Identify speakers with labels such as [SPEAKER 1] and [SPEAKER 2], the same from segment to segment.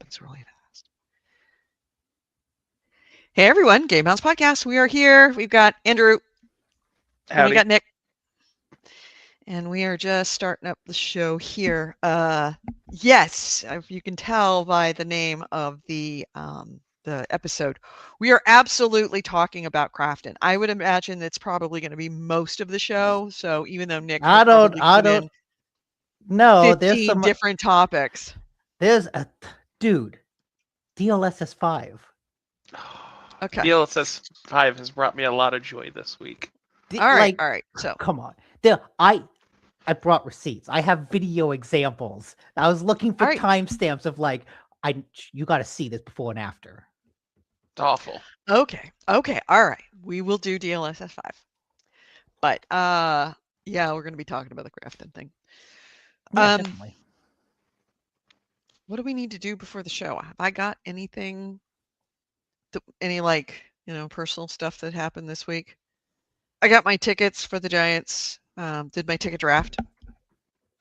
[SPEAKER 1] happens really fast. Hey everyone, GameHounds podcast. We are here. We've got Andrew. And we got Nick. And we are just starting up the show here. Yes, you can tell by the name of the episode, we are absolutely talking about Krafton. I would imagine it's probably going to be most of the show. So even though Nick
[SPEAKER 2] I don't know.
[SPEAKER 1] 15
[SPEAKER 2] there's some
[SPEAKER 1] different topics.
[SPEAKER 2] There's a dude. DLSS 5.
[SPEAKER 1] Okay.
[SPEAKER 3] DLSS 5 has brought me a lot of joy this week.
[SPEAKER 1] All right. So
[SPEAKER 2] come on. I brought receipts. I have video examples. I was looking for timestamps of you got to see this before and after.
[SPEAKER 3] It's awful.
[SPEAKER 1] Okay. All right. We will do DLSS 5. But yeah, we're going to be talking about the Krafton thing.
[SPEAKER 2] Yeah, definitely.
[SPEAKER 1] What do we need to do before the show? Have I got anything? Any personal stuff that happened this week? I got my tickets for the Giants. Did my ticket draft.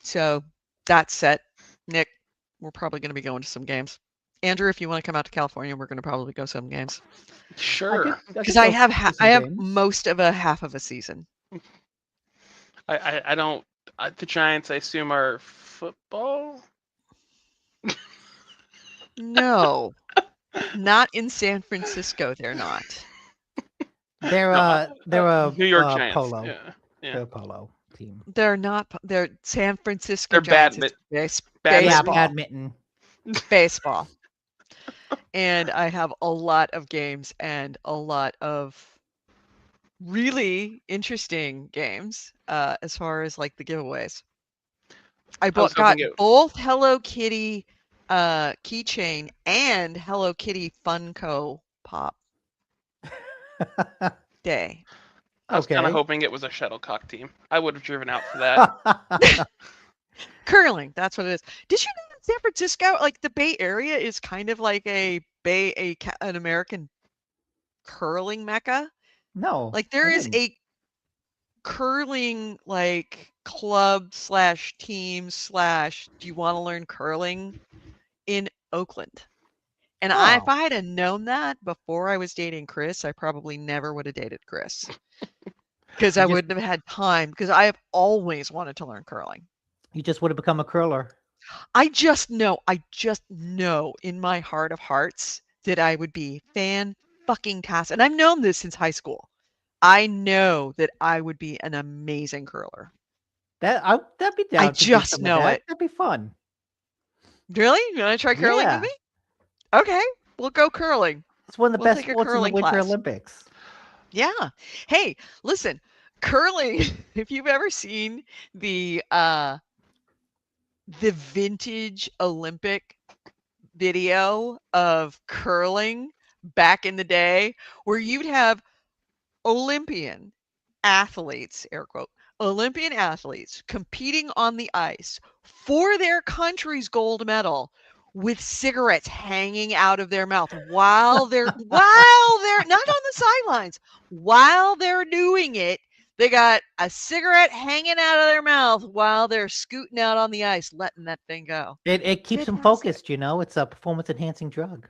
[SPEAKER 1] So that's set. Nick, we're probably going to be going to some games. Andrew, if you want to come out to California, we're going to probably go some games.
[SPEAKER 3] Sure.
[SPEAKER 1] Because I have most of a half of a season.
[SPEAKER 3] I don't. The Giants, I assume, are football.
[SPEAKER 1] No, not in San Francisco. They're not.
[SPEAKER 2] They're a
[SPEAKER 3] New York Giants.
[SPEAKER 2] Polo.
[SPEAKER 3] Yeah.
[SPEAKER 2] They're a polo team.
[SPEAKER 1] They're not. They're San Francisco
[SPEAKER 3] They're
[SPEAKER 1] Giants.
[SPEAKER 2] Badminton.
[SPEAKER 1] Baseball. And I have a lot of games and a lot of really interesting games as far as the giveaways. I got both Hello Kitty keychain and Hello Kitty Funko Pop day.
[SPEAKER 3] I was kind of hoping it was a shuttlecock team. I would have driven out for that.
[SPEAKER 1] Curling, that's what it is. Did you know that San Francisco, the Bay Area, is kind of like an American curling mecca?
[SPEAKER 2] No.
[SPEAKER 1] There is a curling club / team / do you want to learn curling in Oakland? And if I had known that before I was dating Chris, I probably never would have dated Chris. Because I wouldn't have had time, because I have always wanted to learn curling.
[SPEAKER 2] You just would have become a curler.
[SPEAKER 1] I just know in my heart of hearts that I would be fan-fucking-tastic. And I've known this since high school. I know that I would be an amazing curler.
[SPEAKER 2] That'd be down.
[SPEAKER 1] I just know it.
[SPEAKER 2] That'd be fun.
[SPEAKER 1] Really? You want to try curling with me? Okay, we'll go curling.
[SPEAKER 2] It's one of the best sports in the Winter Olympics.
[SPEAKER 1] Yeah. Hey, listen, curling. If you've ever seen the vintage Olympic video of curling back in the day, where you'd have Olympian athletes, air quote, Olympian athletes competing on the ice for their country's gold medal with cigarettes hanging out of their mouth while they're not on the sidelines, while they're doing it. They got a cigarette hanging out of their mouth while they're scooting out on the ice, letting that thing go.
[SPEAKER 2] It keeps them focused, It's a performance enhancing drug.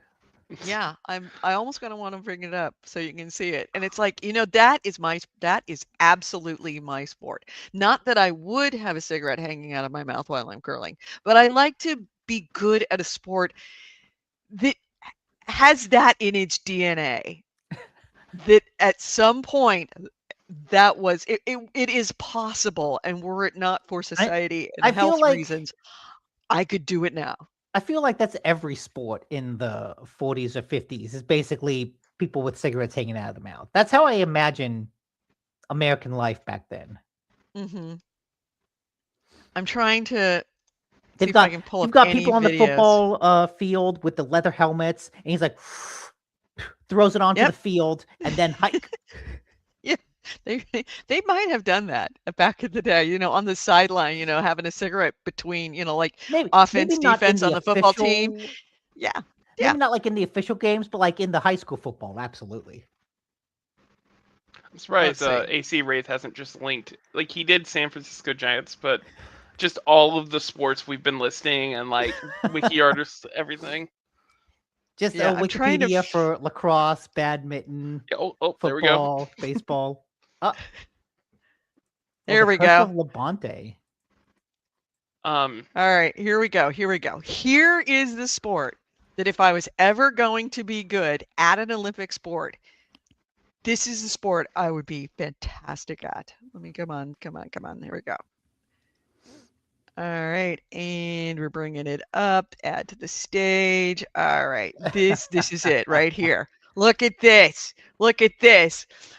[SPEAKER 1] Yeah, I almost gonna want to bring it up so you can see it. And it's that is absolutely my sport. Not that I would have a cigarette hanging out of my mouth while I'm curling, but I like to be good at a sport that has that in its DNA. That at some point that was it is possible, and were it not for society and health reasons, I could do it now.
[SPEAKER 2] I feel like that's every sport in the 40s or 50s is basically people with cigarettes hanging out of the mouth. That's how I imagine American life back then.
[SPEAKER 1] Mm-hmm. I'm trying to
[SPEAKER 2] You've got people on the football field with the leather helmets, and he's throws it onto the field and then hike.
[SPEAKER 1] Yeah, they might have done that back in the day, on the sideline, having a cigarette between, offense, defense on the football team. Yeah.
[SPEAKER 2] Maybe not in the official games, but in the high school football, absolutely.
[SPEAKER 3] I'm surprised AC Wraith hasn't just linked. He did San Francisco Giants, but just all of the sports we've been listing and wiki artists, everything.
[SPEAKER 2] Just
[SPEAKER 1] Yeah,
[SPEAKER 2] a
[SPEAKER 1] I'm trying to
[SPEAKER 2] Wikipedia for lacrosse, badminton,
[SPEAKER 3] Oh, there we go.
[SPEAKER 2] football, baseball.
[SPEAKER 1] There we
[SPEAKER 2] Curse
[SPEAKER 1] go.
[SPEAKER 2] of Labonte.
[SPEAKER 1] All right, here we go. Here is the sport that if I was ever going to be good at an Olympic sport, this is the sport I would be fantastic at. Let me come on. Here we go. All right, and we're bringing it up. Add to the stage. All right, this is it right here. Look at this.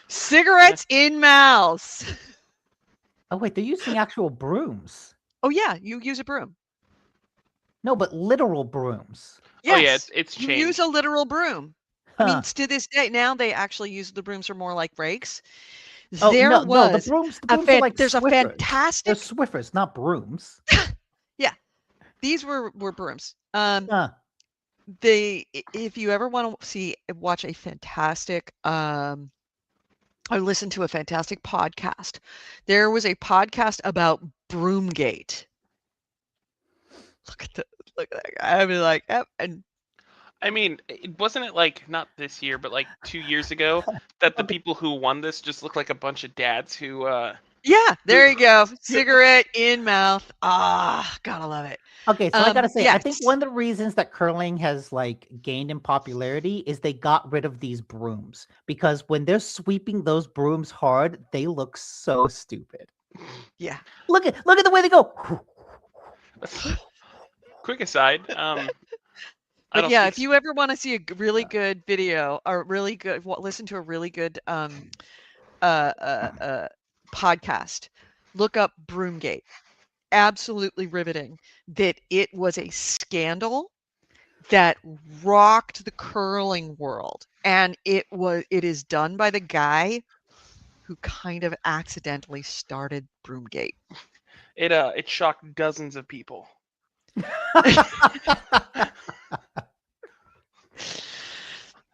[SPEAKER 1] Cigarettes in mouths.
[SPEAKER 2] Oh wait, they're using actual brooms.
[SPEAKER 1] Oh yeah, you use a broom.
[SPEAKER 2] No, but literal brooms.
[SPEAKER 1] Yes,
[SPEAKER 3] oh yeah, it's
[SPEAKER 1] you
[SPEAKER 3] changed.
[SPEAKER 1] use a literal broom.
[SPEAKER 2] Huh.
[SPEAKER 1] I mean, to this day, now they actually use the brooms are more like rakes.
[SPEAKER 2] Oh,
[SPEAKER 1] There
[SPEAKER 2] no,
[SPEAKER 1] was
[SPEAKER 2] the brooms are like
[SPEAKER 1] there's
[SPEAKER 2] Swiffers.
[SPEAKER 1] a fantastic.
[SPEAKER 2] They're Swiffers, not brooms.
[SPEAKER 1] Yeah, these were brooms.
[SPEAKER 2] Huh.
[SPEAKER 1] If you ever want to watch a fantastic I listened to a fantastic podcast. There was a podcast about Broomgate. Look at that guy. I mean, like, and
[SPEAKER 3] I mean, wasn't it like not this year, but like 2 years ago that the people who won this just looked like a bunch of dads who
[SPEAKER 1] yeah, there you go. Cigarette in mouth. Ah, gotta love it.
[SPEAKER 2] Okay, so I gotta say, I think
[SPEAKER 1] yes.
[SPEAKER 2] one of the reasons that curling has like gained in popularity is they got rid of these brooms, because when they're sweeping those brooms hard, they look so stupid.
[SPEAKER 1] Yeah.
[SPEAKER 2] Look at the way they go.
[SPEAKER 3] Quick aside,
[SPEAKER 1] But yeah, if you ever want to see a really good video or listen to a really good podcast, look up Broomgate. Absolutely riveting. That it was a scandal that rocked the curling world, and it is done by the guy who kind of accidentally started Broomgate.
[SPEAKER 3] It shocked dozens of people.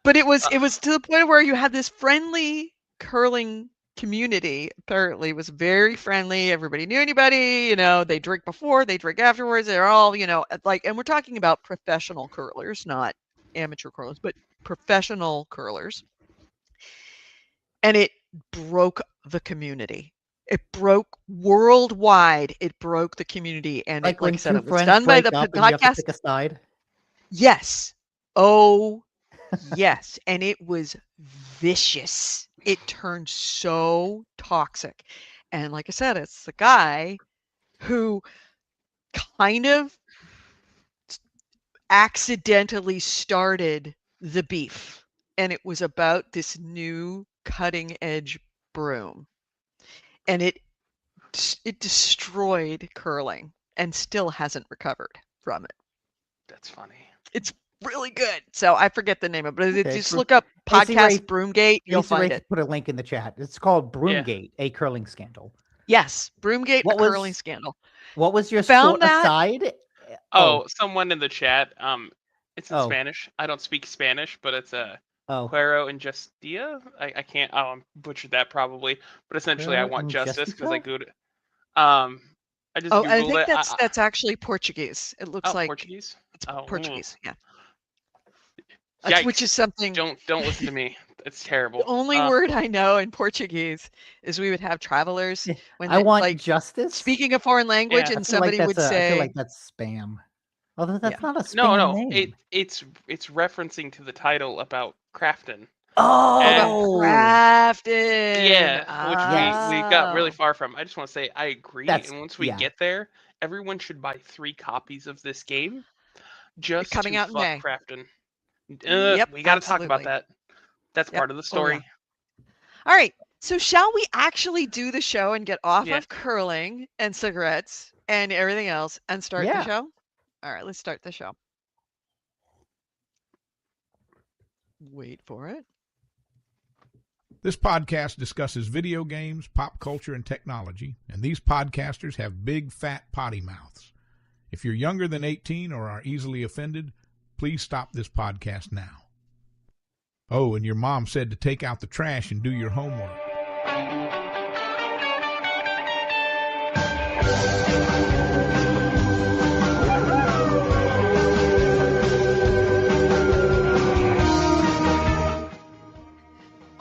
[SPEAKER 1] But it was to the point where you had this friendly curling community. Apparently, it was very friendly. Everybody knew anybody. They drink before, they drink afterwards. They're all, like, and we're talking about professional curlers, not amateur curlers, but professional curlers. And it broke the community. It broke worldwide. It broke the community, and
[SPEAKER 2] like
[SPEAKER 1] I said,
[SPEAKER 2] two
[SPEAKER 1] it was
[SPEAKER 2] friends
[SPEAKER 1] done by the
[SPEAKER 2] break up and you have to
[SPEAKER 1] podcast.
[SPEAKER 2] pick a side.
[SPEAKER 1] Yes. Oh, yes. And it was vicious. It turned so toxic. And like I said, it's the guy who kind of accidentally started the beef. And it was about this new cutting edge broom. And it destroyed curling and still hasn't recovered from it.
[SPEAKER 3] That's funny.
[SPEAKER 1] It's really good. So I forget the name of it, but
[SPEAKER 2] Okay,
[SPEAKER 1] just look up podcast Broomgate. You'll find it.
[SPEAKER 2] Put a link in the chat. It's called Broomgate, a curling scandal.
[SPEAKER 1] Yes, Broomgate, a curling scandal.
[SPEAKER 2] What was your
[SPEAKER 1] Found
[SPEAKER 2] sport aside?
[SPEAKER 3] Someone in the chat. It's in Spanish. I don't speak Spanish, but it's Cuero Injusticia. I can't. I butchered that probably, but essentially, I want justice because I go to. I just Googled
[SPEAKER 1] I think
[SPEAKER 3] it.
[SPEAKER 1] that's actually Portuguese. It looks like
[SPEAKER 3] Portuguese.
[SPEAKER 1] It's Portuguese. Yeah.
[SPEAKER 3] Yikes.
[SPEAKER 1] Which is something.
[SPEAKER 3] Don't listen to me. It's terrible.
[SPEAKER 1] The only word I know in Portuguese is we would have travelers when
[SPEAKER 2] I want justice.
[SPEAKER 1] Speaking a foreign language, and somebody would say,
[SPEAKER 2] I feel like that's spam. Although that's not a spam
[SPEAKER 3] no.
[SPEAKER 2] name.
[SPEAKER 3] It's referencing to the title about Krafton.
[SPEAKER 1] Oh, Krafton.
[SPEAKER 3] Yeah, which we got really far from. I just want to say I agree. And once we get there, everyone should buy 3 copies of this game. Just
[SPEAKER 1] coming out in May.
[SPEAKER 3] Krafton.
[SPEAKER 1] Yep,
[SPEAKER 3] we got to talk about that. That's part of the story.
[SPEAKER 1] Oh, yeah. All right. So shall we actually do the show and get off of curling and cigarettes and everything else and start the show? All right, let's start the show. Wait for it.
[SPEAKER 4] This podcast discusses video games, pop culture, and technology, and these podcasters have big, fat potty mouths. If you're younger than 18 or are easily offended, please stop this podcast now. Oh, and your mom said to take out the trash and do your homework.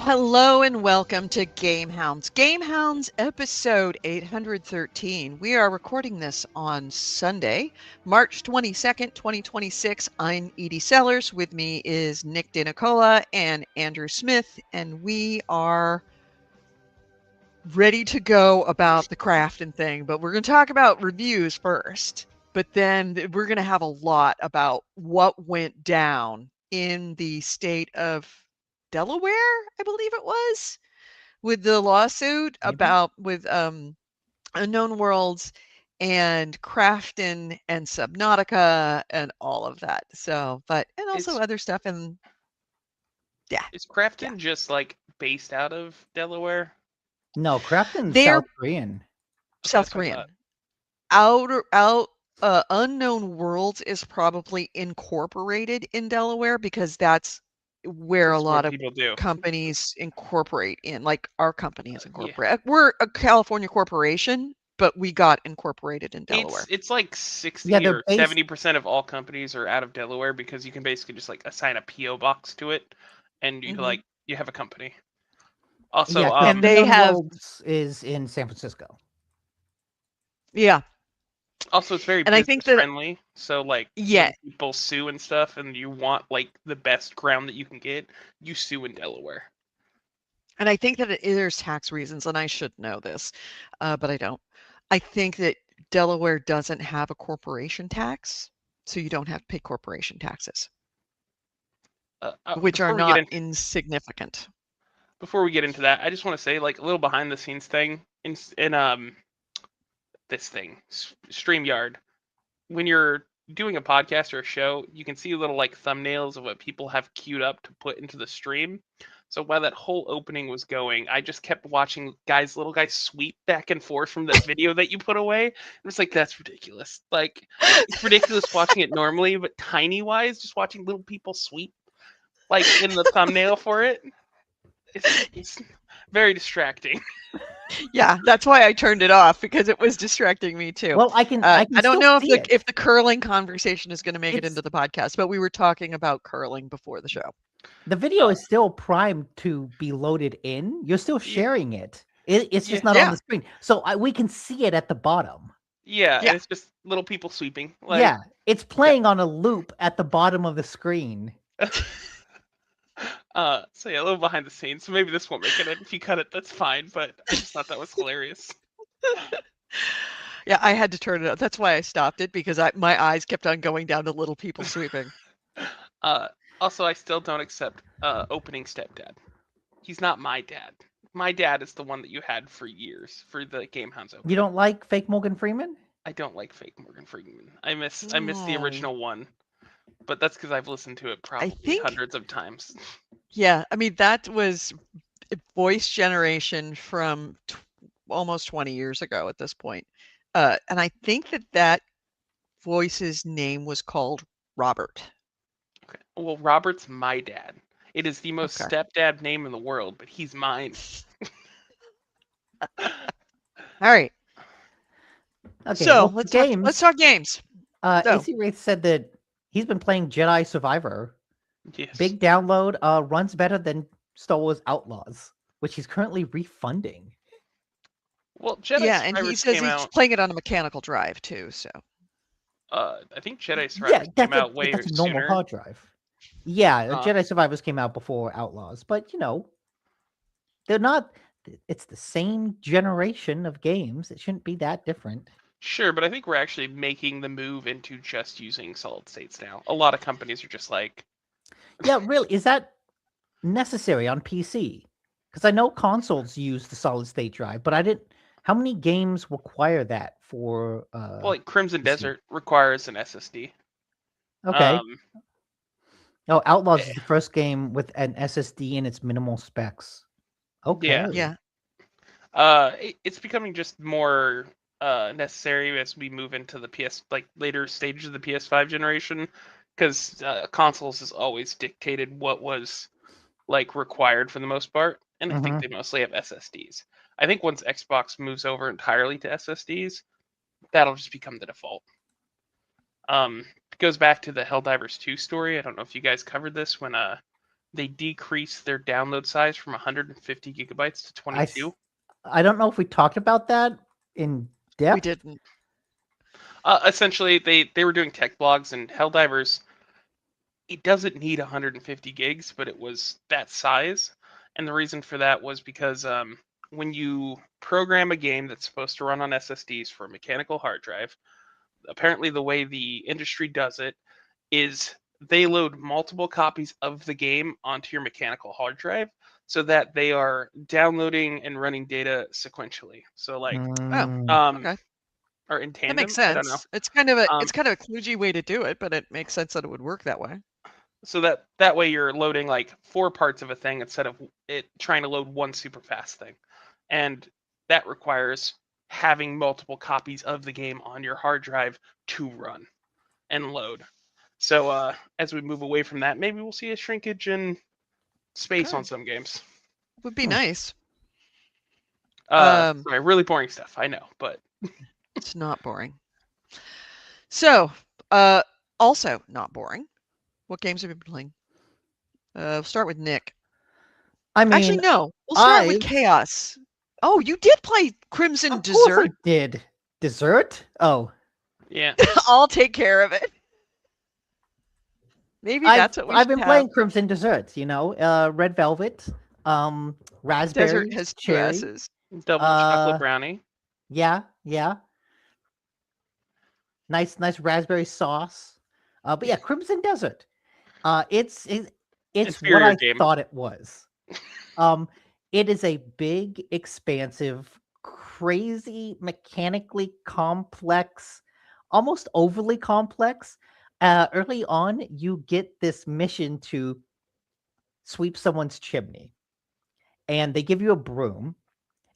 [SPEAKER 1] Hello and welcome to GameHounds. GameHounds episode 813. We are recording this on Sunday, March 22nd, 2026. I'm Edie Sellers. With me is Nick DeNicola and Andrew Smith, and we are ready to go about the Krafton thing, but we're going to talk about reviews first. But then we're going to have a lot about what went down in the state of Delaware, I believe it was, with the lawsuit about with Unknown Worlds and Krafton and Subnautica and all of that. So, but and also other stuff, and
[SPEAKER 3] is Krafton just like based out of Delaware?
[SPEAKER 2] No, Krafton's South Korean.
[SPEAKER 1] South Korean. Unknown Worlds is probably incorporated in Delaware because that's where a lot of companies incorporate in, like our company is incorporated. Yeah. We're a California corporation, but we got incorporated in Delaware.
[SPEAKER 3] It's like 60 or 70% of all companies are out of Delaware because you can basically just like assign a PO box to it, and you you have a company. Also,
[SPEAKER 2] and they have is in San Francisco.
[SPEAKER 1] Yeah.
[SPEAKER 3] Also, it's very business friendly. So, like, when people sue and stuff, and you want like the best ground that you can get, you sue in Delaware.
[SPEAKER 1] And I think that there's tax reasons, and I should know this, but I don't. I think that Delaware doesn't have a corporation tax, so you don't have to pay corporation taxes, which are not insignificant.
[SPEAKER 3] Before we get into that, I just want to say, like, a little behind the scenes thing in this thing, StreamYard. When you're doing a podcast or a show, you can see little like thumbnails of what people have queued up to put into the stream. So while that whole opening was going, I just kept watching little guys sweep back and forth from that video that you put away. It was like, that's ridiculous. Like, it's ridiculous watching it normally, but tiny wise, just watching little people sweep like in the thumbnail for it. It's very distracting.
[SPEAKER 1] Yeah, that's why I turned it off, because it was distracting me too.
[SPEAKER 2] Well, I
[SPEAKER 1] don't know if the curling conversation is going to make it into the podcast, but we were talking about curling before the show.
[SPEAKER 2] The video is still primed to be loaded in. You're still sharing it. It's just not on the screen, so we can see it at the bottom.
[SPEAKER 3] Yeah, and it's just little people sweeping.
[SPEAKER 2] Like, it's playing on a loop at the bottom of the screen.
[SPEAKER 3] So yeah, a little behind the scenes. So maybe this won't make it in. If you cut it, that's fine. But I just thought that was hilarious.
[SPEAKER 1] Yeah, I had to turn it up. That's why I stopped it, because my eyes kept on going down to little people sweeping.
[SPEAKER 3] Also, I still don't accept opening stepdad. He's not my dad. My dad is the one that you had for years for the GameHounds opening.
[SPEAKER 2] You don't like fake Morgan Freeman?
[SPEAKER 3] I don't like fake Morgan Freeman. I miss the original one. But that's because I've listened to it probably hundreds of times.
[SPEAKER 1] Yeah, I mean, that was voice generation from almost 20 years ago at this point. And I think that voice's name was called Robert.
[SPEAKER 3] Okay. Well, Robert's my dad. It is the most stepdad name in the world, but he's mine.
[SPEAKER 1] All right.
[SPEAKER 2] Okay,
[SPEAKER 1] so let's talk games.
[SPEAKER 2] AC Wraith said that he's been playing Jedi Survivor.
[SPEAKER 3] Yes.
[SPEAKER 2] Big download, runs better than Star Wars Outlaws, which he's currently refunding.
[SPEAKER 3] Well, Jedi Survivor
[SPEAKER 1] and he says he's playing it on a mechanical drive too. So,
[SPEAKER 3] I think Jedi Survivor came out way sooner.
[SPEAKER 2] That's a normal hard drive. Yeah, Jedi Survivors came out before Outlaws, but they're not. It's the same generation of games. It shouldn't be that different.
[SPEAKER 3] Sure, but I think we're actually making the move into just using solid states now. A lot of companies are just like...
[SPEAKER 2] Yeah, really? Is that necessary on PC? Because I know consoles use the solid state drive, but I didn't... How many games require that for...
[SPEAKER 3] Well, like Crimson Desert requires an SSD.
[SPEAKER 2] Okay. Outlaws is the first game with an SSD in its minimal specs. Okay.
[SPEAKER 1] Yeah.
[SPEAKER 3] It's becoming just more... necessary as we move into the later stages of the PS5 generation, because consoles has always dictated what was required for the most part, and I think they mostly have SSDs. I think once Xbox moves over entirely to SSDs, that'll just become the default. It goes back to the Helldivers 2 story. I don't know if you guys covered this when they decreased their download size from 150 gigabytes to 22.
[SPEAKER 2] I don't know if we talked about that in depth.
[SPEAKER 1] We didn't.
[SPEAKER 3] Essentially, they were doing tech blogs, and Helldivers, it doesn't need 150 gigs, but it was that size. And the reason for that was because when you program a game that's supposed to run on SSDs for a mechanical hard drive, apparently the way the industry does it is they load multiple copies of the game onto your mechanical hard drive so that they are downloading and running data sequentially. So like,
[SPEAKER 1] okay.
[SPEAKER 3] or in tandem.
[SPEAKER 1] That makes sense.
[SPEAKER 3] I don't know.
[SPEAKER 1] It's kind of a kludgy way to do it, but it makes sense that it would work that way.
[SPEAKER 3] So that way you're loading like 4 parts of a thing instead of it trying to load one super fast thing. And that requires having multiple copies of the game on your hard drive to run and load. So as we move away from that, maybe we'll see a shrinkage in space on some games.
[SPEAKER 1] Would be nice.
[SPEAKER 3] Sorry, really boring stuff, I know, but
[SPEAKER 1] it's not boring. So, also not boring. What games have you been playing? We'll start with Nick.
[SPEAKER 2] I mean,
[SPEAKER 1] actually, no. We'll start with Chaos. Oh, you did play Crimson Desert?
[SPEAKER 2] Of course I did. Dessert? Oh.
[SPEAKER 3] Yeah.
[SPEAKER 1] I'll take care of it. Maybe that's what
[SPEAKER 2] I've been playing Crimson Desserts, Red Velvet, raspberry,
[SPEAKER 1] Desert has
[SPEAKER 2] cherry,
[SPEAKER 3] double chocolate brownie.
[SPEAKER 2] Yeah. Nice raspberry sauce. But yeah, Crimson Desert. It's what I thought it was. It is a big, expansive, crazy, mechanically complex, almost overly complex. Early on, you get this mission to sweep someone's chimney, and they give you a broom,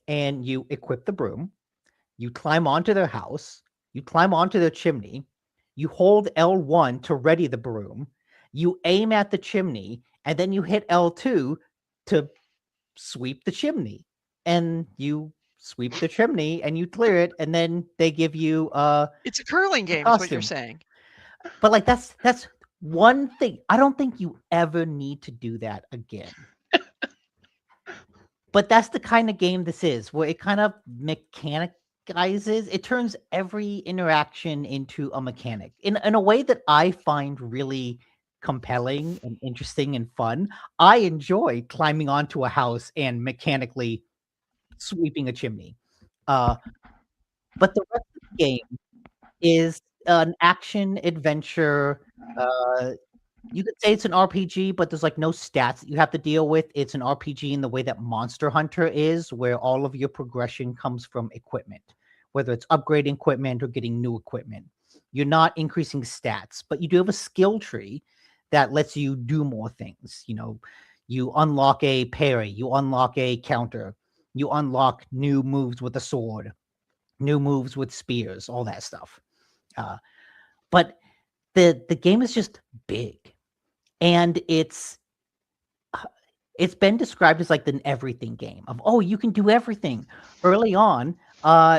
[SPEAKER 2] and you equip the broom. You climb onto their house. You climb onto their chimney. You hold L1 to ready the broom. You aim at the chimney, and then you hit L2 to sweep the chimney. And you sweep the chimney, and you clear it, and then they give you
[SPEAKER 1] it's a curling game, is what you're saying.
[SPEAKER 2] But like that's one thing. I don't think you ever need to do that again. But that's the kind of game this is, where it kind of mechanicizes. It turns every interaction into a mechanic in a way that I find really compelling and interesting and fun. I enjoy climbing onto a house and mechanically sweeping a chimney. But the rest of the game is an action adventure. You could say it's an RPG, but there's like no stats that you have to deal with. It's an RPG in the way that Monster Hunter is, where all of your progression comes from equipment, whether it's upgrading equipment or getting new equipment. You're not increasing stats, but you do have a skill tree that lets you do more things. You unlock a parry, you unlock a counter, you unlock new moves with a sword, new moves with spears, all that stuff. But the game is just big, and it's been described as like an everything game of, oh, you can do everything. Early on,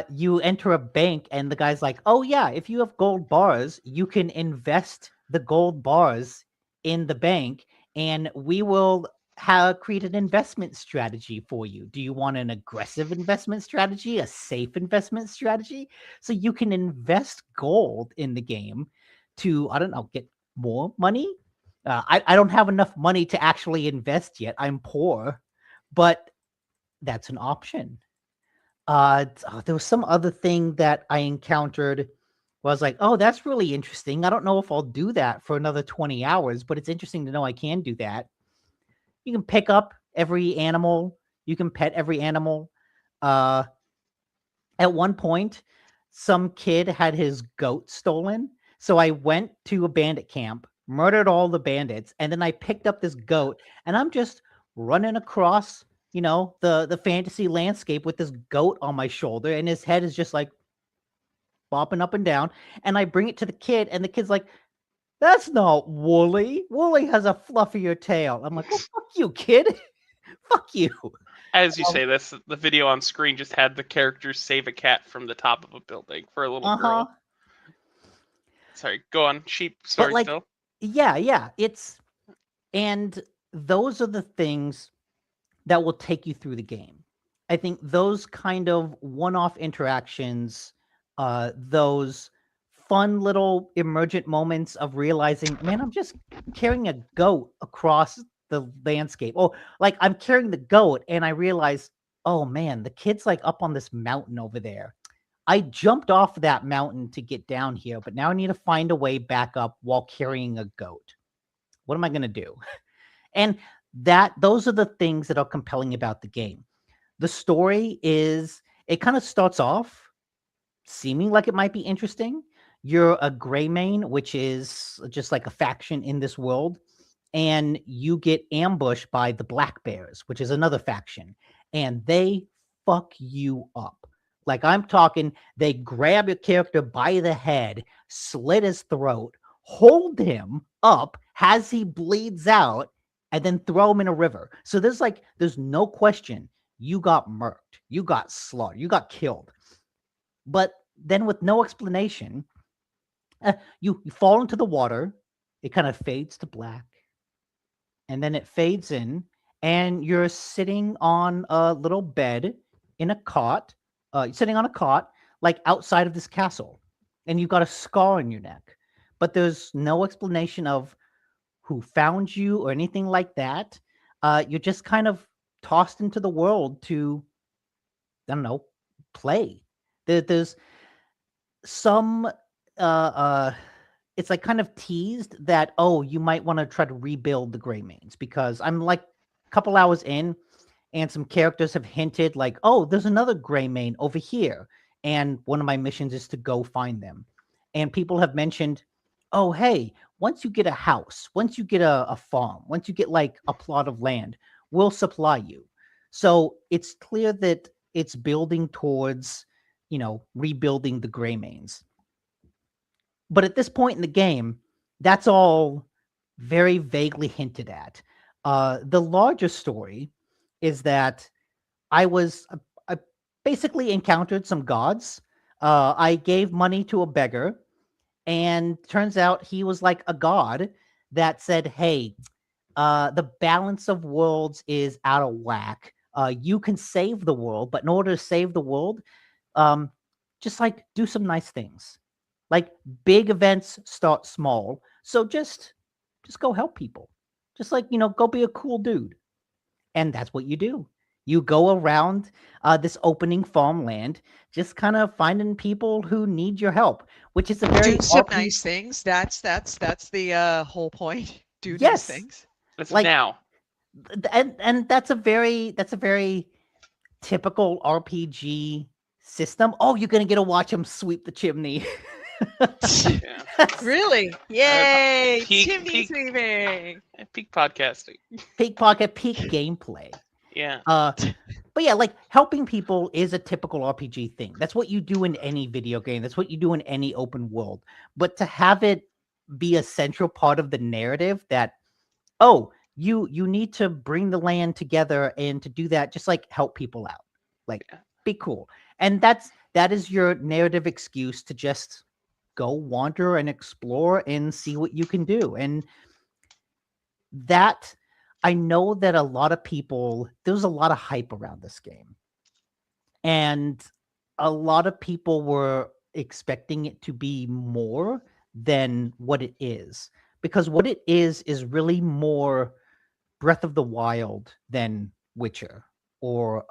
[SPEAKER 2] you enter a bank, and the guy's like, oh yeah, if you have gold bars, you can invest the gold bars in the bank, and we will create an investment strategy for you. Do you want an aggressive investment strategy, a safe investment strategy? So you can invest gold in the game to, I don't know, get more money. I don't have enough money to actually invest yet. I'm poor, but that's an option. There was some other thing that I encountered where I was like, oh, that's really interesting. I don't know if I'll do that for another 20 hours, but it's interesting to know I can do that. You can pick up every animal. You can pet every animal. At one point, some kid had his goat stolen. So I went to a bandit camp, murdered all the bandits, and then I picked up this goat, and I'm just running across, the fantasy landscape with this goat on my shoulder, and his head is just like bopping up and down. And I bring it to the kid, and the kid's like, that's not Wooly. Wooly has a fluffier tail. I'm like, well, fuck you, kid. Fuck you.
[SPEAKER 3] As you say this, the video on screen just had the characters save a cat from the top of a building for a little girl. Sorry, go on. Sheep story still.
[SPEAKER 2] Yeah. And those are the things that will take you through the game. I think those kind of one-off interactions, those fun little emergent moments of realizing, man, I'm just carrying a goat across the landscape. Oh, like I'm carrying the goat and I realize, oh man, the kid's like up on this mountain over there. I jumped off that mountain to get down here, but now I need to find a way back up while carrying a goat. What am I going to do? And those are the things that are compelling about the game. The story it kind of starts off seeming like it might be interesting. You're a Greymane, which is just like a faction in this world, and you get ambushed by the Black Bears, which is another faction, and they fuck you up. Like I'm talking, they grab your character by the head, slit his throat, hold him up as he bleeds out, and then throw him in a river. So there's no question you got murked, you got slaughtered, you got killed. But then with no explanation, you fall into the water, it kind of fades to black, and then it fades in, and you're sitting on a little bed in a cot, sitting on a cot, like outside of this castle, and you've got a scar on your neck. But there's no explanation of who found you or anything like that. You're just kind of tossed into the world to, I don't know, play. There's some it's like kind of teased that, oh, you might want to try to rebuild the Greymanes, because I'm like a couple hours in and some characters have hinted like, oh, there's another Greymane over here, and one of my missions is to go find them. And people have mentioned, oh, hey, once you get a house, once you get a farm, once you get like a plot of land, we'll supply you. So it's clear that it's building towards, rebuilding the Greymanes. But at this point in the game, that's all very vaguely hinted at. The larger story is that I basically encountered some gods. I gave money to a beggar, and turns out he was like a god that said, hey, the balance of worlds is out of whack. You can save the world, but in order to save the world, just like do some nice things. Like big events start small. So just go help people. Just like, go be a cool dude. And that's what you do. You go around this opening farmland, just kind of finding people who need your help, which is a very
[SPEAKER 1] do some nice things. That's the whole point. Do
[SPEAKER 2] nice
[SPEAKER 1] things.
[SPEAKER 3] It's like now,
[SPEAKER 2] and that's a very typical RPG system. Oh, you're gonna get to watch him sweep the chimney.
[SPEAKER 1] Yeah. Really? Yay! Chimney sweeping.
[SPEAKER 3] Peak podcasting.
[SPEAKER 2] Peak gameplay.
[SPEAKER 3] Yeah.
[SPEAKER 2] But yeah, like helping people is a typical RPG thing. That's what you do in any video game. That's what you do in any open world. But to have it be a central part of the narrative that, oh, you need to bring the land together, and to do that, just like help people out. Like, be cool. And that is your narrative excuse to just go wander and explore and see what you can do. And that, I know that a lot of people, there's a lot of hype around this game. And a lot of people were expecting it to be more than what it is. Because what it is really more Breath of the Wild than Witcher. Or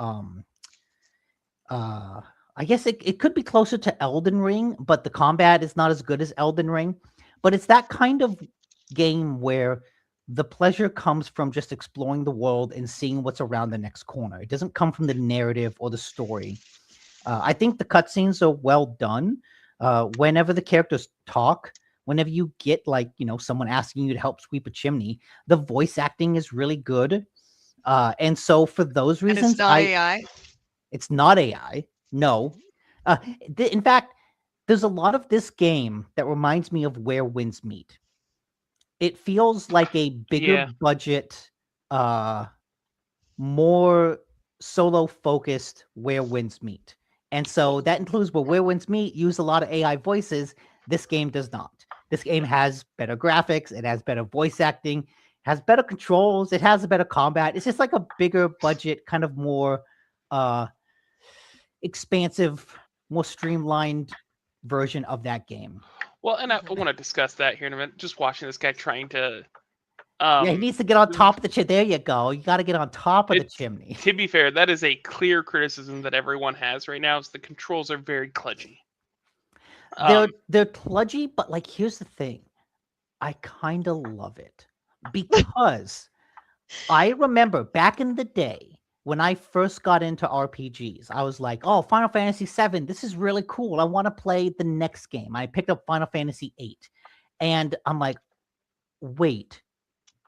[SPEAKER 2] I guess it could be closer to Elden Ring, but the combat is not as good as Elden Ring. But it's that kind of game where the pleasure comes from just exploring the world and seeing what's around the next corner. It doesn't come from the narrative or the story. I think the cutscenes are well done. Whenever the characters talk, whenever you get like, someone asking you to help sweep a chimney, the voice acting is really good. And so for those reasons,
[SPEAKER 1] and it's not AI.
[SPEAKER 2] It's not AI. No. In fact, there's a lot of this game that reminds me of Where Winds Meet. It feels like a bigger budget, more solo focused Where Winds Meet. And so that includes Where Winds Meet use a lot of AI voices. This game does not. This game has better graphics. It has better voice acting. has better controls. It has a better combat. It's just like a bigger budget, kind of more expansive, more streamlined version of that game.
[SPEAKER 3] Well, and I want to discuss that here in a minute. Just watching this guy trying to.
[SPEAKER 2] Yeah, he needs to get on top of the chimney. There you go. You got to get on top of the chimney.
[SPEAKER 3] To be fair, that is a clear criticism that everyone has right now. Is the controls are very kludgy.
[SPEAKER 2] They're kludgy, but like here's the thing. I kind of love it because I remember back in the day when I first got into RPGs, I was like, oh, Final Fantasy VII, this is really cool. I want to play the next game. I picked up Final Fantasy VIII, and I'm like, wait,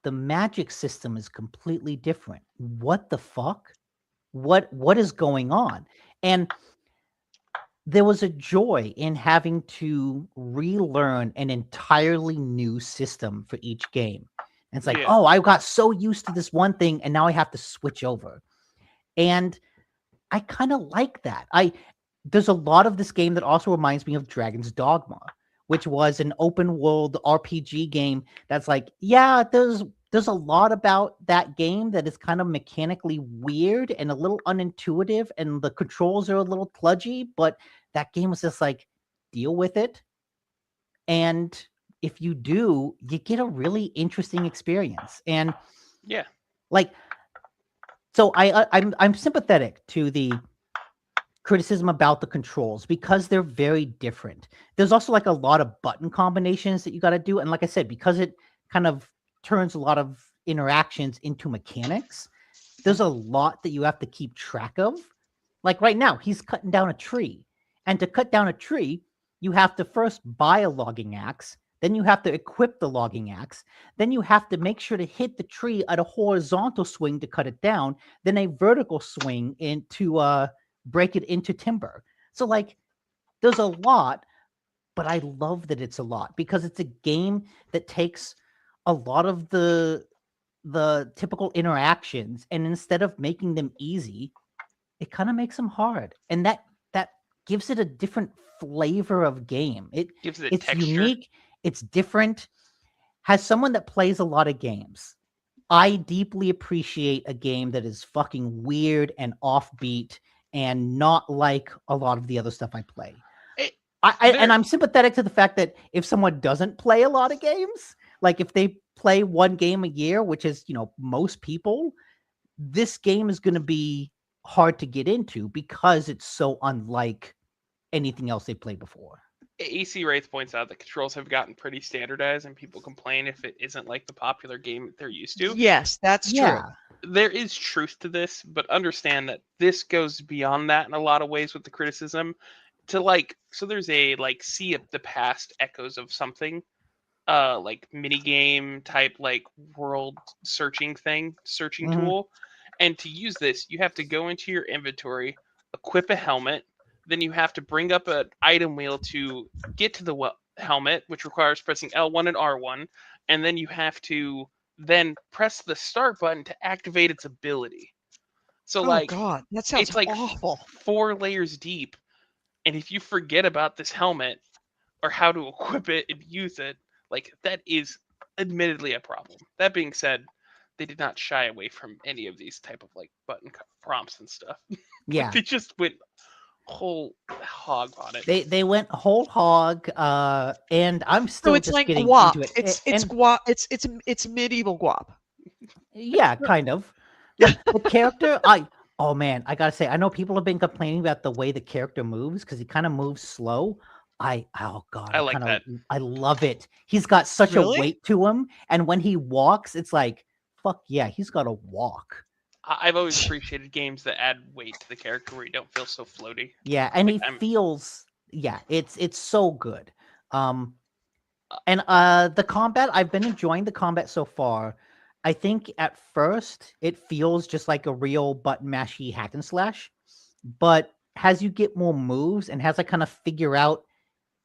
[SPEAKER 2] the magic system is completely different. What the fuck? What is going on? And there was a joy in having to relearn an entirely new system for each game. And it's like, oh, I got so used to this one thing, and now I have to switch over. And I kind of like that. There's a lot of this game that also reminds me of Dragon's Dogma, which was an open world RPG game that's like, yeah, there's a lot about that game that is kind of mechanically weird and a little unintuitive, and the controls are a little kludgy, but that game was just like, deal with it. And if you do, you get a really interesting experience. And
[SPEAKER 3] yeah,
[SPEAKER 2] like, so I'm sympathetic to the criticism about the controls because they're very different. There's also like a lot of button combinations that you got to do. And like I said, because it kind of turns a lot of interactions into mechanics, there's a lot that you have to keep track of. Like right now, he's cutting down a tree. And to cut down a tree, you have to first buy a logging axe. Then you have to equip the logging axe. Then you have to make sure to hit the tree at a horizontal swing to cut it down. Then a vertical swing to break it into timber. So like, there's a lot, but I love that it's a lot because it's a game that takes a lot of the typical interactions, and instead of making them easy, it kind of makes them hard. And that gives it a different flavor of game. It's texture. Unique. It's different. As someone that plays a lot of games, I deeply appreciate a game that is fucking weird and offbeat and not like a lot of the other stuff I play. And I'm sympathetic to the fact that if someone doesn't play a lot of games, like if they play one game a year, which is, most people, this game is going to be hard to get into because it's so unlike anything else they played before.
[SPEAKER 3] AC Wraith points out that controls have gotten pretty standardized and people complain if it isn't like the popular game that they're used to.
[SPEAKER 1] Yes, that's true.
[SPEAKER 3] There is truth to this, but understand that this goes beyond that in a lot of ways with the criticism. So there's a see of the past echoes of something, like mini game type, like world searching tool. And to use this, you have to go into your inventory, equip a helmet, then you have to bring up an item wheel to get to the helmet, which requires pressing L1 and R1, and then you have to then press the start button to activate its ability. So
[SPEAKER 1] God, that sounds
[SPEAKER 3] it's like
[SPEAKER 1] awful.
[SPEAKER 3] 4 layers deep, and if you forget about this helmet or how to equip it and use it, that is admittedly a problem. That being said, they did not shy away from any of these type of button prompts and stuff.
[SPEAKER 2] Yeah,
[SPEAKER 3] they just went whole hog on it.
[SPEAKER 2] They went whole hog, and I'm still
[SPEAKER 1] it's
[SPEAKER 2] just
[SPEAKER 1] like
[SPEAKER 2] getting
[SPEAKER 1] guap.
[SPEAKER 2] into it.
[SPEAKER 1] It's guap. It's medieval guap.
[SPEAKER 2] Yeah, kind of. The character, oh man, I gotta say, I know people have been complaining about the way the character moves because he kind of moves slow. I
[SPEAKER 3] like that.
[SPEAKER 2] I love it. He's got such a weight to him, and when he walks, it's like, fuck yeah, he's got to walk.
[SPEAKER 3] I've always appreciated games that add weight to the character where you don't feel so floaty.
[SPEAKER 2] Yeah, and feels, it's so good. And the combat, I've been enjoying the combat so far. I think at first it feels just like a real button mashy hack and slash, but as you get more moves and as I kind of figure out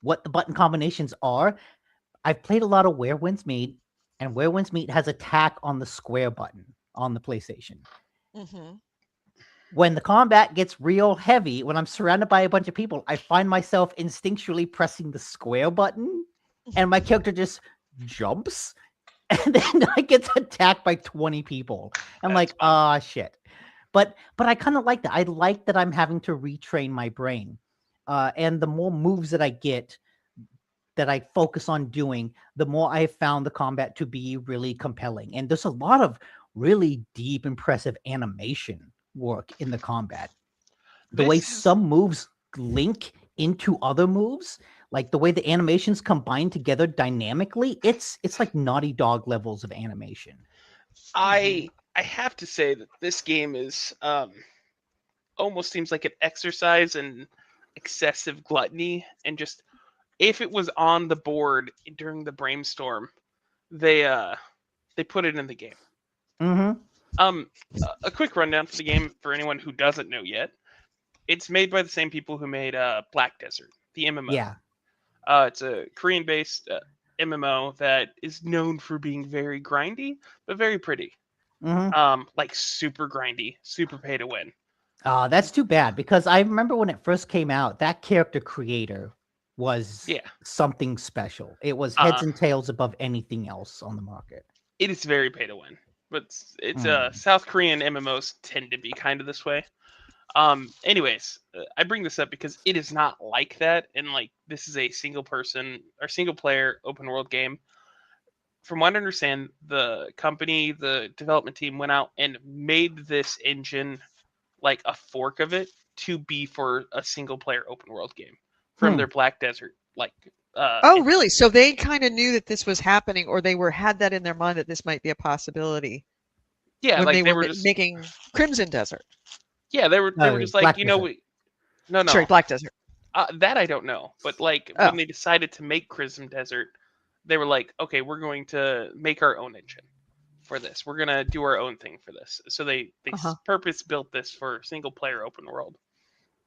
[SPEAKER 2] what the button combinations are, I've played a lot of Where Winds Meet, and Where Winds Meet has attack on the square button on the PlayStation.
[SPEAKER 1] Mm-hmm.
[SPEAKER 2] When the combat gets real heavy, when I'm surrounded by a bunch of people, I find myself instinctually pressing the square button, and my character just jumps. and then I get attacked by 20 people. I'm like, oh shit. But I kind of like that. I like that I'm having to retrain my brain. And the more moves that I get, that I focus on doing, the more I have found the combat to be really compelling. And there's a lot of really deep, impressive animation work in the combat. The way some moves link into other moves, like the way the animations combine together dynamically, it's like Naughty Dog levels of animation.
[SPEAKER 3] I have to say that this game is almost seems like an exercise in excessive gluttony, and just if it was on the board during the brainstorm, they put it in the game.
[SPEAKER 2] Mm-hmm.
[SPEAKER 3] A quick rundown for the game for anyone who doesn't know yet. It's made by the same people who made Black Desert, the MMO.
[SPEAKER 2] Yeah.
[SPEAKER 3] It's a Korean-based MMO that is known for being very grindy, but very pretty.
[SPEAKER 2] Mm-hmm.
[SPEAKER 3] Like super grindy, super pay to win.
[SPEAKER 2] That's too bad, because I remember when it first came out, that character creator was something special. It was heads and tails above anything else on the market.
[SPEAKER 3] It is very pay to win, but it's South Korean MMOs tend to be kind of this way. Anyways, I bring this up because it is not like that, and like this is a single player open world game. From what I understand, the company, the development team went out and made this engine like a fork of it to be for a single player open world game from their Black Desert. Like,
[SPEAKER 1] oh, really? So they kind of knew that this was happening, or they had that in their mind that this might be a possibility.
[SPEAKER 3] Yeah,
[SPEAKER 1] when
[SPEAKER 3] like
[SPEAKER 1] they were just making Crimson Desert.
[SPEAKER 3] Yeah, they were just like,
[SPEAKER 2] Black
[SPEAKER 3] you know, no.
[SPEAKER 1] Sorry, Black Desert.
[SPEAKER 3] That I don't know, but like when they decided to make Crimson Desert, they were like, okay, we're going to make our own engine for this. We're gonna do our own thing for this. So they purpose built this for single player open world.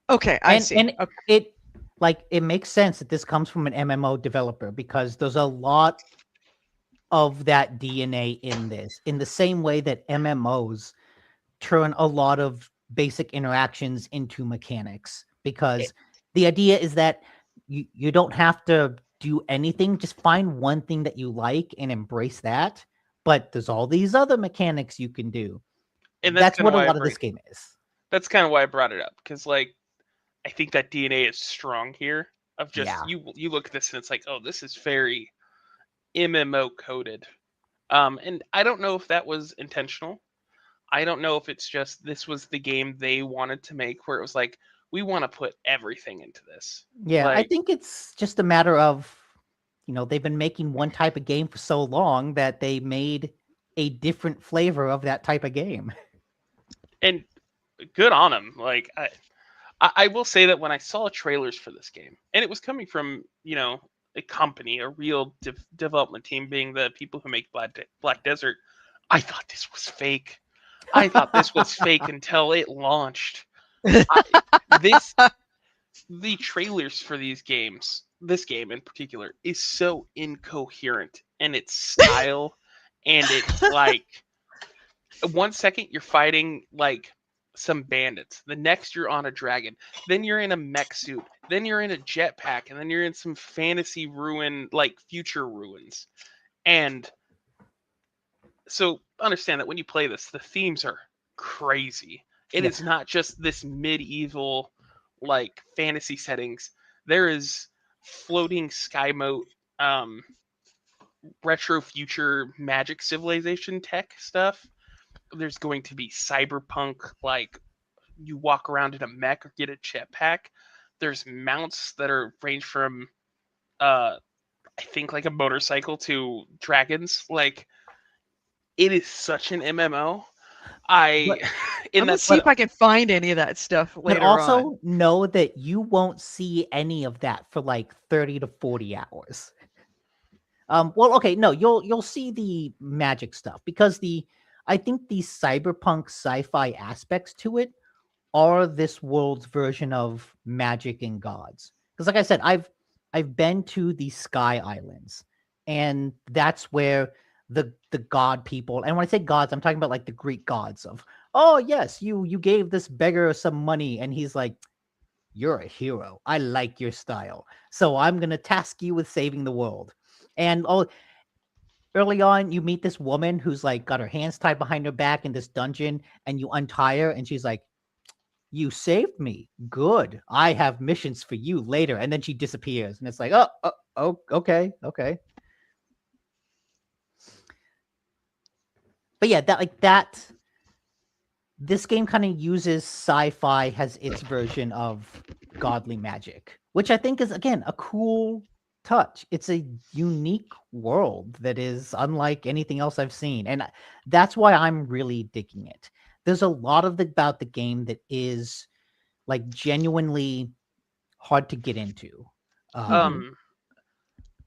[SPEAKER 1] Okay, I see.
[SPEAKER 2] And it makes sense that this comes from an MMO developer, because there's a lot of that DNA in this, in the same way that MMOs turn a lot of basic interactions into mechanics, because the idea is that you don't have to do anything, just find one thing that you like and embrace that, but there's all these other mechanics you can do, and that's what a lot of this game is.
[SPEAKER 3] That's kind of why I brought it up, because like I think that DNA is strong here, of just you look at this and it's like, oh, this is very MMO coded, and I don't know if that was intentional. I don't know if it's just this was the game they wanted to make, where it was like, we want to put everything into this.
[SPEAKER 2] Yeah, I think it's just a matter of, they've been making one type of game for so long that they made a different flavor of that type of game.
[SPEAKER 3] And good on them. Like, I will say that when I saw trailers for this game, and it was coming from, a company, a real development team, being the people who make Black Desert, I thought this was fake. I thought this was fake until it launched. The trailers for these games, this game in particular, is so incoherent in its style, and it's like 1 second you're fighting like some bandits, the next you're on a dragon, then you're in a mech suit, then you're in a jetpack, and then you're in some fantasy ruin, like future ruins. And so understand that when you play this, the themes are crazy. It is not just this medieval, like, fantasy settings. There is floating sky moat, retro future magic civilization tech stuff. There's going to be cyberpunk, like you walk around in a mech or get a jetpack. There's mounts that are range from, I think, like a motorcycle to dragons. Like, it is such an MMO. I'm
[SPEAKER 1] gonna see if I can find any of that stuff later
[SPEAKER 2] on. But also
[SPEAKER 1] on.
[SPEAKER 2] know that you won't see any of that for like 30 to 40 hours. Well, okay, no, you'll see the magic stuff, because I think the cyberpunk sci-fi aspects to it are this world's version of magic and gods. Because, like I said, I've been to the Sky Islands, and that's where the god people, and when I say gods, I'm talking about like the Greek gods of, oh yes, you gave this beggar some money, and he's like, you're a hero. I like your style, so I'm gonna task you with saving the world. And early on, you meet this woman who's like got her hands tied behind her back in this dungeon, and you untie her, and she's like, "You saved me. Good. I have missions for you later." And then she disappears, and it's like, oh, okay. But yeah, that. This game kind of uses sci-fi as its version of godly magic, which I think is, again, a cool touch. It's a unique world that is unlike anything else I've seen. And that's why I'm really digging it. There's a lot about the game that is like genuinely hard to get into.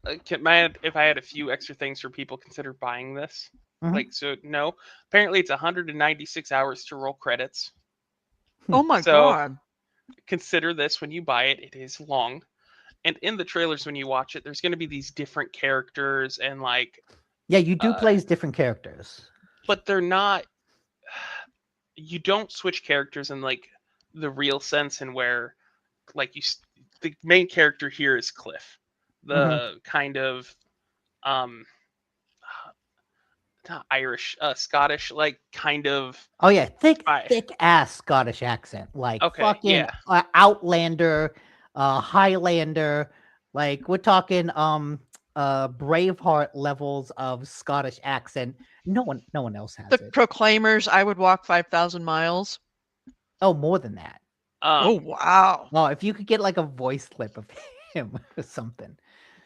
[SPEAKER 3] If I had a few extra things for people consider buying this, no. Apparently, it's 196 hours to roll credits.
[SPEAKER 1] Oh my god!
[SPEAKER 3] Consider this when you buy it. It is long, and in the trailers when you watch it, there's going to be these different characters and like.
[SPEAKER 2] Yeah, you do play as different characters,
[SPEAKER 3] but they're not. You don't switch characters in like the real sense, and where, like the main character here is Cliff. The kind of not Irish, Scottish, like kind of
[SPEAKER 2] thick ass Scottish accent, like fucking Outlander, Highlander, like we're talking Braveheart levels of Scottish accent. No one else has
[SPEAKER 1] the
[SPEAKER 2] it.
[SPEAKER 1] The Proclaimers, I would walk 5,000 miles.
[SPEAKER 2] Oh, more than that.
[SPEAKER 1] Oh wow!
[SPEAKER 2] Oh, if you could get like a voice clip of him or something.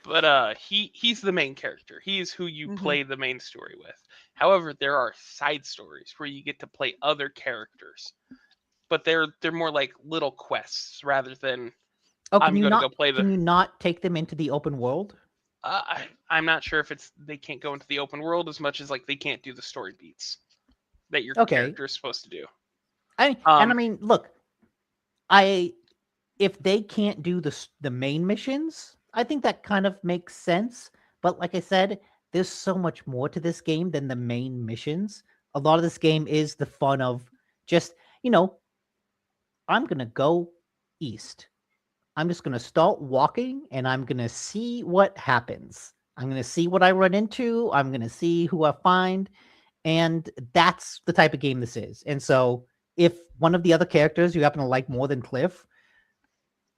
[SPEAKER 3] But he's the main character. He's who you play the main story with. However, there are side stories where you get to play other characters, but they're more like little quests rather than I'm going to go play them.
[SPEAKER 2] Can you not take them into the open world?
[SPEAKER 3] I'm not sure if they can't go into the open world as much as like they can't do the story beats that your character is supposed to do.
[SPEAKER 2] I mean, look, if they can't do the main missions, I think that kind of makes sense. But like I said, there's so much more to this game than the main missions. A lot of this game is the fun of just, I'm going to go east. I'm just going to start walking and I'm going to see what happens. I'm going to see what I run into. I'm going to see who I find. And that's the type of game this is. And so if one of the other characters you happen to like more than Cliff,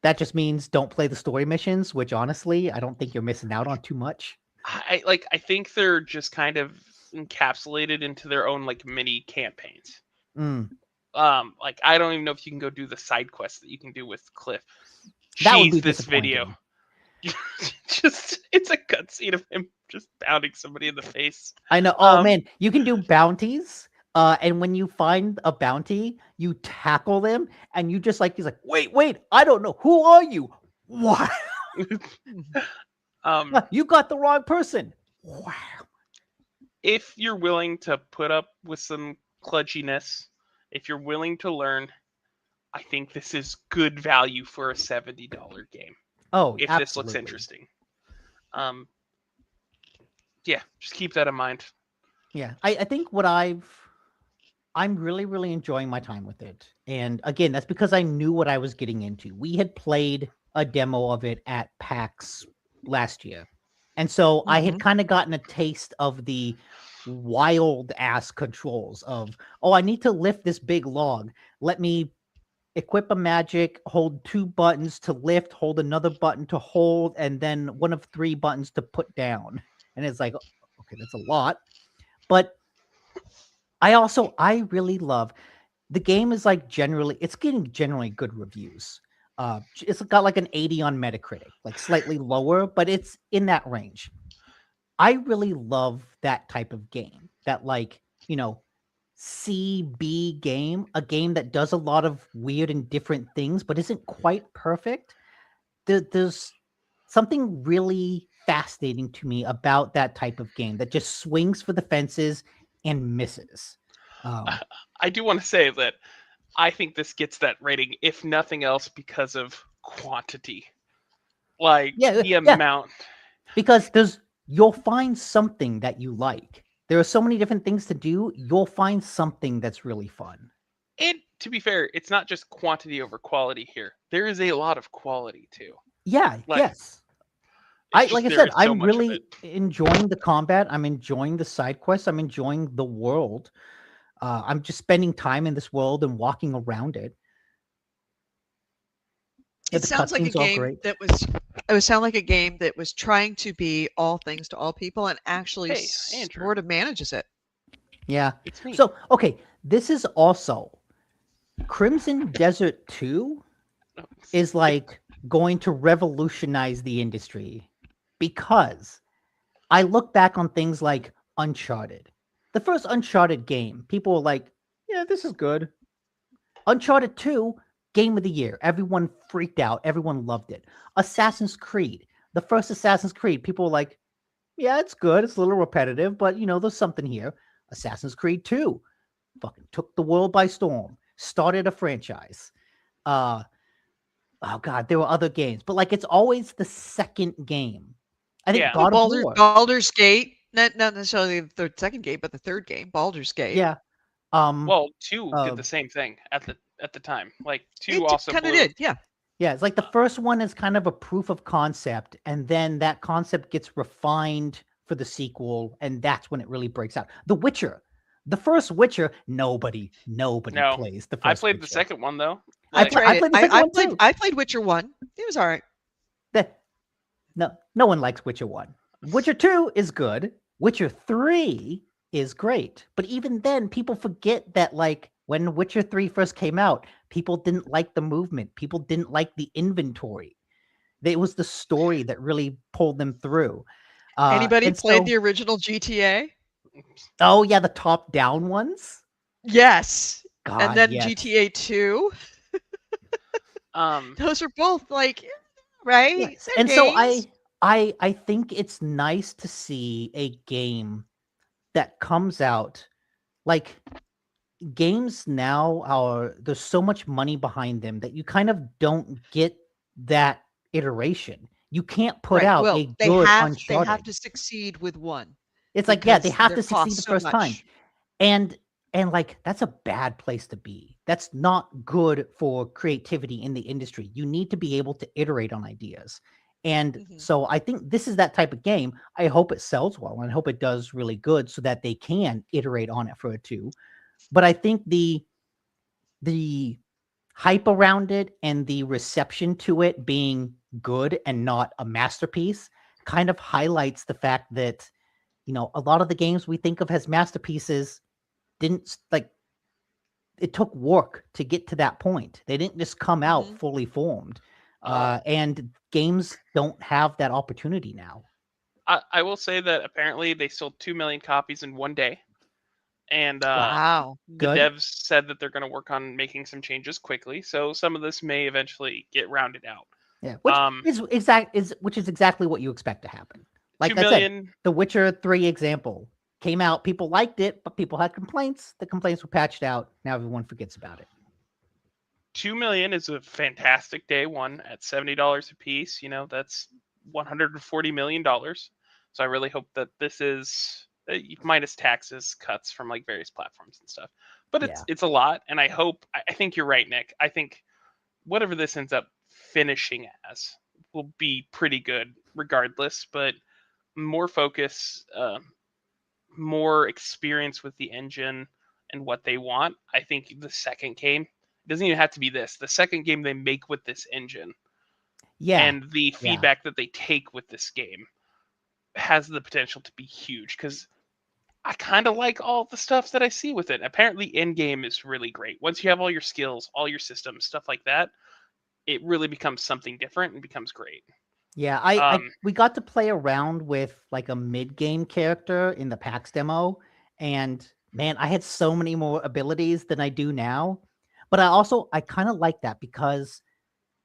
[SPEAKER 2] that just means don't play the story missions, which honestly, I don't think you're missing out on too much.
[SPEAKER 3] I think they're just kind of encapsulated into their own like mini campaigns. Like I don't even know if you can go do the side quests that you can do with Cliff.
[SPEAKER 2] That would be
[SPEAKER 3] this video. It's a cutscene of him just pounding somebody in the face.
[SPEAKER 2] I know. Oh man, you can do bounties. And when you find a bounty, you tackle them, and you just he's like, wait, I don't know. Who are you? Wow. You got the wrong person. Wow.
[SPEAKER 3] If you're willing to put up with some kludginess, if you're willing to learn, I think this is good value for a $70 game.
[SPEAKER 2] Oh,
[SPEAKER 3] if
[SPEAKER 2] absolutely.
[SPEAKER 3] This looks interesting. Yeah, just keep that in mind.
[SPEAKER 2] Yeah, I think I'm really, really enjoying my time with it. And again, that's because I knew what I was getting into. We had played a demo of it at PAX last year. And so I had kind of gotten a taste of the wild ass controls of, I need to lift this big log. Let me equip a magic, hold 2 buttons to lift, hold another button to hold, and then one of 3 buttons to put down. And it's like, okay, that's a lot. But I really love the game is it's getting generally good reviews. It's got like an 80 on Metacritic, like slightly lower, but it's in that range. I really love that type of game, that CB game, a game that does a lot of weird and different things, but isn't quite perfect. There's something really fascinating to me about that type of game that just swings for the fences and misses.
[SPEAKER 3] I do want to say that I think this gets that rating, if nothing else, because of quantity. The amount.
[SPEAKER 2] Because you'll find something that you like. There are so many different things to do. You'll find something that's really fun.
[SPEAKER 3] And to be fair, it's not just quantity over quality here. There is a lot of quality too.
[SPEAKER 2] Yeah. Yes. Like I said, I'm really enjoying the combat. I'm enjoying the side quests. I'm enjoying the world. I'm just spending time in this world and walking around it.
[SPEAKER 1] It sounds like a game that was. It would sound like a game that was trying to be all things to all people and actually sort of manages it.
[SPEAKER 2] Yeah. So, okay, this is also Crimson Desert 2 is like going to revolutionize the industry because I look back on things like Uncharted. The first Uncharted game, people were like, yeah, this is good. Uncharted 2, Game of the Year. Everyone freaked out. Everyone loved it. Assassin's Creed. The first Assassin's Creed, people were like, yeah, it's good. It's a little repetitive, but, there's something here. Assassin's Creed 2 fucking took the world by storm. Started a franchise. Oh, God, there were other games. But, like, it's always the second game. I think God of War.
[SPEAKER 1] Baldur's Gate. Not necessarily the second game, but the third game, Baldur's Gate.
[SPEAKER 2] Yeah.
[SPEAKER 3] Well, 2 did the same thing at the time. Like 2 also
[SPEAKER 1] kind of did, yeah.
[SPEAKER 2] Yeah, it's like the first one is kind of a proof of concept, and then that concept gets refined for the sequel, and that's when it really breaks out. The Witcher. The first Witcher, nobody plays the first
[SPEAKER 3] I played
[SPEAKER 2] Witcher.
[SPEAKER 3] the second one though.
[SPEAKER 2] I played the second one too.
[SPEAKER 1] I played Witcher 1. It was all right.
[SPEAKER 2] No one likes Witcher 1. Witcher 2 is good. Witcher 3 is great. But even then, people forget that, like, when Witcher 3 first came out, people didn't like the movement. People didn't like the inventory. It was the story that really pulled them through.
[SPEAKER 1] Anybody played the original GTA?
[SPEAKER 2] Oh, yeah, the top-down ones?
[SPEAKER 1] Yes.
[SPEAKER 2] God,
[SPEAKER 1] and then
[SPEAKER 2] yes.
[SPEAKER 1] GTA 2. Those are both, like, right?
[SPEAKER 2] Yes. And games. So I think it's nice to see a game that comes out, like, games now there's so much money behind them that you kind of don't get that iteration. You can't put out a good Uncharted.
[SPEAKER 1] They have to succeed with one.
[SPEAKER 2] It's like, yeah, they have to succeed the first time. And like, that's a bad place to be. That's not good for creativity in the industry. You need to be able to iterate on ideas. And so I think this is that type of game. I hope it sells well, and I hope it does really good so that they can iterate on it for a 2. But I think the hype around it and the reception to it being good and not a masterpiece kind of highlights the fact that, a lot of the games we think of as masterpieces didn't, like, it took work to get to that point. They didn't just come out fully formed. And games don't have that opportunity now.
[SPEAKER 3] I will say that apparently they sold 2 million copies in one day. And
[SPEAKER 1] wow,
[SPEAKER 3] the devs said that they're going to work on making some changes quickly. So some of this may eventually get rounded out.
[SPEAKER 2] Yeah, which is exactly what you expect to happen. Like I said, the Witcher 3 example came out, people liked it, but people had complaints. The complaints were patched out. Now everyone forgets about it.
[SPEAKER 3] 2 million is a fantastic day one at $70 a piece. That's $140 million. So I really hope that this is minus taxes cuts from like various platforms and stuff. But it's a lot. And I think you're right, Nick. I think whatever this ends up finishing as will be pretty good regardless. But more focus, more experience with the engine and what they want. I think the second game, doesn't even have to be this. The second game they make with this engine, and the feedback that they take with this game has the potential to be huge. Because I kind of like all the stuff that I see with it. Apparently, in-game is really great. Once you have all your skills, all your systems, stuff like that, it really becomes something different and becomes great.
[SPEAKER 2] Yeah, we got to play around with like a mid-game character in the PAX demo, and man, I had so many more abilities than I do now. But I kind of like that because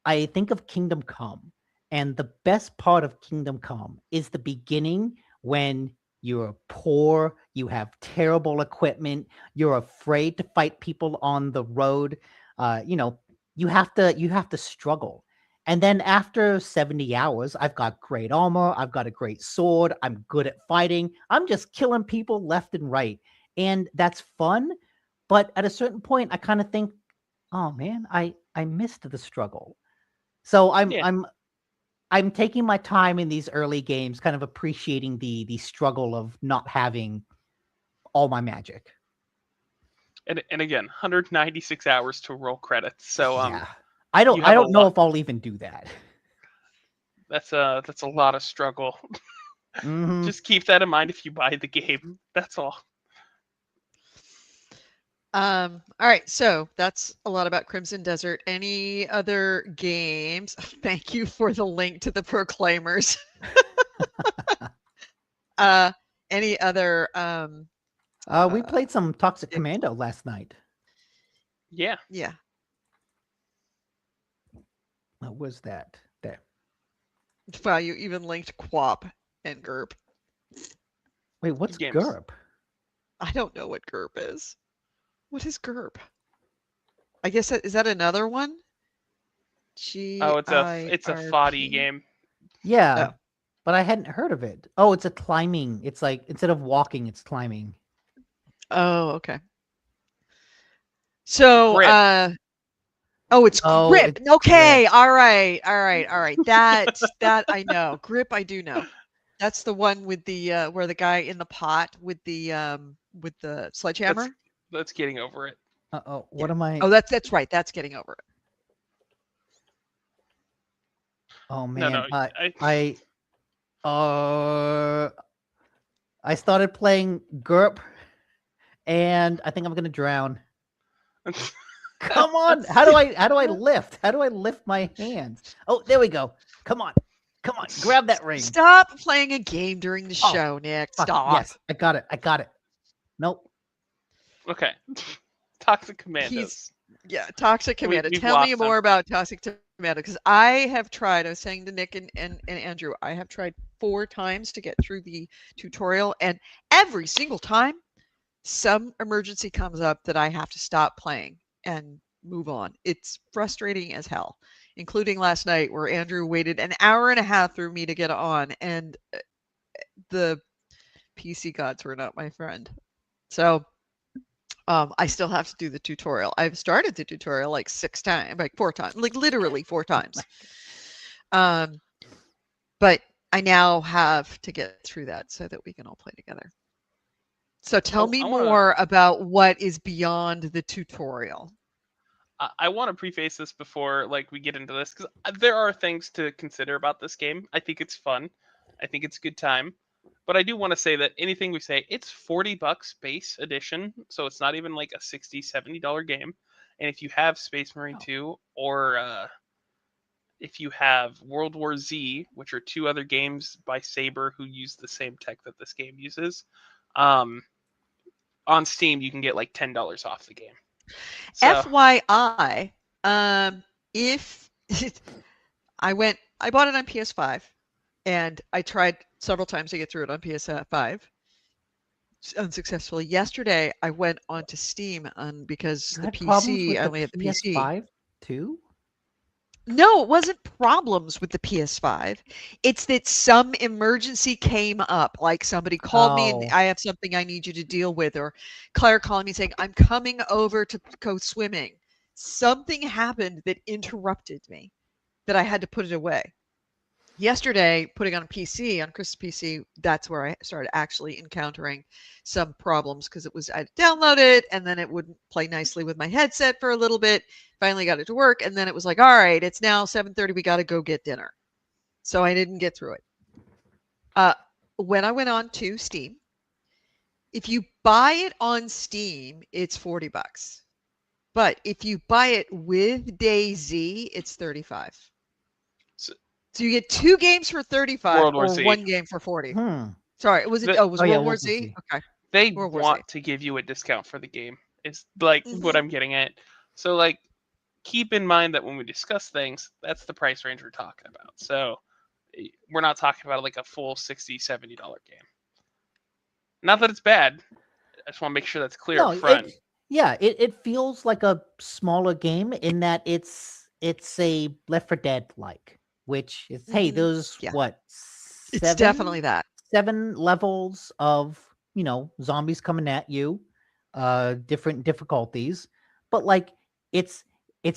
[SPEAKER 2] I think of Kingdom Come, and the best part of Kingdom Come is the beginning when you're poor, you have terrible equipment, you're afraid to fight people on the road. You have to struggle. And then after 70 hours, I've got great armor, I've got a great sword, I'm good at fighting, I'm just killing people left and right. And that's fun. But at a certain point, I kind of think, oh man, I missed the struggle. So I'm I'm taking my time in these early games, kind of appreciating the struggle of not having all my magic.
[SPEAKER 3] And again, 196 hours to roll credits. So
[SPEAKER 2] yeah. I don't know if I'll even do that.
[SPEAKER 3] That's a lot of struggle.
[SPEAKER 2] Mm-hmm.
[SPEAKER 3] Just keep that in mind if you buy the game. That's all.
[SPEAKER 1] All right, so that's a lot about Crimson Desert. Any other games? Thank you for the link to the Proclaimers. Any other
[SPEAKER 2] we played some Toxic Commando last night.
[SPEAKER 3] Yeah.
[SPEAKER 2] What was that? There.
[SPEAKER 1] Wow, you even linked QWOP and GURP.
[SPEAKER 2] Wait, what's GURP?
[SPEAKER 1] I don't know what GURP is. What is GURP? I guess is that another one?
[SPEAKER 3] it's a FODdy game.
[SPEAKER 2] Yeah, but I hadn't heard of it. Oh, it's a climbing. It's like instead of walking, it's climbing.
[SPEAKER 1] Oh, okay. So,
[SPEAKER 3] Grip.
[SPEAKER 1] it's Grip. Okay, Grip. All right. That I know. Grip, I do know. That's the one with the where the guy in the pot with the sledgehammer.
[SPEAKER 3] That's Getting Over It.
[SPEAKER 2] What am I?
[SPEAKER 1] Oh, that's right. That's Getting Over It.
[SPEAKER 2] Oh man, no, I started playing GURP, and I think I'm gonna drown. Come on, how do I lift? How do I lift my hands? Oh, there we go. Come on, grab that ring.
[SPEAKER 1] Stop playing a game during the show, Nick. Stop.
[SPEAKER 2] Yes, I got it. Nope.
[SPEAKER 3] Okay. Toxic Commandos.
[SPEAKER 1] Toxic Commando. Tell me more about Toxic Commando, because I have tried. I was saying to Nick and Andrew, I have tried 4 times to get through the tutorial, and every single time, some emergency comes up that I have to stop playing and move on. It's frustrating as hell, including last night where Andrew waited an hour and a half for me to get on, and the PC gods were not my friend. So I still have to do the tutorial. I've started the tutorial like 4 times, like literally 4 times. But I now have to get through that so that we can all play together. So tell me more about what is beyond the tutorial.
[SPEAKER 3] I want to preface this before we get into this, because there are things to consider about this game. I think it's fun. I think it's a good time. But I do want to say that anything we say, it's $40 base edition, so it's not even like a $60, $70 game. And if you have Space Marine 2 or if you have World War Z, which are 2 other games by Saber who use the same tech that this game uses, on Steam you can get like $10 off the game.
[SPEAKER 1] So, FYI, if I bought it on PS5. And I tried several times to get through it on PS5 unsuccessfully. Yesterday, I went onto Steam because the PC, I only had the
[SPEAKER 2] PS5 too?
[SPEAKER 1] No, it wasn't problems with the PS5. It's that some emergency came up, like somebody called me and I have something I need you to deal with, or Claire calling me saying, I'm coming over to go swimming. Something happened that interrupted me, that I had to put it away. Yesterday, putting on a PC, on Chris's PC, that's where I started actually encountering some problems, because I'd download it and then it wouldn't play nicely with my headset for a little bit. Finally got it to work, and then it was like, all right, it's now 7:30, we got to go get dinner. So I didn't get through it. When I went on to Steam, if you buy it on Steam, it's $40. But if you buy it with DayZ, it's $35. So you get 2 games for $35 or Z. 1 game for $40. Sorry, was it? Was World War Z? Okay.
[SPEAKER 3] They want to give you a discount for the game. It's what I'm getting at. So keep in mind that when we discuss things, that's the price range we're talking about. So we're not talking about a full $60, $70 game. Not that it's bad. I just want to make sure that's clear up front.
[SPEAKER 2] It feels like a smaller game in that it's a Left 4 Dead like. Which is, hey, those what? 7,
[SPEAKER 1] it's definitely that
[SPEAKER 2] 7 levels of zombies coming at you, different difficulties, but it's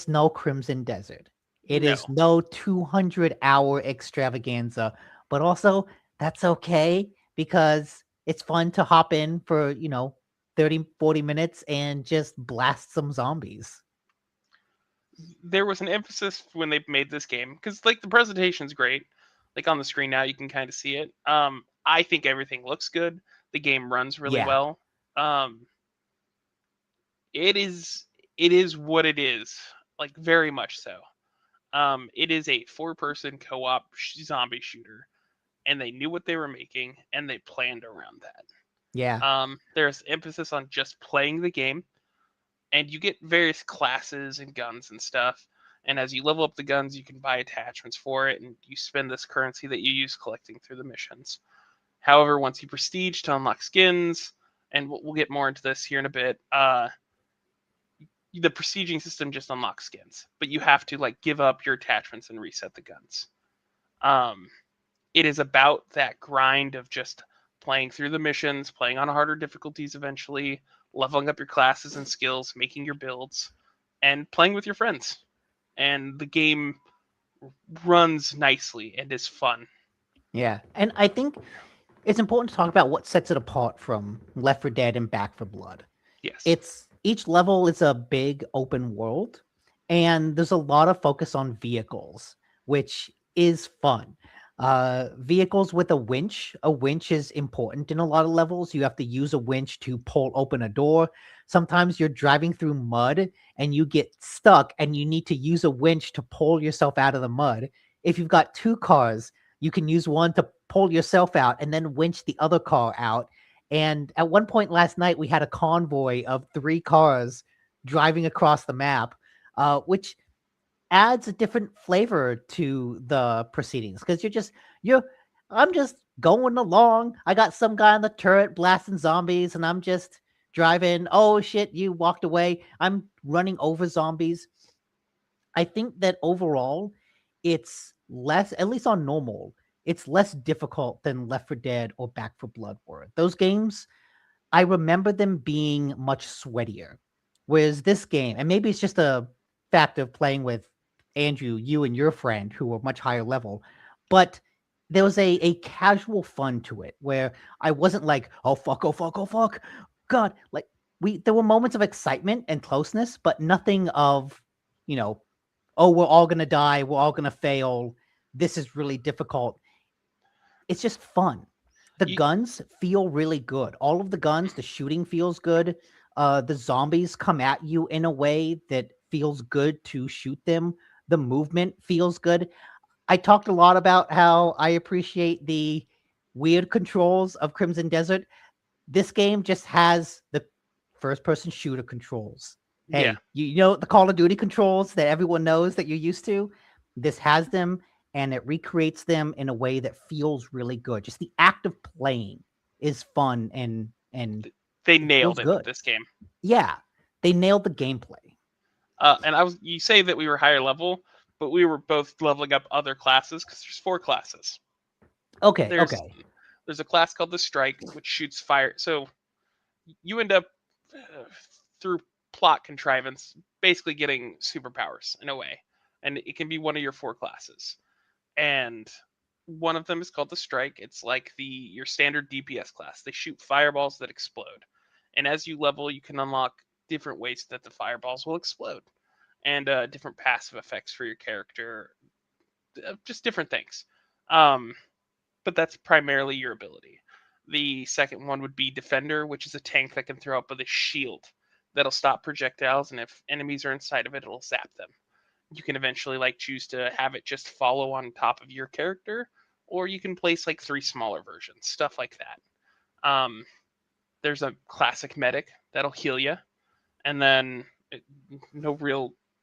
[SPEAKER 2] no Crimson Desert. It is no 200-hour extravaganza, but also that's okay because it's fun to hop in for, 30, 40 minutes and just blast some zombies.
[SPEAKER 3] There was an emphasis when they made this game because like the presentation's great. Like on the screen now, you can kind of see it. I think everything looks good. The game runs really well. It is what it is, like very much so. It is a 4-person co-op zombie shooter, and they knew what they were making, and they planned around that.
[SPEAKER 2] Yeah.
[SPEAKER 3] There's emphasis on just playing the game, and you get various classes and guns and stuff. And as you level up the guns, you can buy attachments for it, and you spend this currency that you use collecting through the missions. However, once you prestige to unlock skins, and we'll get more into this here in a bit, the prestiging system just unlocks skins, but you have to like give up your attachments and reset the guns. It is about that grind of just playing through the missions, playing on harder difficulties eventually, leveling up your classes and skills, making your builds, and playing with your friends. And the game runs nicely and is fun.
[SPEAKER 2] Yeah, and I think it's important to talk about what sets it apart from Left 4 Dead and Back 4 Blood.
[SPEAKER 3] Yes.
[SPEAKER 2] Each level is a big open world, and there's a lot of focus on vehicles, which is fun. Vehicles with a winch. A winch is important in a lot of levels. You have to use a winch to pull open a door. Sometimes you're driving through mud and you get stuck and you need to use a winch to pull yourself out of the mud. If you've got 2 cars, you can use one to pull yourself out and then winch the other car out. And at one point last night, we had a convoy of 3 cars driving across the map, which adds a different flavor to the proceedings because I'm just going along. I got some guy on the turret blasting zombies, and I'm just driving. Oh shit, you walked away. I'm running over zombies. I think that overall, it's less, at least on normal, it's less difficult than Left 4 Dead or Back 4 Blood were. Those games, I remember them being much sweatier. Whereas this game, and maybe it's just a fact of playing with Andrew, you and your friend who were much higher level, but there was a casual fun to it where I wasn't like, oh fuck, oh fuck, oh fuck. God, like there were moments of excitement and closeness, but nothing of, oh, we're all gonna die, we're all gonna fail. This is really difficult. It's just fun. The guns feel really good. All of the guns, the shooting feels good. The zombies come at you in a way that feels good to shoot them. The movement feels good. I talked a lot about how I appreciate the weird controls of Crimson Desert. This game just has the first-person shooter controls. Hey, you know the Call of Duty controls that everyone knows that you're used to? This has them, and it recreates them in a way that feels really good. Just the act of playing is fun, and
[SPEAKER 3] they nailed it with this game.
[SPEAKER 2] Yeah, they nailed the gameplay.
[SPEAKER 3] And you say that we were higher level, but we were both leveling up other classes because there's 4 classes.
[SPEAKER 2] Okay.
[SPEAKER 3] There's a class called the Strike, which shoots fire. So you end up through plot contrivance, basically getting superpowers in a way, and it can be one of your 4 classes. And one of them is called the Strike. It's like your standard DPS class. They shoot fireballs that explode, and as you level, you can unlock different ways that the fireballs will explode, and different passive effects for your character, just different things. But that's primarily your ability. The second one would be Defender, which is a tank that can throw up with a shield that'll stop projectiles, and if enemies are inside of it, it'll zap them. You can eventually choose to have it just follow on top of your character, or you can place 3 smaller versions, stuff like that. There's a classic medic that'll heal you, and then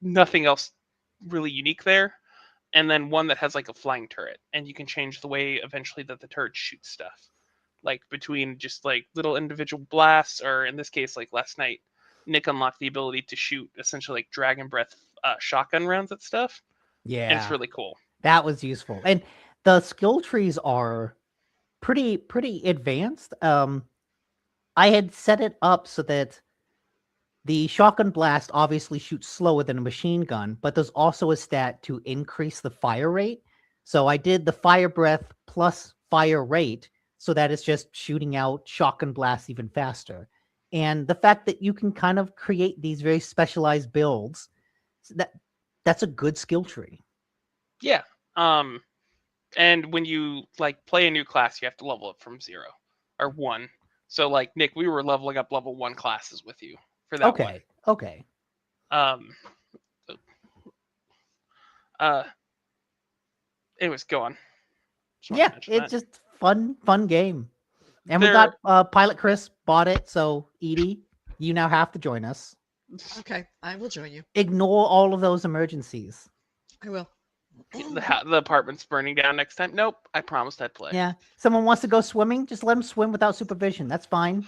[SPEAKER 3] nothing else really unique there. And then one that has a flying turret, and you can change the way eventually that the turret shoots stuff, between just little individual blasts, or in this case, last night, Nick unlocked the ability to shoot essentially dragon breath shotgun rounds at stuff.
[SPEAKER 2] Yeah,
[SPEAKER 3] and it's really cool.
[SPEAKER 2] That was useful, and the skill trees are pretty advanced. I had set it up so that The shotgun blast obviously shoots slower than a machine gun, but there's also a stat to increase the fire rate. So I did the fire breath plus fire rate so that it's just shooting out shotgun blasts even faster. And the fact that you can kind of create these very specialized builds, that's a good skill tree.
[SPEAKER 3] Yeah. And when you like play a new class, you have to level up from 0 or 1. So like Nick, we were leveling up level 1 classes with you for that one.
[SPEAKER 2] Okay.
[SPEAKER 3] Anyways, go on.
[SPEAKER 2] Yeah, it's just fun game. And we got Pilot Chris bought it, so Edie, you now have to join us.
[SPEAKER 1] Okay, I will join you.
[SPEAKER 2] Ignore all of those emergencies.
[SPEAKER 1] I will.
[SPEAKER 3] The apartment's burning down next time. Nope, I promised I'd play.
[SPEAKER 2] Yeah, someone wants to go swimming, just let them swim without supervision. That's fine.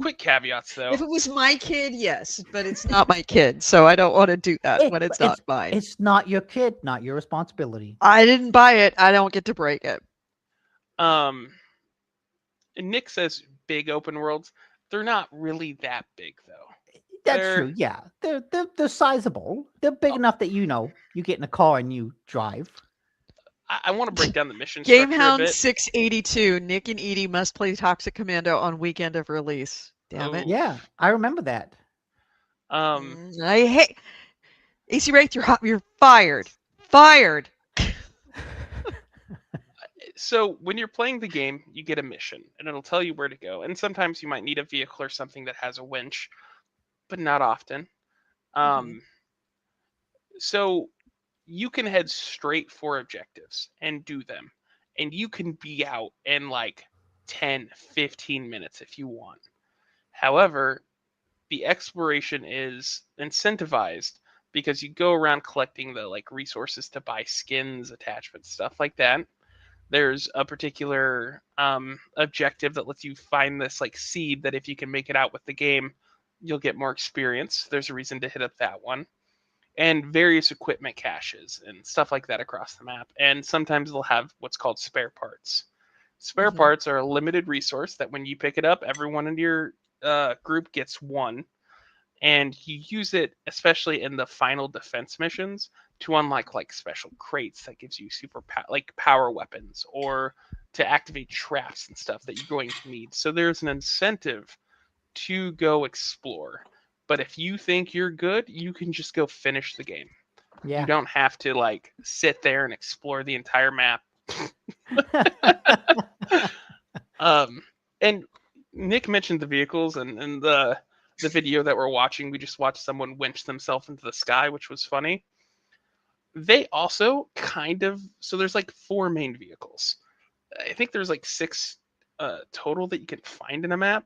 [SPEAKER 3] Quick caveats, though.
[SPEAKER 1] If it was my kid, yes, but it's not my kid, so I don't want to do that when it's not mine.
[SPEAKER 2] It's not your kid, not your responsibility.
[SPEAKER 1] I didn't buy it. I don't get to break it.
[SPEAKER 3] Nick says big open worlds. They're not really that big, though.
[SPEAKER 2] That's true. Yeah, they're sizable. They're big enough that you get in a car and you drive.
[SPEAKER 3] I want to break down the mission structure a
[SPEAKER 1] GameHounds
[SPEAKER 3] bit.
[SPEAKER 1] 682. Nick and Edie must play Toxic Commando on weekend of release. Damn it.
[SPEAKER 2] Yeah, I remember that.
[SPEAKER 1] I hate AC Wraith. You're fired. Fired.
[SPEAKER 3] So when you're playing the game, you get a mission, and it'll tell you where to go. And sometimes you might need a vehicle or something that has a winch, but not often. So you can head straight for objectives and do them. And you can be out in like 10, 15 minutes if you want. However, the exploration is incentivized because you go around collecting the like resources to buy skins, attachments, stuff like that. There's a particular objective that lets you find this like seed that if you can make it out with the game, you'll get more experience. There's a reason to hit up that one. And various equipment caches and stuff like that across the map. And sometimes they'll have what's called spare parts. Spare parts are a limited resource that when you pick it up, everyone in your group gets one. And you use it, especially in the final defense missions, to unlock like special crates that gives you like power weapons or to activate traps and stuff that you're going to need. So there's an incentive to go explore. But if you think you're good, you can just go finish the game. Yeah. You don't have to like sit there and explore the entire map. And Nick mentioned the vehicles and the video that we're watching. We just watched someone winch themselves into the sky, which was funny. They also so there's like 4 main vehicles. I think there's like 6 total that you can find in a map.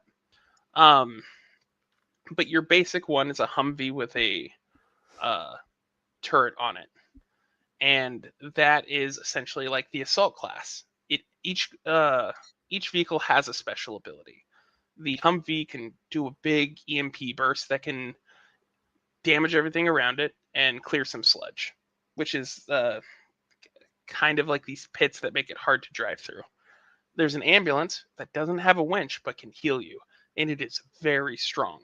[SPEAKER 3] But your basic one is a Humvee with a turret on it. And that is essentially like the assault class. Each vehicle has a special ability. The Humvee can do a big EMP burst that can damage everything around it and clear some sludge, which is kind of like these pits that make it hard to drive through. There's an ambulance that doesn't have a winch but can heal you, and it is very strong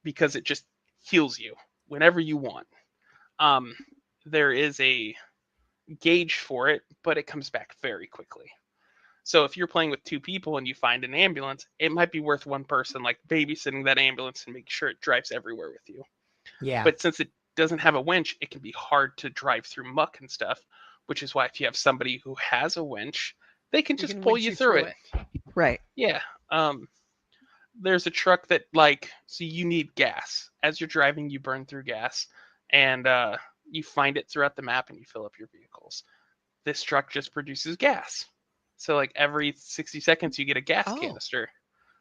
[SPEAKER 3] because it just heals you whenever you want. There is a gauge for it, but it comes back very quickly. So if you're playing with 2 people and you find an ambulance, it might be worth one person like babysitting that ambulance and making sure it drives everywhere with you.
[SPEAKER 2] Yeah.
[SPEAKER 3] But since it doesn't have a winch, it can be hard to drive through muck and stuff, which is why if you have somebody who has a winch, they can just pull you through it.
[SPEAKER 1] Right.
[SPEAKER 3] Yeah. There's a truck that so you need gas. As you're driving, you burn through gas, and you find it throughout the map and you fill up your vehicles. This truck just produces gas. So like every 60 seconds you get a gas canister,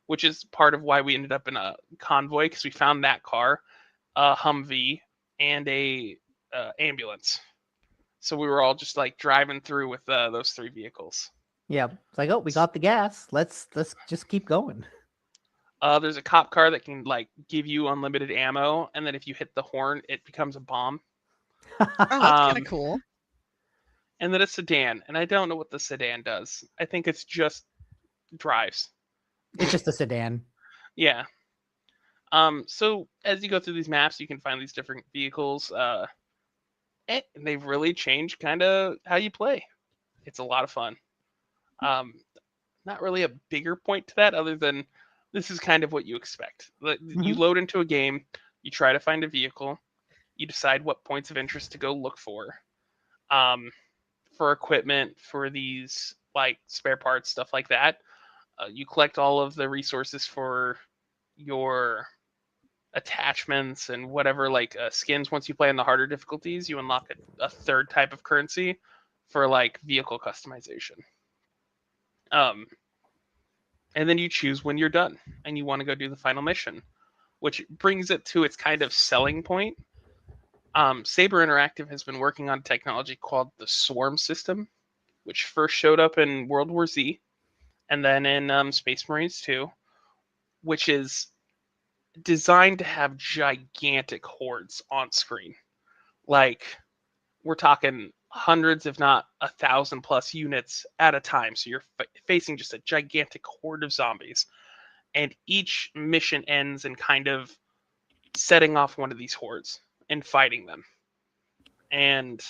[SPEAKER 3] which is part of why we ended up in a convoy, because we found that car, a Humvee, and a ambulance. So we were all just like driving through with those 3 vehicles.
[SPEAKER 2] Yeah, it's like, oh, we got the gas. Let's just keep going.
[SPEAKER 3] There's a cop car that can like give you unlimited ammo, and then if you hit the horn, it becomes a bomb.
[SPEAKER 1] Oh, that's kind of cool.
[SPEAKER 3] And then a sedan, and I don't know what the sedan does. I think it's just drives.
[SPEAKER 2] It's just a sedan.
[SPEAKER 3] Yeah. So as you go through these maps, you can find these different vehicles. And they've really changed kind of how you play. It's a lot of fun. Not really a bigger point to that other than this is kind of what you expect. You load into a game, you try to find a vehicle, you decide what points of interest to go look for equipment, for these like spare parts, stuff like that. You collect all of the resources for your attachments and whatever, like skins. Once you play on the harder difficulties, you unlock a third type of currency for like vehicle customization. And then you choose when you're done and you want to go do the final mission, which brings it to its kind of selling point. Saber Interactive has been working on technology called the Swarm system, which first showed up in World War Z and then in Space Marines 2, which is designed to have gigantic hordes on screen. Like, we're talking hundreds, if not 1,000 plus units at a time. So you're facing just a gigantic horde of zombies. And each mission ends in kind of setting off one of these hordes and fighting them. And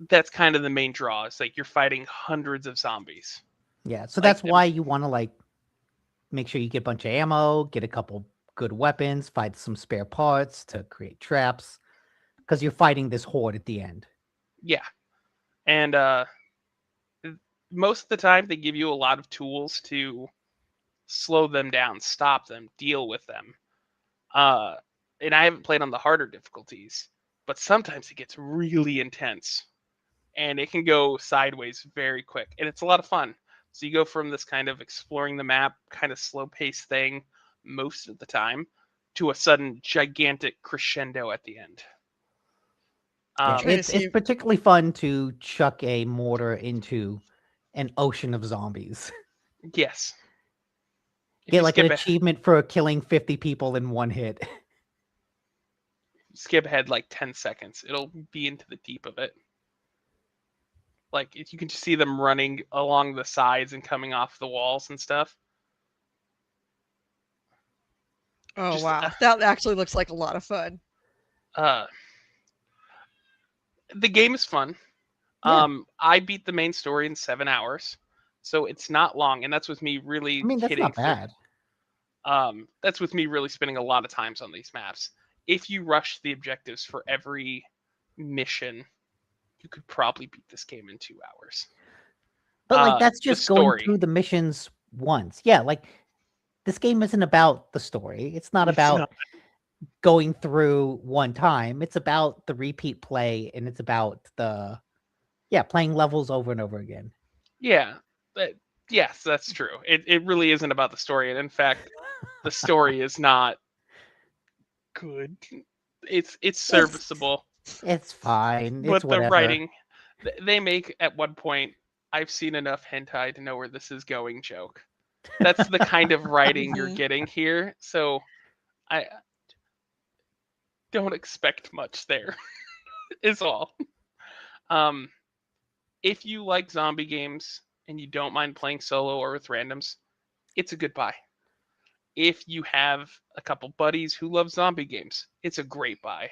[SPEAKER 3] that's kind of the main draw. It's like you're fighting hundreds of zombies.
[SPEAKER 2] Yeah, so that's why you want to like make sure you get a bunch of ammo, get a couple good weapons, find some spare parts to create traps, because you're fighting this horde at the end.
[SPEAKER 3] Yeah. And most of the time they give you a lot of tools to slow them down, stop them, deal with them. And I haven't played on the harder difficulties, but sometimes it gets really intense and it can go sideways very quick, and it's a lot of fun. So you go from this kind of exploring the map, kind of slow paced thing most of the time to a sudden gigantic crescendo at the end.
[SPEAKER 2] It's particularly fun to chuck a mortar into an ocean of zombies.
[SPEAKER 3] Yes.
[SPEAKER 2] Get like an achievement for killing 50 people in one hit.
[SPEAKER 3] Skip ahead like 10 seconds. It'll be into the deep of it. Like, you can just see them running along the sides and coming off the walls and stuff.
[SPEAKER 1] Oh, wow. That actually looks like a lot of fun.
[SPEAKER 3] The game is fun. Yeah. I beat the main story in 7 hours, so it's not long, and that's with me really
[SPEAKER 2] that's not bad.
[SPEAKER 3] That's with me really spending a lot of times on these maps. If you rush the objectives for every mission, you could probably beat this game in 2 hours.
[SPEAKER 2] But like that's just going through the missions once. Yeah, like this game isn't about the story. It's not about going through one time. It's about the repeat play, and it's about playing levels over and over again.
[SPEAKER 3] Yeah. Yes, that's true. It really isn't about the story, and in fact, the story is not good. It's serviceable.
[SPEAKER 2] It's fine.
[SPEAKER 3] But the writing, they make at one point, I've seen enough hentai to know where this is going joke. That's the kind of writing you're getting here. So I don't expect much there, is all. If you like zombie games and you don't mind playing solo or with randoms, it's a good buy. If you have a couple buddies who love zombie games, it's a great buy.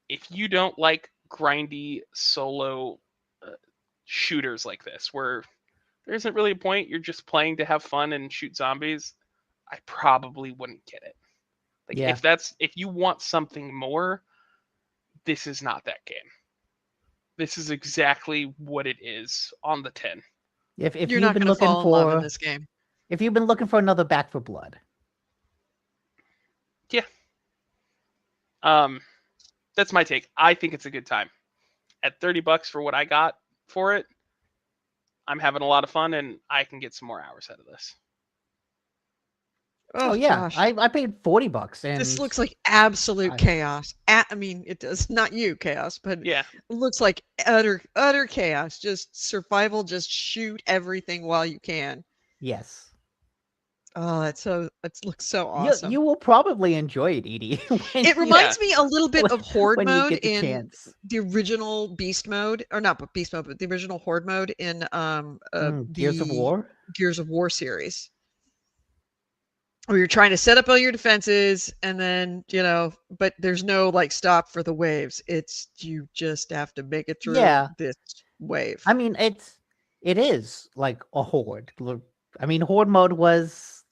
[SPEAKER 3] If you don't like grindy solo shooters like this, where there isn't really a point, you're just playing to have fun and shoot zombies, I probably wouldn't get it. If you want something more, this is not that game. This is exactly what it is on the tin.
[SPEAKER 2] If
[SPEAKER 1] you're not going to fall in love in this game.
[SPEAKER 2] If you've been looking for another Back 4 Blood.
[SPEAKER 3] Yeah. That's my take. I think it's a good time. At $30 for what I got for it, I'm having a lot of fun, and I can get some more hours out of this.
[SPEAKER 2] Oh yeah, gosh. I paid $40, and
[SPEAKER 1] this looks like absolute chaos. I mean, it does not you chaos, but
[SPEAKER 3] yeah,
[SPEAKER 1] it looks like utter chaos. Just survival. Just shoot everything while you can.
[SPEAKER 2] Yes.
[SPEAKER 1] Oh, it looks so awesome.
[SPEAKER 2] You will probably enjoy it, Edie.
[SPEAKER 1] It reminds me a little bit of Horde mode in the original Beast mode, or not Beast mode, but the original Horde mode in
[SPEAKER 2] Gears of War.
[SPEAKER 1] Gears of War series. where you're trying to set up all your defenses and then, but there's no like stop for the waves. It's you just have to make it through this wave.
[SPEAKER 2] I mean, it is like a horde. I mean, horde mode was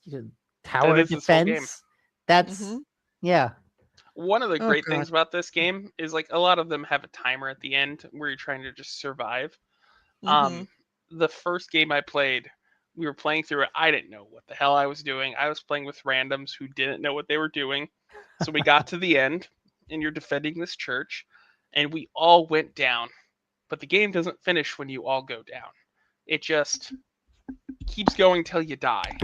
[SPEAKER 2] tower defense. That's yeah.
[SPEAKER 3] One of the great things about this game is like a lot of them have a timer at the end where you're trying to just survive. The first game I played, we were playing through it. I didn't know what the hell I was doing. I was playing with randoms who didn't know what they were doing. So we got to the end, and you're defending this church, and we all went down. But the game doesn't finish when you all go down. It just keeps going till you die.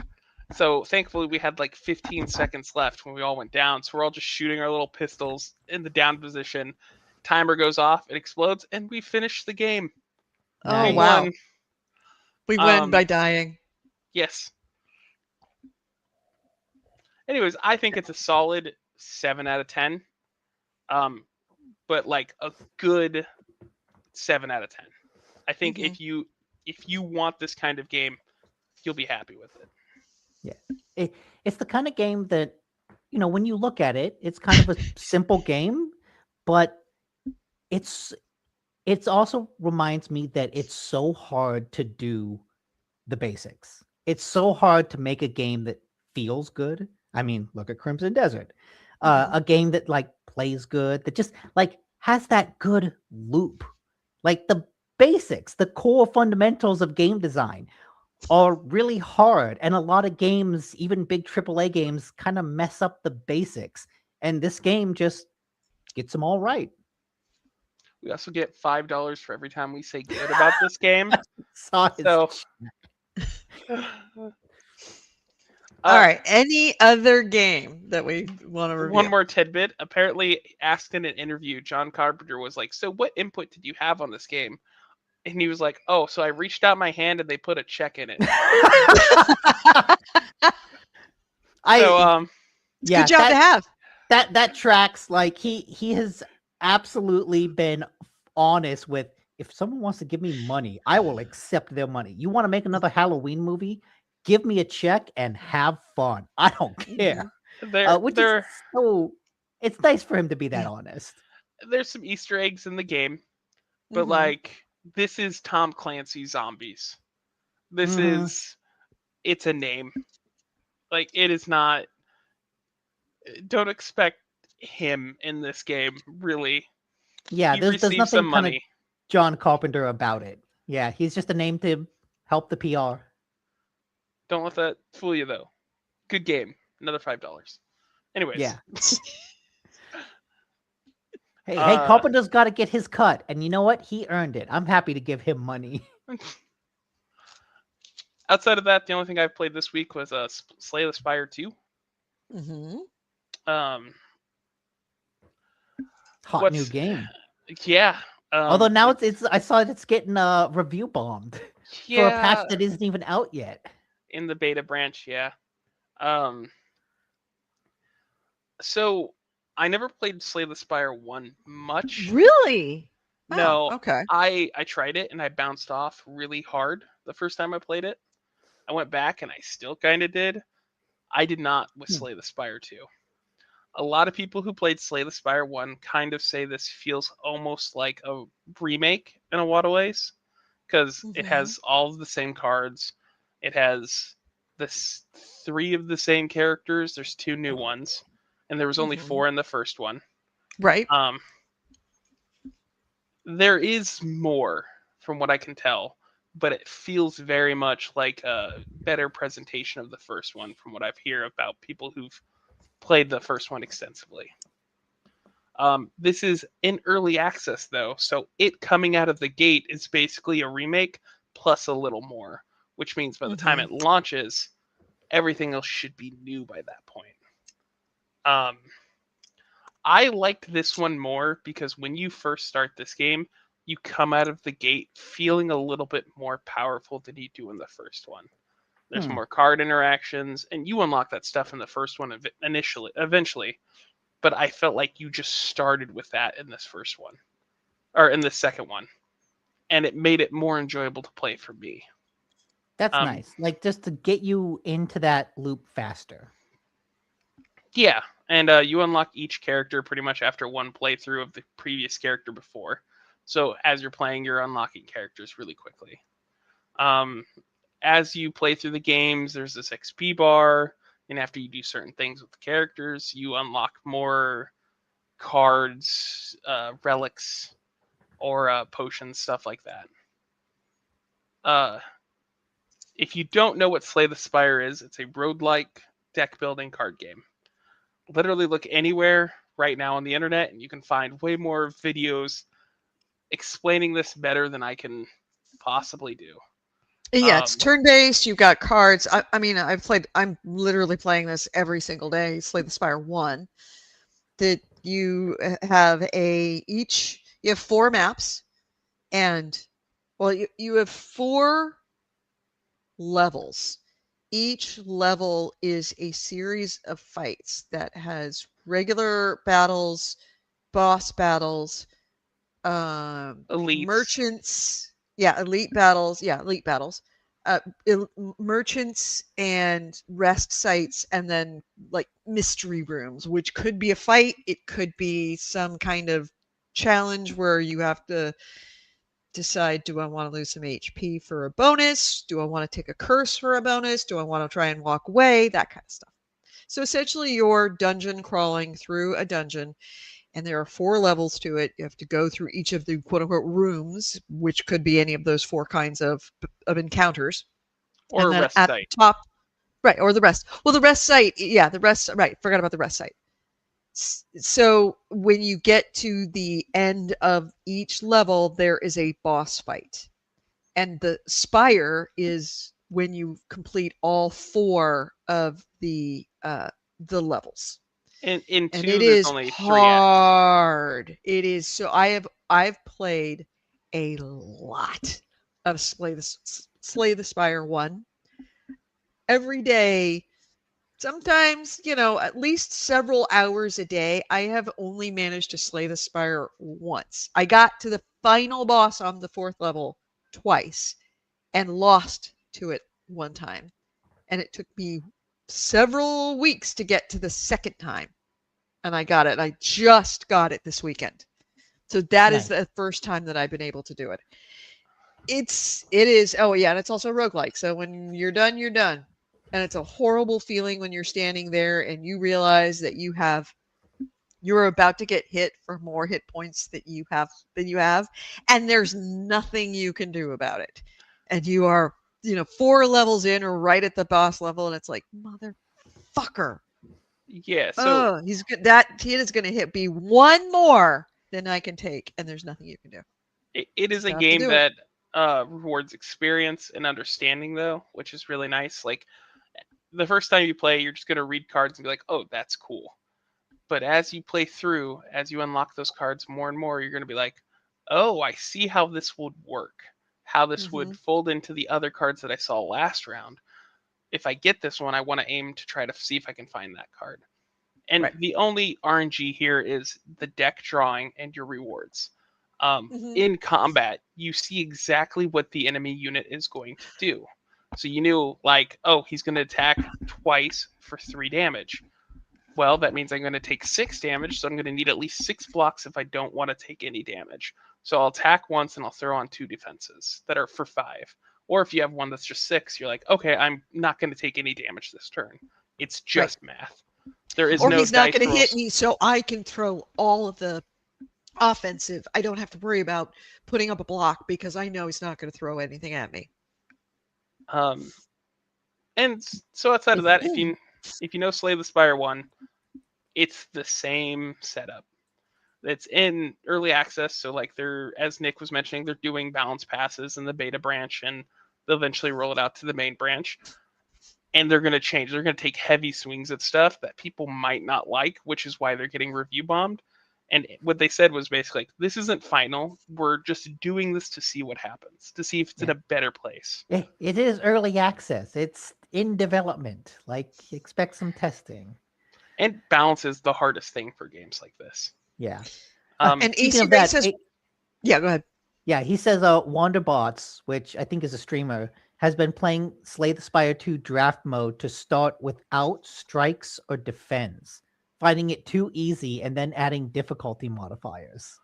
[SPEAKER 3] So thankfully we had like 15 seconds left when we all went down. So we're all just shooting our little pistols in the down position. Timer goes off, it explodes, and we finish the game.
[SPEAKER 1] Oh, wow. We win by dying.
[SPEAKER 3] Yes. Anyways, I think it's a solid 7 out of 10. But like a good 7 out of 10. I think if you want this kind of game, you'll be happy with it.
[SPEAKER 2] Yeah. It's the kind of game that, when you look at it, it's kind of a simple game, but it's also reminds me that it's so hard to do the basics. It's so hard to make a game that feels good. I mean, look at Crimson Desert. A game that like plays good, that just like has that good loop. Like the basics, the core fundamentals of game design are really hard. And a lot of games, even big AAA games, kind of mess up the basics. And this game just gets them all right.
[SPEAKER 3] We also get $5 for every time we say good about this game.
[SPEAKER 1] All right. Any other game that we want to review?
[SPEAKER 3] One more tidbit. Apparently, asked in an interview, John Carpenter was like, "So, what input did you have on this game?" And he was like, "Oh, so I reached out my hand and they put a check in it."
[SPEAKER 1] Good job to have.
[SPEAKER 2] That tracks. Like he has absolutely been honest with, if someone wants to give me money, I will accept their money. You want to make another Halloween movie? Give me a check and have fun. I don't care. It's nice for him to be that honest.
[SPEAKER 3] There's some Easter eggs in the game, but like this is Tom Clancy's Zombies. This is, it's a name. Like it is not. Don't expect him in this game, really.
[SPEAKER 2] Yeah, there's nothing kind of John Carpenter about it. Yeah, he's just a name to help the PR.
[SPEAKER 3] Don't let that fool you, though. Good game. Another $5. Anyways.
[SPEAKER 2] Yeah. Hey, Carpenter's got to get his cut. And you know what? He earned it. I'm happy to give him money.
[SPEAKER 3] Outside of that, the only thing I've played this week was Slay the Spire 2.
[SPEAKER 2] Hot new game.
[SPEAKER 3] Yeah.
[SPEAKER 2] Although now it's I saw it's getting review bombed for a patch that isn't even out yet.
[SPEAKER 3] In the beta branch, yeah. So I never played Slay the Spire 1 much.
[SPEAKER 1] Really?
[SPEAKER 3] No.
[SPEAKER 1] Oh, okay.
[SPEAKER 3] I tried it and I bounced off really hard the first time I played it. I went back and I still kind of did. I did not with Slay the Spire 2. A lot of people who played Slay the Spire 1 kind of say this feels almost like a remake in a lot of ways, because it has all of the same cards. It has this 3 of the same characters. There's 2 new ones, and there was only 4 in the first one.
[SPEAKER 1] Right.
[SPEAKER 3] There is more, from what I can tell, but it feels very much like a better presentation of the first one, from what I've heard about people who've played the first one extensively. This is in early access, though, so it coming out of the gate is basically a remake plus a little more, which means by the time it launches, everything else should be new by that point. I liked this one more because when you first start this game, you come out of the gate feeling a little bit more powerful than you do in the first one. There's more card interactions, and you unlock that stuff in the first one eventually. But I felt like you just started with that in this first one, or in the second one, and it made it more enjoyable to play for me.
[SPEAKER 2] That's nice. Like just to get you into that loop faster.
[SPEAKER 3] Yeah, and you unlock each character pretty much after one playthrough of the previous character before. So as you're playing, you're unlocking characters really quickly. As you play through the games, there's this XP bar, and after you do certain things with the characters, you unlock more cards, relics, or potions, stuff like that. If you don't know what Slay the Spire is, it's a roguelike deck building card game. Literally look anywhere right now on the internet, and you can find way more videos explaining this better than I can possibly do.
[SPEAKER 1] Yeah, it's turn-based. You've got cards. I mean, I'm literally playing this every single day. Slay the Spire 1. That you have you have 4 maps, and you have 4 levels. Each level is a series of fights that has regular battles, boss battles, merchants. Yeah, elite battles. Merchants and rest sites, and then like mystery rooms, which could be a fight. It could be some kind of challenge where you have to decide, do I want to lose some HP for a bonus? Do I want to take a curse for a bonus? Do I want to try and walk away? That kind of stuff. So essentially you're dungeon crawling through a dungeon, and there are 4 levels to it. You have to go through each of the quote-unquote rooms, which could be any of those 4 kinds of encounters.
[SPEAKER 3] Or a rest site.
[SPEAKER 1] The top, right, or the rest. Well, the rest site, yeah, forgot about the rest site. So when you get to the end of each level, there is a boss fight. And the spire is when you complete all 4 of the levels.
[SPEAKER 3] In 2,
[SPEAKER 1] and it
[SPEAKER 3] there's
[SPEAKER 1] is
[SPEAKER 3] only 3
[SPEAKER 1] hard. Acts. It is so. I've played a lot of Slay the Spire 1 every day. Sometimes, at least several hours a day. I have only managed to slay the Spire once. I got to the final boss on the 4th level twice and lost to it one time. And it took me several weeks to get to the second time. And I got it. I just got it this weekend. So that is the first time that I've been able to do it. It is. Oh yeah. And it's also roguelike. So when you're done, you're done. And it's a horrible feeling when you're standing there and you realize that you're about to get hit for more hit points than you have, and there's nothing you can do about it. And you are, 4 levels in or right at the boss level, and it's like, motherfucker.
[SPEAKER 3] Yeah, so
[SPEAKER 1] he's good. That hit is going to be one more than I can take, and there's nothing you can do.
[SPEAKER 3] It is a game that rewards experience and understanding, though, which is really nice. Like, the first time you play, you're just going to read cards and be like, oh, that's cool. But as you play through, as you unlock those cards more and more, you're going to be like, oh, I see how this would work, how this would fold into the other cards that I saw last round. If I get this one, I want to aim to try to see if I can find that card. And the only RNG here is the deck drawing and your rewards. In combat, you see exactly what the enemy unit is going to do. So you knew, like, oh, he's going to attack twice for 3 damage. Well, that means I'm going to take 6 damage, so I'm going to need at least 6 blocks if I don't want to take any damage. So I'll attack once and I'll throw on 2 defenses that are for 5. Or if you have one that's just 6, you're like, okay, I'm not going to take any damage this turn. It's just math. There is no
[SPEAKER 1] he's not going to
[SPEAKER 3] rolls.
[SPEAKER 1] hit me, so I can throw all of the offensive. I don't have to worry about putting up a block because I know he's not going to throw anything at me.
[SPEAKER 3] And so outside of that, if you know Slay the Spire 1, it's the same setup. It's in early access, so like as Nick was mentioning, they're doing balance passes in the beta branch, and they'll eventually roll it out to the main branch. And they're going to change. They're going to take heavy swings at stuff that people might not like, which is why they're getting review bombed. And what they said was basically, like, this isn't final. We're just doing this to see what happens, to see if it's in a better place.
[SPEAKER 2] It is early access. It's in development. Like, expect some testing.
[SPEAKER 3] And balance is the hardest thing for games like this.
[SPEAKER 2] Yeah.
[SPEAKER 1] And AC Ray says, yeah, go ahead.
[SPEAKER 2] Yeah, he says Wanderbots, which I think is a streamer, has been playing Slay the Spire 2 draft mode to start without strikes or defense. finding it too easy and then adding difficulty modifiers?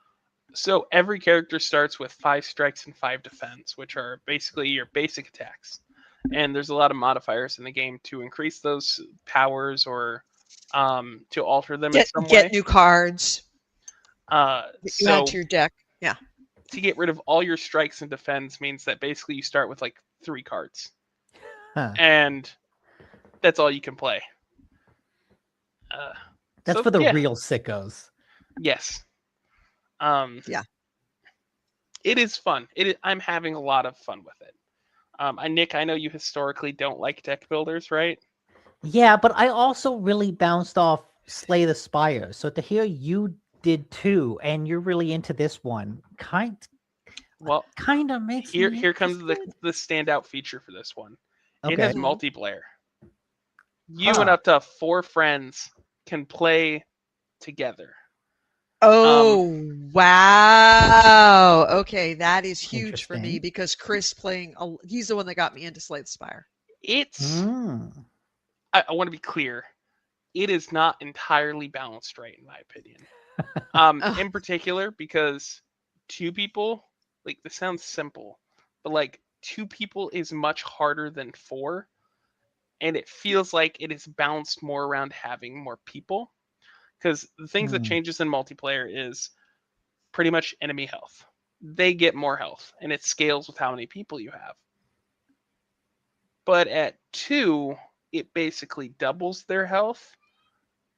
[SPEAKER 3] So every character starts with 5 strikes and 5 defense, which are basically your basic attacks. And there's a lot of modifiers in the game to increase those powers or to alter them in some way.
[SPEAKER 1] Get new cards. You add to your deck. Yeah.
[SPEAKER 3] To get rid of all your strikes and defense means that basically you start with like 3 cards. And that's all you can play.
[SPEAKER 2] That's for the real sickos.
[SPEAKER 3] Yes.
[SPEAKER 1] Yeah.
[SPEAKER 3] It is fun. I'm having a lot of fun with it. Nick, I know you historically don't like deck builders, right?
[SPEAKER 2] Yeah, but I also really bounced off Slay the Spire. So to hear you did too, and you're really into this one, kind of makes
[SPEAKER 3] here comes the standout feature for this one. Okay. It has multiplayer. You and up to 4 friends can play together.
[SPEAKER 1] Oh, wow. Okay, that is huge for me because Chris he's the one that got me into Slay the Spire.
[SPEAKER 3] I want to be clear. It is not entirely balanced right, in my opinion. In particular, because 2 people, like, this sounds simple, but like 2 people is much harder than 4. And it feels like it is balanced more around having more people. Because the things that changes in multiplayer is pretty much enemy health. They get more health, and it scales with how many people you have. But at 2, it basically doubles their health,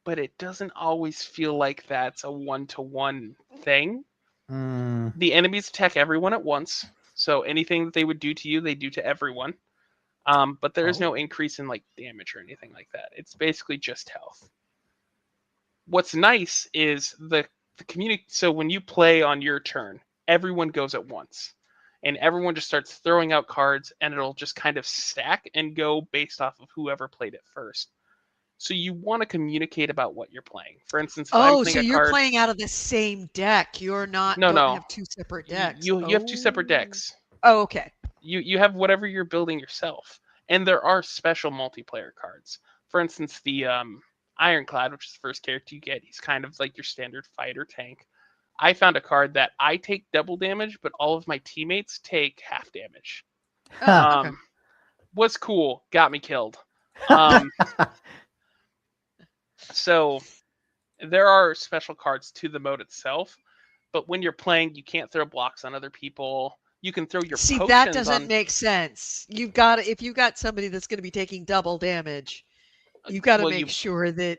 [SPEAKER 3] but it doesn't always feel like that's a one-to-one thing. The enemies attack everyone at once, so anything that they would do to you, they do to everyone. But there is no increase in like damage or anything like that. It's basically just health. What's nice is the community. So when you play on your turn, everyone goes at once, and everyone just starts throwing out cards, and it'll just kind of stack and go based off of whoever played it first. So you want to communicate about what you're playing. For instance,
[SPEAKER 1] so you're playing out of the same deck. You're not.
[SPEAKER 3] No.
[SPEAKER 1] Have 2 separate decks.
[SPEAKER 3] You have 2 separate decks.
[SPEAKER 1] Oh, okay.
[SPEAKER 3] You have whatever you're building yourself, and there are special multiplayer cards. For instance, the Ironclad, which is the first character you get, he's kind of like your standard fighter tank. I found a card that I take double damage, but all of my teammates take half damage.
[SPEAKER 1] Okay.
[SPEAKER 3] Was cool. Got me killed. So there are special cards to the mode itself, but when you're playing, you can't throw blocks on other people. You can throw your potions
[SPEAKER 1] that doesn't make sense. If you've got somebody that's going to be taking double damage, you've got to make sure that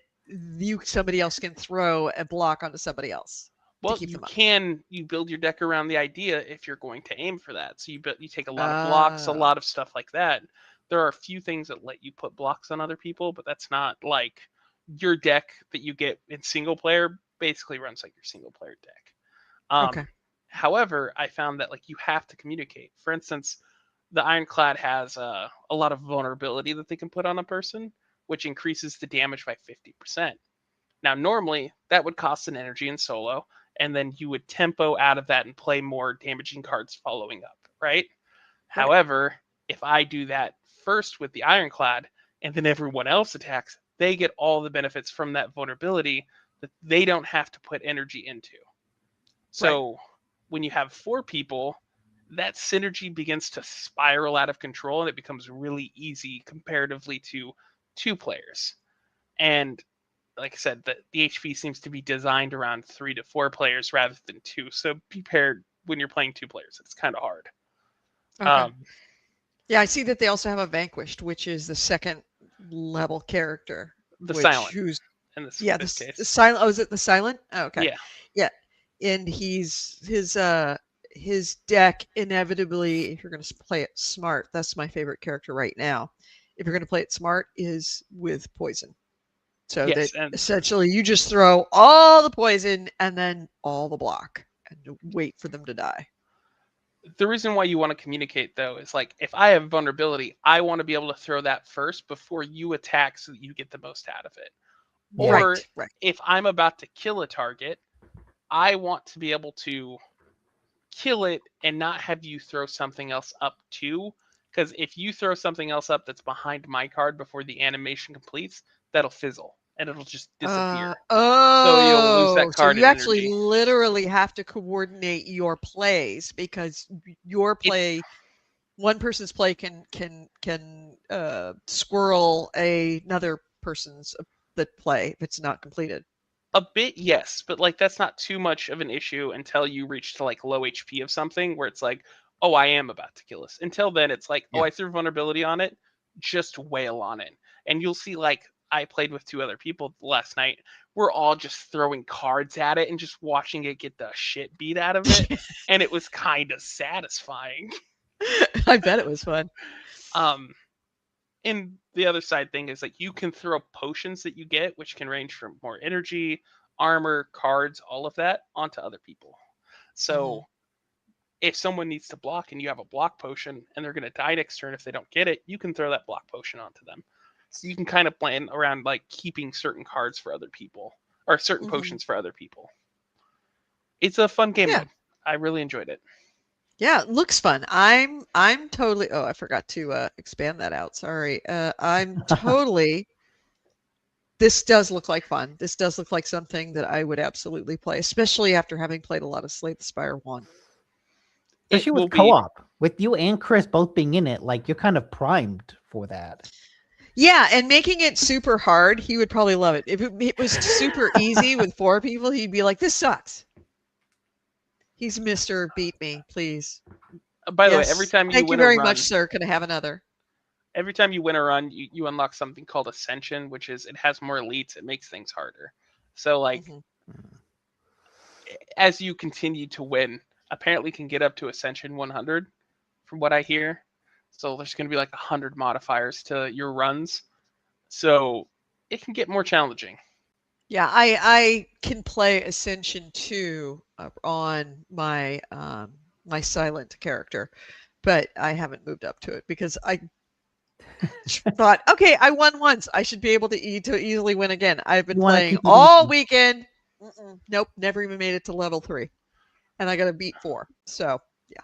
[SPEAKER 1] somebody else can throw a block onto somebody else.
[SPEAKER 3] Well, you build your deck around the idea if you're going to aim for that. So you take a lot of blocks, a lot of stuff like that. There are a few things that let you put blocks on other people, but that's not like your deck that you get in single player basically runs like your single player deck.
[SPEAKER 1] Okay.
[SPEAKER 3] However, I found that like you have to communicate. For instance, the Ironclad has a lot of vulnerability that they can put on a person, which increases the damage by 50%. Now, normally that would cost an energy in solo, and then you would tempo out of that and play more damaging cards following up, right? However, if I do that first with the Ironclad and then everyone else attacks, they get all the benefits from that vulnerability that they don't have to put energy into. So when you have 4 people, that synergy begins to spiral out of control, and it becomes really easy comparatively to 2 players. And like I said, the HP seems to be designed around 3 to 4 players rather than 2. So be prepared when you're playing 2 players. It's kind of hard.
[SPEAKER 1] Okay. Yeah, I see that they also have a Vanquished, which is the 2nd level character.
[SPEAKER 3] The Silent.
[SPEAKER 1] The Silent. Oh, is it the Silent? Oh, okay. Yeah. And his deck inevitably, if you're going to play it smart, that's my favorite character right now. If you're going to play it smart, is with poison. So that essentially you just throw all the poison and then all the block and wait for them to die.
[SPEAKER 3] The reason why you want to communicate, though, is like if I have vulnerability, I want to be able to throw that first before you attack so that you get the most out of it. Or if I'm about to kill a target, I want to be able to kill it and not have you throw something else up too. Because if you throw something else up that's behind my card before the animation completes, that'll fizzle. and it'll just disappear.
[SPEAKER 1] So
[SPEAKER 3] you'll lose that card.
[SPEAKER 1] So you actually literally have to coordinate your plays, because one person's play can squirrel another person's play if it's not completed.
[SPEAKER 3] A bit, yes, but like that's not too much of an issue until you reach to like low HP of something where it's like, oh, I am about to kill this. Until then, it's like, oh, I threw vulnerability on it, just wail on it. And you'll see, like, I played with 2 other people last night. We're all just throwing cards at it and just watching it get the shit beat out of it. And it was kind of satisfying.
[SPEAKER 1] I bet it was fun.
[SPEAKER 3] And the other side thing is, like, you can throw potions that you get, which can range from more energy, armor, cards, all of that, onto other people. So if someone needs to block and you have a block potion and they're going to die next turn if they don't get it, you can throw that block potion onto them. So you can kind of plan around like keeping certain cards for other people or certain potions for other people. It's a fun game mode. I really enjoyed it.
[SPEAKER 1] Yeah, it looks fun. I'm totally. Oh, I forgot to expand that out. Sorry. I'm totally. This does look like fun. This does look like something that I would absolutely play, especially after having played a lot of Slay the Spire 1.
[SPEAKER 2] Especially with co-op, with you and Chris both being in it, like you're kind of primed for that.
[SPEAKER 1] Yeah, and making it super hard, he would probably love it. If it was super easy with 4 people, he'd be like, "This sucks." He's Mr. Beat Me, please.
[SPEAKER 3] By the way, every time you win a run...
[SPEAKER 1] Thank you very much, sir. Can I have another?
[SPEAKER 3] Every time you win a run, you unlock something called Ascension, which is it has more elites. It makes things harder. So, like, as you continue to win, apparently can get up to Ascension 100, from what I hear. So there's going to be like 100 modifiers to your runs. So it can get more challenging.
[SPEAKER 1] Yeah, I can play Ascension 2 on my my silent character, but I haven't moved up to it because I thought, okay, I won once. I should be able to easily win again. I've been playing all weekend. Nope, never even made it to level 3. And I got to beat 4. So,
[SPEAKER 3] yeah.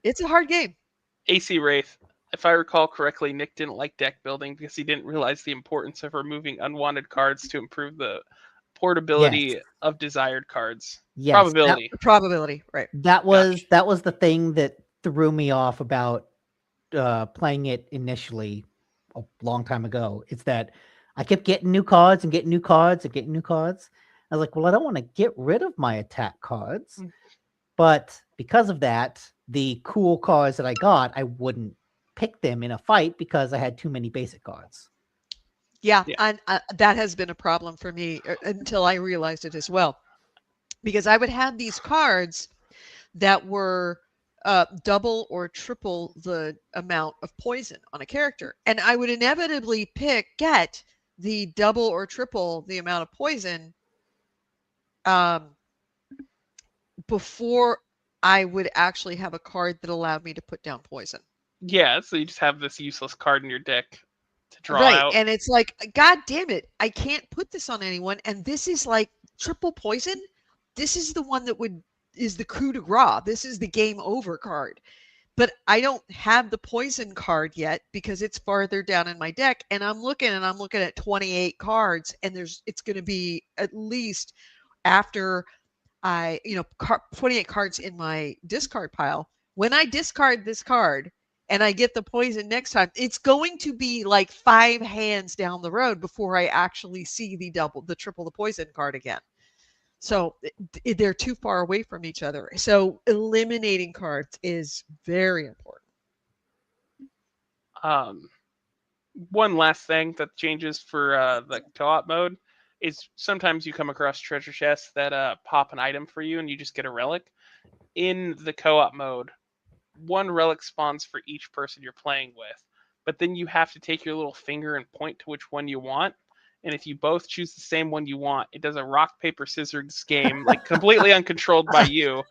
[SPEAKER 1] It's a hard game.
[SPEAKER 3] AC Wraith, if I recall correctly, Nick didn't like deck building because he didn't realize the importance of removing unwanted cards to improve the portability of desired cards.
[SPEAKER 2] Yes,
[SPEAKER 1] probability, right.
[SPEAKER 2] That was the thing that threw me off about playing it initially a long time ago. It's that I kept getting new cards and getting new cards and getting new cards. I was like, well, I don't want to get rid of my attack cards. But because of that, the cool cards that I got, I wouldn't pick them in a fight because I had too many basic cards.
[SPEAKER 1] Yeah. And that has been a problem for me until I realized it as well. Because I would have these cards that were double or triple the amount of poison on a character. And I would inevitably get the double or triple the amount of poison before I would actually have a card that allowed me to put down poison.
[SPEAKER 3] Yeah, so you just have this useless card in your deck to draw out.
[SPEAKER 1] And it's like, God damn it, I can't put this on anyone. And this is like triple poison. This is the one that is the coup de grace. This is the game over card. But I don't have the poison card yet because it's farther down in my deck. And I'm looking at 28 cards, and it's going to be at least after 28 cards in my discard pile. When I discard this card and I get the poison next time, it's going to be like 5 hands down the road before I actually see the triple the poison card again. So they're too far away from each other. So eliminating cards is very important.
[SPEAKER 3] One last thing that changes for the co-op mode is sometimes you come across treasure chests that pop an item for you and you just get a relic. In the co-op mode, 1 relic spawns for each person you're playing with, but then you have to take your little finger and point to which one you want. And if you both choose the same one you want, it does a rock, paper, scissors game, like completely uncontrolled by you,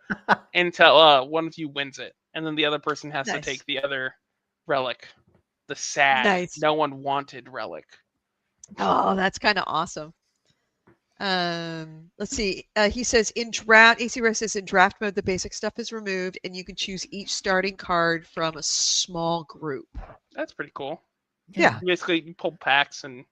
[SPEAKER 3] until one of you wins it. And then the other person has to take the other relic. The sad, no one wanted relic.
[SPEAKER 1] Oh, that's kind of awesome. Let's see. He says in draft, AC Rest says in draft mode, the basic stuff is removed and you can choose each starting card from a small group.
[SPEAKER 3] That's pretty cool.
[SPEAKER 1] Yeah.
[SPEAKER 3] Basically, you pull packs and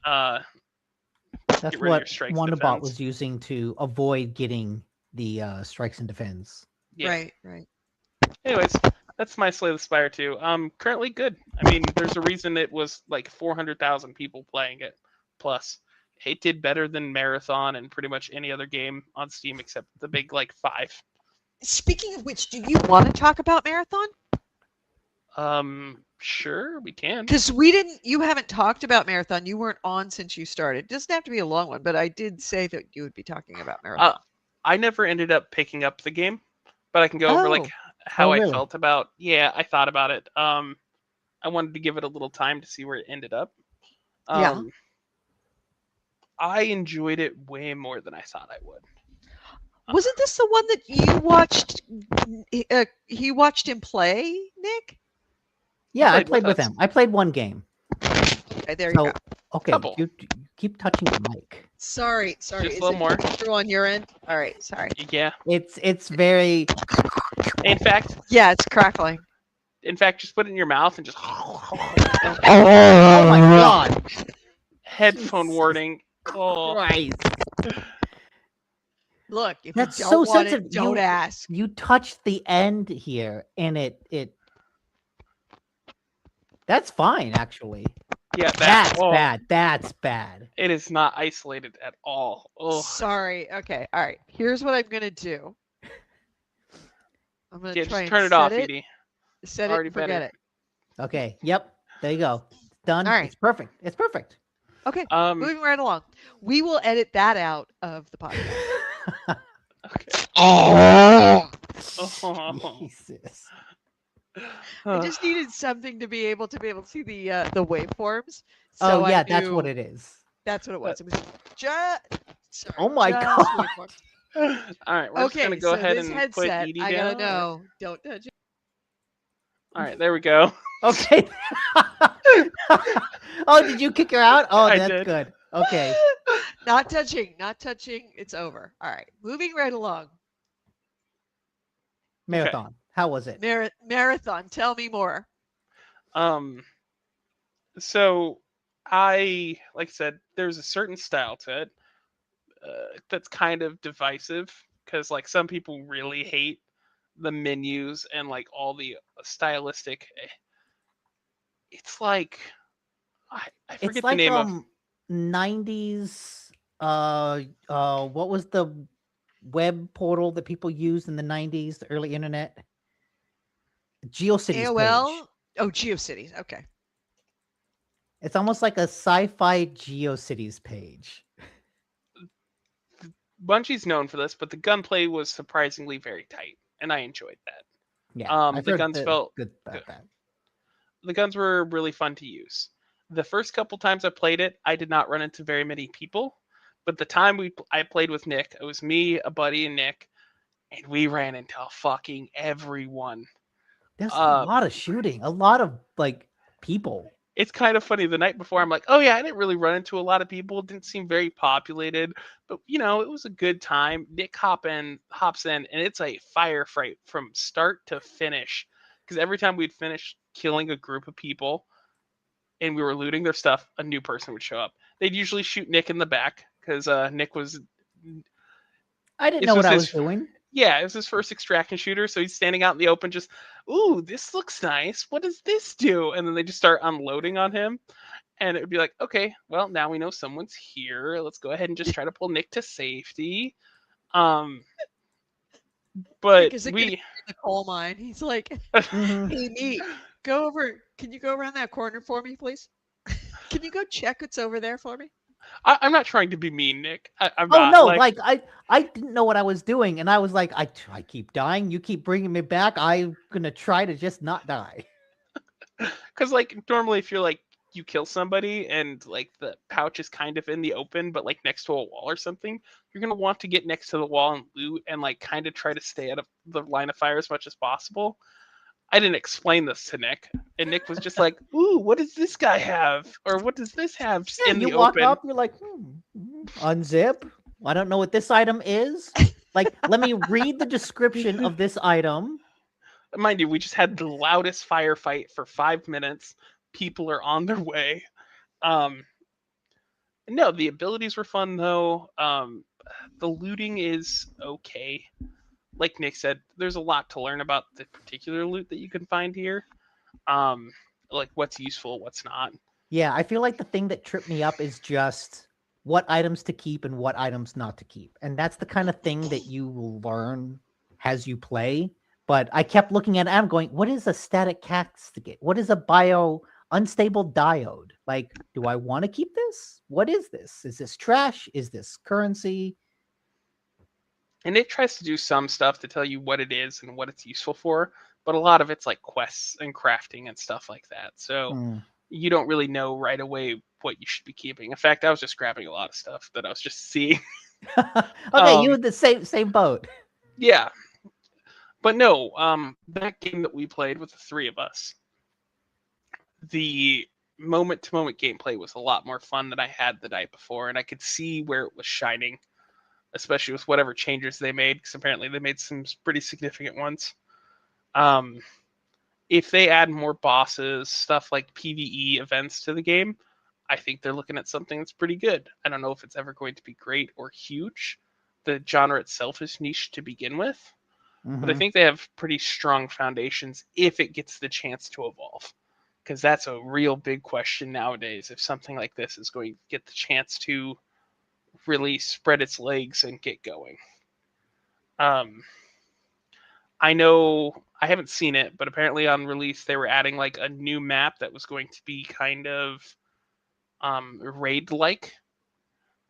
[SPEAKER 2] That's what Wonderbot was using to avoid getting the strikes and defense.
[SPEAKER 3] Yeah.
[SPEAKER 1] Right.
[SPEAKER 3] Anyways, that's my Slay the Spire 2. Currently good. I mean, there's a reason it was like 400,000 people playing it. Plus, it did better than Marathon and pretty much any other game on Steam except the big 5.
[SPEAKER 1] Speaking of which, do you want to talk about Marathon?
[SPEAKER 3] Sure, we can.
[SPEAKER 1] Because you haven't talked about Marathon. You weren't on since you started. It doesn't have to be a long one, but I did say that you would be talking about Marathon.
[SPEAKER 3] I never ended up picking up the game, but I can go over how I felt about. Yeah, I thought about it. I wanted to give it a little time to see where it ended up.
[SPEAKER 1] Yeah.
[SPEAKER 3] I enjoyed it way more than I thought I would.
[SPEAKER 1] Wasn't this the one that you watched? He watched him play, Nick?
[SPEAKER 2] Yeah, I played with him. I played one game.
[SPEAKER 1] Okay, there you go.
[SPEAKER 2] Okay, you keep touching the mic.
[SPEAKER 1] Sorry.
[SPEAKER 3] Just a little more.
[SPEAKER 1] Through on your end? All right, sorry.
[SPEAKER 3] Yeah.
[SPEAKER 2] It's very...
[SPEAKER 3] In fact...
[SPEAKER 1] Yeah, it's crackling.
[SPEAKER 3] In fact, just put it in your mouth and just...
[SPEAKER 2] Oh my god!
[SPEAKER 3] Headphone warning. Oh.
[SPEAKER 2] Christ.
[SPEAKER 1] Look, if
[SPEAKER 2] that's
[SPEAKER 1] you don't
[SPEAKER 2] so
[SPEAKER 1] want
[SPEAKER 2] sensitive.
[SPEAKER 1] It, don't ask.
[SPEAKER 2] You touched the end here, and it. That's fine, actually.
[SPEAKER 3] Yeah,
[SPEAKER 2] that's bad. That's bad.
[SPEAKER 3] It is not isolated at all. Oh.
[SPEAKER 1] Sorry. Okay. All right. Here's what I'm gonna do. I'm gonna try and
[SPEAKER 3] turn it off, Edie.
[SPEAKER 1] Set it and forget it.
[SPEAKER 2] Okay. Yep. There you go. Done. All right. It's perfect. It's perfect.
[SPEAKER 1] Okay. Moving right along. We will edit that out of the podcast.
[SPEAKER 3] Okay.
[SPEAKER 2] Oh. Jesus.
[SPEAKER 1] I just needed something to be able to see the waveforms. So
[SPEAKER 2] that's what it is.
[SPEAKER 1] That's what it was. It was sorry,
[SPEAKER 2] oh my god.
[SPEAKER 3] All right, we're just gonna go ahead and put Edie down.
[SPEAKER 1] I gotta know. Don't touch it.
[SPEAKER 3] All right, there we go.
[SPEAKER 2] Okay. Oh, did you kick her out? Oh, that's
[SPEAKER 3] did.
[SPEAKER 2] Good. Okay.
[SPEAKER 1] Not touching. It's over. All right, moving right along.
[SPEAKER 2] Marathon. Okay. How was it?
[SPEAKER 1] Marathon. Tell me more.
[SPEAKER 3] So like I said, there's a certain style to it that's kind of divisive because some people really hate the menus and all the stylistic. It's I forget the name of
[SPEAKER 2] 90s. What was the web portal that people used in the 90s, the early internet? GeoCities.
[SPEAKER 1] AOL?
[SPEAKER 2] Page.
[SPEAKER 1] Oh, GeoCities. Okay.
[SPEAKER 2] It's almost like a sci-fi GeoCities page.
[SPEAKER 3] Bungie's known for this, but the gunplay was surprisingly very tight, and I enjoyed that.
[SPEAKER 2] Yeah,
[SPEAKER 3] the guns felt
[SPEAKER 2] good about that.
[SPEAKER 3] The guns were really fun to use. The first couple times I played it, I did not run into very many people, but the time I played with Nick, it was me, a buddy, and Nick, and we ran into fucking everyone.
[SPEAKER 2] There's a lot of shooting, a lot of people.
[SPEAKER 3] It's kind of funny. The night before, I'm like, oh yeah, I didn't really run into a lot of people. It didn't seem very populated, but it was a good time. Nick hops in, and it's a firefight from start to finish. Because every time we'd finish killing a group of people, and we were looting their stuff, a new person would show up. They'd usually shoot Nick in the back because Nick was.
[SPEAKER 2] I didn't know what I was doing.
[SPEAKER 3] Yeah, it was his first extraction shooter, so he's standing out in the open just, ooh, this looks nice. What does this do? And then they just start unloading on him. And it would be like, okay, well, now we know someone's here. Let's go ahead and just try to pull Nick to safety. But
[SPEAKER 1] because in the coal mine, he's like, hey, me, go over. Can you go around that corner for me, please? Can you go check what's over there for me?
[SPEAKER 3] I'm not trying to be mean, Nick. I
[SPEAKER 2] didn't know what I was doing, and I was like, I keep dying. You keep bringing me back. I'm gonna try to just not die.
[SPEAKER 3] Because normally, if you're you kill somebody and the pouch is kind of in the open, but next to a wall or something, you're gonna want to get next to the wall and loot and kind of try to stay out of the line of fire as much as possible. I didn't explain this to Nick, and Nick was just like, ooh, what does this guy have? Or what does this have in the open?
[SPEAKER 2] You walk up, you're like, unzip. I don't know what this item is. Let me read the description of this item.
[SPEAKER 3] Mind you, we just had the loudest firefight for 5 minutes. People are on their way. No, the abilities were fun though. The looting is okay. Like Nick said, there's a lot to learn about the particular loot that you can find here. Like what's useful, what's not.
[SPEAKER 2] Yeah, I feel like the thing that tripped me up is just what items to keep and what items not to keep. And that's the kind of thing that you will learn as you play. But I kept looking at it, I'm going, what is a static casket? What is a unstable diode? Like, do I want to keep this? What is this? Is this trash? Is this currency?
[SPEAKER 3] And it tries to do some stuff to tell you what it is and what it's useful for, but a lot of it's like quests and crafting and stuff like that. So you don't really know right away what you should be keeping. In fact, I was just grabbing a lot of stuff that I was just seeing.
[SPEAKER 2] Okay, you in the same boat.
[SPEAKER 3] Yeah. But no, that game that we played with the three of us, the moment-to-moment gameplay was a lot more fun than I had the night before, and I could see where it was shining, especially with whatever changes they made, because apparently they made some pretty significant ones. If they add more bosses, stuff like PvE events to the game, I think they're looking at something that's pretty good. I don't know if it's ever going to be great or huge. The genre itself is niche to begin with. But I think they have pretty strong foundations if it gets the chance to evolve. Because that's a real big question nowadays, if something like this is going to get the chance to really spread its legs and get going. I know, I haven't seen it, but apparently on release they were adding like a new map that was going to be kind of raid-like.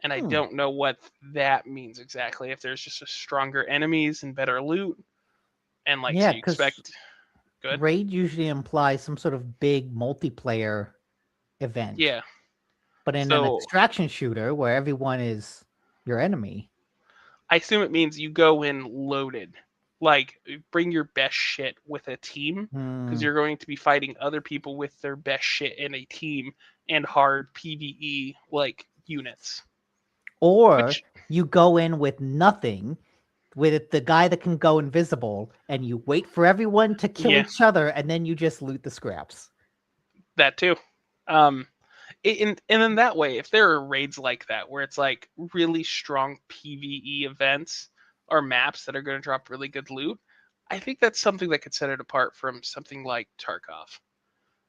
[SPEAKER 3] And I don't know what that means exactly. If there's just a stronger enemies and better loot. And like, so you expect... Good.
[SPEAKER 2] Raid usually implies some sort of big multiplayer event.
[SPEAKER 3] Yeah.
[SPEAKER 2] But in an extraction shooter where everyone is your enemy,
[SPEAKER 3] I assume it means you go in loaded. Like, bring your best shit with a team, because you're going to be fighting other people with their best shit in a team and hard PvE like units.
[SPEAKER 2] Or you go in with nothing, with the guy that can go invisible, and you wait for everyone to kill each other, and then you just loot the scraps.
[SPEAKER 3] That too. And then that way, if there are raids like that, where it's like really strong PvE events or maps that are going to drop really good loot, I think that's something that could set it apart from something like Tarkov.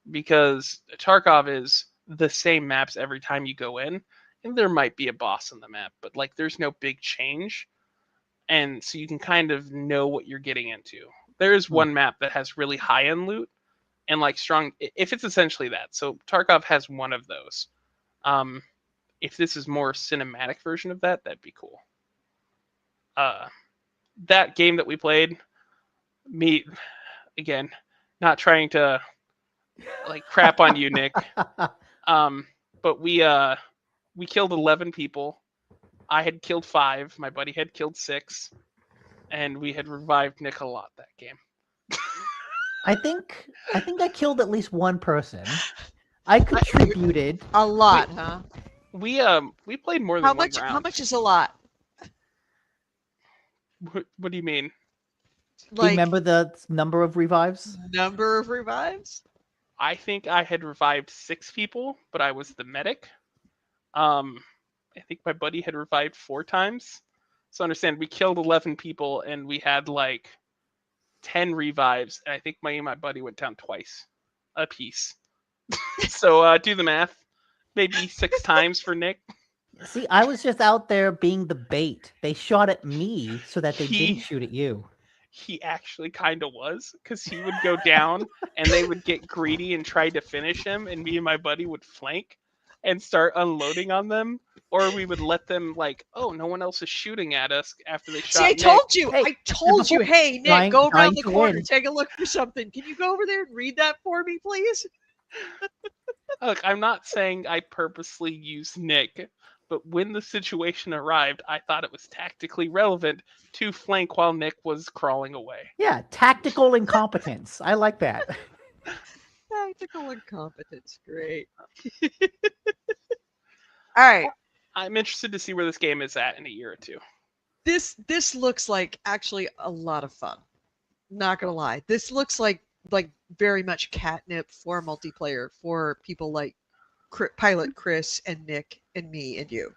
[SPEAKER 3] Because Tarkov is the same maps every time you go in, and there might be a boss on the map, but like there's no big change. And so you can kind of know what you're getting into. There is one map that has really high-end loot and like strong, if it's essentially that. So Tarkov has one of those. If this is more cinematic version of that, that'd be cool. That game that we played, me, again, not trying to like crap on you, Nick. But we killed 11 people. I had killed 5. My buddy had killed 6, and we had revived Nick a lot that game.
[SPEAKER 2] I think I killed at least one person. I contributed
[SPEAKER 1] a lot, huh?
[SPEAKER 3] We played more than one round.
[SPEAKER 1] How much is a lot?
[SPEAKER 3] What do you mean?
[SPEAKER 2] Do you remember the number of revives?
[SPEAKER 1] Number of revives?
[SPEAKER 3] I think I had revived 6 people, but I was the medic. I think my buddy had revived 4 times. So understand, we killed 11 people and we had like 10 revives. And I think me and my buddy went down twice a piece. So do the math. Maybe 6 times for Nick.
[SPEAKER 2] See, I was just out there being the bait. They shot at me so that they didn't shoot at you.
[SPEAKER 3] He actually kind of was, because he would go down and they would get greedy and try to finish him. And me and my buddy would flank and start unloading on them. Or we would let them like, oh, no one else is shooting at us after they shot.
[SPEAKER 1] See, I told you. Hey, Nick, go around the corner, take a look for something. Can you go over there and read that for me, please?
[SPEAKER 3] Look, I'm not saying I purposely used Nick, but when the situation arrived, I thought it was tactically relevant to flank while Nick was crawling away.
[SPEAKER 2] Yeah, tactical incompetence. I like that.
[SPEAKER 1] Tactical incompetence, great. All right.
[SPEAKER 3] I'm interested to see where this game is at in a year or 2.
[SPEAKER 1] This looks like actually a lot of fun. Not gonna lie. This looks like very much catnip for multiplayer for people like Pilot Chris and Nick and me and you.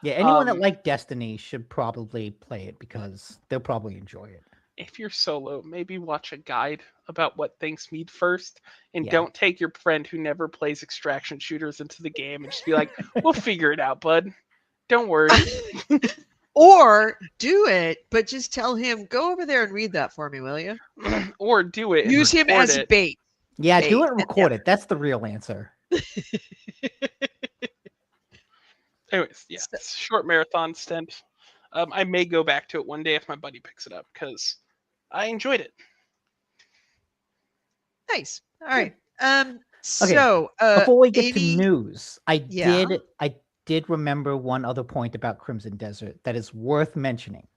[SPEAKER 2] Yeah, anyone that liked Destiny should probably play it because they'll probably enjoy it.
[SPEAKER 3] If you're solo, maybe watch a guide about what things need first, and don't take your friend who never plays extraction shooters into the game and just be like, "We'll figure it out, bud. Don't worry."
[SPEAKER 1] Or do it, but just tell him, go over there and read that for me, will you?
[SPEAKER 3] Or do it.
[SPEAKER 1] Use him as bait.
[SPEAKER 2] Yeah, do it and record it. That's the real answer.
[SPEAKER 3] Anyways, yeah, short marathon stint. I may go back to it one day if my buddy picks it up because I enjoyed it.
[SPEAKER 1] Nice. All right.
[SPEAKER 2] Okay.
[SPEAKER 1] So
[SPEAKER 2] before we get to news, I did remember one other point about Crimson Desert that is worth mentioning.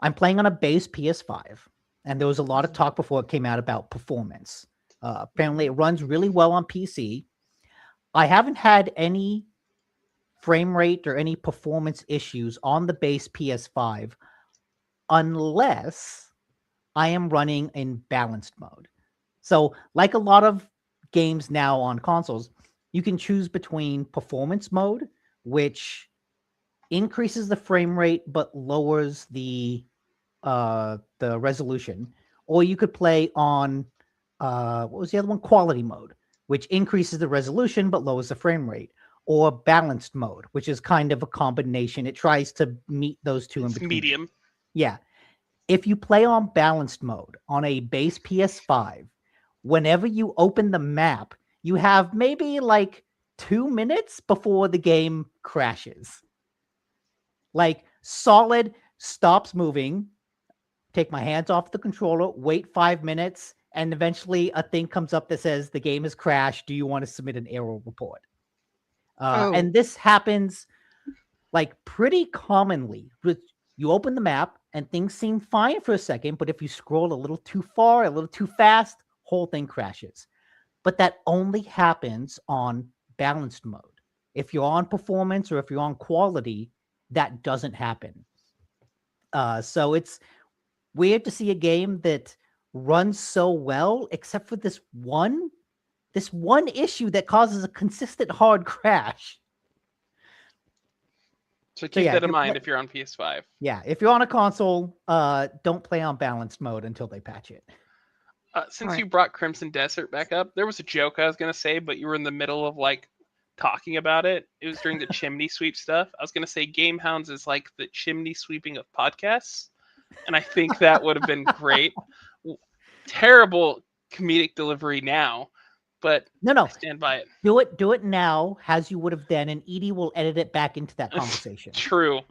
[SPEAKER 2] I'm playing on a base PS5, and there was a lot of talk before it came out about performance. Apparently, it runs really well on PC. I haven't had any frame rate or any performance issues on the base PS5 unless I am running in balanced mode. So, like a lot of games now on consoles, you can choose between performance mode, which increases the frame rate but lowers the resolution, or you could play on what was the other one? Quality mode, which increases the resolution but lowers the frame rate, or balanced mode, which is kind of a combination. It tries to meet those two in between.
[SPEAKER 3] Medium.
[SPEAKER 2] Yeah. If you play on balanced mode on a base PS5, whenever you open the map, you have maybe like 2 minutes before the game crashes. Like solid stops moving, take my hands off the controller, wait 5 minutes, and eventually a thing comes up that says the game has crashed. Do you want to submit an error report? And this happens like pretty commonly. You open the map and things seem fine for a second, but if you scroll a little too far, a little too fast, whole thing crashes. But that only happens on balanced mode. If you're on performance or if you're on quality, that doesn't happen. So it's weird to see a game that runs so well, except for this one issue that causes a consistent hard crash.
[SPEAKER 3] So keep that in mind if you're on PS5.
[SPEAKER 2] Yeah, if you're on a console, don't play on balanced mode until they patch it.
[SPEAKER 3] Since you brought Crimson Desert back up, there was a joke I was going to say, but you were in the middle of like talking about it. It was during the chimney sweep stuff. I was going to say GameHounds is like the chimney sweeping of podcasts, and I think that would have been great. Terrible comedic delivery now, but
[SPEAKER 2] no,
[SPEAKER 3] I stand by it.
[SPEAKER 2] Do it now, as you would have then, and Edie will edit it back into that conversation.
[SPEAKER 3] True.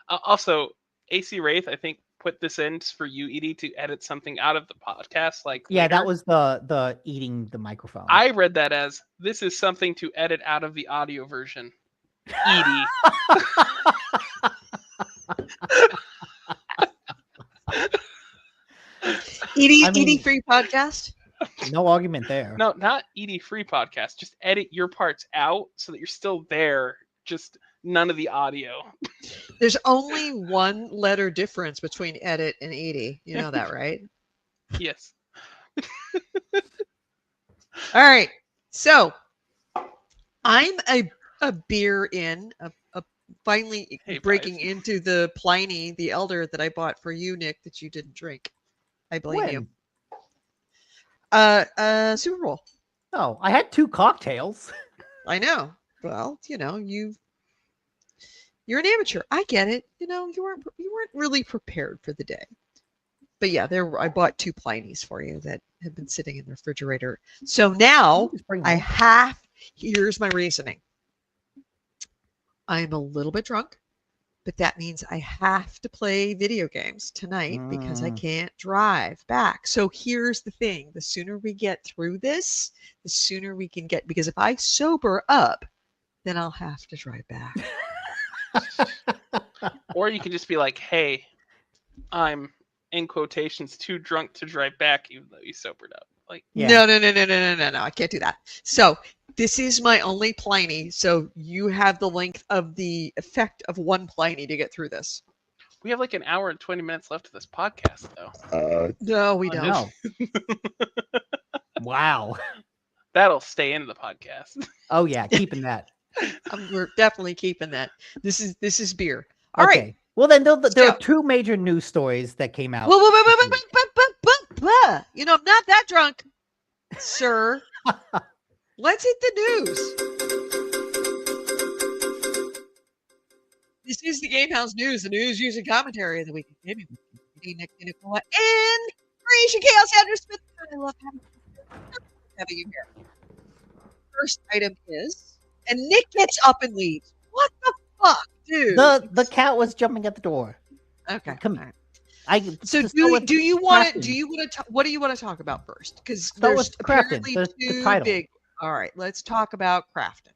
[SPEAKER 3] Also, AC Wraith, I think, put this in for you, Edie, to edit something out of the podcast. Like later.
[SPEAKER 2] That was the eating the microphone.
[SPEAKER 3] I read that as this is something to edit out of the audio version. Edie.
[SPEAKER 1] Edie free podcast.
[SPEAKER 2] No argument there.
[SPEAKER 3] No, not Edie free podcast. Just edit your parts out so that you're still there. Just none of the audio.
[SPEAKER 1] There's only one letter difference between edit and Edie. You know that, right?
[SPEAKER 3] Yes.
[SPEAKER 1] All right. So I'm a beer in, finally breaking into the Pliny the Elder that I bought for you, Nick, that you didn't drink. I blame you. Super Bowl.
[SPEAKER 2] Oh, I had 2 cocktails.
[SPEAKER 1] I know. Well, you're an amateur. I get it. You weren't really prepared for the day. But yeah, I bought 2 Plinies for you that have been sitting in the refrigerator. So now here's my reasoning. I'm a little bit drunk, but that means I have to play video games tonight because I can't drive back. So here's the thing. The sooner we get through this, the sooner we can get, because if I sober up, then I'll have to drive back.
[SPEAKER 3] Or you can just be like, hey, I'm in quotations too drunk to drive back even though you sobered up. Like,
[SPEAKER 1] no, I can't do that. So this is my only Pliny. So you have the length of the effect of 1 Pliny to get through this.
[SPEAKER 3] We have like an hour and 20 minutes left of this podcast, though.
[SPEAKER 1] No, we don't.
[SPEAKER 2] Wow.
[SPEAKER 3] That'll stay in the podcast.
[SPEAKER 2] Oh yeah, keeping that.
[SPEAKER 1] We're definitely keeping that. This is beer. All
[SPEAKER 2] okay.
[SPEAKER 1] right.
[SPEAKER 2] Well, then there are two major news stories that came out.
[SPEAKER 1] I'm not that drunk, sir. Let's hit the news. This is the GameHounds news, the news, using commentary of the week. Maybe Nick Nicola and Creation Chaos Andrew Smith. I love having you here. First item is, and Nick gets up and leaves. What the fuck, dude?
[SPEAKER 2] The cat was jumping at the door.
[SPEAKER 1] Okay,
[SPEAKER 2] come
[SPEAKER 1] on.
[SPEAKER 2] So
[SPEAKER 1] do you want to what do you want to talk about first? Because there's apparently two big. All right, let's talk about Krafton.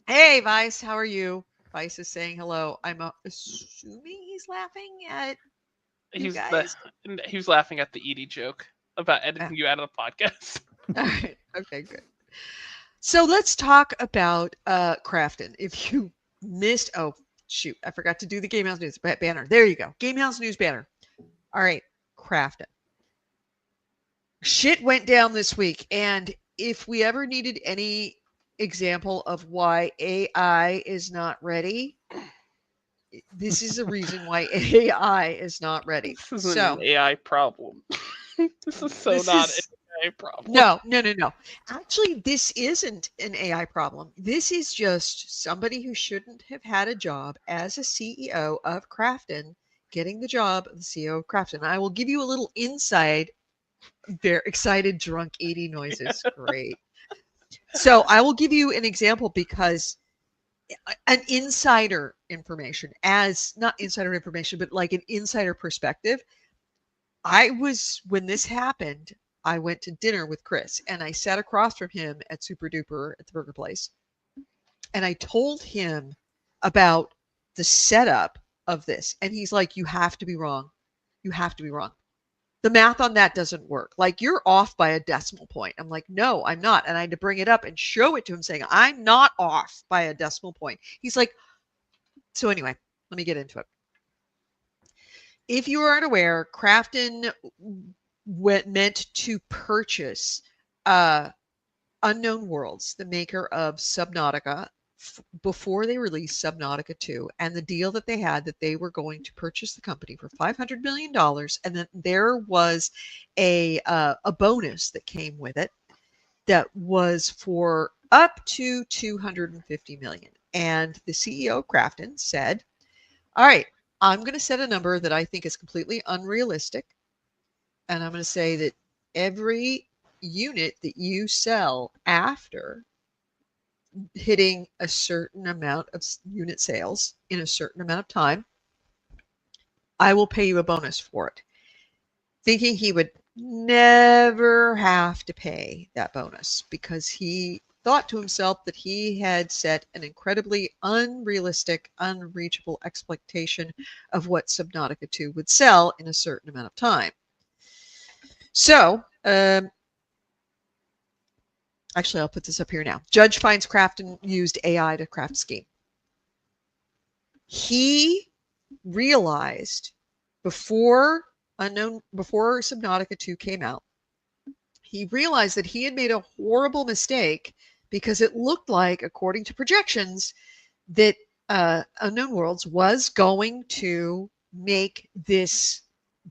[SPEAKER 1] Hey, Vice, how are you? Vice is saying hello. I'm assuming he's laughing at you guys.
[SPEAKER 3] He was laughing at the Edie joke about editing you out of the podcast.
[SPEAKER 1] All right. Okay, good. So let's talk about Krafton. If you missed, oh shoot, I forgot to do the GameHounds news banner. There you go, GameHounds news banner. All right, Krafton. Shit went down this week, and if we ever needed any example of why AI is not ready, this is a reason why AI is not ready.
[SPEAKER 3] This isn't an AI problem. This is not an AI problem.
[SPEAKER 1] No. Actually, this isn't an AI problem. This is just somebody who shouldn't have had a job as a CEO of Krafton getting the job of the CEO of Krafton. I will give you a little inside. They're excited, drunk, Edie noises. Great. So I will give you an example because an insider information, not insider information, but like an insider perspective. When this happened, I went to dinner with Chris and I sat across from him at Super Duper at the burger place. And I told him about the setup of this. And he's like, you have to be wrong. You have to be wrong. The math on that doesn't work. Like, you're off by a decimal point. I'm like, no, I'm not. And I had to bring it up and show it to him saying, I'm not off by a decimal point. He's like, so anyway, let me get into it. If you aren't aware, Krafton meant to purchase Unknown Worlds, the maker of Subnautica, before they released Subnautica 2, and the deal that they had that they were going to purchase the company for $500 million, and then there was a bonus that came with it that was for up to $250 million. And the CEO of Krafton said, all right, I'm going to set a number that I think is completely unrealistic, and I'm going to say that every unit that you sell after hitting a certain amount of unit sales in a certain amount of time, I will pay you a bonus for it. Thinking he would never have to pay that bonus because he thought to himself that he had set an incredibly unrealistic, unreachable expectation of what Subnautica 2 would sell in a certain amount of time. So, actually, I'll put this up here now. Judge finds Krafton used AI to craft scheme. He realized before Subnautica 2 came out, he realized that he had made a horrible mistake because it looked like, according to projections, that Unknown Worlds was going to make this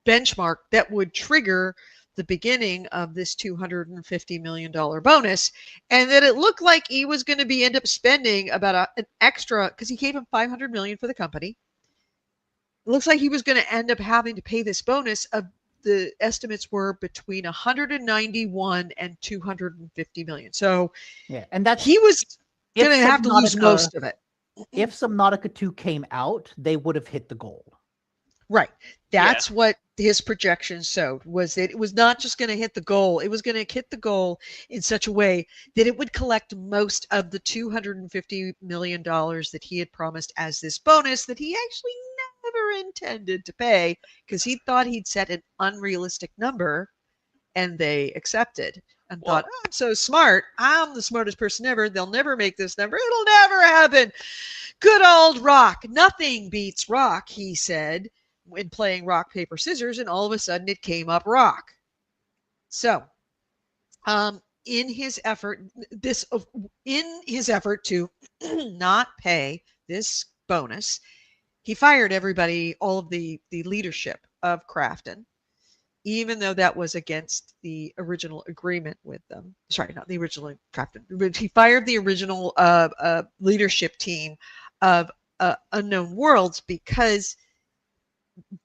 [SPEAKER 1] benchmark that would trigger the beginning of this $250 million bonus, and that it looked like he was going to end up spending about an extra, because he gave him $500 million for the company. It looks like he was going to end up having to pay this bonus. Of the estimates were between 191 and 250 million. So
[SPEAKER 2] yeah, and that's
[SPEAKER 1] he was going to have to lose most of it.
[SPEAKER 2] If Subnautica 2 came out, they would have hit the goal.
[SPEAKER 1] Right. That's what his projections showed, was that it was not just going to hit the goal. It was going to hit the goal in such a way that it would collect most of the $250 million that he had promised as this bonus that he actually never intended to pay, because he thought he'd set an unrealistic number, and they accepted and thought, oh, I'm so smart. I'm the smartest person ever. They'll never make this number. It'll never happen. Good old rock. Nothing beats rock, he said, when playing rock, paper, scissors, and all of a sudden it came up rock. So in his effort to not pay this bonus, he fired everybody, all of the leadership of Krafton, even though that was against the original agreement with them. Sorry, not the original Krafton, but he fired the original leadership team of Unknown Worlds because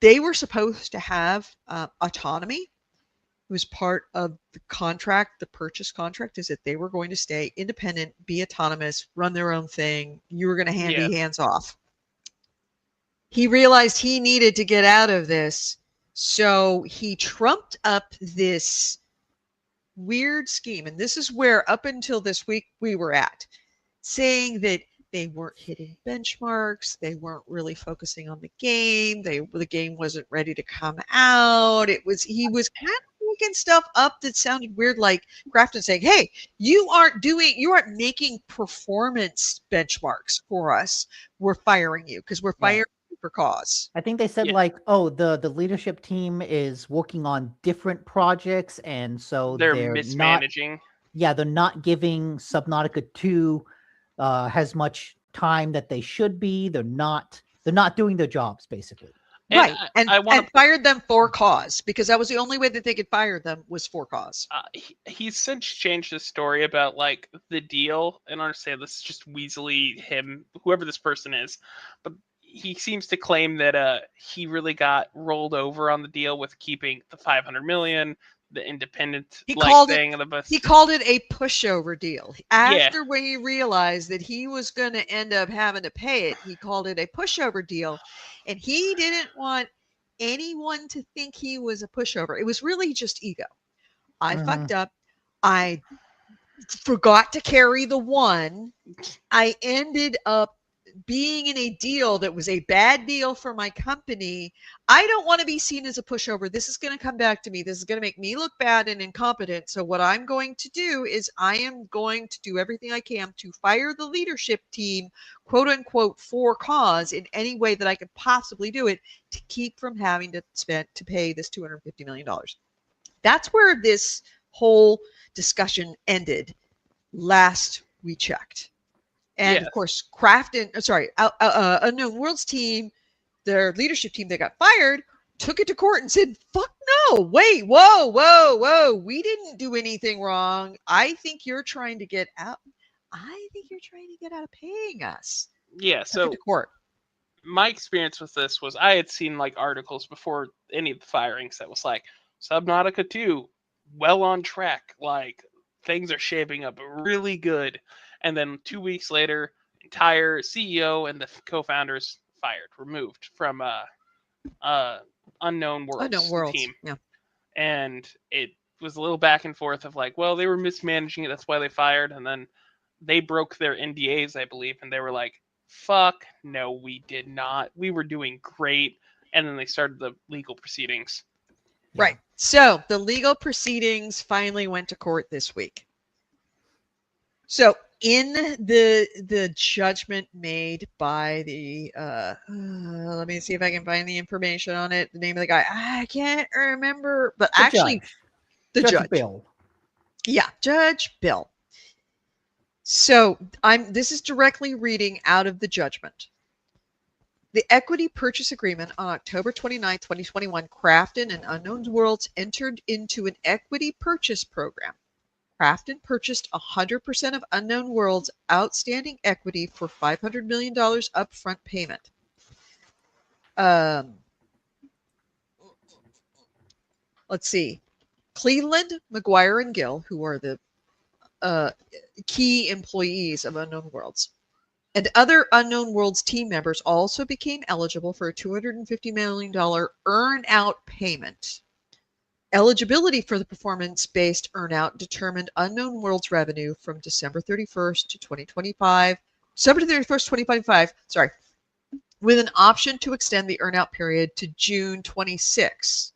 [SPEAKER 1] they were supposed to have autonomy. It was part of the contract, the purchase contract, is that they were going to stay independent, be autonomous, run their own thing. You were going to be hands off. He realized he needed to get out of this, so he trumped up this weird scheme. And this is where, up until this week, we were at, saying that they weren't hitting benchmarks. They weren't really focusing on the game. The game wasn't ready to come out. He was kind of making stuff up that sounded weird, like Krafton saying, "Hey, you aren't making performance benchmarks for us. We're firing you because we're firing you for cause."
[SPEAKER 2] I think they said like, "Oh, the leadership team is working on different projects, and so
[SPEAKER 3] they're mismanaging."
[SPEAKER 2] They're not giving Subnautica 2 as much time that they should be. They're not doing their jobs, basically.
[SPEAKER 1] Right, and fired them for cause, because that was the only way that they could fire them, was for cause.
[SPEAKER 3] He's since changed his story about like the deal, and I understand this is just weaselly him, whoever this person is, but he seems to claim that he really got rolled over on the deal with keeping the 500 million, the independent
[SPEAKER 1] he called it a pushover deal. After when he realized that he was going to end up having to pay it, he called it a pushover deal, and he didn't want anyone to think he was a pushover. It was really just ego. I fucked up. I forgot to carry the one. I ended up being in a deal that was a bad deal for my company. I don't want to be seen as a pushover. This is going to come back to me. This is going to make me look bad and incompetent. So what I'm going to do is I am going to do everything I can to fire the leadership team, quote unquote, for cause in any way that I could possibly do it to keep from having to pay this $250 million. That's where this whole discussion ended last we checked. And of course, Unknown Worlds team, their leadership team that got fired, took it to court and said, "Fuck no, wait, whoa, we didn't do anything wrong. I think you're trying to get out. I think you're trying to get out of paying us."
[SPEAKER 3] Yeah, so
[SPEAKER 1] to court.
[SPEAKER 3] My experience with this was I had seen like articles before any of the firings that was like, Subnautica 2, well on track, like things are shaping up really good. And then 2 weeks later, entire CEO and the co-founders removed from Unknown Worlds team.
[SPEAKER 1] Yeah.
[SPEAKER 3] And it was a little back and forth of like, well, they were mismanaging it, that's why they fired. And then they broke their NDAs, I believe, and they were like, fuck, no, we did not. We were doing great. And then they started the legal proceedings.
[SPEAKER 1] Right. So the legal proceedings finally went to court this week. So in the judgment made by the let me see if I can find the information on it. The name of the guy, I can't remember, but the judge
[SPEAKER 2] Bill.
[SPEAKER 1] Yeah, Judge Bill. So this is directly reading out of the judgment. The equity purchase agreement on October 29, 2021, Krafton and Unknown Worlds entered into an equity purchase program. Krafton purchased 100% of Unknown Worlds' outstanding equity for $500 million upfront payment. Let's see. Cleveland, McGuire, and Gill, who are the key employees of Unknown Worlds, and other Unknown Worlds team members also became eligible for a $250 million earn-out payment. Eligibility for the performance-based earnout determined Unknown Worlds revenue from December 31st, 2025, with an option to extend the earnout period to June 2026.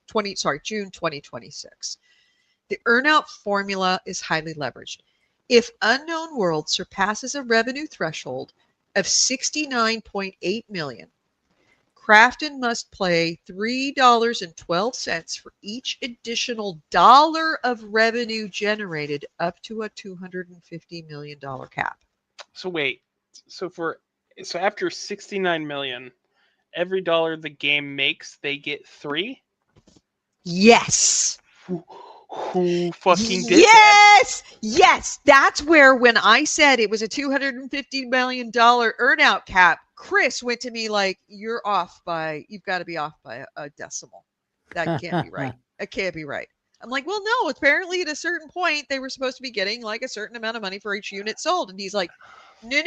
[SPEAKER 1] The earnout formula is highly leveraged. If Unknown Worlds surpasses a revenue threshold of $69.8 million, Krafton must pay $3.12 for each additional dollar of revenue generated up to a $250 million cap.
[SPEAKER 3] So wait, so after 69 million, every dollar the game makes, they get 3?
[SPEAKER 1] Yes.
[SPEAKER 3] Who fucking did that?
[SPEAKER 1] Yes. That's where, when I said it was a $250 million earnout cap, Chris went to me like, you've got to be off by a decimal. That can't be right. It can't be right. I'm like, well, no, apparently at a certain point, they were supposed to be getting like a certain amount of money for each unit sold. And he's like, no.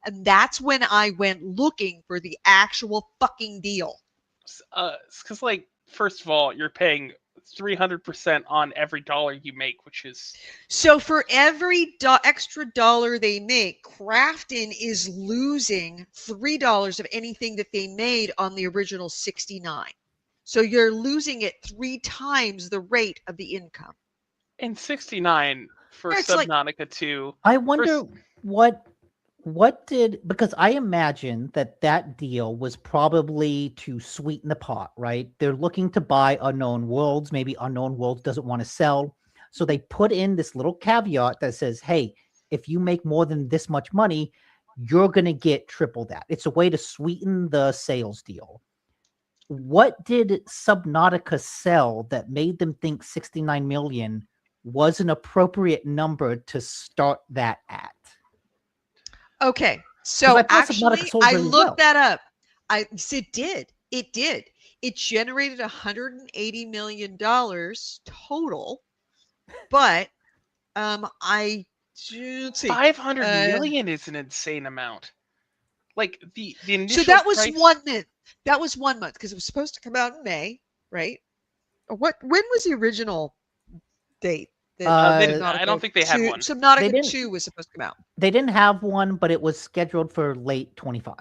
[SPEAKER 1] And that's when I went looking for the actual fucking deal.
[SPEAKER 3] Because, like, first of all, you're paying 300% on every dollar you make, which is...
[SPEAKER 1] So for every extra dollar they make, Krafton is losing $3 of anything that they made on the original 69. So you're losing it 3 times the rate of the income.
[SPEAKER 3] And 69 for Subnautica 2.
[SPEAKER 2] I wonder what did, because I imagine that deal was probably to sweeten the pot, right? They're looking to buy Unknown Worlds. Maybe Unknown Worlds doesn't want to sell. So they put in this little caveat that says, hey, if you make more than this much money, you're going to get triple that. It's a way to sweeten the sales deal. What did Subnautica sell that made them think 69 million was an appropriate number to start that at?
[SPEAKER 1] Okay, so actually, I looked that up. It did. It generated $180 million total, but let's see.
[SPEAKER 3] 500 million is an insane amount. Like the initial.
[SPEAKER 1] So that was
[SPEAKER 3] price...
[SPEAKER 1] 1 month. That was 1 month because it was supposed to come out in May, right? When was the original date?
[SPEAKER 3] I don't think they had one.
[SPEAKER 1] Subnautica 2 was supposed to come out.
[SPEAKER 2] They didn't have one, but it was scheduled for late 25.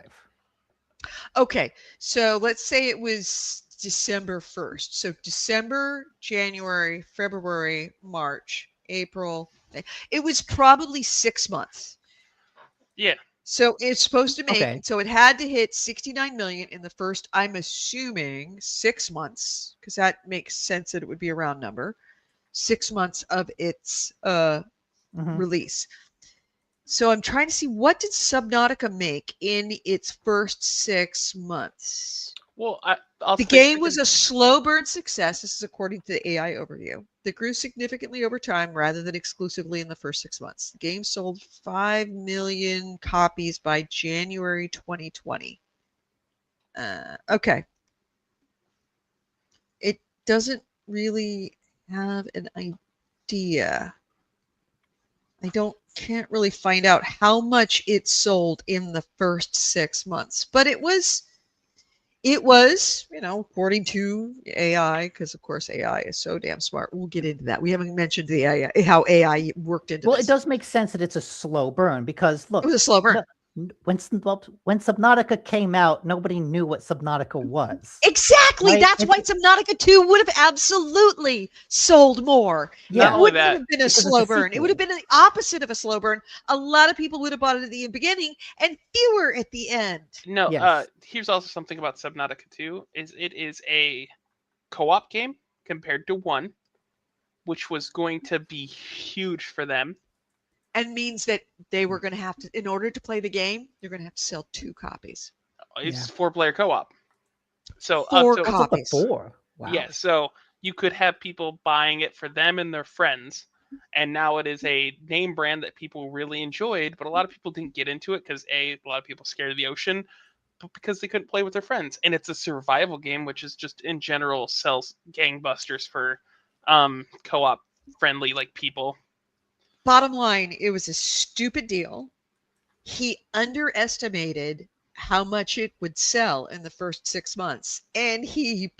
[SPEAKER 1] Okay, so let's say it was December 1st. So December, January, February, March, April. It was probably 6 months.
[SPEAKER 3] Yeah.
[SPEAKER 1] So it's supposed to make, so it had to hit 69 million in the first, I'm assuming, 6 months, because that makes sense that it would be a round number. 6 months of its release. So I'm trying to see, what did Subnautica make in its first 6 months?
[SPEAKER 3] Well,
[SPEAKER 1] the game was a slow burn success. This is according to the AI overview. That grew significantly over time rather than exclusively in the first 6 months. The game sold 5 million copies by January 2020. Okay. It doesn't really have an idea. I can't really find out how much it sold in the first 6 months, but it was, according to AI, because of course AI is so damn smart. We'll get into that. We haven't mentioned the AI, how AI worked into this.
[SPEAKER 2] It does make sense that it's a slow burn because look,
[SPEAKER 1] it was a slow burn.
[SPEAKER 2] When Subnautica came out, nobody knew what Subnautica was.
[SPEAKER 1] Exactly. Right? That's why Subnautica 2 would have absolutely sold more.
[SPEAKER 3] Yeah.
[SPEAKER 1] It wouldn't have been a slow burn. It would have been the opposite of a slow burn. A lot of people would have bought it at the beginning and fewer at the end.
[SPEAKER 3] No, yes. Here's also something about Subnautica 2 is it is a co-op game compared to 1, which was going to be huge for them.
[SPEAKER 1] And means that they were going to have to, in order to play the game, you're going to have to sell 2 copies.
[SPEAKER 3] It's 4-player co-op. So
[SPEAKER 1] 4 copies.
[SPEAKER 2] 4. Wow.
[SPEAKER 3] Yeah, so you could have people buying it for them and their friends. And now it is a name brand that people really enjoyed, but a lot of people didn't get into it because a lot of people scared of the ocean, but because they couldn't play with their friends. And it's a survival game, which is just in general sells gangbusters for co-op friendly like people.
[SPEAKER 1] Bottom line, it was a stupid deal. He underestimated how much it would sell in the first 6 months. And he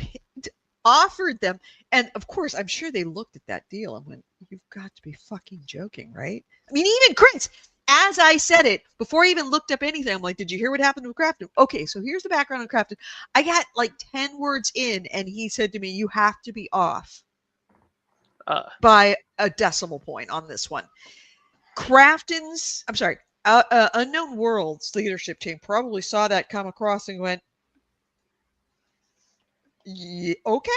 [SPEAKER 1] offered them. And of course, I'm sure they looked at that deal and went, you've got to be fucking joking, right? I mean, even Chris, as I said it, before I even looked up anything, I'm like, did you hear what happened with Krafton? Okay, so here's the background on Krafton. I got like 10 words in, and he said to me, you have to be off by a decimal point on this one. Unknown Worlds leadership team probably saw that come across and went, Okay.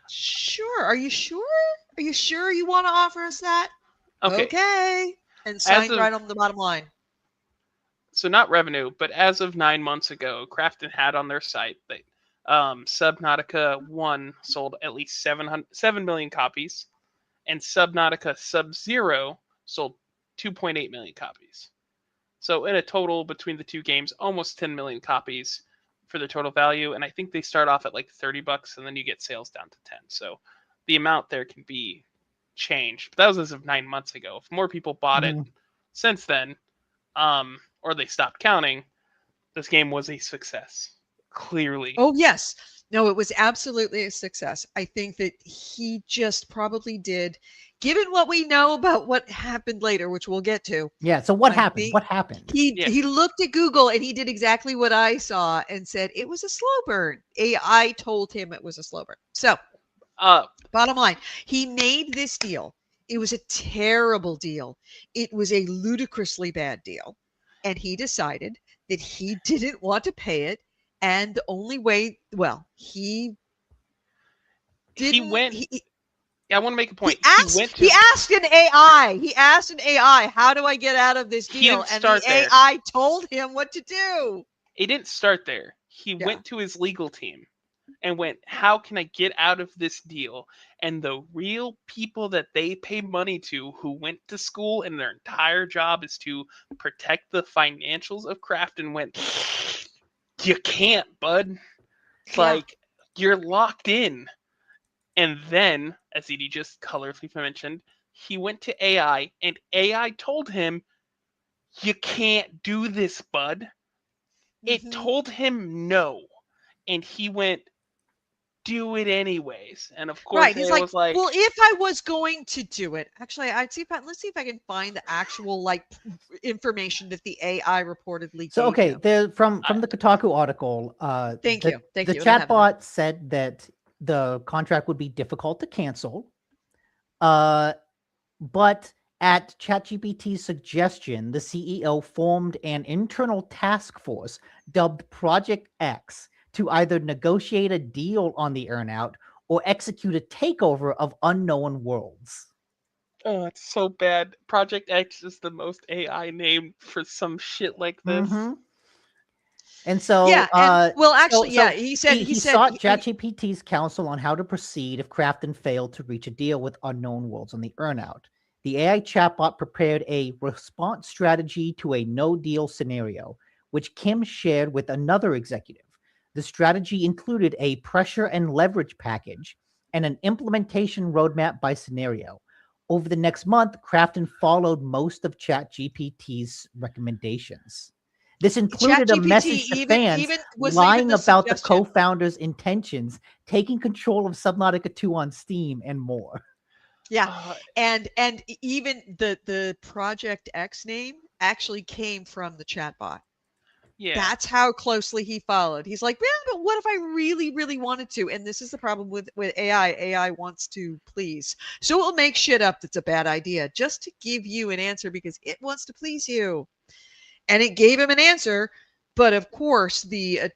[SPEAKER 1] Sure. Are you sure? Are you sure you want to offer us that? Okay. And signed right on the bottom line.
[SPEAKER 3] So not revenue, but as of 9 months ago, Krafton had on their site that Subnautica 1 sold at least 7 million copies, and Subnautica Sub-Zero sold 2.8 million copies. So in a total between the two games, almost 10 million copies for the total value. And I think they start off at like $30 and then you get sales down to 10. So the amount there can be changed. But that was as of 9 months ago. If more people bought it since then, or they stopped counting, this game was a success. Clearly.
[SPEAKER 1] Oh, yes. No, it was absolutely a success. I think that he just probably did, given what we know about what happened later, which we'll get to.
[SPEAKER 2] Yeah. So what happened? What happened?
[SPEAKER 1] He looked at Google and he did exactly what I saw and said it was a slow burn. AI told him it was a slow burn. So, bottom line, he made this deal. It was a terrible deal. It was a ludicrously bad deal. And he decided that he didn't want to pay it. And the only way, well, he
[SPEAKER 3] went. I want to make a point.
[SPEAKER 1] He asked an AI, how do I get out of this deal? And the AI told him what to do.
[SPEAKER 3] It didn't start there. He went to his legal team and went, how can I get out of this deal? And the real people that they pay money to, who went to school and their entire job is to protect the financials of Krafton, went, you can't, bud. It's like, you're locked in. And then, as Edie just colorfully mentioned, he went to AI, and AI told him, you can't do this, bud. It told him no. And he went, do it anyways. And of course,
[SPEAKER 1] he's
[SPEAKER 3] was like,
[SPEAKER 1] well, if I was going to do it, actually, let's see if I can find the actual information that the AI reportedly
[SPEAKER 2] so
[SPEAKER 1] gave him.
[SPEAKER 2] There from the Kotaku article,
[SPEAKER 1] thank you.
[SPEAKER 2] The chatbot said that the contract would be difficult to cancel, but at ChatGPT's suggestion, the CEO formed an internal task force dubbed Project X to either negotiate a deal on the earnout or execute a takeover of unknown worlds.
[SPEAKER 3] Oh, it's so bad. Project X is the most AI name for some shit like this.
[SPEAKER 2] And so,
[SPEAKER 1] he
[SPEAKER 2] sought ChatGPT's counsel on how to proceed if Krafton failed to reach a deal with unknown worlds on the earnout. The AI chatbot prepared a response strategy to a no-deal scenario, which Kim shared with another executive. The strategy included a pressure and leverage package and an implementation roadmap by scenario. Over the next month, Krafton followed most of ChatGPT's recommendations. This included a message to fans lying about the co-founders' intentions, taking control of Subnautica 2 on Steam, and more.
[SPEAKER 1] Yeah, and even the Project X name actually came from the chatbot. Yeah, that's how closely he followed. He's like, yeah, but what if I really, really wanted to? And this is the problem with AI. AI wants to please, so it will make shit up that's a bad idea just to give you an answer because it wants to please you. And it gave him an answer, but of course it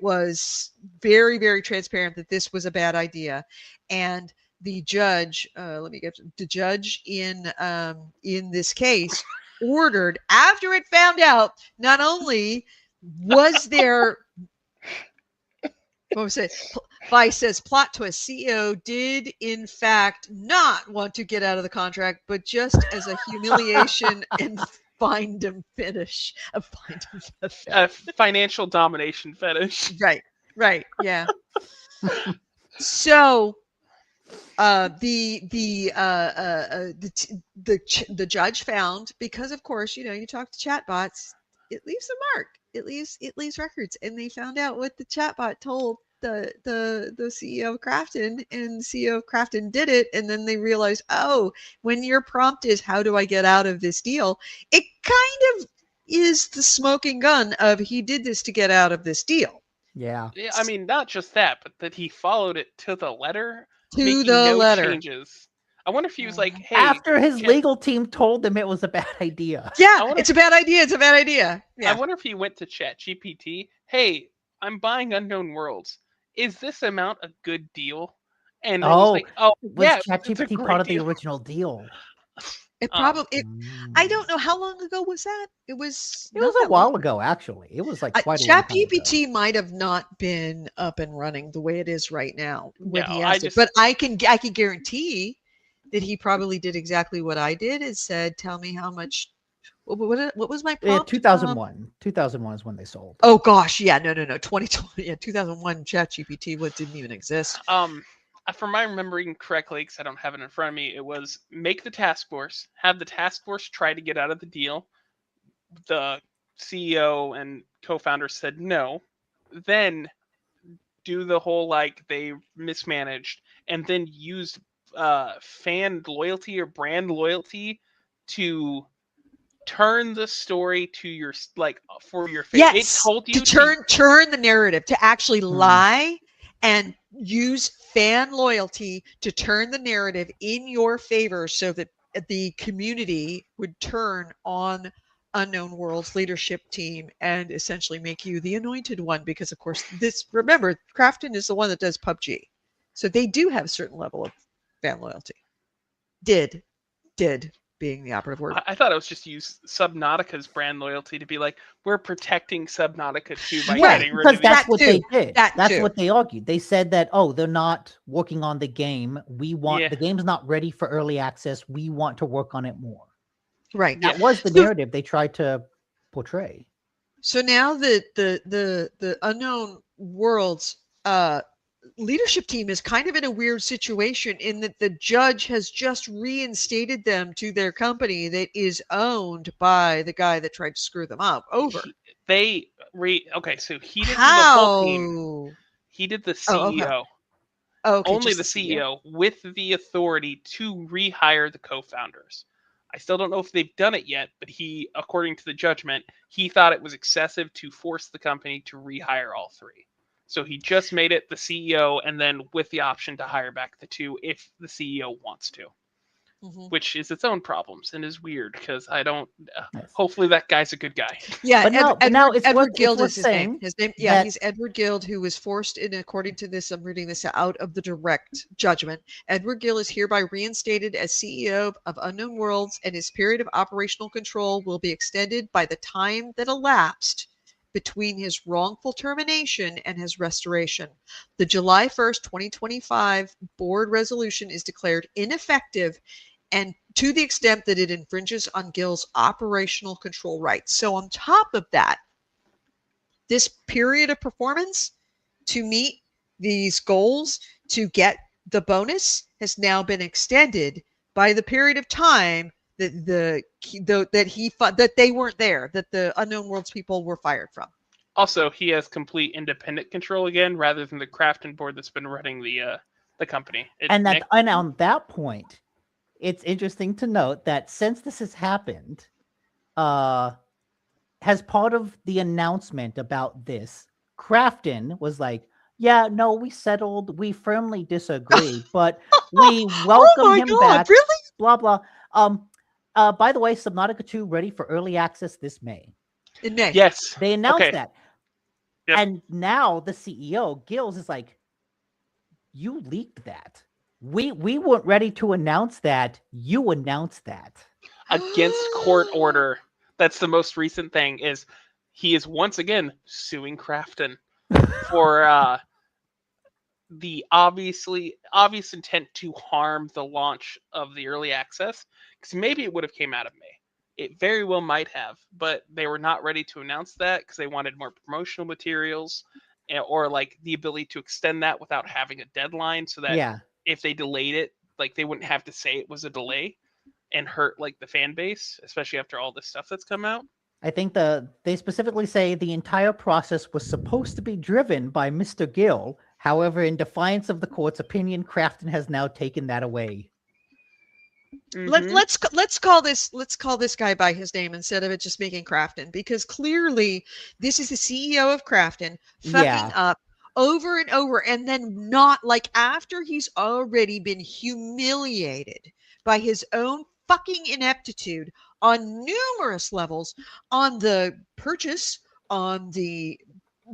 [SPEAKER 1] was very, very transparent that this was a bad idea, and the judge, the judge in this case ordered, after it found out, not only was there, what was it? Vice says plot twist: CEO did in fact not want to get out of the contract, but just as a humiliation and find him fetish,
[SPEAKER 3] a financial domination fetish.
[SPEAKER 1] Right, yeah. So, the judge found, because of course, you talk to chatbots, it leaves a mark. It leaves records, and they found out what the chatbot told the CEO of Krafton, and the CEO of Krafton did it, and then they realized, oh, when your prompt is how do I get out of this deal, it kind of is the smoking gun of he did this to get out of this deal.
[SPEAKER 2] Yeah,
[SPEAKER 3] I mean, not just that, but that he followed it to the letter, changes. I wonder if he was like, hey,
[SPEAKER 2] after his legal team told him it was a bad idea.
[SPEAKER 1] Yeah, it's a bad idea. Yeah.
[SPEAKER 3] I wonder if he went to ChatGPT, hey, I'm buying Unknown Worlds. Is this amount a good deal? And I was like, oh,
[SPEAKER 2] was
[SPEAKER 3] yeah,
[SPEAKER 2] ChatGPT part of the original deal?
[SPEAKER 1] It probably. I don't know how long ago was that. It was
[SPEAKER 2] a while ago, actually. It was like quite a long time ago.
[SPEAKER 1] ChatGPT might have not been up and running the way it is right now when he asked
[SPEAKER 3] it.
[SPEAKER 1] But I can guarantee that he probably did exactly what I did and said, "Tell me how much." What was my prompt?
[SPEAKER 2] 2001. 2001 is when they sold.
[SPEAKER 1] Oh gosh, yeah, no. 2020, yeah, 2001. ChatGPT didn't even exist.
[SPEAKER 3] From my remembering correctly, because I don't have it in front of me, it was make the task force, have the task force try to get out of the deal. The CEO and co-founder said no. Then do the whole like they mismanaged, and then use fan loyalty or brand loyalty to turn the story to your for your favor.
[SPEAKER 1] Yes,
[SPEAKER 3] it told you
[SPEAKER 1] to turn the narrative, to actually lie and use fan loyalty to turn the narrative in your favor so that the community would turn on Unknown Worlds leadership team and essentially make you the anointed one, because of course remember, Krafton is the one that does PUBG. So they do have a certain level of fan loyalty. Did being the operative word.
[SPEAKER 3] I thought it was just use Subnautica's brand loyalty to be like, we're protecting Subnautica too by getting rid of
[SPEAKER 2] because that's what they did. That's what they argued. They said that, they're not working on the game. We want the game's not ready for early access. We want to work on it more.
[SPEAKER 1] Right.
[SPEAKER 2] That was the narrative they tried to portray.
[SPEAKER 1] So now the Unknown Worlds leadership team is kind of in a weird situation in that the judge has just reinstated them to their company that is owned by the guy that tried to screw them up over.
[SPEAKER 3] So he didn't do the whole team. He did the CEO. Only the CEO with the authority to rehire the co-founders. I still don't know if they've done it yet, but he, according to the judgment, he thought it was excessive to force the company to rehire all three. So he just made it the CEO, and then with the option to hire back the two if the CEO wants to, which is its own problems and is weird because I don't. Hopefully, that guy's a good guy.
[SPEAKER 1] Yeah,
[SPEAKER 2] but now it's
[SPEAKER 1] Edward Guild is his
[SPEAKER 2] name.
[SPEAKER 1] name. Yeah, he's Edward Guild, who was forced in, according to this, I'm reading this out of the direct judgment. Edward Guild is hereby reinstated as CEO of Unknown Worlds, and his period of operational control will be extended by the time that elapsed between his wrongful termination and his restoration. The July 1st, 2025 board resolution is declared ineffective, and to the extent that it infringes on Guild's operational control rights. So on top of that, this period of performance to meet these goals to get the bonus has now been extended by the period of time that that they weren't there, that the Unknown Worlds people were fired from.
[SPEAKER 3] Also, he has complete independent control again, rather than the Krafton board that's been running the company.
[SPEAKER 2] And on that point, it's interesting to note that since this has happened, as part of the announcement about this, Krafton was like, yeah, no, we settled. We firmly disagree, but we welcome him back.
[SPEAKER 1] Really?
[SPEAKER 2] Blah, blah. By the way, Subnautica 2 ready for early access this May.
[SPEAKER 1] In May.
[SPEAKER 3] Yes.
[SPEAKER 2] They announced that.
[SPEAKER 3] Yep.
[SPEAKER 2] And now the CEO, Gills, is like, you leaked that. We weren't ready to announce that. You announced that.
[SPEAKER 3] Against court order. That's the most recent thing, is he is once again suing Krafton for the obvious intent to harm the launch of the early access, because maybe it would have came out of May. It very well might have, but they were not ready to announce that because they wanted more promotional materials or like the ability to extend that without having a deadline, so that if they delayed it, like they wouldn't have to say it was a delay and hurt like the fan base, especially after all this stuff that's come out.
[SPEAKER 2] I think they specifically say the entire process was supposed to be driven by Mr. Gill. However, in defiance of the court's opinion, Krafton has now taken that away.
[SPEAKER 1] Mm-hmm. Let's call this guy by his name instead of it just making Krafton, because clearly this is the CEO of Krafton fucking up over and over, and then not like after he's already been humiliated by his own fucking ineptitude on numerous levels, on the purchase, on the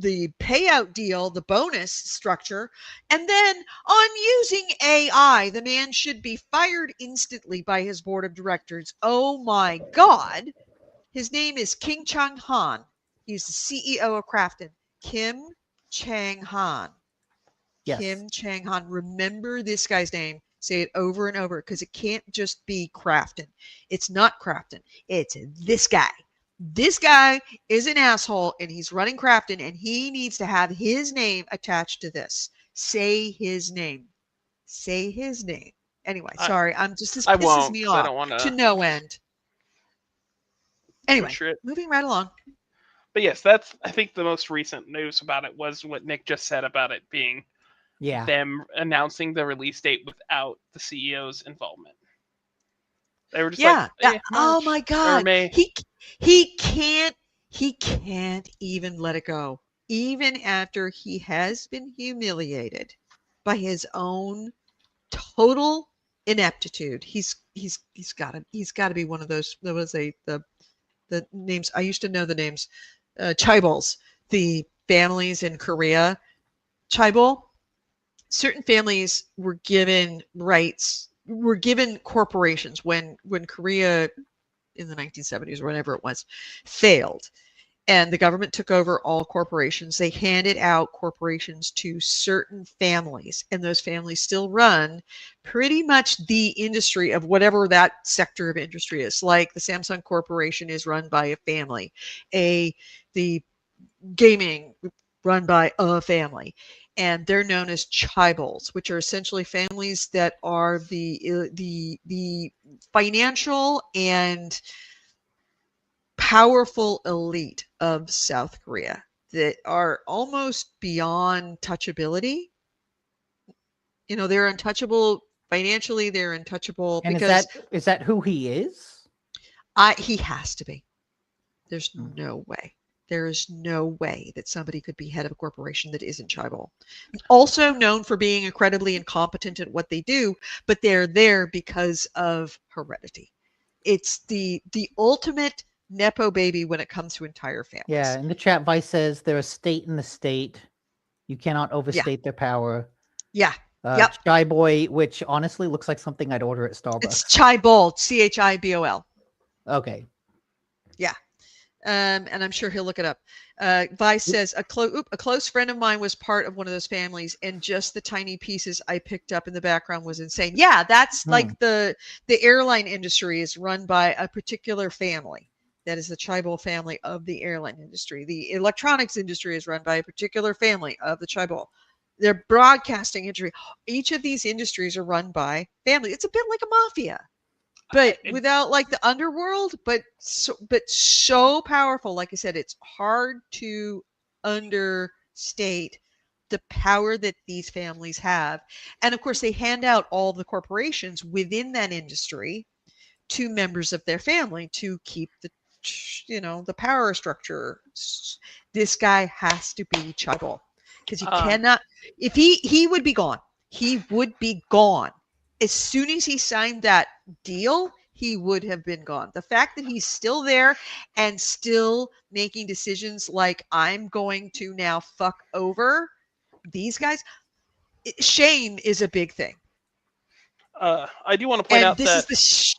[SPEAKER 1] payout deal, the bonus structure, and then on using AI, the man should be fired instantly by his board of directors. Oh my God. His name is King Chang Han. He's the CEO of Krafton. Kim Chang Han.
[SPEAKER 2] Yes.
[SPEAKER 1] Kim Chang Han. Remember this guy's name. Say it over and over because it can't just be Krafton. It's not Krafton. It's this guy. This guy is an asshole and he's running Krafton and he needs to have his name attached to this. Say his name. Say his name. Anyway, sorry. This pisses me off to no end. Anyway, moving right along.
[SPEAKER 3] But yes, that's, I think, the most recent news about it was what Nick just said about it being them announcing the release date without the CEO's involvement. They were just
[SPEAKER 1] oh my God. He can't even let it go. Even after he has been humiliated by his own total ineptitude. He's got to be one of those. There was the names. I used to know the names. Chaebols, the families in Korea. Chaebol. Certain families were given rights. Were given corporations when Korea in the 1970s or whatever it was failed and the government took over all corporations. They handed out corporations to certain families and those families still run pretty much the industry of whatever that sector of industry is. Like the Samsung Corporation is run by a family, the gaming run by a family. And they're known as chaebols, which are essentially families that are the financial and powerful elite of South Korea that are almost beyond touchability. You know, they're untouchable financially. They're untouchable
[SPEAKER 2] and
[SPEAKER 1] because
[SPEAKER 2] is that who he is?
[SPEAKER 1] He has to be. There's no way. There is no way that somebody could be head of a corporation that isn't chaebol. Also known for being incredibly incompetent at what they do, but they're there because of heredity. It's the ultimate Nepo baby when it comes to entire families.
[SPEAKER 2] Yeah, in the chat, Vice says they're a state in the state. You cannot overstate their power.
[SPEAKER 1] Yeah.
[SPEAKER 2] Chai Boy, which honestly looks like something I'd order at Starbucks.
[SPEAKER 1] It's Chaebol, Chibol.
[SPEAKER 2] Okay.
[SPEAKER 1] Yeah. And I'm sure he'll look it up. Vice says, a close friend of mine was part of one of those families, and just the tiny pieces I picked up in the background was insane. Yeah, that's like the airline industry is run by a particular family. That is the Chaebol family of the airline industry. The electronics industry is run by a particular family of the Chaebol. Their broadcasting industry. Each of these industries are run by family. It's a bit like a mafia. But without like the underworld, but so powerful. Like I said, it's hard to understate the power that these families have. And of course, they hand out all the corporations within that industry to members of their family to keep the power structure. This guy has to be chaebol because you cannot. If he would be gone, he would be gone. As soon as he signed that deal, he would have been gone. The fact that he's still there and still making decisions like, I'm going to now fuck over these guys, shame is a big thing.
[SPEAKER 3] I do want to point out that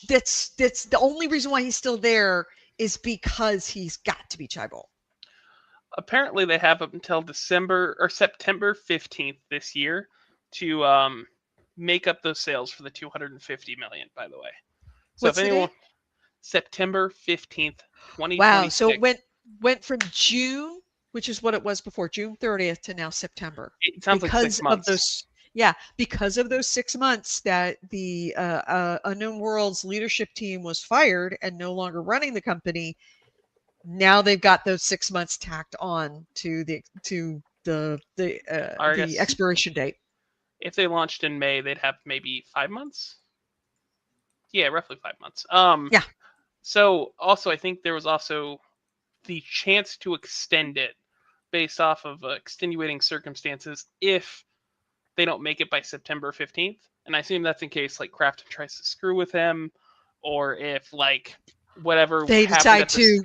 [SPEAKER 1] that's the only reason why he's still there is because he's got to be chaebol.
[SPEAKER 3] Apparently, they have up until September 15th this year to make up those sales for the $250 million. By the way, so
[SPEAKER 1] what's if anyone,
[SPEAKER 3] September 15th, 2026.
[SPEAKER 1] Wow! So it went from June, which is what it was before, June 30th, to now September.
[SPEAKER 3] It sounds like 6 months.
[SPEAKER 1] Because of those 6 months that the Unknown Worlds leadership team was fired and no longer running the company. Now they've got those 6 months tacked on to the expiration date.
[SPEAKER 3] If they launched in May, they'd have maybe 5 months. Yeah, roughly 5 months.
[SPEAKER 1] Yeah.
[SPEAKER 3] So also, I think there was also the chance to extend it based off of extenuating circumstances if they don't make it by September 15th. And I assume that's in case like Krafton tries to screw with him, or if like whatever
[SPEAKER 1] they decide to,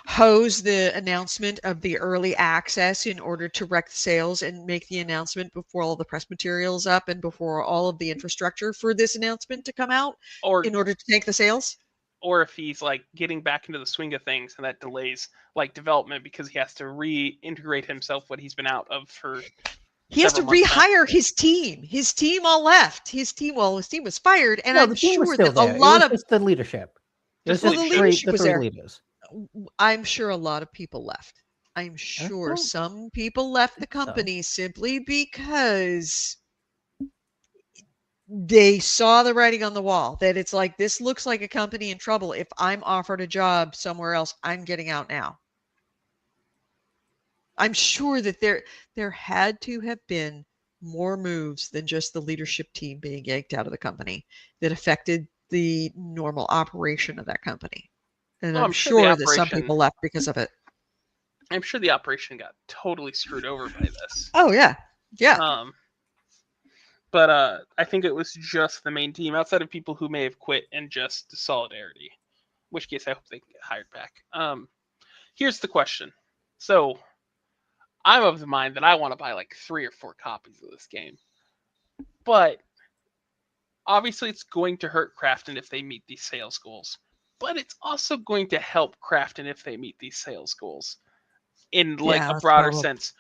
[SPEAKER 1] hose the announcement of the early access in order to wreck the sales and make the announcement before all the press materials up and before all of the infrastructure for this announcement to come out in order to take the sales?
[SPEAKER 3] Or if he's like getting back into the swing of things and that delays like development because he has to reintegrate himself what he's been out of for.
[SPEAKER 1] He has to rehire his team. His team all left. His team was fired, and I'm sure that a lot of
[SPEAKER 2] the leadership.
[SPEAKER 1] Just the leadership was there. Leaders. I'm sure a lot of people left. I'm sure some people left the company simply because they saw the writing on the wall that it's like, this looks like a company in trouble. If I'm offered a job somewhere else, I'm getting out now. I'm sure that there had to have been more moves than just the leadership team being yanked out of the company that affected the normal operation of that company. And I'm sure that some people left because of it.
[SPEAKER 3] I'm sure the operation got totally screwed over by this.
[SPEAKER 1] Oh, yeah. Yeah.
[SPEAKER 3] But I think it was just the main team outside of people who may have quit and just solidarity. In which case, I hope they can get hired back. Here's the question. So, I'm of the mind that I want to buy like 3 or 4 copies of this game. But obviously it's going to hurt Krafton if they meet these sales goals. But it's also going to help Krafton if they meet these sales goals. In like a broader sense.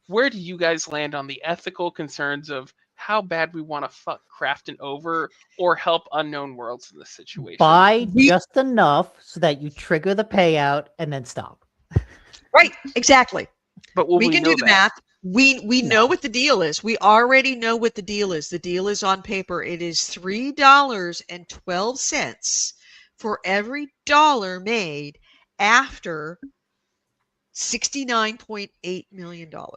[SPEAKER 3] Where do you guys land on the ethical concerns of how bad we want to fuck Krafton over or help Unknown Worlds in this situation?
[SPEAKER 2] Buy just enough so that you trigger the payout and then stop.
[SPEAKER 1] Right, exactly.
[SPEAKER 3] But
[SPEAKER 1] we can do the math. We know what the deal is. We already know what the deal is. The deal is on paper. It is $3.12 for every dollar made after $69.8 million.
[SPEAKER 3] Oh,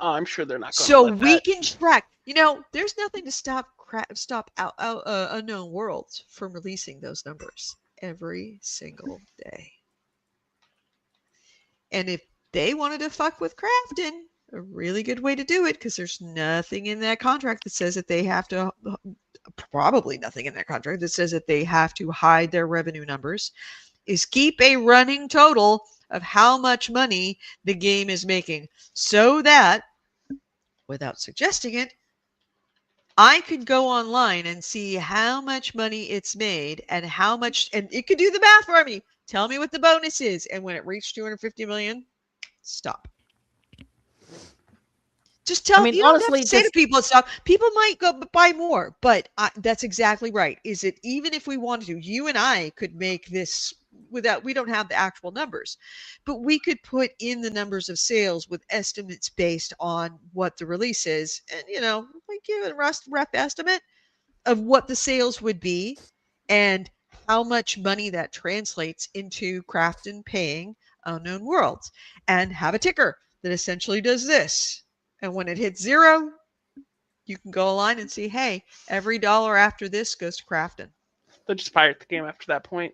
[SPEAKER 3] I'm sure they're not going
[SPEAKER 1] to let we can track. There's nothing to stop Unknown Worlds from releasing those numbers every single day. And if they wanted to fuck with Krafton, a really good way to do it, because there's nothing in that contract that says that they have to, probably nothing in that contract that says that they have to hide their revenue numbers, is keep a running total of how much money the game is making, so that, without suggesting it, I could go online and see how much money it's made and how much, and it could do the math for me. Tell me what the bonus is. And when it reached 250 million, stop. Just tell me. Honestly, have to say to people, stop. People might go buy more, but that's exactly right. Is it, even if we wanted to, you and I could make this without, we don't have the actual numbers, but we could put in the numbers of sales with estimates based on what the release is. And, like give a rough estimate of what the sales would be and how much money that translates into Krafton paying Unknown Worlds, and have a ticker that essentially does this. And when it hits 0, you can go online and see, hey, every dollar after this goes to Krafton.
[SPEAKER 3] They'll just pirate the game after that point.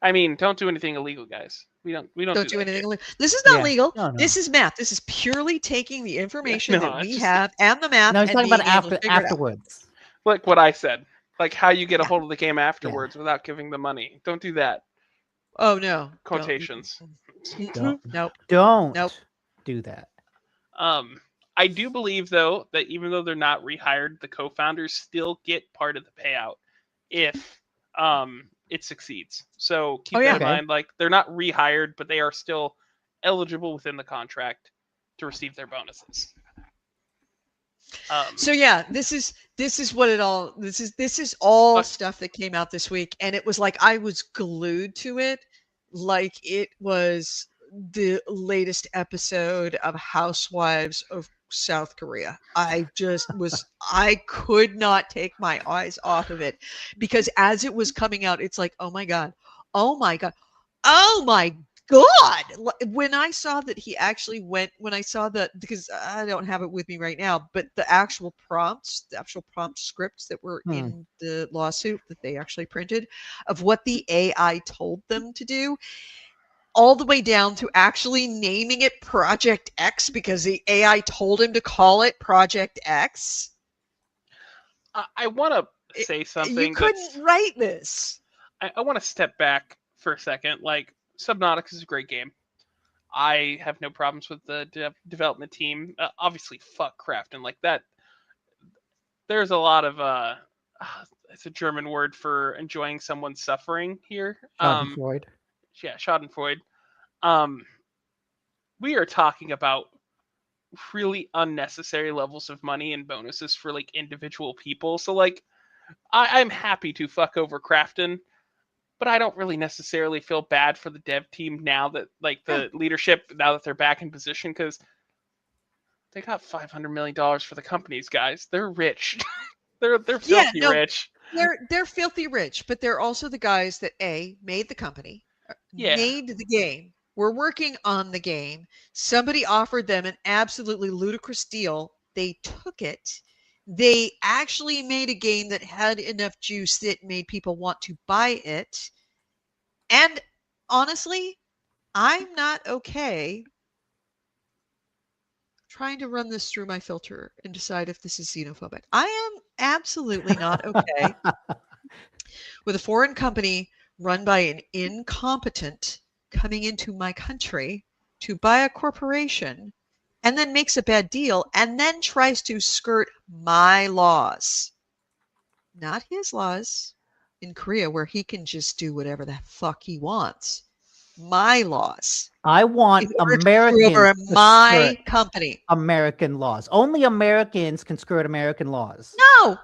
[SPEAKER 3] I mean, don't do anything illegal, guys. We don't do anything
[SPEAKER 1] illegal. This is not legal. No. This is math. This is purely taking the information that we have and the math.
[SPEAKER 2] No, he's talking about afterwards.
[SPEAKER 3] Like what I said. Like how you get a hold of the game afterwards without giving the money. Don't do that.
[SPEAKER 1] Oh, no.
[SPEAKER 3] Quotations.
[SPEAKER 2] Don't do that.
[SPEAKER 3] I do believe, though, that even though they're not rehired, the co-founders still get part of the payout if it succeeds. So keep that in mind. Like, they're not rehired, but they are still eligible within the contract to receive their bonuses.
[SPEAKER 1] So yeah, this is what it all. This is all stuff that came out this week, and it was like I was glued to it, like it was the latest episode of Housewives of South Korea. I could not take my eyes off of it, because as it was coming out, it's like, oh my god, God, when I saw that he actually went, because I don't have it with me right now, but the actual prompt scripts that were in the lawsuit that they actually printed of what the AI told them to do, all the way down to actually naming it Project X because the AI told him to call it Project X.
[SPEAKER 3] I want to say something.
[SPEAKER 1] You couldn't write this.
[SPEAKER 3] I want to step back for a second. Like, Subnautica is a great game. I have no problems with the development team. Obviously, fuck Krafton like that. There's a lot of it's a German word for enjoying someone's suffering here.
[SPEAKER 2] Schadenfreude.
[SPEAKER 3] Yeah, Schadenfreude. We are talking about really unnecessary levels of money and bonuses for like individual people. So like, I'm happy to fuck over Krafton, but I don't really necessarily feel bad for the dev team now that like the leadership, now that they're back in position, because they got $500 million for the companies, guys. They're rich. they're filthy rich.
[SPEAKER 1] They're filthy rich, but they're also the guys that made the company, made the game. We're working on the game. Somebody offered them an absolutely ludicrous deal. They took it. They actually made a game that had enough juice that made people want to buy it. And honestly, I'm not okay trying to run this through my filter and decide if this is xenophobic. I am absolutely not okay with a foreign company run by an incompetent coming into my country to buy a corporation and then makes a bad deal and then tries to skirt my laws, not his laws in Korea, where he can just do whatever the fuck he wants. My laws.
[SPEAKER 2] I want Americans
[SPEAKER 1] my company.
[SPEAKER 2] American laws. Only Americans can skirt American laws.
[SPEAKER 1] No,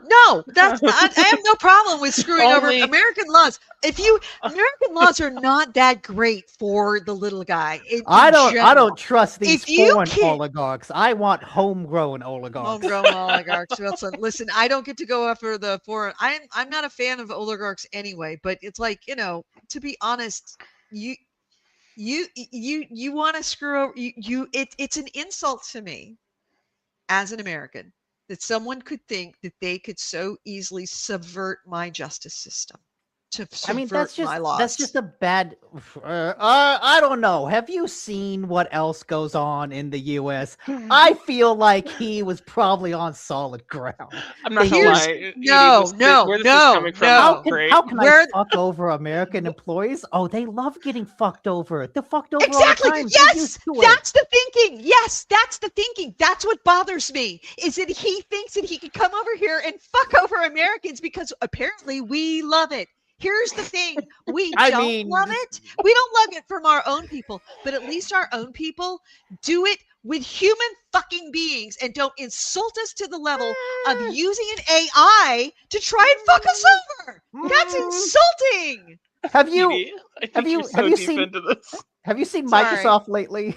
[SPEAKER 1] that's I have no problem with screwing over American laws. American laws are not that great for the little guy.
[SPEAKER 2] I don't trust these foreign oligarchs. I want homegrown oligarchs.
[SPEAKER 1] Listen, I don't get to go after the foreign. I'm not a fan of oligarchs anyway, but it's like, to be honest, you want to screw over it's an insult to me as an American that someone could think that they could so easily subvert my justice system to subvert my laws.
[SPEAKER 2] That's just a bad I don't know. Have you seen what else goes on in the US? I feel like he was probably on solid ground.
[SPEAKER 3] I'm not gonna lie.
[SPEAKER 1] No.
[SPEAKER 2] How can I fuck over American employees? Oh, they love getting fucked over. They're fucked over all the time.
[SPEAKER 1] Yes, that's the thinking. Yes, that's the thinking. That's what bothers me, is that he thinks that he could come over here and fuck over Americans because apparently we love it. Here's the thing. We don't love it. We don't love it from our own people, but at least our own people do it with human fucking beings and don't insult us to the level of using an AI to try and fuck us over. That's insulting.
[SPEAKER 2] Have you seen Microsoft lately?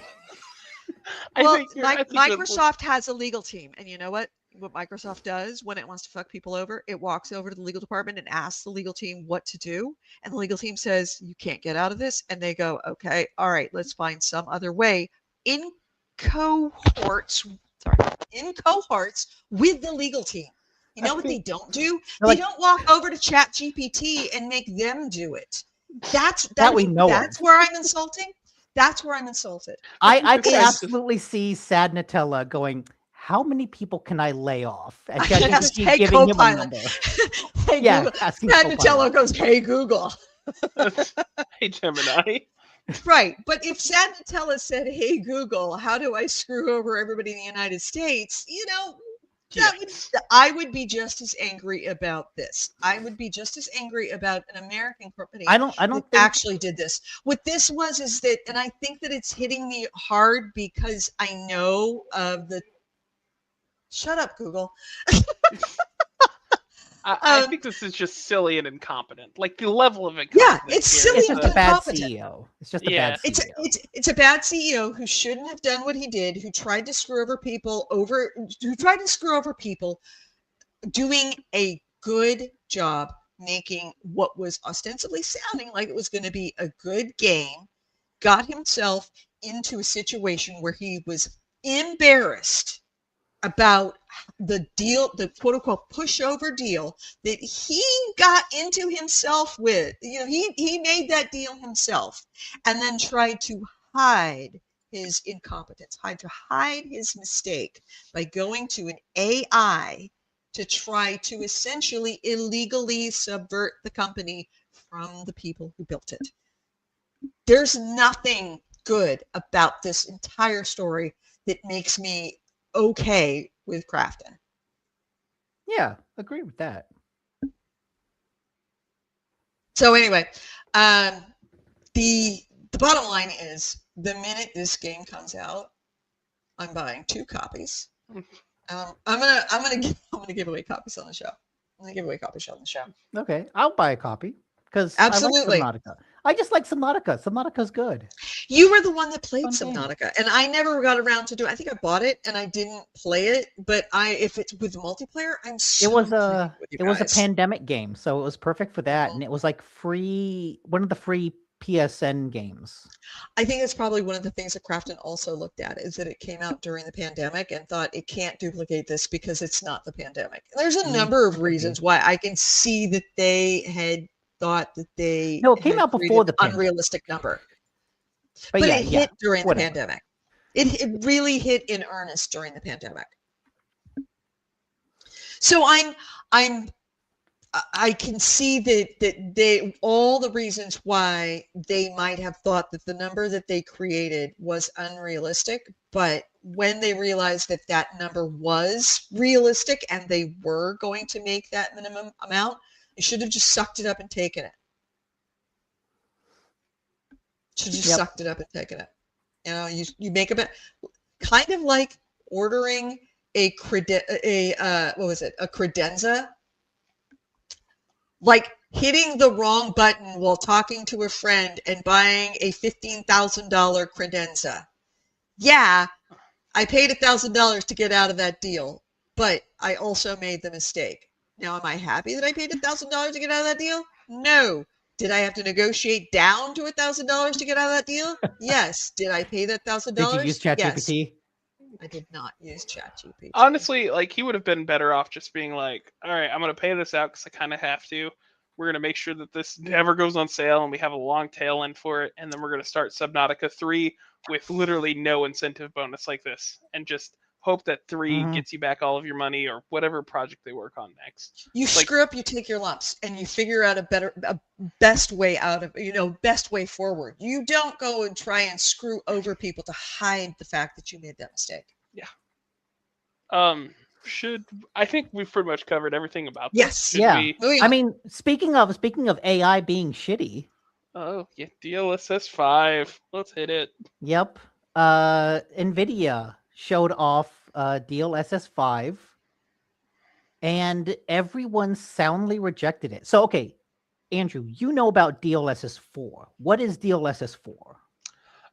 [SPEAKER 1] Well, Microsoft has a legal team, and you know what Microsoft does when it wants to fuck people over? It walks over to the legal department and asks the legal team what to do. And the legal team says, you can't get out of this. And they go, okay, all right, let's find some other way in cohorts with the legal team. You know what they don't do? They don't walk over to ChatGPT and make them do it. That's where I'm insulting. That's where I'm insulted.
[SPEAKER 2] I can absolutely see Sad Nutella going, how many people can I lay off? And
[SPEAKER 1] hey, giving him a number. Hey, yeah, Nutella goes, hey, Google.
[SPEAKER 3] Hey, Gemini.
[SPEAKER 1] Right. But if Sad Nutella said, hey, Google, how do I screw over everybody in the United States? I would be just as angry about this. I would be just as angry about an American company that actually did this. What this was is that, and I think that it's hitting me hard because I know of the shut up, Google.
[SPEAKER 3] I think this is just silly and incompetent. Like the level of incompetence.
[SPEAKER 1] Yeah, it's silly and incompetent.
[SPEAKER 2] It's just a bad CEO.
[SPEAKER 1] It's a bad CEO who shouldn't have done what he did, who tried to screw over people, doing a good job making what was ostensibly sounding like it was going to be a good game, got himself into a situation where he was embarrassed about the deal, the quote unquote pushover deal that he got into himself with. He made that deal himself and then tried to hide his incompetence, hide his mistake by going to an AI to try to essentially illegally subvert the company from the people who built it. There's nothing good about this entire story that makes me okay with Krafton.
[SPEAKER 2] Yeah, agree with that.
[SPEAKER 1] So anyway, the bottom line is, the minute this game comes out, I'm buying 2 copies. I'm gonna give away copies on the show. I'm gonna give away copies on the show.
[SPEAKER 2] Okay, I'll buy a copy because
[SPEAKER 1] Absolutely.
[SPEAKER 2] I like Subnautica. I just like Subnautica. Subnautica's good.
[SPEAKER 1] You were the one that played
[SPEAKER 2] Fun
[SPEAKER 1] Subnautica,
[SPEAKER 2] game.
[SPEAKER 1] and I never got around to do it. I think I bought it and I didn't play it, but if it's with multiplayer, I'm so
[SPEAKER 2] It was a
[SPEAKER 1] guys.
[SPEAKER 2] pandemic game, so it was perfect for that, and it was like free, one of the free PSN games.
[SPEAKER 1] I think it's probably one of the things that Krafton also looked at, is that it came out during the pandemic and thought it can't duplicate this because it's not the pandemic. There's a number of reasons why I can see that they had thought that they
[SPEAKER 2] it came out before the
[SPEAKER 1] unrealistic number, but
[SPEAKER 2] yeah,
[SPEAKER 1] it hit during the pandemic. It really hit in earnest during the pandemic. So I can see that they, all the reasons why they might have thought that the number that they created was unrealistic, but when they realized that that number was realistic and they were going to make that minimum amount, they should have just sucked it up and taken it. Should have just sucked it up and taken it. You know, you make a bit, kind of like ordering a credenza. Like hitting the wrong button while talking to a friend and buying a $15,000 credenza. Yeah, I paid $1,000 to get out of that deal, but I also made the mistake. Now, am I happy that I paid $1,000 to get out of that deal? No. Did I have to negotiate down to $1,000 to get out of that deal? Yes. Did I pay that $1,000?
[SPEAKER 2] Did you use ChatGPT?
[SPEAKER 1] Yes. I did not use ChatGPT.
[SPEAKER 3] Honestly, like, he would have been better off just being like, all right, I'm going to pay this out because I kind of have to. We're going to make sure that this never goes on sale and we have a long tail end for it. And then we're going to start Subnautica 3 with literally no incentive bonus like this. And just hope that 3 gets you back all of your money or whatever project they work on next.
[SPEAKER 1] You screw up, you take your lumps, and you figure out a best way out of, best way forward. You don't go and try and screw over people to hide the fact that you made that mistake.
[SPEAKER 3] Yeah. I think we've pretty much covered everything about this.
[SPEAKER 2] Yes. I mean, speaking of AI being shitty.
[SPEAKER 3] Oh, yeah, DLSS 5. Let's hit it.
[SPEAKER 2] Yep. NVIDIA showed off DLSS 5, and everyone soundly rejected it. So, okay, Andrew, you know about DLSS 4. What is DLSS 4?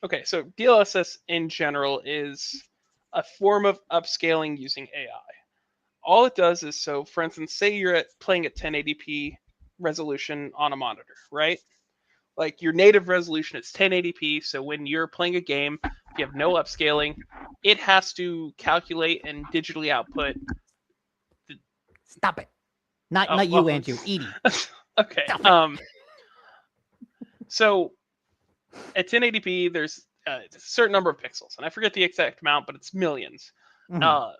[SPEAKER 3] Okay, so DLSS in general is a form of upscaling using AI. All it does is, so for instance, say you're playing at 1080p resolution on a monitor, right? Like, your native resolution is 1080p, so when you're playing a game, if you have no upscaling, it has to calculate and digitally output.
[SPEAKER 2] Stop it. Not you, Andrew. Edie.
[SPEAKER 3] Okay. So at 1080p, there's a certain number of pixels, and I forget the exact amount, but it's millions. The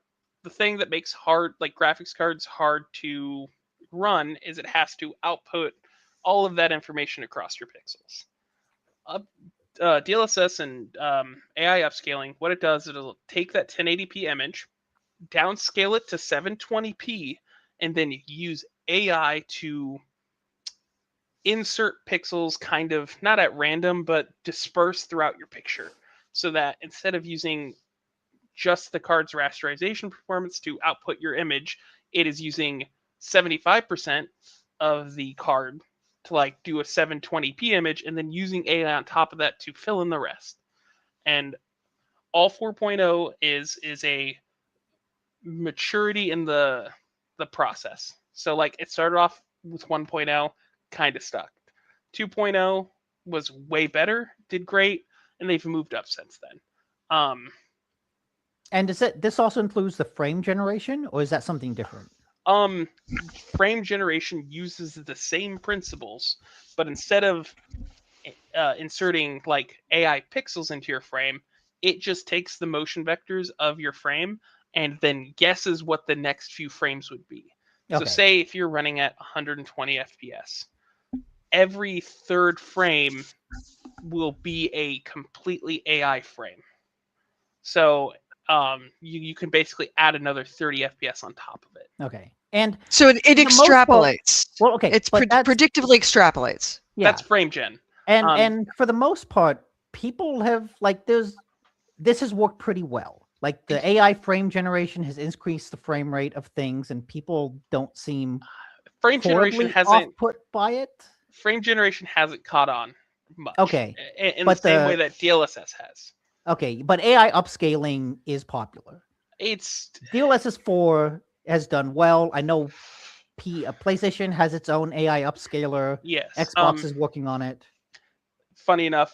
[SPEAKER 3] thing that makes graphics cards hard to run is it has to output all of that information across your pixels. DLSS and AI upscaling, what it does, it'll take that 1080p image, downscale it to 720p, and then use AI to insert pixels kind of not at random, but disperse throughout your picture, so that instead of using just the card's rasterization performance to output your image, it is using 75% of the card to do a 720p image, and then using AI on top of that to fill in the rest. And all 4.0 is a maturity in the process. So it started off with 1.0, kind of stuck. 2.0 was way better, did great, and they've moved up since then.
[SPEAKER 2] And this also includes the frame generation, or is that something different?
[SPEAKER 3] Frame generation uses the same principles, but instead of inserting AI pixels into your frame, it just takes the motion vectors of your frame and then guesses what the next few frames would be. Okay. So say if you're running at 120 FPS, every third frame will be a completely AI frame. So you can basically add another 30 FPS on top of it.
[SPEAKER 2] Okay. And
[SPEAKER 1] so it extrapolates.
[SPEAKER 2] Well, okay.
[SPEAKER 1] It's predictively extrapolates.
[SPEAKER 2] Yeah.
[SPEAKER 3] That's frame gen.
[SPEAKER 2] And for the most part, people have this has worked pretty well. Like the AI frame generation has increased the frame rate of things, and people don't seem
[SPEAKER 3] frame generation hasn't
[SPEAKER 2] put by it.
[SPEAKER 3] Frame generation hasn't caught on much.
[SPEAKER 2] Okay.
[SPEAKER 3] In the same way that DLSS has.
[SPEAKER 2] Okay, but AI upscaling is popular. DLSS 4 has done well. I know PlayStation has its own AI upscaler.
[SPEAKER 3] Yes.
[SPEAKER 2] Xbox is working on it.
[SPEAKER 3] Funny enough,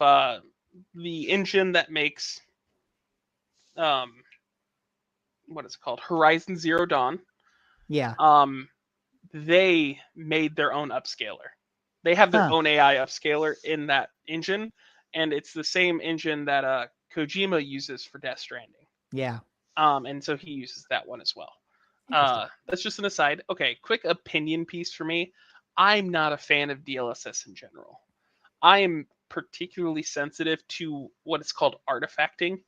[SPEAKER 3] the engine that makes what is it called? Horizon Zero Dawn.
[SPEAKER 2] Yeah.
[SPEAKER 3] They made their own upscaler. They have their own AI upscaler in that engine, and it's the same engine that Kojima uses for Death Stranding.
[SPEAKER 2] Yeah.
[SPEAKER 3] And so he uses that one as well. That's just an aside. Okay, quick opinion piece for me. I'm not a fan of DLSS in general. I am particularly sensitive to what is called artifacting,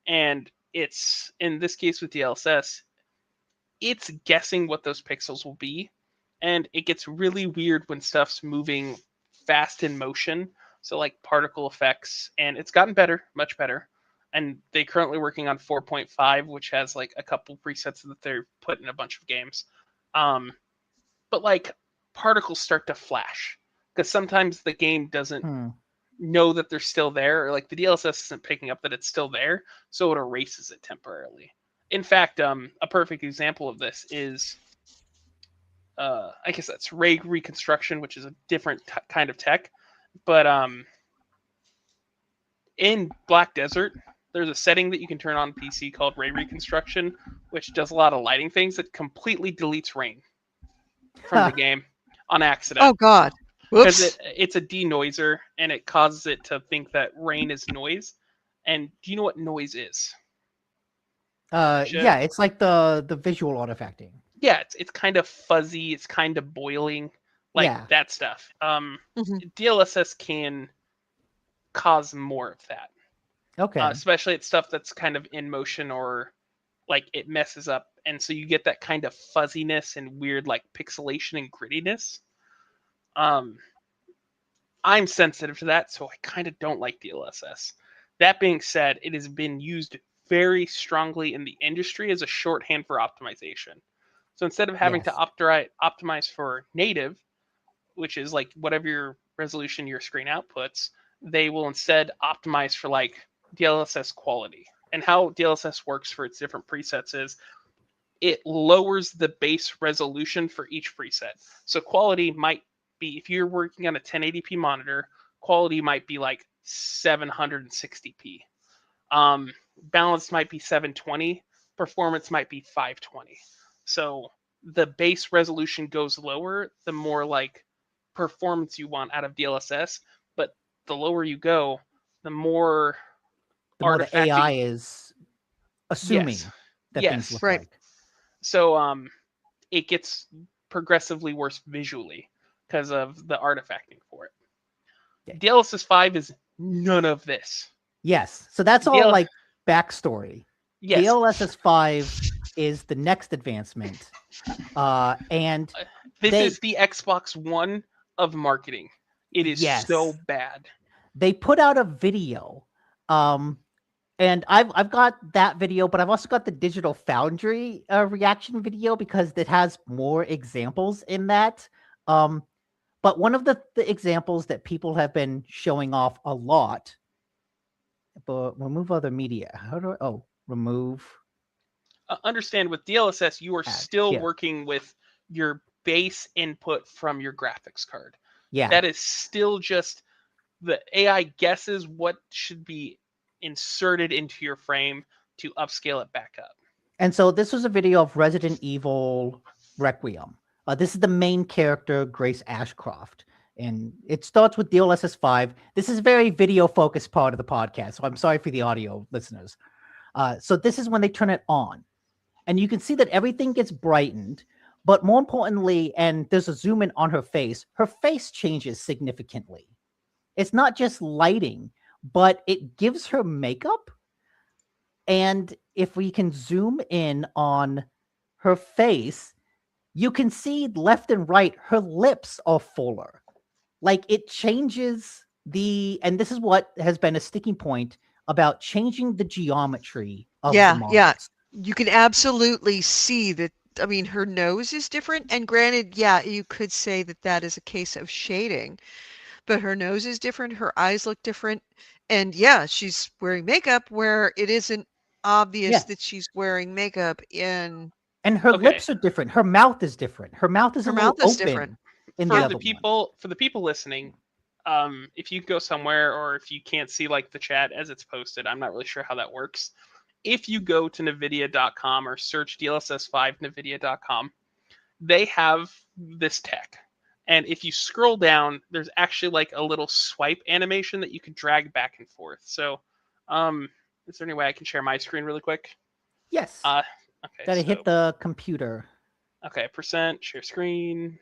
[SPEAKER 3] and it's, in this case with DLSS, it's guessing what those pixels will be, and it gets really weird when stuff's moving fast in motion, so like particle effects, and it's gotten better, much better, and they're currently working on 4.5, which has like a couple presets that they're put in a bunch of games, but like particles start to flash, because sometimes the game doesn't know that they're still there, or like the DLSS isn't picking up that it's still there, so it erases it temporarily. In fact, a perfect example of this is, I guess that's ray reconstruction, which is a different kind of tech. But in Black Desert, there's a setting that you can turn on PC called ray reconstruction, which does a lot of lighting things that completely deletes rain from the game on accident.
[SPEAKER 1] Oh, God.
[SPEAKER 3] Because it's a denoiser, and it causes it to think that rain is noise. And do you know what noise is?
[SPEAKER 2] Yeah, it's like the visual artifacting.
[SPEAKER 3] Yeah, it's kind of fuzzy, it's kind of boiling, like that stuff. DLSS can cause more of that.
[SPEAKER 2] Okay.
[SPEAKER 3] Especially it's stuff that's kind of in motion, or like it messes up, and so you get that kind of fuzziness and weird like pixelation and grittiness. I'm sensitive to that, so I kind of don't like DLSS. That being said, it has been used very strongly in the industry as a shorthand for optimization. So instead of having to optimize for native, which is like whatever your resolution your screen outputs, they will instead optimize for like DLSS quality. And how DLSS works for its different presets is it lowers the base resolution for each preset. So quality might be, if you're working on a 1080p monitor, quality might be like 760p. Balance might be 720, performance might be 520. So the base resolution goes lower, the more like performance you want out of DLSS, but the lower you go, the more
[SPEAKER 2] the AI is assuming that things look like.
[SPEAKER 3] So it gets progressively worse visually because of the artifacting for it. Yeah. DLSS 5 is none of this.
[SPEAKER 2] Yes. So that's all like backstory. Yes. DLSS 5 is the next advancement. And
[SPEAKER 3] this is the Xbox One of marketing. It is so bad.
[SPEAKER 2] They put out a video. And I've got that video, but I've also got the Digital Foundry reaction video because it has more examples in that. But one of the examples that people have been showing off a lot, but remove other media. How do I, remove.
[SPEAKER 3] Understand with DLSS, you are still working with your base input from your graphics card.
[SPEAKER 2] Yeah.
[SPEAKER 3] That is still just the AI guesses what should be inserted into your frame to upscale it back up.
[SPEAKER 2] And so this was a video of Resident Evil Requiem. This is the main character, Grace Ashcroft. And it starts with DLSS 5. This is a very video-focused part of the podcast, so I'm sorry for the audio listeners. So this is when they turn it on. And you can see that everything gets brightened, but more importantly, and there's a zoom in on her face changes significantly. It's not just lighting, but it gives her makeup. And if we can zoom in on her face, you can see left and right, her lips are fuller. Like it changes and this is what has been a sticking point about changing the geometry of the models.
[SPEAKER 1] Yeah. You can absolutely see that. I mean, her nose is different. And granted, yeah, you could say that is a case of shading, but her nose is different. Her eyes look different. And yeah, she's wearing makeup where it isn't obvious that she's wearing makeup in.
[SPEAKER 2] And her lips are different. Her mouth is different. Her mouth is a little open.
[SPEAKER 1] Different.
[SPEAKER 3] For the people listening, if you go somewhere or if you can't see like the chat as it's posted, I'm not really sure how that works. If you go to nvidia.com or search DLSS5 nvidia.com, they have this tech. And if you scroll down, there's actually like a little swipe animation that you can drag back and forth. So, is there any way I can share my screen really quick?
[SPEAKER 2] Yes.
[SPEAKER 3] Okay.
[SPEAKER 2] Gotta hit the computer.
[SPEAKER 3] Okay, % share screen.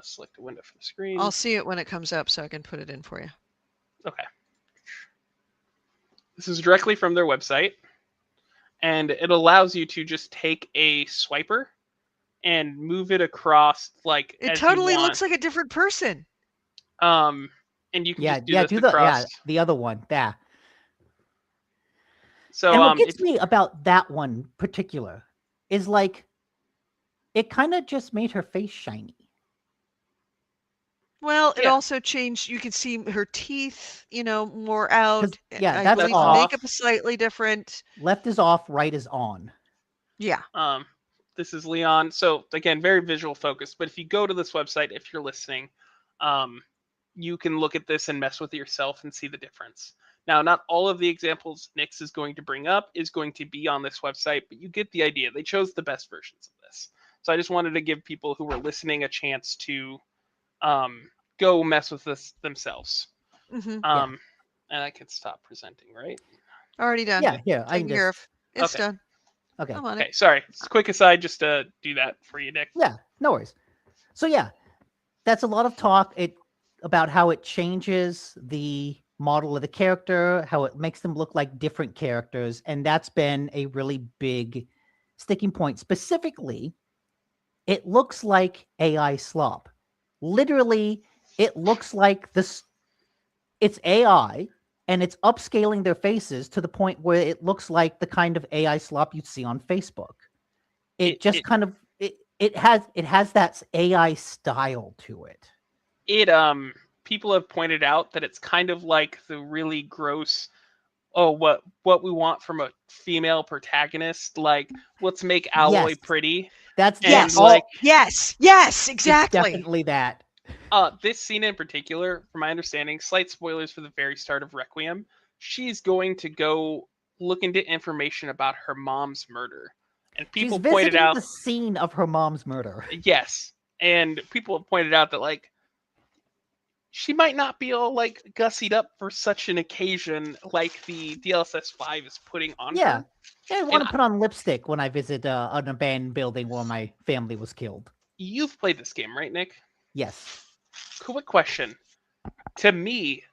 [SPEAKER 3] Select a window for the screen.
[SPEAKER 1] I'll see it when it comes up so I can put it in for you.
[SPEAKER 3] Okay. This is directly from their website. And it allows you to just take a swiper and move it across like
[SPEAKER 1] it totally looks like a different person.
[SPEAKER 3] And you can just do
[SPEAKER 2] the other one. Yeah.
[SPEAKER 3] So
[SPEAKER 2] and what gets me about that one particular is like it kind of just made her face shiny.
[SPEAKER 1] Well, it also changed. You can see her teeth, more out.
[SPEAKER 2] Yeah, that's off.
[SPEAKER 1] Makeup is slightly different.
[SPEAKER 2] Left is off, right is on.
[SPEAKER 1] Yeah.
[SPEAKER 3] This is Leon. So again, very visual focused. But if you go to this website, if you're listening, you can look at this and mess with it yourself and see the difference. Now, not all of the examples Nix is going to bring up is going to be on this website, but you get the idea. They chose the best versions of this. So I just wanted to give people who were listening a chance to go mess with this themselves.
[SPEAKER 1] Mm-hmm.
[SPEAKER 3] And I can stop presenting, right?
[SPEAKER 1] Already done.
[SPEAKER 2] Yeah. I can just...
[SPEAKER 1] It's done.
[SPEAKER 2] Okay.
[SPEAKER 3] Okay. Sorry. Quick aside, just to do that for you, Nick.
[SPEAKER 2] Yeah. No worries. So yeah, that's a lot of talk about how it changes the model of the character, how it makes them look like different characters, and that's been a really big sticking point. Specifically, it looks like AI slop. Literally, it looks like this. It's AI, and it's upscaling their faces to the point where it looks like the kind of AI slop you'd see on Facebook. It has that AI style to it.
[SPEAKER 3] People have pointed out that it's kind of like the really gross, what we want from a female protagonist, like let's make Alloy pretty.
[SPEAKER 2] That's
[SPEAKER 1] yes, exactly.
[SPEAKER 2] It's definitely that.
[SPEAKER 3] This scene in particular, from my understanding, slight spoilers for the very start of Requiem, she's going to go look into information about her mom's murder. And people pointed out
[SPEAKER 2] the scene of her mom's murder.
[SPEAKER 3] Yes. And people have pointed out that like she might not be all like gussied up for such an occasion like the DLSS 5 is putting on her.
[SPEAKER 2] Yeah, I want to put on lipstick when I visit an abandoned building where my family was killed.
[SPEAKER 3] You've played this game, right, Nick?
[SPEAKER 2] Yes.
[SPEAKER 3] Quick question. To me,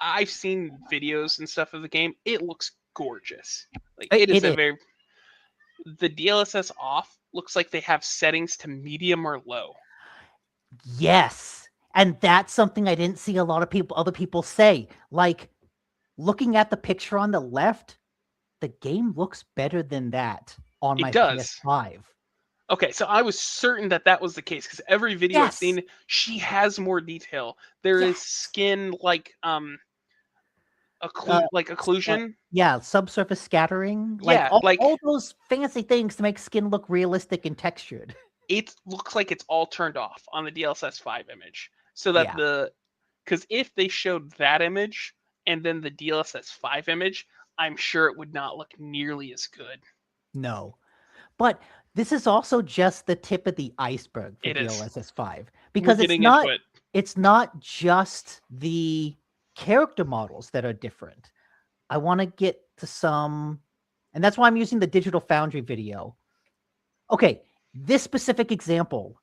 [SPEAKER 3] I've seen videos and stuff of the game. It looks gorgeous. Like it is the DLSS off looks like they have settings to medium or low.
[SPEAKER 2] Yes. And that's something I didn't see a lot of other people say. Like, looking at the picture on the left, the game looks better than that on my PS5.
[SPEAKER 3] Okay, so I was certain that was the case because every video I've seen, she has more detail. There is skin like occlusion.
[SPEAKER 2] Subsurface scattering. All those fancy things to make skin look realistic and textured.
[SPEAKER 3] It looks like it's all turned off on the DLSS 5 image. So that because if they showed that image and then the DLSS 5 image, I'm sure it would not look nearly as good.
[SPEAKER 2] No. But this is also just the tip of the iceberg for DLSS 5. Because it's not just the character models that are different. I want to get to some, and that's why I'm using the Digital Foundry video. Okay, this specific example,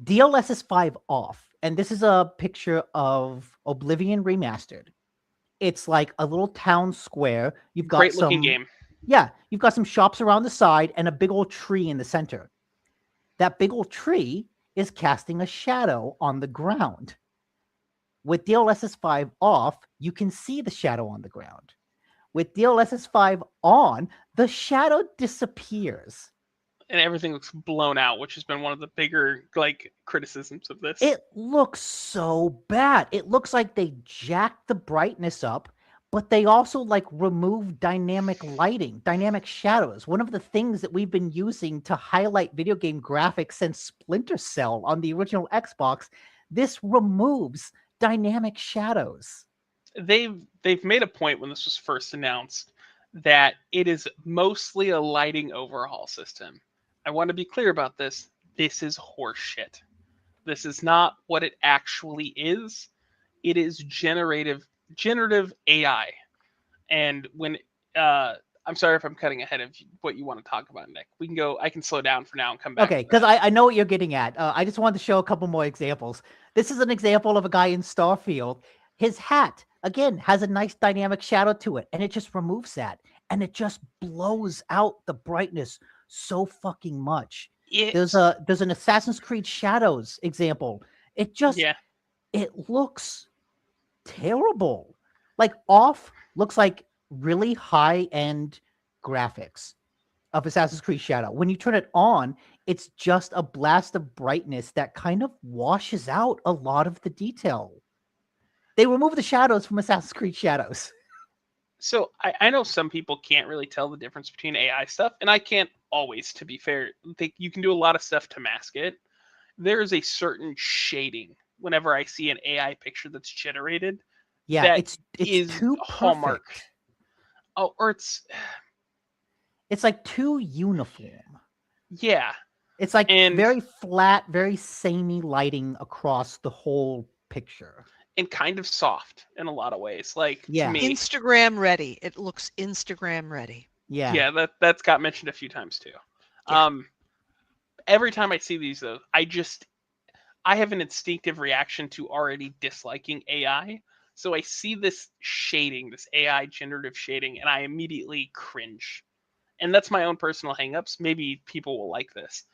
[SPEAKER 2] DLSS 5 off, and this is a picture of Oblivion Remastered. It's like a little town square. You've got
[SPEAKER 3] great looking game.
[SPEAKER 2] Yeah, you've got some shops around the side and a big old tree in the center. That big old tree is casting a shadow on the ground. With DLSS 5 off, you can see the shadow on the ground. With DLSS 5 on, the shadow disappears.
[SPEAKER 3] And everything looks blown out, which has been one of the bigger criticisms of this.
[SPEAKER 2] It looks so bad. It looks like they jacked the brightness up, but they also remove dynamic lighting, dynamic shadows. One of the things that we've been using to highlight video game graphics since Splinter Cell on the original Xbox, this removes dynamic shadows.
[SPEAKER 3] They've made a point when this was first announced that it is mostly a lighting overhaul system. I want to be clear about this. This is horseshit. This is not what it actually is. It is generative AI. And when I'm sorry if I'm cutting ahead of what you want to talk about, Nick. I can slow down for now and come back.
[SPEAKER 2] Okay, because I know what you're getting at. I just wanted to show a couple more examples. This is an example of a guy in Starfield. His hat, again, has a nice dynamic shadow to it, and it just removes that. And it just blows out the brightness so fucking much. There's an Assassin's Creed Shadows example. It looks terrible. Off looks like really high-end graphics of Assassin's Creed Shadow. When you turn it on, it's just a blast of brightness that kind of washes out a lot of the detail. They remove the shadows from Assassin's Creed Shadows.
[SPEAKER 3] So I know some people can't really tell the difference between AI stuff, and I can't always, to be fair. You can do a lot of stuff to mask it. There is a certain shading whenever I see an AI picture that's generated.
[SPEAKER 2] Yeah, it's too
[SPEAKER 3] hallmark.
[SPEAKER 2] Perfect.
[SPEAKER 3] Oh, or it's
[SPEAKER 2] too uniform.
[SPEAKER 3] Yeah.
[SPEAKER 2] It's very flat, very samey lighting across the whole picture.
[SPEAKER 3] And kind of soft in a lot of ways. To me.
[SPEAKER 1] Instagram ready. It looks Instagram ready.
[SPEAKER 2] Yeah.
[SPEAKER 3] Yeah, that's got mentioned a few times too. Yeah. Every time I see these though, I have an instinctive reaction to already disliking AI. So I see this shading, this AI generative shading, and I immediately cringe. And that's my own personal hangups. Maybe people will like this.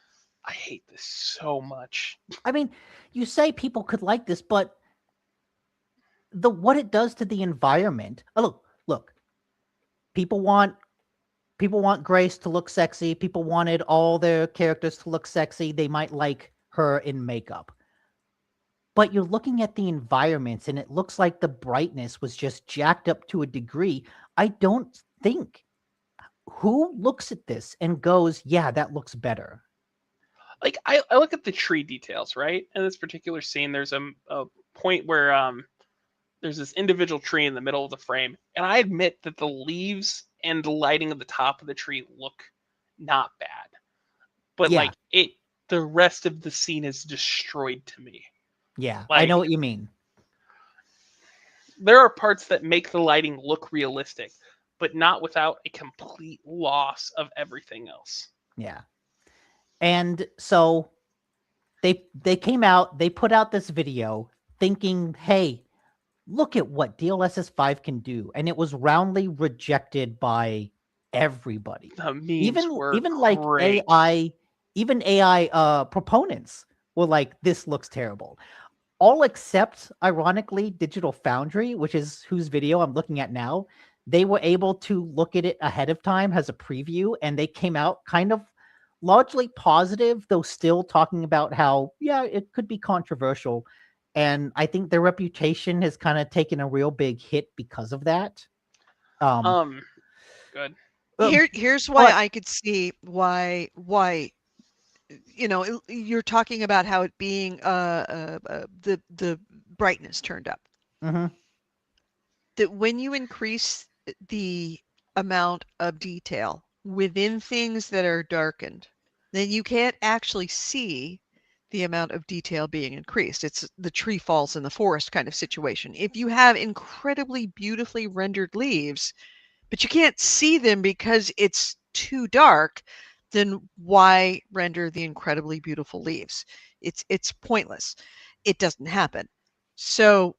[SPEAKER 3] I hate this so much.
[SPEAKER 2] I mean, you say people could like this, but what it does to the environment. Oh, look. People want Grace to look sexy. People wanted all their characters to look sexy. They might like her in makeup. But you're looking at the environments and it looks like the brightness was just jacked up to a degree. I don't think who looks at this and goes, yeah, that looks better.
[SPEAKER 3] I look at the tree details, right? In this particular scene, there's a point where there's this individual tree in the middle of the frame. And I admit that the leaves and the lighting of the top of the tree look not bad. But the rest of the scene is destroyed to me.
[SPEAKER 2] Yeah, I know what you mean.
[SPEAKER 3] There are parts that make the lighting look realistic, but not without a complete loss of everything else.
[SPEAKER 2] Yeah. And so they came out, they put out this video thinking, hey, look at what DLSS 5 can do. And it was roundly rejected by everybody.
[SPEAKER 3] The memes
[SPEAKER 2] even
[SPEAKER 3] great.
[SPEAKER 2] AI proponents were like, this looks terrible. All except, ironically, Digital Foundry, which is whose video I'm looking at now. They were able to look at it ahead of time as a preview, and they came out kind of largely positive, though still talking about how, yeah, it could be controversial. And I think their reputation has kind of taken a real big hit because of that.
[SPEAKER 3] Good.
[SPEAKER 1] Here's why I could see why you're talking about how it being the brightness turned up.
[SPEAKER 2] Mm-hmm.
[SPEAKER 1] That when you increase the amount of detail within things that are darkened, then you can't actually see the amount of detail being increased. It's the tree falls in the forest kind of situation. If you have incredibly beautifully rendered leaves, but you can't see them because it's too dark, then why render the incredibly beautiful leaves? It's pointless. it doesn't happen. So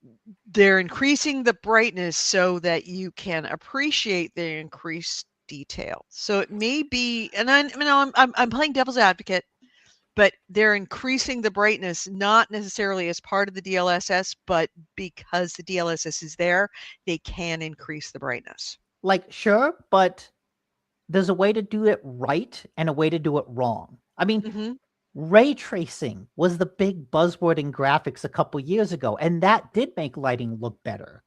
[SPEAKER 1] they're increasing the brightness so that you can appreciate the increased detail. So it may be, and I'm playing devil's advocate, but they're increasing the brightness not necessarily as part of the DLSS, but because the DLSS is there, they can increase the brightness.
[SPEAKER 2] Like, sure, but there's a way to do it right and a way to do it wrong. I mean, ray tracing was the big buzzword in graphics a couple years ago, and that did make lighting look better.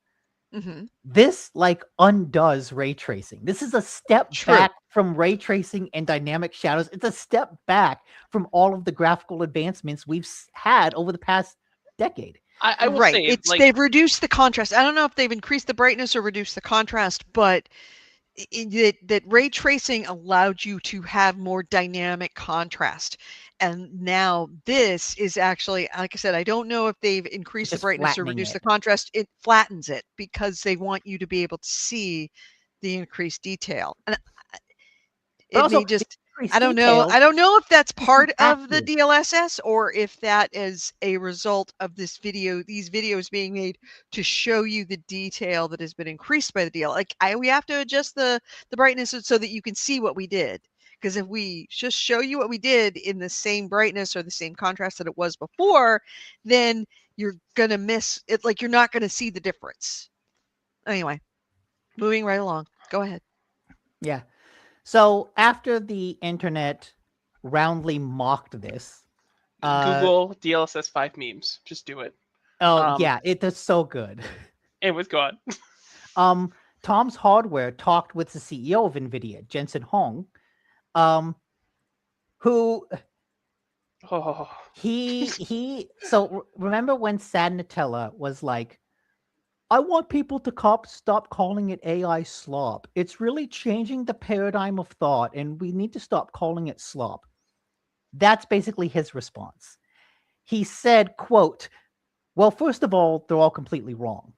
[SPEAKER 2] This undoes ray tracing. This is a step back from ray tracing and dynamic shadows. It's a step back from all of the graphical advancements we've had over the past decade.
[SPEAKER 3] I will say
[SPEAKER 1] they've reduced the contrast. I don't know if they've increased the brightness or reduced the contrast, but that ray tracing allowed you to have more dynamic contrast. And now this is actually, like I said, I don't know if they've increased the brightness or reduced the contrast. It flattens it because they want you to be able to see the increased detail. And it may just, I don't know. I don't know if that's part of the DLSS or if that is a result of these videos being made to show you the detail that has been increased by the DL. We have to adjust the brightness so that you can see what we did. Because if we just show you what we did in the same brightness or the same contrast that it was before, then you're going to miss it. You're not going to see the difference. Anyway, moving right along. Go ahead.
[SPEAKER 2] Yeah. So after the internet roundly mocked this,
[SPEAKER 3] Google DLSS 5 memes. Just do it.
[SPEAKER 2] Oh yeah, it's so good.
[SPEAKER 3] It was gone.
[SPEAKER 2] Tom's Hardware talked with the CEO of NVIDIA, Jensen Huang, who so remember when Sad Nutella was like, I want people to stop calling it AI slop. It's really changing the paradigm of thought, and we need to stop calling it slop. That's basically his response. He said, quote, well, first of all, they're all completely wrong.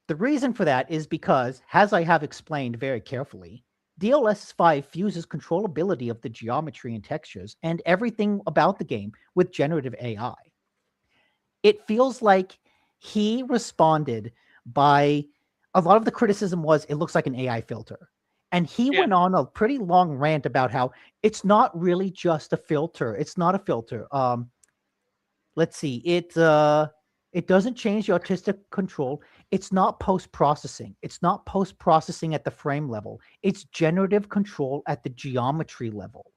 [SPEAKER 2] The reason for that is because, as I have explained very carefully, DLSS 5 fuses controllability of the geometry and textures and everything about the game with generative AI. It feels like he responded by a lot of the criticism was it looks like an AI filter. And he went on a pretty long rant about how it's not really just a filter. It's not a filter. Let's see. It doesn't change the artistic control. It's not post-processing. It's not post-processing at the frame level. It's generative control at the geometry level.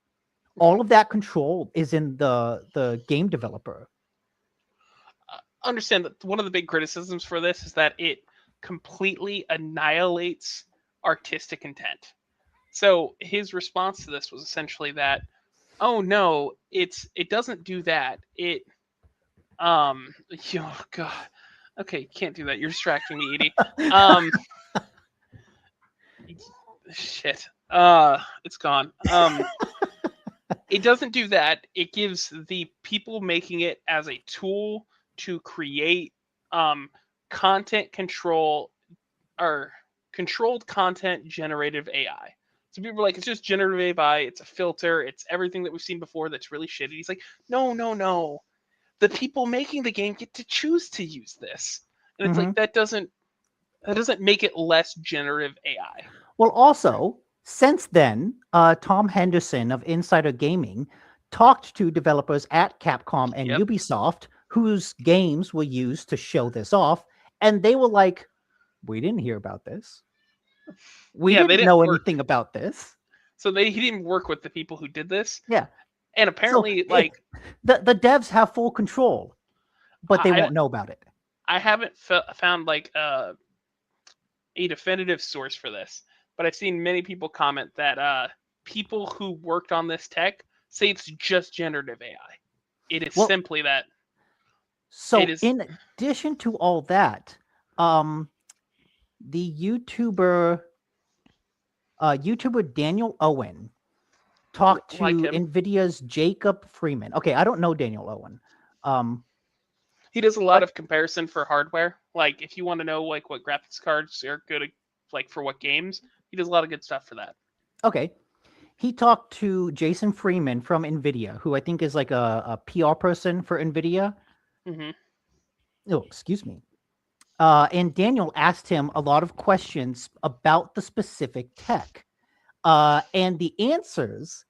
[SPEAKER 2] All of that control is in the game developer.
[SPEAKER 3] Understand that one of the big criticisms for this is that it completely annihilates artistic intent. So his response to this was essentially that, oh no, it doesn't do that. Oh god. Okay, you can't do that. You're distracting me, Edie. Shit. It's gone. It doesn't do that. It gives the people making it as a tool to create content control or controlled content generative AI. So people are like, it's just generative AI, it's a filter, it's everything that we've seen before that's really shitty. He's like, no. The people making the game get to choose to use this. And it's like that doesn't make it less generative AI.
[SPEAKER 2] Well, also, since then, Tom Henderson of Insider Gaming talked to developers at Capcom and Ubisoft whose games were used to show this off, and they were like, we didn't hear about this. We didn't know anything about this.
[SPEAKER 3] So he didn't work with the people who did this.
[SPEAKER 2] Yeah.
[SPEAKER 3] And apparently,
[SPEAKER 2] so the devs have full control, but they won't know about it.
[SPEAKER 3] I haven't found a definitive source for this, but I've seen many people comment that people who worked on this tech say it's just generative AI. It is simply that.
[SPEAKER 2] So in addition to all that, the YouTuber Daniel Owen talked to NVIDIA's Jacob Freeman. Okay, I don't know Daniel Owen.
[SPEAKER 3] He does a lot of comparison for hardware. Like, if you want to know what graphics cards are good for what games, he does a lot of good stuff for that.
[SPEAKER 2] Okay. He talked to Jason Freeman from NVIDIA, who I think is like a PR person for NVIDIA. Oh, excuse me. And Daniel asked him a lot of questions about the specific tech. And the answers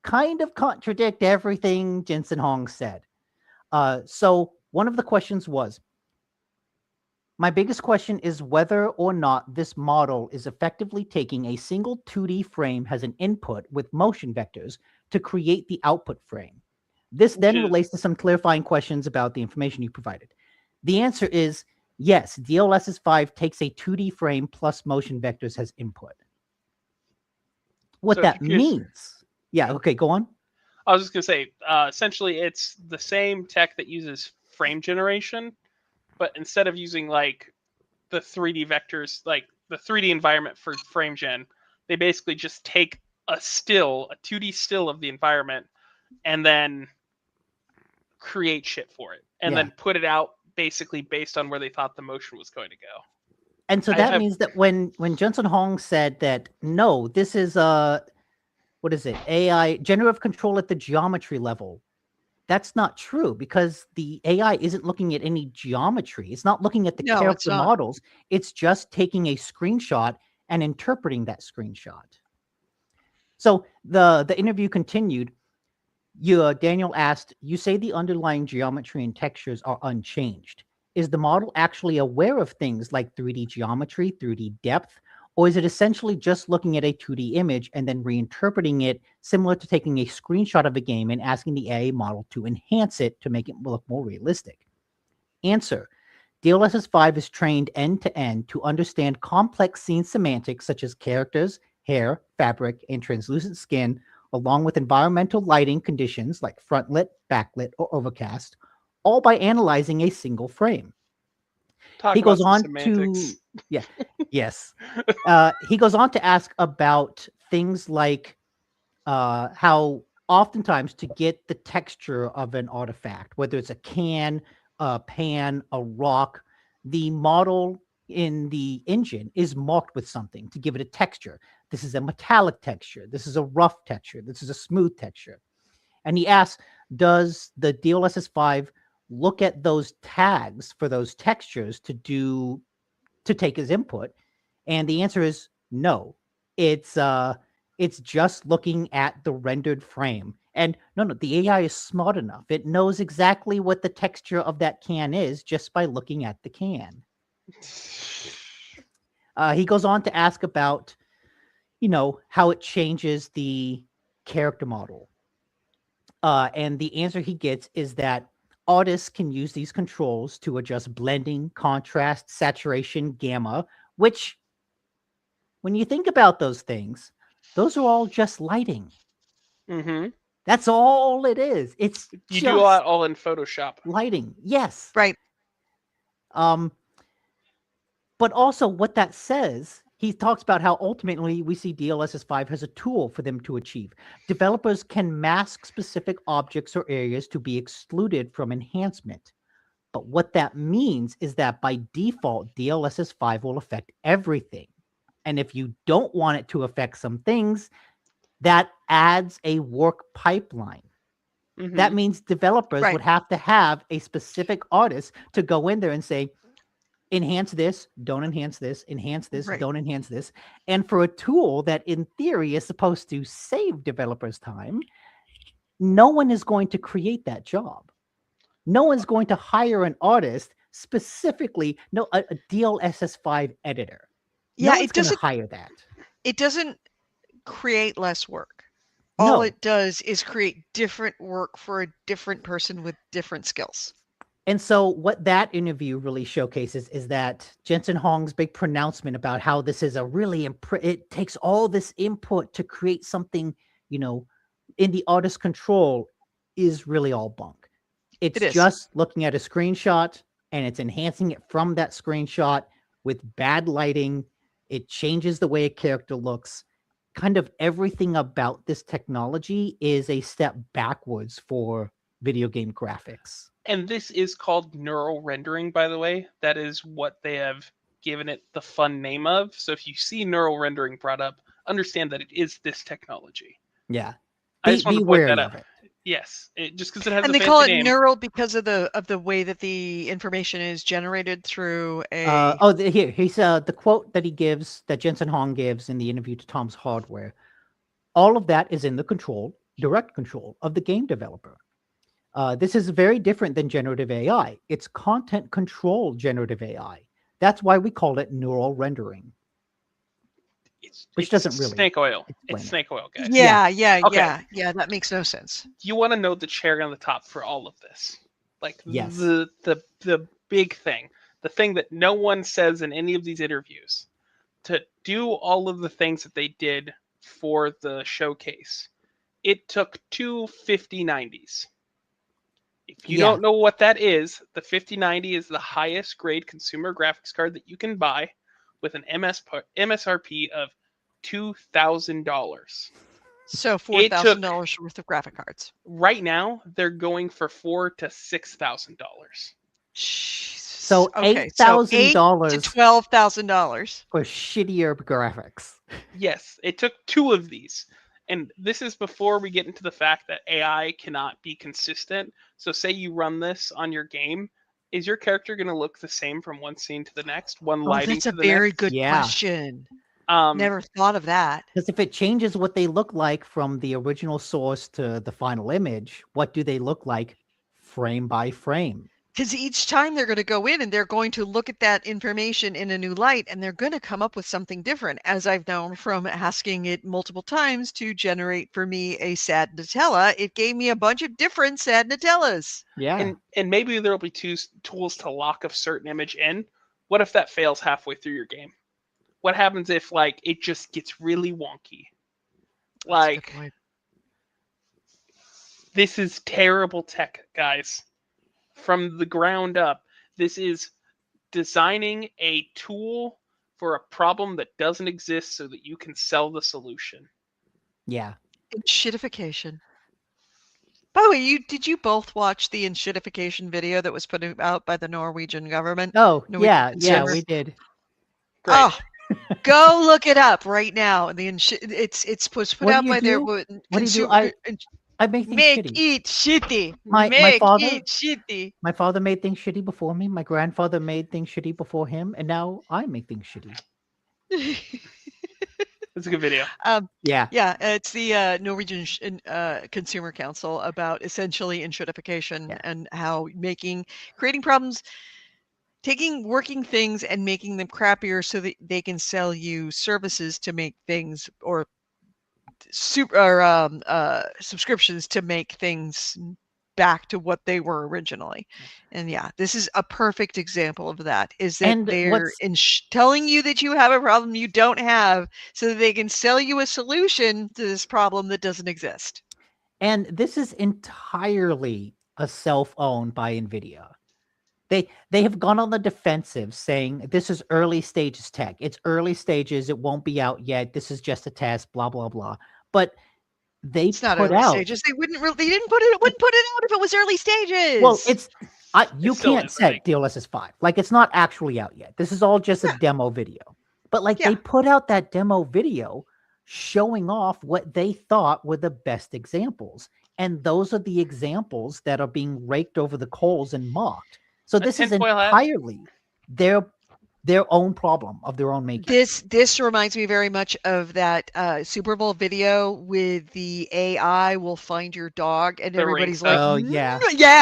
[SPEAKER 2] kind of contradict everything Jensen Hong said. So one of the questions was, my biggest question is whether or not this model is effectively taking a single 2D frame as an input with motion vectors to create the output frame. This then relates to some clarifying questions about the information you provided. The answer is yes, DLSS 5 takes a 2D frame plus motion vectors as input. What that means... Yeah, okay, go on.
[SPEAKER 3] I was just going to say, essentially, it's the same tech that uses frame generation, but instead of using like the 3D vectors, like the 3D environment for frame gen, they basically just take a 2D still of the environment, and then create shit for it, and then put it out basically based on where they thought the motion was going to go.
[SPEAKER 2] And so that means that when Jensen Hong said that, no, this is what is it? AI, generative control at the geometry level. That's not true, because the AI isn't looking at any geometry. It's not looking at the character models. It's just taking a screenshot and interpreting that screenshot. So the interview continued. Daniel asked, you say the underlying geometry and textures are unchanged. Is the model actually aware of things like 3D geometry, 3D depth, or is it essentially just looking at a 2D image and then reinterpreting it, similar to taking a screenshot of a game and asking the AI model to enhance it to make it look more realistic? Answer: DLSS 5 is trained end-to-end to understand complex scene semantics such as characters, hair, fabric, and translucent skin, along with environmental lighting conditions like frontlit, backlit, or overcast, all by analyzing a single frame. He goes on to, yes. He goes on to ask about things like how oftentimes to get the texture of an artifact, whether it's a can, a pan, a rock, the model in the engine is marked with something to give it a texture. This is a metallic texture. This is a rough texture. This is a smooth texture. And he asks, does the DLSS 5 look at those tags for those textures to take as input? And the answer is no. It's just looking at the rendered frame. And no, the AI is smart enough. It knows exactly what the texture of that can is just by looking at the can. He goes on to ask about, how it changes the character model. And the answer he gets is that artists can use these controls to adjust blending, contrast, saturation, gamma, which, when you think about those things, those are all just lighting.
[SPEAKER 3] Mm-hmm.
[SPEAKER 2] That's all it is. It's
[SPEAKER 3] you do all in Photoshop.
[SPEAKER 2] Lighting, yes.
[SPEAKER 1] Right.
[SPEAKER 2] But also what that says, he talks about how ultimately we see DLSS 5 as a tool for them to achieve. Developers can mask specific objects or areas to be excluded from enhancement. But what that means is that by default, DLSS 5 will affect everything. And if you don't want it to affect some things, that adds a work pipeline. Mm-hmm. That means developers would have to have a specific artist to go in there and say, enhance this, don't enhance this, enhance this, don't enhance this. And for a tool that in theory is supposed to save developers time, no one is going to create that job. No one's going to hire an artist specifically, a DLSS 5 editor.
[SPEAKER 1] Yeah,
[SPEAKER 2] no one's going to hire that.
[SPEAKER 1] It doesn't create less work. All it does is create different work for a different person with different skills.
[SPEAKER 2] And so what that interview really showcases is that Jensen Hong's big pronouncement about how this is a really, it takes all this input to create something, in the artist's control is really all bunk. It's just looking at a screenshot and it's enhancing it from that screenshot with bad lighting. It changes the way a character looks. Kind of everything about this technology is a step backwards for video game graphics.
[SPEAKER 3] And this is called neural rendering, by the way. That is what they have given it the fun name of. So if you see neural rendering brought up, understand that it is this technology.
[SPEAKER 2] Yeah.
[SPEAKER 3] I just want to point that
[SPEAKER 2] out.
[SPEAKER 3] out. Yes, just because it has
[SPEAKER 1] and
[SPEAKER 3] a
[SPEAKER 1] they
[SPEAKER 3] fancy
[SPEAKER 1] call it
[SPEAKER 3] name.
[SPEAKER 1] neural because of the way that the information is generated through a.
[SPEAKER 2] He's the quote that he gives, that Jensen Hong gives in the interview to Tom's Hardware. All of that is in the direct control of the game developer. This is very different than generative AI. It's content control generative AI. That's why we call it neural rendering. Which doesn't really
[SPEAKER 3] snake oil. It's snake oil, guys.
[SPEAKER 1] Yeah. That makes no sense.
[SPEAKER 3] You want to know the cherry on the top for all of this, like
[SPEAKER 2] yes.
[SPEAKER 3] the big thing, the thing that no one says in any of these interviews. To do all of the things that they did for the showcase, it took two 5090s. If you don't know what that is, the 5090 is the highest grade consumer graphics card that you can buy with an MSRP of $2,000.
[SPEAKER 1] So $4,000 worth of graphic cards.
[SPEAKER 3] Right now, they're going for $4,000 to $6,000.
[SPEAKER 2] So $8,000
[SPEAKER 1] to $12,000
[SPEAKER 2] for shittier graphics.
[SPEAKER 3] Yes, it took two of these. And this is before we get into the fact that AI cannot be consistent. So say you run this on your game, is your character going to look the same from one scene to the next? One lighting to the next?
[SPEAKER 1] That's a very good question. Never thought of that.
[SPEAKER 2] Because if it changes what they look like from the original source to the final image, what do they look like frame by frame?
[SPEAKER 1] Because each time they're going to go in and they're going to look at that information in a new light, and they're going to come up with something different, as I've known from asking it multiple times to generate for me a sad Nutella. It gave me a bunch of different sad Nutellas.
[SPEAKER 2] Yeah.
[SPEAKER 3] And maybe there'll be two tools to lock a certain image in. What if that fails halfway through your game? What happens if, like, it just gets really wonky? Like, this is terrible tech, guys. From the ground up, this is designing a tool for a problem that doesn't exist so that you can sell the solution.
[SPEAKER 2] Yeah.
[SPEAKER 1] Shitification. By the way, did you both watch the shitification video that was put out by the Norwegian government?
[SPEAKER 2] Oh, yeah, we did.
[SPEAKER 3] Great.
[SPEAKER 1] Oh, go look it up right now. It's put out by their.
[SPEAKER 2] What do you do? I make things shitty.
[SPEAKER 1] It shitty. Shitty.
[SPEAKER 2] My father made things shitty before me. My grandfather made things shitty before him, and now I make things shitty.
[SPEAKER 3] It's a good video.
[SPEAKER 2] Yeah.
[SPEAKER 1] It's the Norwegian Consumer Council about essentially inshitification and how creating problems, taking working things and making them crappier so that they can sell you services to make things or subscriptions to make things back to what they were originally. And this is a perfect example of that, is that they're telling you that you have a problem you don't have so that they can sell you a solution to this problem that doesn't exist.
[SPEAKER 2] And this is entirely a self-owned by NVIDIA. They have gone on the defensive saying this is early stages tech. It's early stages. It won't be out yet. This is just a test, blah, blah, blah. But
[SPEAKER 1] it's not early stages. They wouldn't put it out if it was early stages.
[SPEAKER 2] Well, you can't set DLSS 5. Like, it's not actually out yet. This is all just a demo video. But they put out that demo video showing off what they thought were the best examples. And those are the examples that are being raked over the coals and mocked. So this is entirely their own problem of their own making.
[SPEAKER 1] This reminds me very much of that Super Bowl video with the AI will find your dog, and everybody's like,
[SPEAKER 2] "Oh yeah,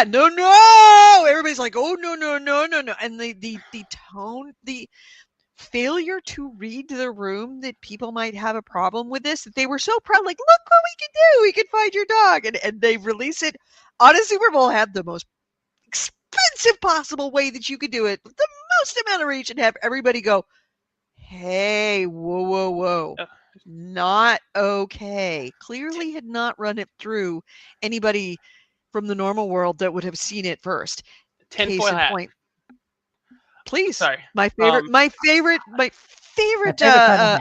[SPEAKER 1] no!" Everybody's like, "Oh no!" And the tone, the failure to read the room that people might have a problem with this. That they were so proud, like, "Look what we can do! We can find your dog!" And they release it on a Super Bowl, had the most expensive possible way that you could do it, the most amount of reach, and have everybody go, "Hey, whoa, not okay." Clearly had not run it through anybody from the normal world that would have seen it first.
[SPEAKER 3] Tinfoil hat.
[SPEAKER 1] Point. Please.
[SPEAKER 3] Sorry.
[SPEAKER 1] My favorite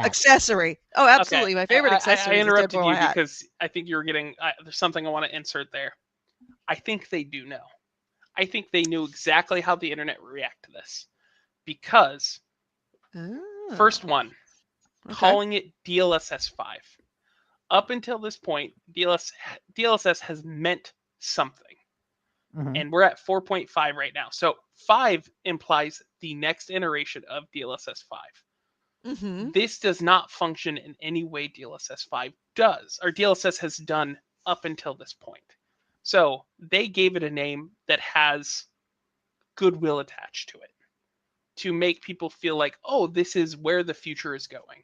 [SPEAKER 1] accessory. Oh, absolutely. Okay. My favorite accessory.
[SPEAKER 3] I interrupted you because I think you were getting. There's something I want to insert there. I think they do know. I think they knew exactly how the internet would react to this. Because, first one, calling it DLSS 5. up until this point, DLSS has meant something. And we're at 4.5 right now. So 5 implies the next iteration of DLSS 5. This does not function in any way DLSS 5 does, or DLSS has done up until this point. So they gave it a name that has goodwill attached to it to make people feel like, oh, this is where the future is going.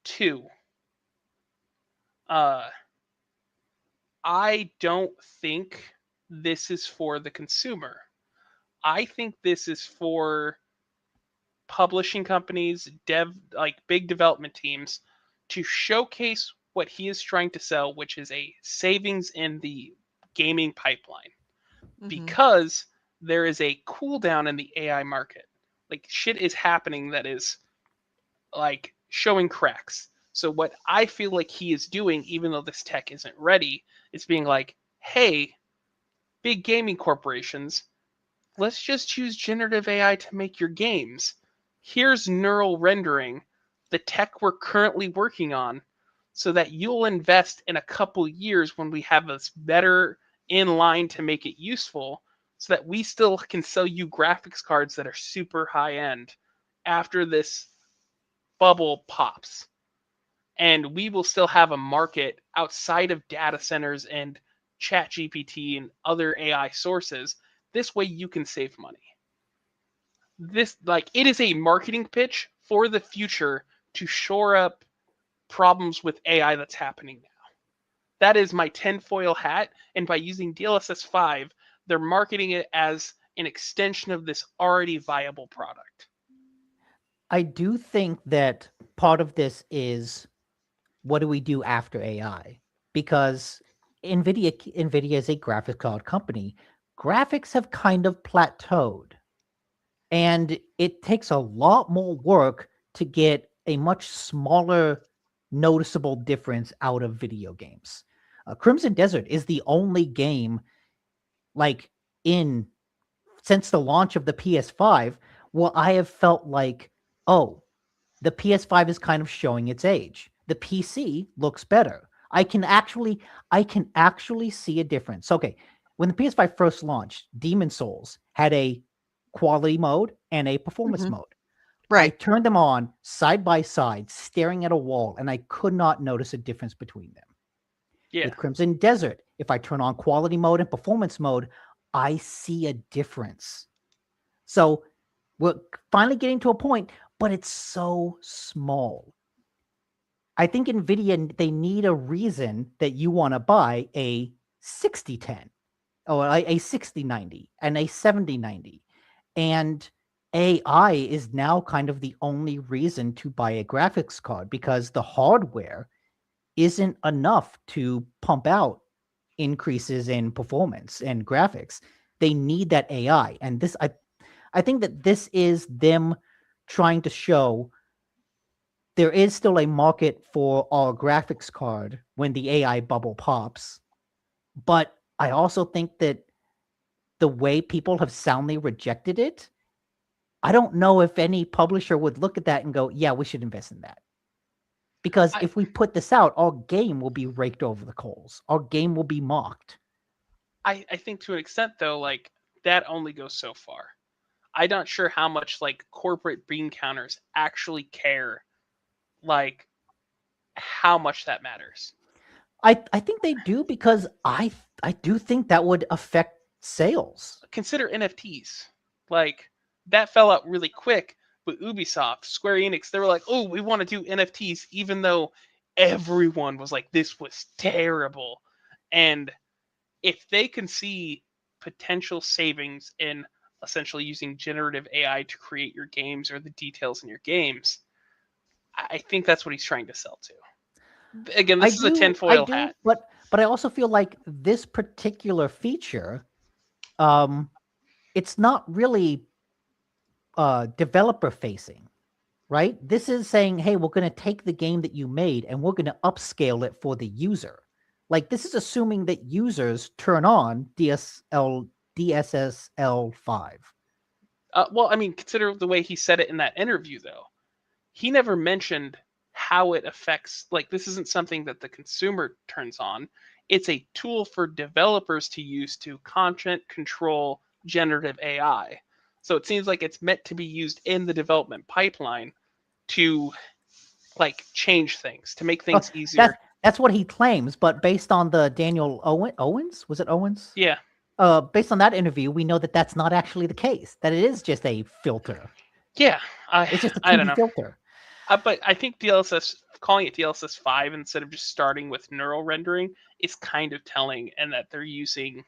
[SPEAKER 3] 2. I don't think this is for the consumer. I think this is for publishing companies, big development teams, to showcase what he is trying to sell, which is a savings in the gaming pipeline. Because there is a cooldown in the AI market. Like, shit is happening that is like showing cracks. So what I feel like he is doing, even though this tech isn't ready, is being like, hey, big gaming corporations, let's just use generative AI to make your games. Here's neural rendering, the tech we're currently working on, so that you'll invest in a couple years when we have this better in line to make it useful, so that we still can sell you graphics cards that are super high end after this bubble pops. And we will still have a market outside of data centers and ChatGPT and other AI sources. This way you can save money. It is a marketing pitch for the future to shore up problems with AI that's happening now. That is my tinfoil hat, and by using DLSS 5, they're marketing it as an extension of this already viable product.
[SPEAKER 2] I do think that part of this is, what do we do after AI? Because NVIDIA is a graphics card company. Graphics have kind of plateaued. And it takes a lot more work to get a much smaller noticeable difference out of video games. Crimson Desert is the only game, since the launch of the PS5, where I have felt like, oh, the PS5 is kind of showing its age. The PC looks better. I can actually see a difference. Okay, when the PS5 first launched, Demon's Souls had a quality mode and a performance mode.
[SPEAKER 1] Right.
[SPEAKER 2] I turned them on side by side, staring at a wall, and I could not notice a difference between them.
[SPEAKER 3] Yeah.
[SPEAKER 2] With Crimson Desert, if I turn on quality mode and performance mode, I see a difference. So we're finally getting to a point, but it's so small. I think NVIDIA, they need a reason that you want to buy a 6010 or a 6090 and a 7090. And AI is now kind of the only reason to buy a graphics card, because the hardware isn't enough to pump out increases in performance and graphics. They need that AI. And this, I think that this is them trying to show there is still a market for our graphics card when the AI bubble pops. But I also think that the way people have soundly rejected it, I don't know if any publisher would look at that and go, yeah, we should invest in that. Because if we put this out, our game will be raked over the coals. Our game will be mocked.
[SPEAKER 3] I think to an extent, though, that only goes so far. I'm not sure how much corporate bean counters actually care, how much that matters.
[SPEAKER 2] I think they do, because I do think that would affect sales.
[SPEAKER 3] Consider NFTs. That fell out really quick, but Ubisoft, Square Enix, they were like, oh, we want to do NFTs, even though everyone was like, this was terrible. And if they can see potential savings in essentially using generative AI to create your games or the details in your games, I think that's what he's trying to sell to. Again, this is a tinfoil hat.
[SPEAKER 2] But I also feel like this particular feature, it's not really developer facing, right? This is saying, hey, we're going to take the game that you made and we're going to upscale it for the user. This is assuming that users turn on DSSL 5.
[SPEAKER 3] Well, I mean, consider the way he said it in that interview, though. He never mentioned how it affects, like, this isn't something that the consumer turns on. It's a tool for developers to use to content control generative AI. So it seems like it's meant to be used in the development pipeline to like change things, to make things easier.
[SPEAKER 2] That's what he claims, but based on the Daniel Owens, was it Owens?
[SPEAKER 3] Yeah.
[SPEAKER 2] Based on that interview, we know that that's not actually the case. That it is just a filter.
[SPEAKER 3] Yeah,
[SPEAKER 2] it's just a 2D
[SPEAKER 3] I don't know.
[SPEAKER 2] filter.
[SPEAKER 3] But I think DLSS, calling it DLSS 5 instead of just starting with neural rendering is kind of telling, and that they're using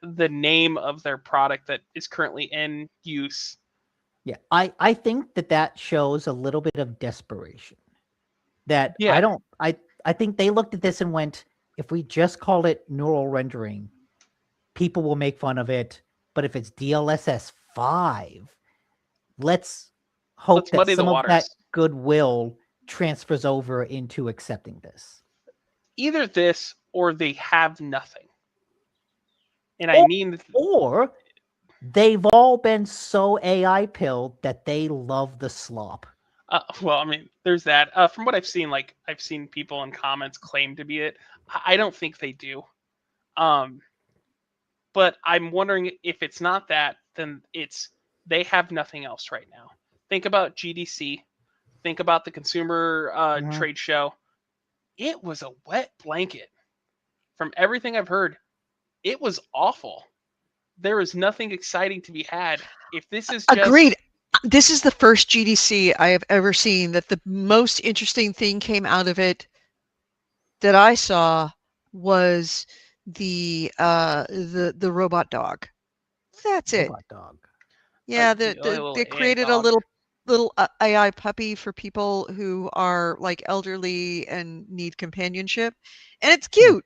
[SPEAKER 3] the name of their product that is currently in use.
[SPEAKER 2] Yeah, I think that shows a little bit of desperation. That
[SPEAKER 3] yeah.
[SPEAKER 2] I think they looked at this and went, if we just call it neural rendering, people will make fun of it. But if it's DLSS 5, let's hope that some of that goodwill transfers over into accepting this.
[SPEAKER 3] Either this or they have nothing. And
[SPEAKER 2] or they've all been so AI pilled that they love the slop.
[SPEAKER 3] Well, I mean, there's that. From what I've seen, like I've seen people in comments claim to be it. I don't think they do. But I'm wondering if it's not that, then it's they have nothing else right now. Think about GDC. Think about the consumer trade show. It was a wet blanket. From everything I've heard, it was awful. There is nothing exciting to be had. If this is just...
[SPEAKER 1] Agreed. This is the first GDC I have ever seen that the most interesting thing came out of it that I saw was the robot dog. That's it.
[SPEAKER 2] Robot dog.
[SPEAKER 1] Yeah, they created a little AI puppy for people who are like elderly and need companionship, and it's cute.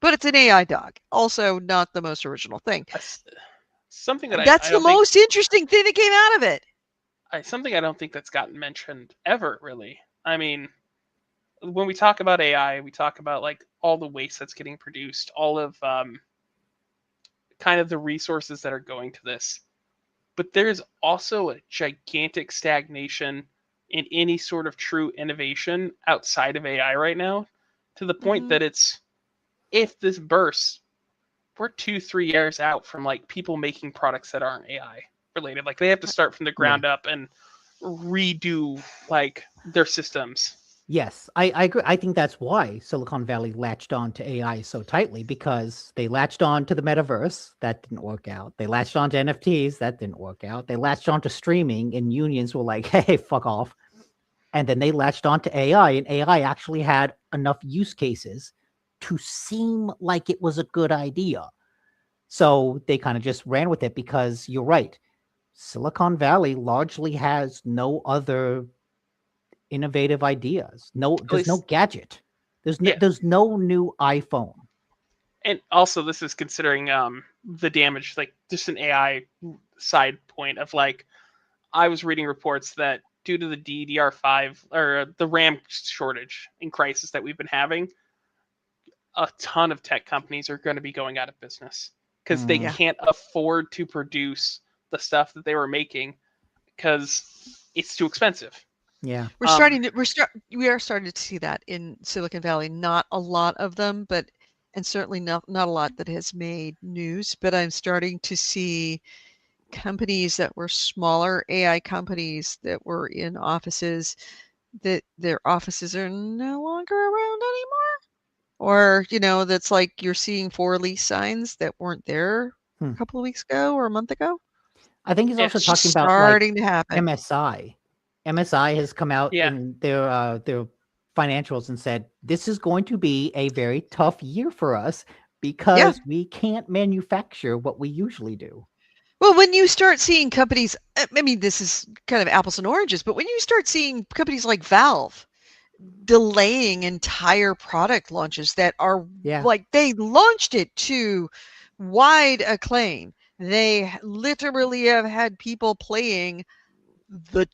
[SPEAKER 1] But it's an AI dog. Also, not the most original thing.
[SPEAKER 3] Something that
[SPEAKER 1] that's the most interesting thing that came out of it.
[SPEAKER 3] Something I don't think that's gotten mentioned ever, really. I mean, when we talk about AI, we talk about like all the waste that's getting produced, all of kind of the resources that are going to this. But there's also a gigantic stagnation in any sort of true innovation outside of AI right now, to the point that it's, if this bursts, we're 2-3 years out from like people making products that aren't AI related. Like they have to start from the ground up and redo like their systems.
[SPEAKER 2] Yes, I agree. I think that's why Silicon Valley latched on to AI so tightly, because they latched on to the metaverse. That didn't work out. They latched on to NFTs. That didn't work out. They latched on to streaming, and unions were like, hey, fuck off. And then they latched on to AI, and AI actually had enough use cases to seem like it was a good idea. So they kind of just ran with it, because you're right. Silicon Valley largely has no other innovative ideas. There's no gadget. There's no new iPhone.
[SPEAKER 3] And also, this is considering the damage, like just an AI side point of like, I was reading reports that due to the DDR5 or the RAM shortage and crisis that we've been having, a ton of tech companies are going to be going out of business because they can't afford to produce the stuff that they were making because it's too expensive.
[SPEAKER 2] Yeah,
[SPEAKER 1] we are starting to see that in Silicon Valley. Not a lot of them, and certainly not a lot that has made news. But I'm starting to see companies that were smaller AI companies that were in offices that their offices are no longer around anymore. Or, that's like you're seeing for lease signs that weren't there a couple of weeks ago or a month ago.
[SPEAKER 2] I think he's also talking about
[SPEAKER 1] starting to happen.
[SPEAKER 2] MSI. MSI has come out in their financials and said, this is going to be a very tough year for us because we can't manufacture what we usually do.
[SPEAKER 1] Well, when you start seeing companies, I mean, this is kind of apples and oranges, but when you start seeing companies like Valve delaying entire product launches that are like, they launched it to wide acclaim. They literally have had people playing the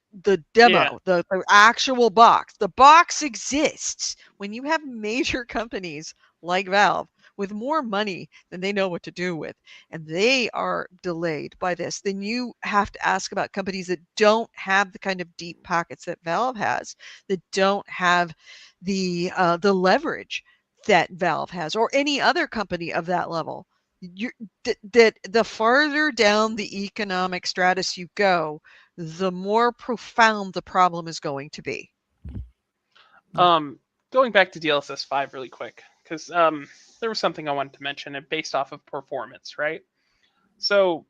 [SPEAKER 1] demo, the actual box. The box exists. When you have major companies like Valve with more money than they know what to do with, and they are delayed by this, then you have to ask about companies that don't have the kind of deep pockets that Valve has, that don't have the leverage that Valve has, or any other company of that level. That the farther down the economic stratus you go, the more profound the problem is going to be.
[SPEAKER 3] Going back to DLSS 5 really quick, because there was something I wanted to mention, and based off of performance, right? So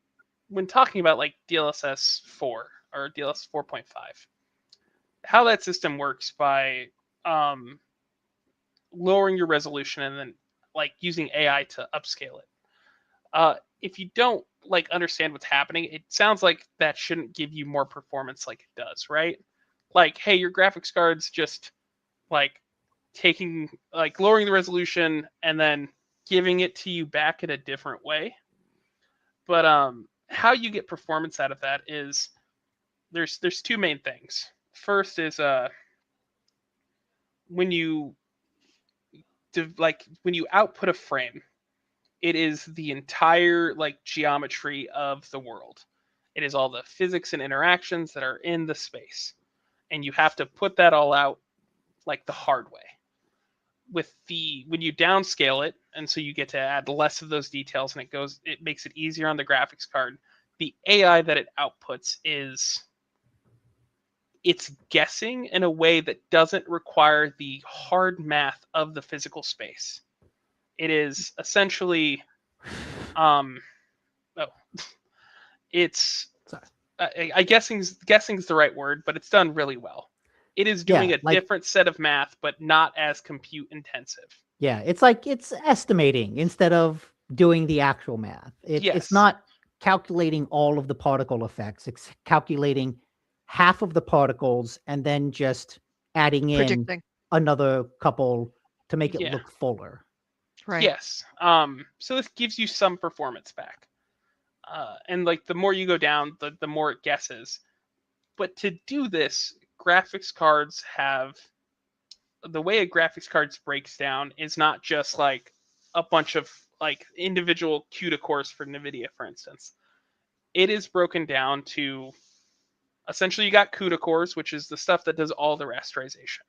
[SPEAKER 3] when talking about like DLSS 4 or DLSS 4.5, how that system works by lowering your resolution and then like using AI to upscale it. If you don't like understand what's happening, it sounds like that shouldn't give you more performance like it does, right? Like, hey, your graphics card's just like lowering the resolution and then giving it to you back in a different way. But how you get performance out of that is there's two main things. First is when you output a frame, it is the entire like geometry of the world. It is all the physics and interactions that are in the space, and you have to put that all out like the hard way. When you downscale it, and so you get to add less of those details, and it makes it easier on the graphics card. The AI that it outputs it's guessing in a way that doesn't require the hard math of the physical space. It is essentially, it's. I guessing's the right word, but it's done really well. It is doing a different set of math, but not as compute intensive.
[SPEAKER 2] Yeah, it's like it's estimating instead of doing the actual math. It's not calculating all of the particle effects. It's calculating half of the particles and then just adding in another couple to make it look fuller.
[SPEAKER 1] Right.
[SPEAKER 3] Yes. So this gives you some performance back. And like the more you go down, the more it guesses. But to do this, graphics cards have the way a graphics card breaks down is not just like a bunch of like individual CUDA cores for NVIDIA, for instance. It is broken down to essentially you got CUDA cores, which is the stuff that does all the rasterization.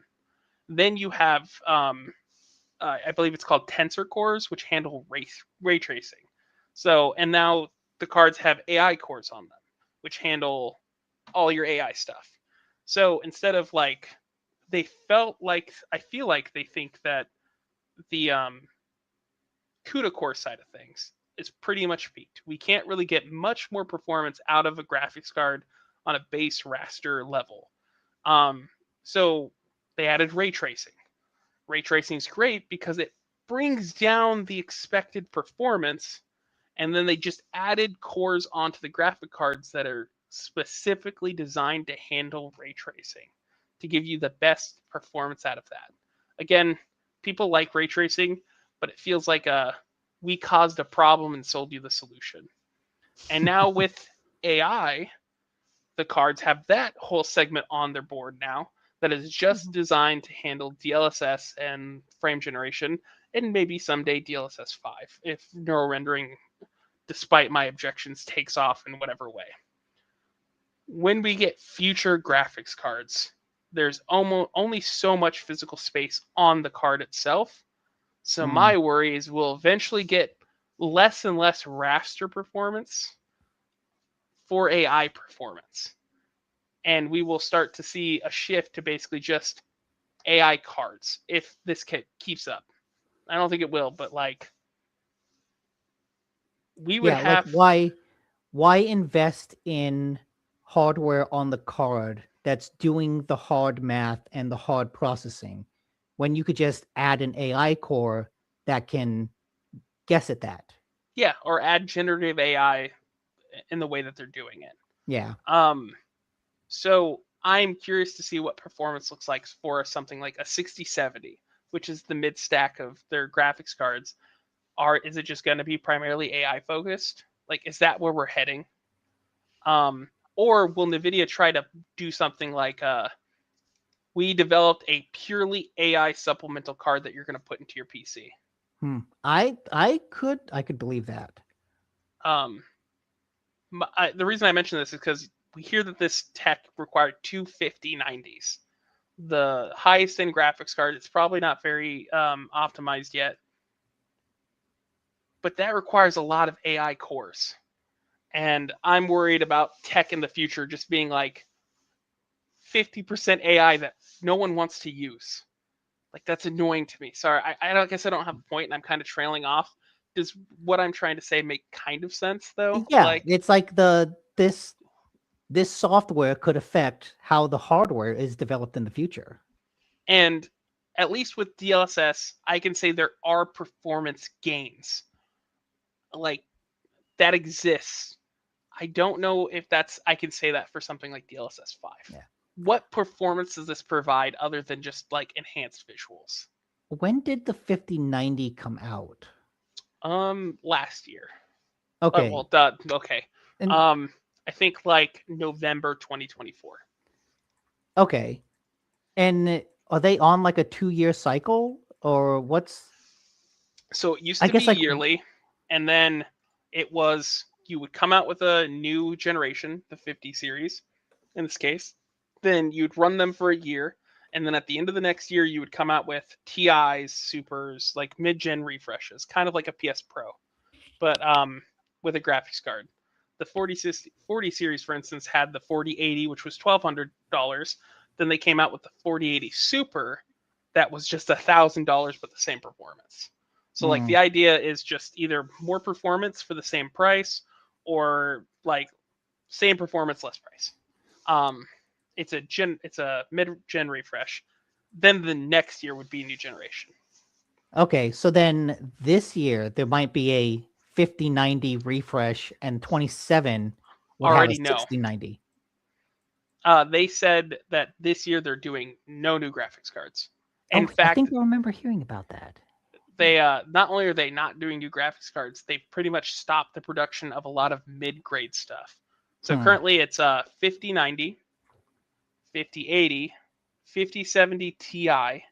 [SPEAKER 3] Then you have, I believe it's called tensor cores, which handle ray tracing. So, and now the cards have AI cores on them, which handle all your AI stuff. So instead of like, I feel like they think that the CUDA core side of things is pretty much peaked. We can't really get much more performance out of a graphics card on a base raster level. So they added ray tracing. Ray tracing is great because it brings down the expected performance, and then they just added cores onto the graphic cards that are specifically designed to handle ray tracing to give you the best performance out of that. Again, people like ray tracing, but it feels like we caused a problem and sold you the solution. And now with AI, the cards have that whole segment on their board now that is just designed to handle DLSS and frame generation, and maybe someday DLSS 5 if neural rendering, despite my objections, takes off in whatever way. When we get future graphics cards, there's only so much physical space on the card itself. So my worry is we'll eventually get less and less raster performance for AI performance. And we will start to see a shift to basically just AI cards if this keeps up. I don't think it will, but like we would have
[SPEAKER 2] why invest in hardware on the card that's doing the hard math and the hard processing when you could just add an AI core that can guess at that?
[SPEAKER 3] Yeah, or add generative AI in the way that they're doing it.
[SPEAKER 2] Yeah.
[SPEAKER 3] So I'm curious to see what performance looks like for something like a 6070, which is the mid stack of their graphics cards. Is it just going to be primarily AI focused? Like, is that where we're heading? Or will NVIDIA try to do something like we developed a purely AI supplemental card that you're going to put into your PC?
[SPEAKER 2] I could believe that.
[SPEAKER 3] The reason I mention this is because we hear that this tech required two 5090s. The highest end graphics card. It's probably not very optimized yet, but that requires a lot of AI cores. And I'm worried about tech in the future just being like 50% AI that no one wants to use. Like, that's annoying to me. Sorry, I guess I don't have a point, and I'm kind of trailing off. Does what I'm trying to say make kind of sense, though?
[SPEAKER 2] Yeah, it's like this software could affect how the hardware is developed in the future.
[SPEAKER 3] And at least with DLSS, I can say there are performance gains. Like, that exists. I don't know if I can say that for something like DLSS 5.
[SPEAKER 2] Yeah.
[SPEAKER 3] What performance does this provide other than just like enhanced visuals?
[SPEAKER 2] When did the 5090 come out?
[SPEAKER 3] Last year.
[SPEAKER 2] Okay.
[SPEAKER 3] Okay. And, I think like November 2024.
[SPEAKER 2] Okay. And are they on like a 2-year cycle, or what's?
[SPEAKER 3] So it used to be yearly, and then it was you would come out with a new generation, the 50 series, in this case. Then you'd run them for a year, and then at the end of the next year, you would come out with TIs, Supers, like mid-gen refreshes, kind of like a PS Pro, but with a graphics card. The 40 series, for instance, had the 4080, which was $1,200. Then they came out with the 4080 Super, that was just $1,000, but the same performance. So like the idea is just either more performance for the same price, or like same performance, less price. It's a mid-gen refresh. Then the next year would be new generation.
[SPEAKER 2] Okay, so then this year there might be a 5090 refresh, and 27 would already have a 6090.
[SPEAKER 3] They said that this year they're doing no new graphics cards.
[SPEAKER 2] In fact, I think I remember hearing about that.
[SPEAKER 3] They not only are they not doing new graphics cards, they've pretty much stopped the production of a lot of mid-grade stuff. So currently it's 5090, 5080, 5070 Ti,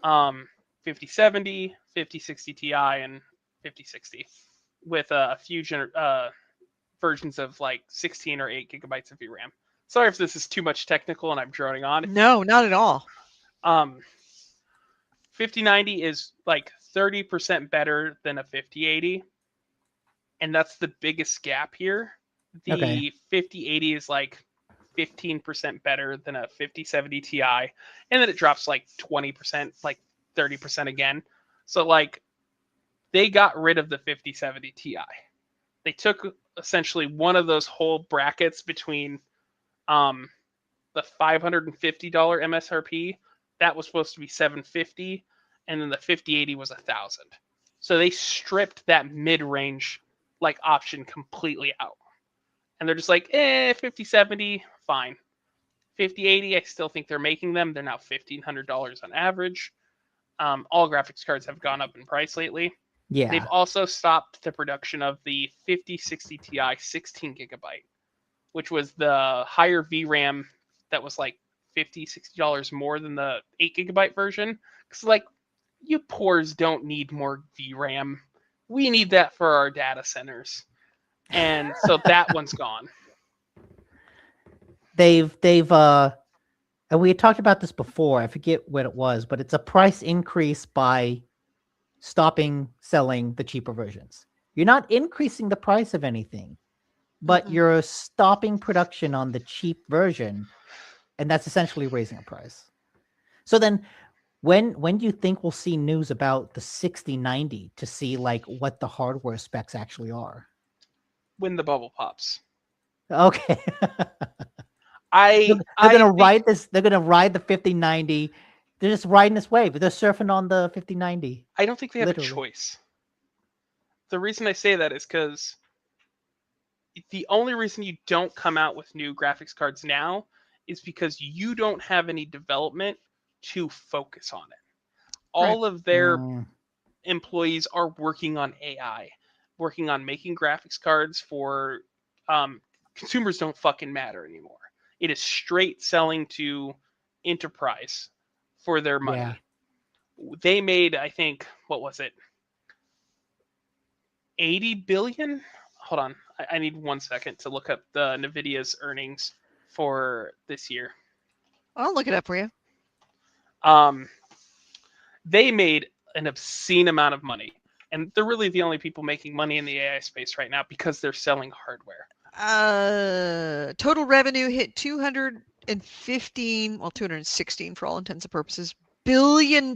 [SPEAKER 3] 5070, 5060 Ti, and 5060, with a few versions of like 16 or 8 gigabytes of VRAM. Sorry if this is too much technical and I'm droning on.
[SPEAKER 1] No, not at all.
[SPEAKER 3] 5090 is like 30% better than a 5080, and that's the biggest gap here. The 5080 is like 15% better than a 5070 Ti, and then it drops like 20%, like 30% again. So like they got rid of the 5070 Ti. They took essentially one of those whole brackets between the $550 MSRP, that was supposed to be $750, and then the 5080 was $1,000. So they stripped that mid-range like option completely out. And they're just like, 5070, fine. 5080, I still think they're making them. They're now $1,500 on average. All graphics cards have gone up in price lately.
[SPEAKER 2] Yeah.
[SPEAKER 3] They've also stopped the production of the 5060 Ti 16 gigabyte, which was the higher VRAM that was like $50, $60 more than the 8 gigabyte version. Because like, you poors don't need more VRAM. We need that for our data centers. And so that one's gone.
[SPEAKER 2] They've and we had talked about this before. I forget what it was, but it's a price increase by stopping selling the cheaper versions. You're not increasing the price of anything, but you're stopping production on the cheap version, and that's essentially raising a price. So then when do you think we'll see news about the 6090 to see like what the hardware specs actually are?
[SPEAKER 3] When the bubble pops.
[SPEAKER 2] Okay. They're gonna ride the 5090. They're just riding this wave. They're surfing on the 5090.
[SPEAKER 3] I don't think they have a choice. The reason I say that is because the only reason you don't come out with new graphics cards now is because you don't have any development to focus on it. All of their employees are working on AI, working on making graphics cards for consumers don't fucking matter anymore. It is straight selling to enterprise for their money.
[SPEAKER 2] Yeah.
[SPEAKER 3] They made, I think, what was it? 80 billion? Hold on. I need 1 second to look up the NVIDIA's earnings for this year.
[SPEAKER 1] I'll look it up for you.
[SPEAKER 3] They made an obscene amount of money. And they're really the only people making money in the AI space right now because they're selling hardware.
[SPEAKER 1] Total revenue hit 216 for all intents and purposes, $1 billion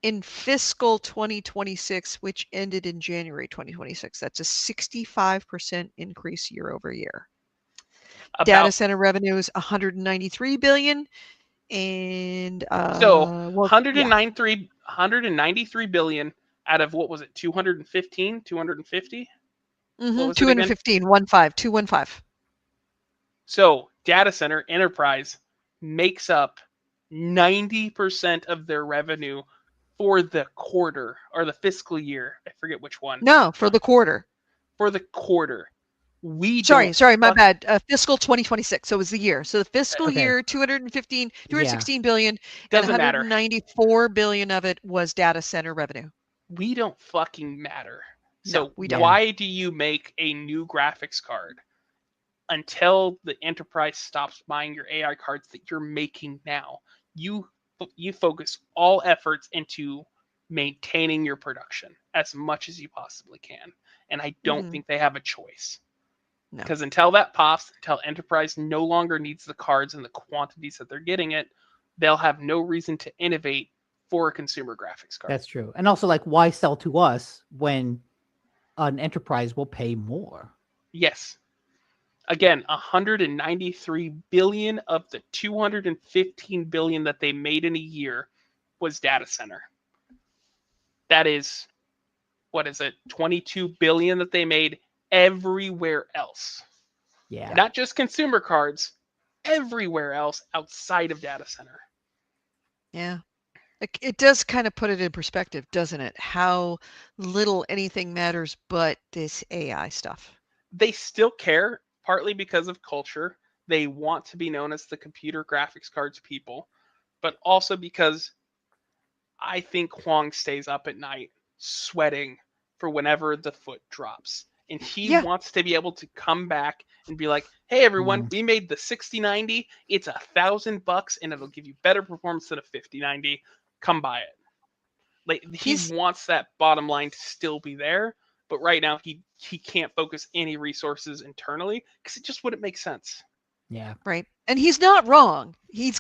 [SPEAKER 1] in fiscal 2026, which ended in January 2026. That's a 65% increase year over year. Data center revenue is 193 billion. And
[SPEAKER 3] so 193 billion out of what was it, 250?
[SPEAKER 1] 215. 215.
[SPEAKER 3] So data center enterprise makes up 90% of their revenue for the quarter or the fiscal year. I forget which one.
[SPEAKER 1] No, for the quarter.
[SPEAKER 3] For the quarter.
[SPEAKER 1] Sorry, my bad. Fiscal 2026. So it was the year. So the fiscal year, 216 billion,
[SPEAKER 3] doesn't
[SPEAKER 1] and 194 billion of it was data center revenue.
[SPEAKER 3] We don't fucking matter.
[SPEAKER 1] So
[SPEAKER 3] no, we don't. Why do you make a new graphics card until the enterprise stops buying your AI cards that you're making now? You focus all efforts into maintaining your production as much as you possibly can. And I don't think they have a choice. Because until that pops, until enterprise no longer needs the cards in the quantities that they're getting it, they'll have no reason to innovate for a consumer graphics card.
[SPEAKER 2] That's true. And also, like, why sell to us when an enterprise will pay more?
[SPEAKER 3] Yes. Again, 193 billion of the 215 billion that they made in a year was data center. That is, 22 billion that they made everywhere else.
[SPEAKER 2] Yeah.
[SPEAKER 3] Not just consumer cards, everywhere else outside of data center.
[SPEAKER 1] Yeah. It does kind of put it in perspective, doesn't it? How little anything matters but this AI stuff.
[SPEAKER 3] They still care, partly because of culture. They want to be known as the computer graphics cards people, but also because I think Huang stays up at night sweating for whenever the foot drops. And he wants to be able to come back and be like, hey, everyone, we made the 6090. It's $1,000 and it'll give you better performance than a 5090. Come buy it. Like, he wants that bottom line to still be there. But right now, he can't focus any resources internally because it just wouldn't make sense.
[SPEAKER 2] Yeah.
[SPEAKER 1] Right. And he's not wrong. He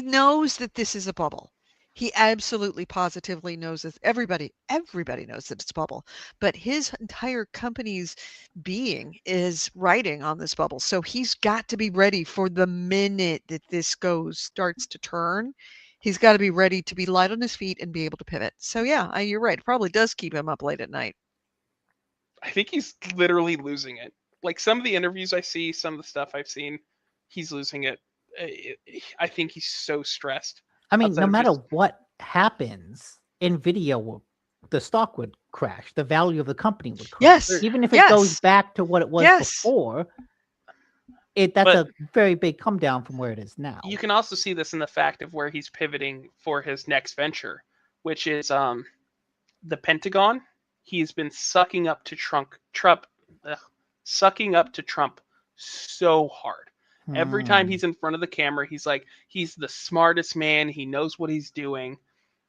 [SPEAKER 1] knows that this is a bubble. He absolutely positively knows that everybody knows that it's a bubble, but his entire company's being is riding on this bubble. So he's got to be ready for the minute that this starts to turn. He's got to be ready to be light on his feet and be able to pivot. So yeah, you're right. It probably does keep him up late at night.
[SPEAKER 3] I think he's literally losing it. Like, some of the interviews I see, some of the stuff I've seen, he's losing it. I think he's so stressed.
[SPEAKER 2] I mean, no matter what happens, NVIDIA the stock would crash. The value of the company would crash.
[SPEAKER 1] Yes.
[SPEAKER 2] Even if it goes back to what it was before, that's a very big come down from where it is now.
[SPEAKER 3] You can also see this in the fact of where he's pivoting for his next venture, which is the Pentagon. He's been sucking up to Trump so hard. Every time he's in front of the camera, he's like, he's the smartest man. He knows what he's doing.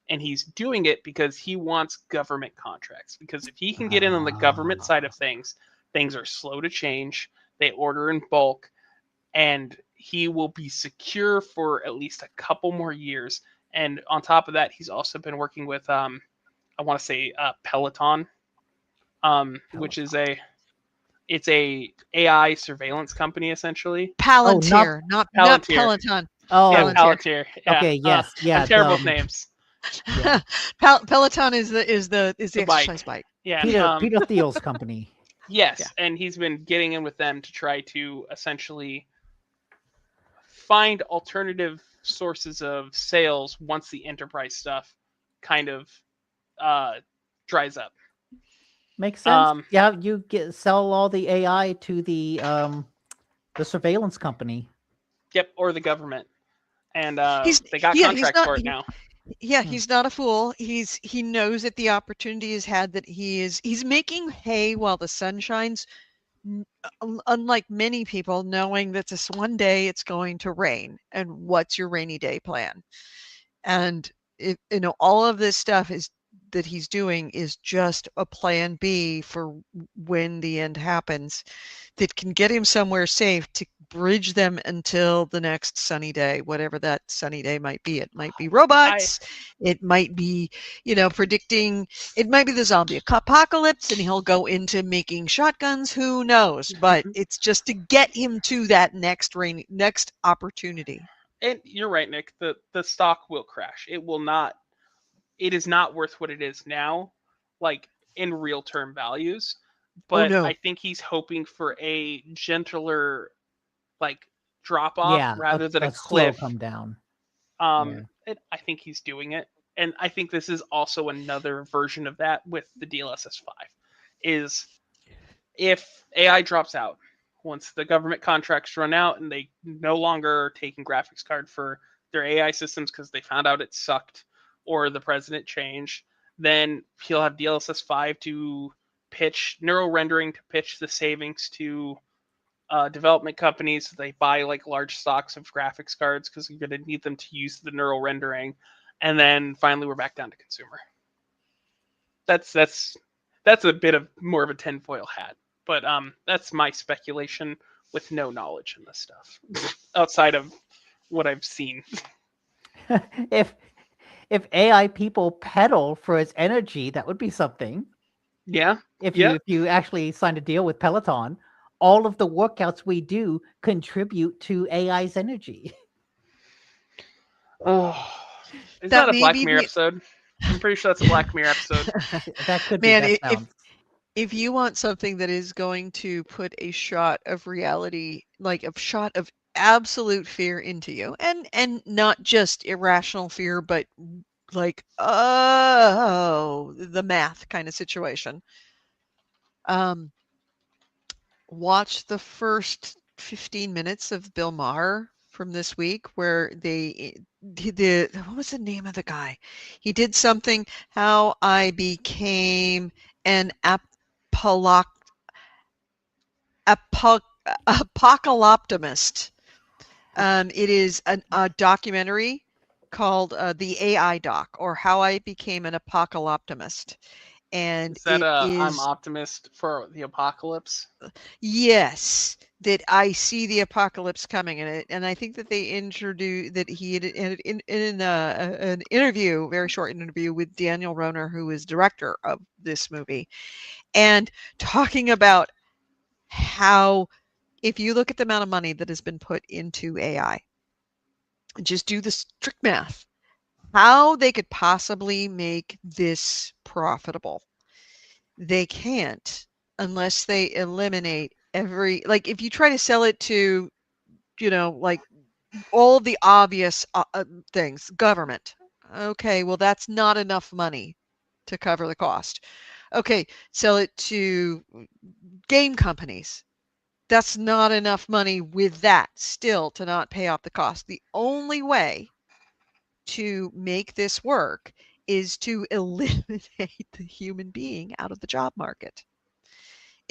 [SPEAKER 3] And he's doing it because he wants government contracts. Because if he can get in on the government side of things, things are slow to change. They order in bulk. And he will be secure for at least a couple more years. And on top of that, he's also been working with, I want to say, Peloton, which is it's a AI surveillance company, essentially.
[SPEAKER 1] Palantir, not Peloton.
[SPEAKER 3] Oh, yeah, Palantir. Yeah.
[SPEAKER 2] Okay, yes, yeah.
[SPEAKER 3] I'm terrible with names.
[SPEAKER 1] Yeah. Peloton is the exercise bike.
[SPEAKER 3] Yeah,
[SPEAKER 2] Peter Thiel's company.
[SPEAKER 3] Yes, and he's been getting in with them to try to essentially find alternative sources of sales once the enterprise stuff kind of dries up.
[SPEAKER 2] Makes sense. Yeah, you sell all the AI to the surveillance company.
[SPEAKER 3] Yep, or the government, and they got contracts for it now.
[SPEAKER 1] Yeah, he's not a fool. He knows that the opportunity is had, that he's making hay while the sun shines. Unlike many people, knowing that this one day it's going to rain, and what's your rainy day plan? And all of this stuff that he's doing is just a plan B for when the end happens, that can get him somewhere safe to bridge them until the next sunny day, whatever that sunny day might be. It might be robots. It might be, predicting. It might be the zombie apocalypse, and he'll go into making shotguns. Who knows? But it's just to get him to that next opportunity.
[SPEAKER 3] And you're right, Nick. The stock will crash. It will not. It is not worth what it is now, like in real term values. But I think he's hoping for a gentler, like, drop off rather than a cliff.
[SPEAKER 2] Slow come down.
[SPEAKER 3] And I think he's doing it, and I think this is also another version of that with the DLSS 5. Is if AI drops out. Once the government contracts run out and they no longer are taking graphics card for their AI systems because they found out it sucked or the president changed, then he'll have DLSS 5 to pitch neural rendering, to pitch the savings to development companies. They buy like large stocks of graphics cards because you're going to need them to use the neural rendering. And then finally we're back down to consumer. That's a bit of more of a tinfoil hat. But that's my speculation with no knowledge in this stuff outside of what I've seen.
[SPEAKER 2] If AI people pedal for its energy, that would be something.
[SPEAKER 3] Yeah.
[SPEAKER 2] If you actually signed a deal with Peloton, all of the workouts we do contribute to AI's energy.
[SPEAKER 3] Oh, is that a Black Mirror episode? I'm pretty sure that's a Black Mirror episode.
[SPEAKER 2] That could be.
[SPEAKER 1] If you want something that is going to put a shot of reality, like a shot of absolute fear into you, and not just irrational fear, but like, the math kind of situation. Watch the first 15 minutes of Bill Maher from this week, where what was the name of the guy? He did something, how I became an apocalyptimist. It is a documentary called The AI Doc, or How I Became an Apocalyptimist. And
[SPEAKER 3] is that I'm optimist for the apocalypse?
[SPEAKER 1] Yes, that I see the apocalypse coming in it, and I think that they introduced that he had in an interview, very short interview with Daniel Rohner, who is director of this movie, and talking about how, if you look at the amount of money that has been put into AI, just do the strict math, how they could possibly make this profitable. They can't unless they eliminate if you try to sell it to, like all the obvious things, government. Okay, well, that's not enough money to cover the cost. Okay, sell it to game companies. That's not enough money with that still to not pay off the cost. The only way to make this work is to eliminate the human being out of the job market.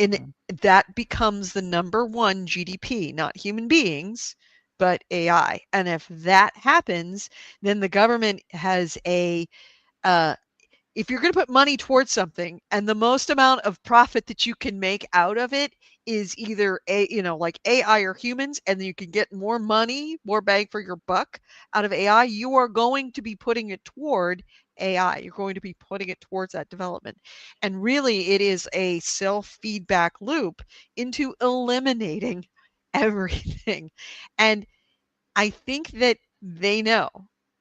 [SPEAKER 1] And that becomes the number one GDP, not human beings, but AI. And if that happens, then the government has if you're going to put money towards something, and the most amount of profit that you can make out of it is either like AI or humans, and then you can get more money, more bang for your buck out of AI, you are going to be putting it toward AI. You're going to be putting it towards that development. And really, it is a self-feedback loop into eliminating everything. And I think that they know,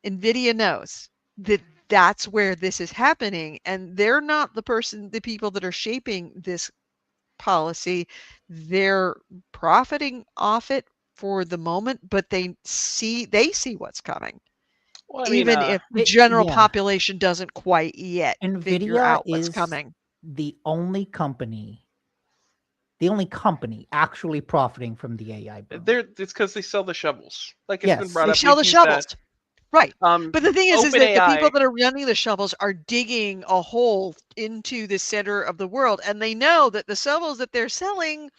[SPEAKER 1] NVIDIA knows that that's where this is happening, and they're not the people that are shaping this policy. They're profiting off it for the moment, but they see what's coming. Well, even if the general population doesn't quite yet figure out what's coming.
[SPEAKER 2] the only company actually profiting from the AI boom.
[SPEAKER 3] It's because they sell the shovels. Like it's been brought
[SPEAKER 1] they
[SPEAKER 3] up.
[SPEAKER 1] sell the shovels. Right. But the thing is that the people that are running the shovels are digging a hole into the center of the world, and they know that the shovels that they're selling,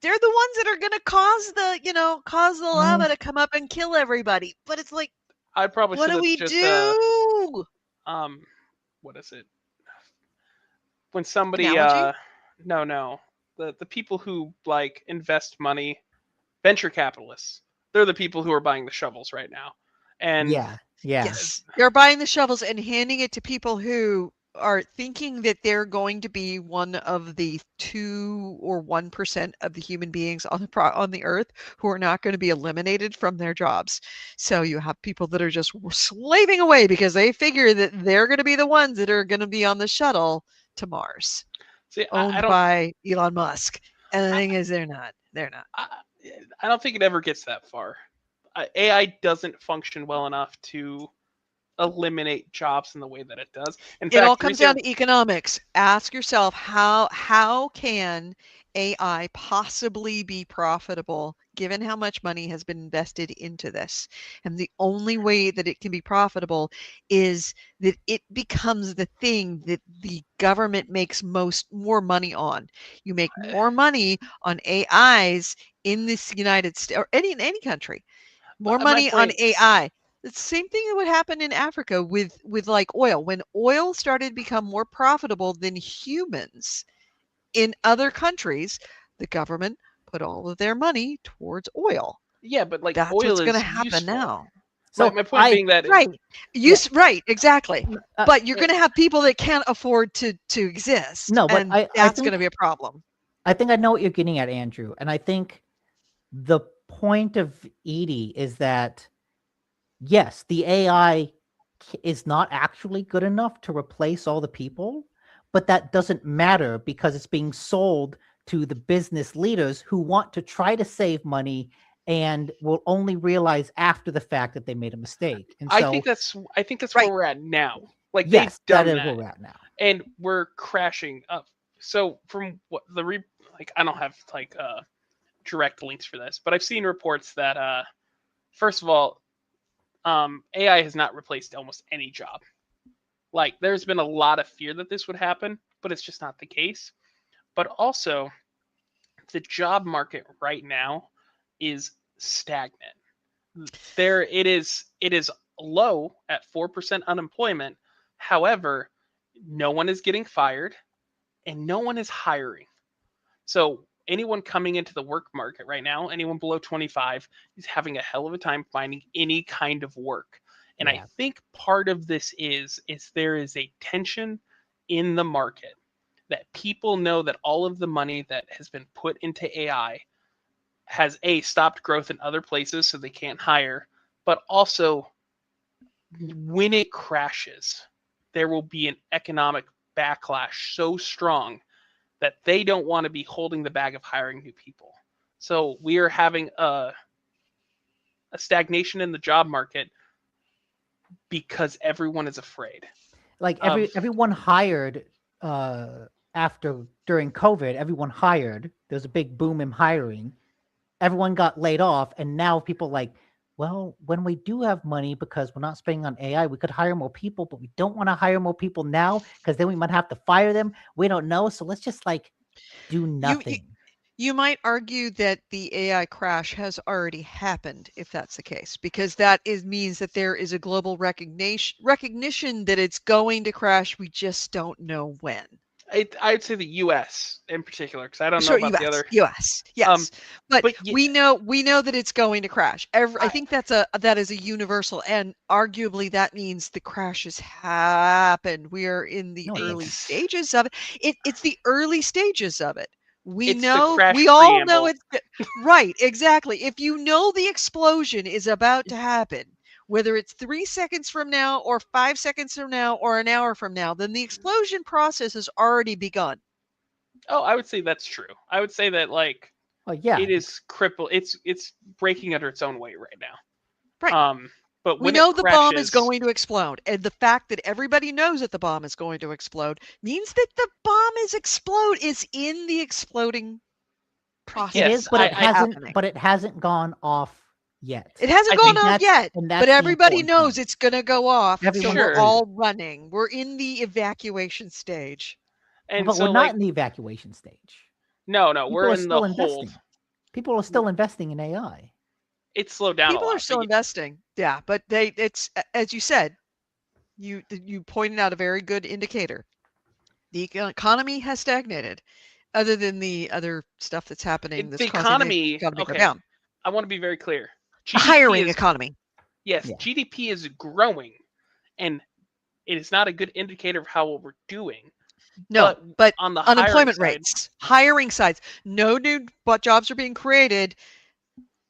[SPEAKER 1] they're the ones that are going to cause the lava to come up and kill everybody. But it's like,
[SPEAKER 3] I probably
[SPEAKER 1] what do we do?
[SPEAKER 3] What is it? When somebody
[SPEAKER 1] Analogy?
[SPEAKER 3] No. The people who like invest money, venture capitalists, they're the people who are buying the shovels right now. And
[SPEAKER 1] yes, they're buying the shovels and handing it to people who are thinking that they're going to be one of the 2 or 1% of the human beings on the earth who are not going to be eliminated from their jobs. So you have people that are just slaving away because they figure that they're going to be the ones that are going to be on the shuttle to Mars.
[SPEAKER 3] See,
[SPEAKER 1] owned by Elon Musk. And the thing is, they're not.
[SPEAKER 3] I don't think it ever gets that far. AI doesn't function well enough to eliminate jobs in the way that it does.
[SPEAKER 1] It all comes down to economics. Ask yourself, how can AI possibly be profitable given how much money has been invested into this? And the only way that it can be profitable is that it becomes the thing that the government makes more money on. You make more money on AIs in this United States or in any country. More money on AI. It's the same thing that would happen in Africa with like oil. When oil started to become more profitable than humans in other countries, the government put all of their money towards oil.
[SPEAKER 3] Yeah, but like
[SPEAKER 1] that's
[SPEAKER 3] oil
[SPEAKER 1] what's going to
[SPEAKER 3] is
[SPEAKER 1] happen
[SPEAKER 3] useful.
[SPEAKER 1] now.
[SPEAKER 3] So my point being that
[SPEAKER 1] right, exactly. But you're going to have people that can't afford to exist.
[SPEAKER 2] No, but
[SPEAKER 1] and that's going to be a problem.
[SPEAKER 2] I think I know what you're getting at, Andrew. And I think the point of Edie is that yes, the AI is not actually good enough to replace all the people, but that doesn't matter because it's being sold to the business leaders who want to try to save money and will only realize after the fact that they made a mistake. And so
[SPEAKER 3] I think that's where we're at now. Like
[SPEAKER 2] yes,
[SPEAKER 3] they've done
[SPEAKER 2] that is where we're at now,
[SPEAKER 3] and we're crashing up. So from what I don't have like direct links for this, but I've seen reports that first of all, AI has not replaced almost any job. Like there's been a lot of fear that this would happen, but it's just not the case. But also, the job market right now is stagnant. It is low at 4% unemployment. However, no one is getting fired and no one is hiring. So anyone coming into the work market right now, anyone below 25, is having a hell of a time finding any kind of work. And I think part of this is there is a tension in the market that people know that all of the money that has been put into AI has stopped growth in other places, so they can't hire, but also when it crashes, there will be an economic backlash so strong that they don't want to be holding the bag of hiring new people. So we are having a stagnation in the job market because everyone is afraid.
[SPEAKER 2] Like everyone hired during COVID, everyone hired. There's a big boom in hiring. Everyone got laid off, and now people like, well, when we do have money because we're not spending on AI, we could hire more people, but we don't want to hire more people now because then we might have to fire them. We don't know, so let's just like do nothing.
[SPEAKER 1] You might argue that the AI crash has already happened, if that's the case, because that means that there is a global recognition that it's going to crash. We just don't know when.
[SPEAKER 3] I'd say the U.S. in particular, because I don't know about the other.
[SPEAKER 1] U.S. Yes, but we know that it's going to crash. I think that is a universal, and arguably that means the crash has happened. We are in the early stages of it. It's the early stages of it. We all know it's right. Exactly. If you know the explosion is about to happen, whether it's 3 seconds from now or 5 seconds from now or an hour from now, then the explosion process has already begun.
[SPEAKER 3] Oh, I would say that's true. I would say that it is crippled. It's breaking under its own weight right now.
[SPEAKER 1] Right.
[SPEAKER 3] But
[SPEAKER 1] we know the bomb is going to explode, and the fact that everybody knows that the bomb is going to explode means that the bomb is in the exploding process.
[SPEAKER 2] It is, but it hasn't gone off yet.
[SPEAKER 1] It hasn't gone off yet, but everybody knows it's going to go off. So we're all running. We're in the evacuation stage.
[SPEAKER 2] And but so, we're not in the evacuation stage.
[SPEAKER 3] No, we're in the hold.
[SPEAKER 2] People are still investing in AI.
[SPEAKER 3] It's slowed down.
[SPEAKER 1] People are still investing, yeah, but it's as you said, you pointed out a very good indicator. The economy has stagnated, other than the other stuff that's happening.
[SPEAKER 3] The economy
[SPEAKER 1] go down.
[SPEAKER 3] I want to be very clear.
[SPEAKER 1] A hiring economy.
[SPEAKER 3] Yes, yeah. GDP is growing, and it is not a good indicator of how we're doing.
[SPEAKER 1] No, but on the unemployment rates, hiring sides, no new jobs are being created.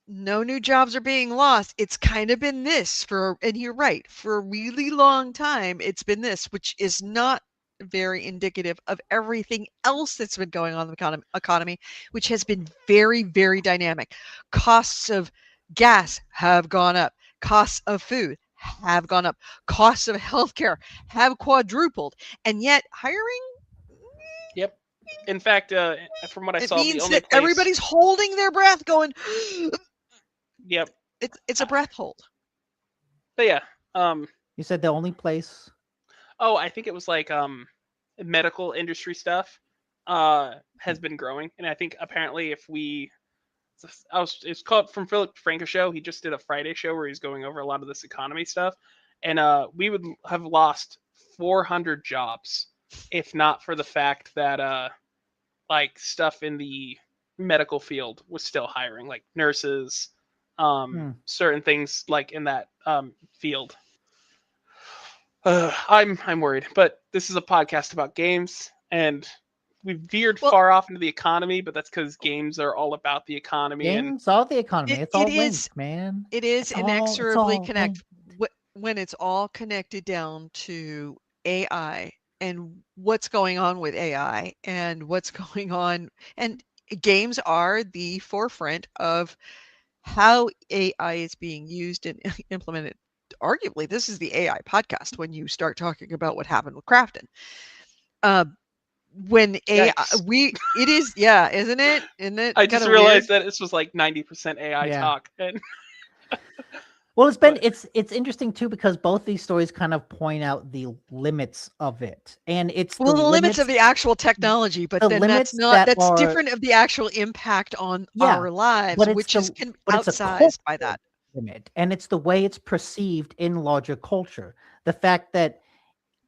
[SPEAKER 1] No new jobs are being lost. It's kind of been this and you're right, for a really long time, it's been this, which is not very indicative of everything else that's been going on in the economy, which has been very, very dynamic. Costs of gas have gone up. Costs of food have gone up. Costs of healthcare have quadrupled. And yet hiring?
[SPEAKER 3] Yep. In fact, from what I saw,
[SPEAKER 1] means that everybody's holding their breath going...
[SPEAKER 3] Yep.
[SPEAKER 1] It's a breath hold.
[SPEAKER 3] But yeah.
[SPEAKER 2] You said the only place.
[SPEAKER 3] Oh, I think it was like medical industry stuff has been growing, and I think apparently it's called from Philip Franco show. He just did a Friday show where he's going over a lot of this economy stuff, and we would have lost 400 jobs if not for the fact that like stuff in the medical field was still hiring, like nurses. Certain things like in that field. I'm worried, but this is a podcast about games, and we've veered far off into the economy, but that's because games are all about the economy.
[SPEAKER 2] Games all the economy. It's all linked, man.
[SPEAKER 1] It is inexorably connected. When it's all connected down to AI and what's going on with AI and what's going on, and games are the forefront of how AI is being used and implemented. Arguably, this is the AI podcast when you start talking about what happened with Krafton. When AI, it is, yeah, isn't it? Isn't it?
[SPEAKER 3] I just realized that this was like 90% AI talk. And
[SPEAKER 2] well, it's interesting too, because both these stories kind of point out the limits of it, and it's
[SPEAKER 1] the limits of the actual technology, but then that's different of the actual impact on our lives, which is outsized by that
[SPEAKER 2] limit, and it's the way it's perceived in larger culture. The fact that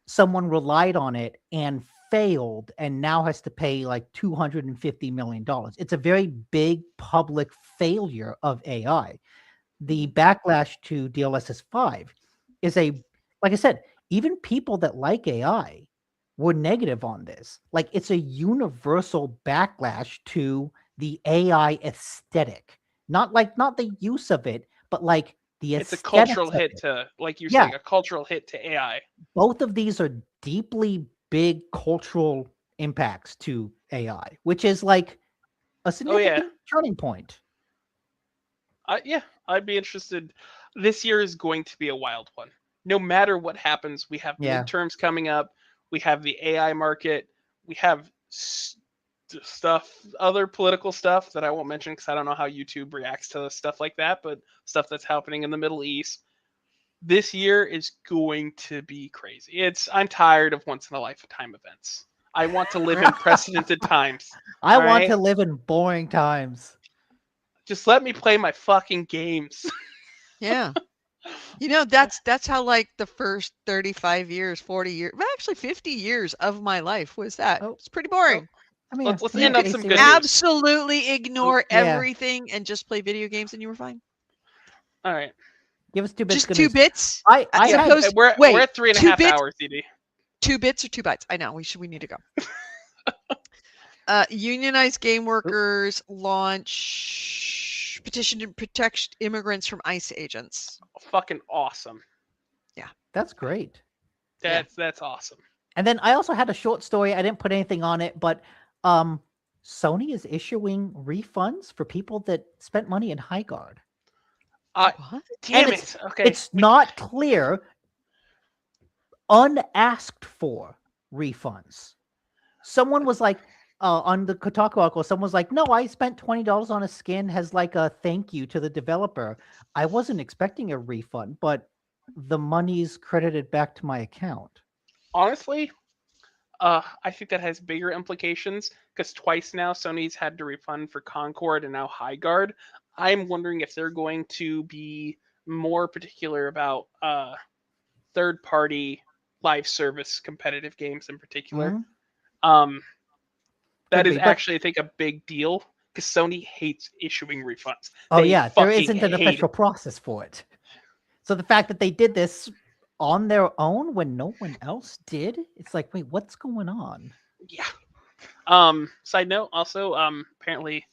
[SPEAKER 2] someone relied on it and failed and now has to pay like $250 million. It's a very big public failure of AI. The backlash to DLSS 5 is like I said, even people that like AI were negative on this. Like, it's a universal backlash to the AI aesthetic, not the use of it, but like the
[SPEAKER 3] it's a cultural hit to, like you're saying, a cultural hit to AI.
[SPEAKER 2] Both of these are deeply big cultural impacts to AI, which is like a significant turning point.
[SPEAKER 3] I'd be interested. This year is going to be a wild one. No matter what happens, we have midterms coming up. We have the AI market. We have other political stuff that I won't mention because I don't know how YouTube reacts to stuff like that, but stuff that's happening in the Middle East. This year is going to be crazy. I'm tired of once in a lifetime events. I want to live in precedented times.
[SPEAKER 2] I want to live in boring times.
[SPEAKER 3] Just let me play my fucking games.
[SPEAKER 1] Yeah. You know, that's how like the first 35 years, 40 years, well, actually 50 years of my life was that. It's pretty boring.
[SPEAKER 2] I mean,
[SPEAKER 3] let's end on some good news.
[SPEAKER 1] Absolutely ignore everything and just play video games and you were fine.
[SPEAKER 3] All right.
[SPEAKER 2] Give us 2 bits.
[SPEAKER 1] Just 2 bits?
[SPEAKER 3] We're at 3.5 hours, Edie.
[SPEAKER 1] 2 bits or 2 bytes? I know. We need to go. Unionized game workers launch petition to protect immigrants from ICE agents.
[SPEAKER 3] Fucking awesome.
[SPEAKER 1] Yeah.
[SPEAKER 2] That's great.
[SPEAKER 3] That's awesome.
[SPEAKER 2] And then I also had a short story. I didn't put anything on it, but Sony is issuing refunds for people that spent money in High Guard.
[SPEAKER 1] What?
[SPEAKER 3] Damn
[SPEAKER 2] And
[SPEAKER 3] it. Okay.
[SPEAKER 2] It's not clear. Unasked for refunds. Someone was like, on the Kotaku article, someone was like, no, I spent $20 on a skin as like a thank you to the developer. I wasn't expecting a refund, but the money's credited back to my account.
[SPEAKER 3] Honestly, I think that has bigger implications because twice now Sony's had to refund for Concord and now High Guard. I'm wondering if they're going to be more particular about third-party live service competitive games in particular.
[SPEAKER 2] Mm-hmm.
[SPEAKER 3] That is actually, I think, a big deal because Sony hates issuing refunds.
[SPEAKER 2] Oh, yeah, there isn't an official process for it. So the fact that they did this on their own when no one else did, it's like, wait, what's going on?
[SPEAKER 3] Yeah. Side note, also, apparently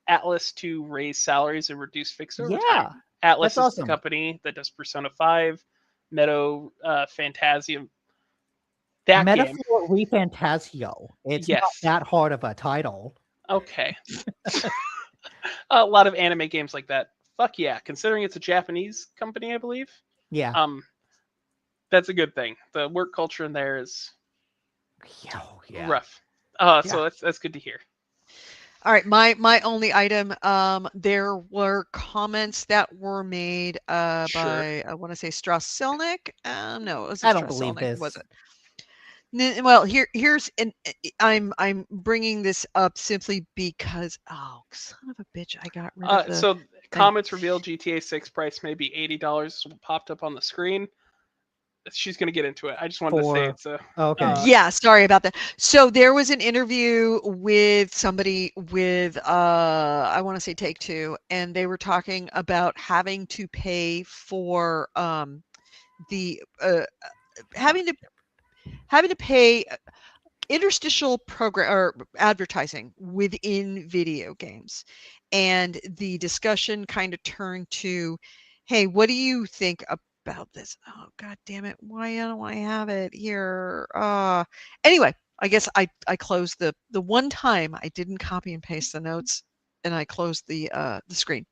[SPEAKER 3] Atlas to raise salaries and reduce fixed overtime.
[SPEAKER 2] Yeah,
[SPEAKER 3] Atlas
[SPEAKER 2] that's
[SPEAKER 3] is
[SPEAKER 2] awesome.
[SPEAKER 3] the company that does Persona 5, Meadow, Phantasium. That game.
[SPEAKER 2] Metaphor Refantasio. It's not that hard of a title.
[SPEAKER 3] Okay. A lot of anime games like that. Fuck yeah. Considering it's a Japanese company, I believe.
[SPEAKER 2] Yeah.
[SPEAKER 3] That's a good thing. The work culture in there is rough. So that's good to hear.
[SPEAKER 1] All right, my only item. There were comments that were made by I want to say Strasselnik. No, it wasn't
[SPEAKER 2] I don't believe this.
[SPEAKER 1] Was it? Well, here's and I'm bringing this up simply because son of a bitch, I got rid of the
[SPEAKER 3] so comments reveal GTA 6 price may be $80. Popped up on the screen. She's going to get into it. I just wanted to say it. So
[SPEAKER 2] okay.
[SPEAKER 1] Yeah, sorry about that. So there was an interview with somebody with I want to say Take-Two, and they were talking about having to pay for the having to pay interstitial program or advertising within video games. And the discussion kind of turned to, hey, what do you think about this? Oh, God damn it. Why don't I have it here? Anyway, I guess I closed the one time I didn't copy and paste the notes, and I closed the screen.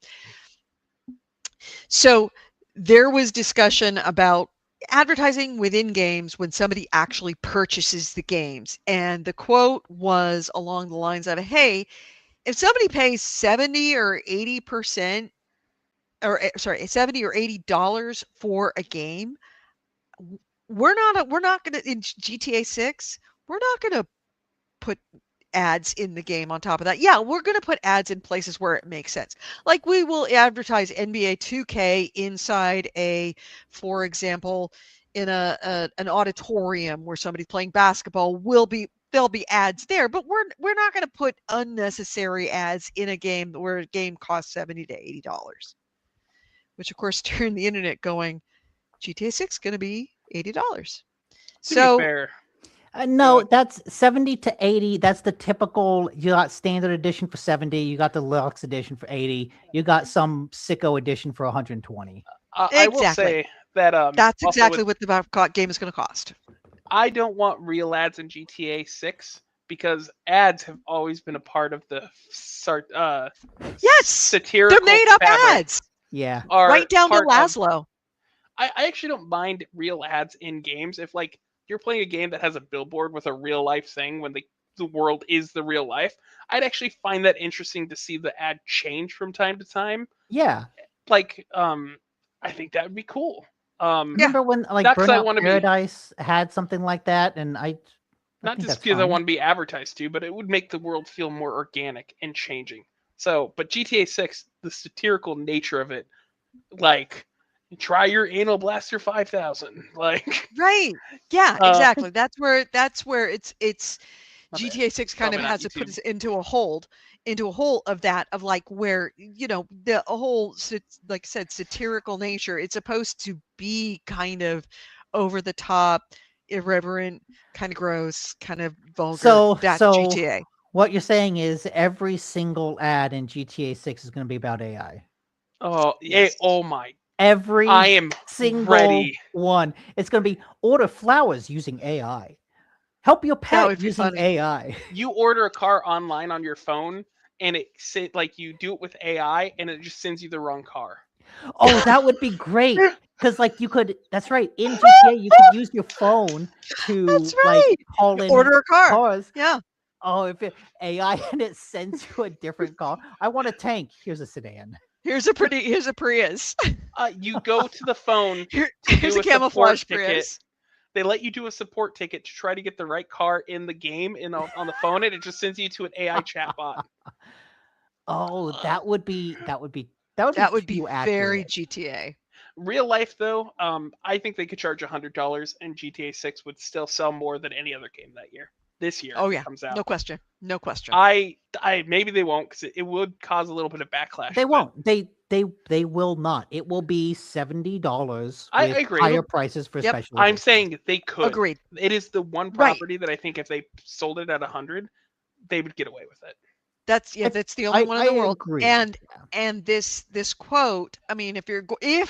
[SPEAKER 1] So there was discussion about advertising within games when somebody actually purchases the games. And the quote was along the lines of, hey, if somebody pays 70 or 80%, or sorry, 70 or $80 for a game, we're not going to, in GTA 6, we're not going to put ads in the game on top of that. Yeah, we're going to put ads in places where it makes sense. Like we will advertise NBA 2K inside for example, in an auditorium where somebody's playing basketball, there'll be ads there, but we're not going to put unnecessary ads in a game where a game costs $70 to $80. Which of course turned the internet going, GTA 6 is going to be $80.
[SPEAKER 3] To be fair,
[SPEAKER 2] no, that's 70 to 80. That's the typical. You got standard edition for 70. You got the deluxe edition for 80. You got some sicko edition for 120.
[SPEAKER 3] I will say that
[SPEAKER 1] that's exactly what the game is going to cost.
[SPEAKER 3] I don't want real ads in GTA 6 because ads have always been a part of the satirical.
[SPEAKER 1] They're made up ads.
[SPEAKER 2] Yeah,
[SPEAKER 1] right down to Laszlo.
[SPEAKER 3] I actually don't mind real ads in games if you're playing a game that has a billboard with a real life thing when the world is the real life. I'd actually find that interesting to see the ad change from time to time.
[SPEAKER 2] Yeah.
[SPEAKER 3] I think that would be cool.
[SPEAKER 2] Remember when Burnout Paradise had something like that, and
[SPEAKER 3] not just because I want to be advertised to, but it would make the world feel more organic and changing. So, but GTA 6, the satirical nature of it, try your anal blaster 5000,
[SPEAKER 1] right, yeah, exactly. That's where it's GTA 6 kind of has to put us into a hole of that, of where the whole, like I said, satirical nature. It's supposed to be kind of over the top, irreverent, kind of gross, kind of vulgar.
[SPEAKER 2] So
[SPEAKER 1] GTA.
[SPEAKER 2] What you're saying is every single ad in GTA 6 is going to be about AI.
[SPEAKER 3] Oh, yes. Oh my!
[SPEAKER 2] I am single one. It's going to be order flowers using AI. Help your pet using AI.
[SPEAKER 3] You order a car online on your phone, and you do it with AI, and it just sends you the wrong car.
[SPEAKER 2] Oh, that would be great. Because like you could, that's right. In GTA, you could use your phone to like call in
[SPEAKER 1] order a car.
[SPEAKER 2] cars.
[SPEAKER 1] Yeah.
[SPEAKER 2] Oh, if it AI and it sends you a different car. I want a tank. Here's a sedan.
[SPEAKER 1] Here's a Prius.
[SPEAKER 3] You go to the phone
[SPEAKER 1] here's a camouflage Prius.
[SPEAKER 3] They let you do a support ticket to try to get the right car in the game on the phone, and it just sends you to an AI chatbot.
[SPEAKER 2] Oh, that would be
[SPEAKER 1] very GTA.
[SPEAKER 3] Real life though, I think they could charge $100, and GTA 6 would still sell more than any other game that year. This year,
[SPEAKER 1] oh yeah,
[SPEAKER 3] comes out.
[SPEAKER 1] No question.
[SPEAKER 3] I maybe they won't, because it would cause a little bit of backlash.
[SPEAKER 2] They won't. They will not. It will be $70.
[SPEAKER 3] I agree.
[SPEAKER 2] Higher prices for special.
[SPEAKER 3] I'm saying they could.
[SPEAKER 1] Agreed.
[SPEAKER 3] It is the one property that I think if they sold it at 100, they would get away with it.
[SPEAKER 1] That's the only one in the world.
[SPEAKER 2] Agree.
[SPEAKER 1] And this quote, I mean, if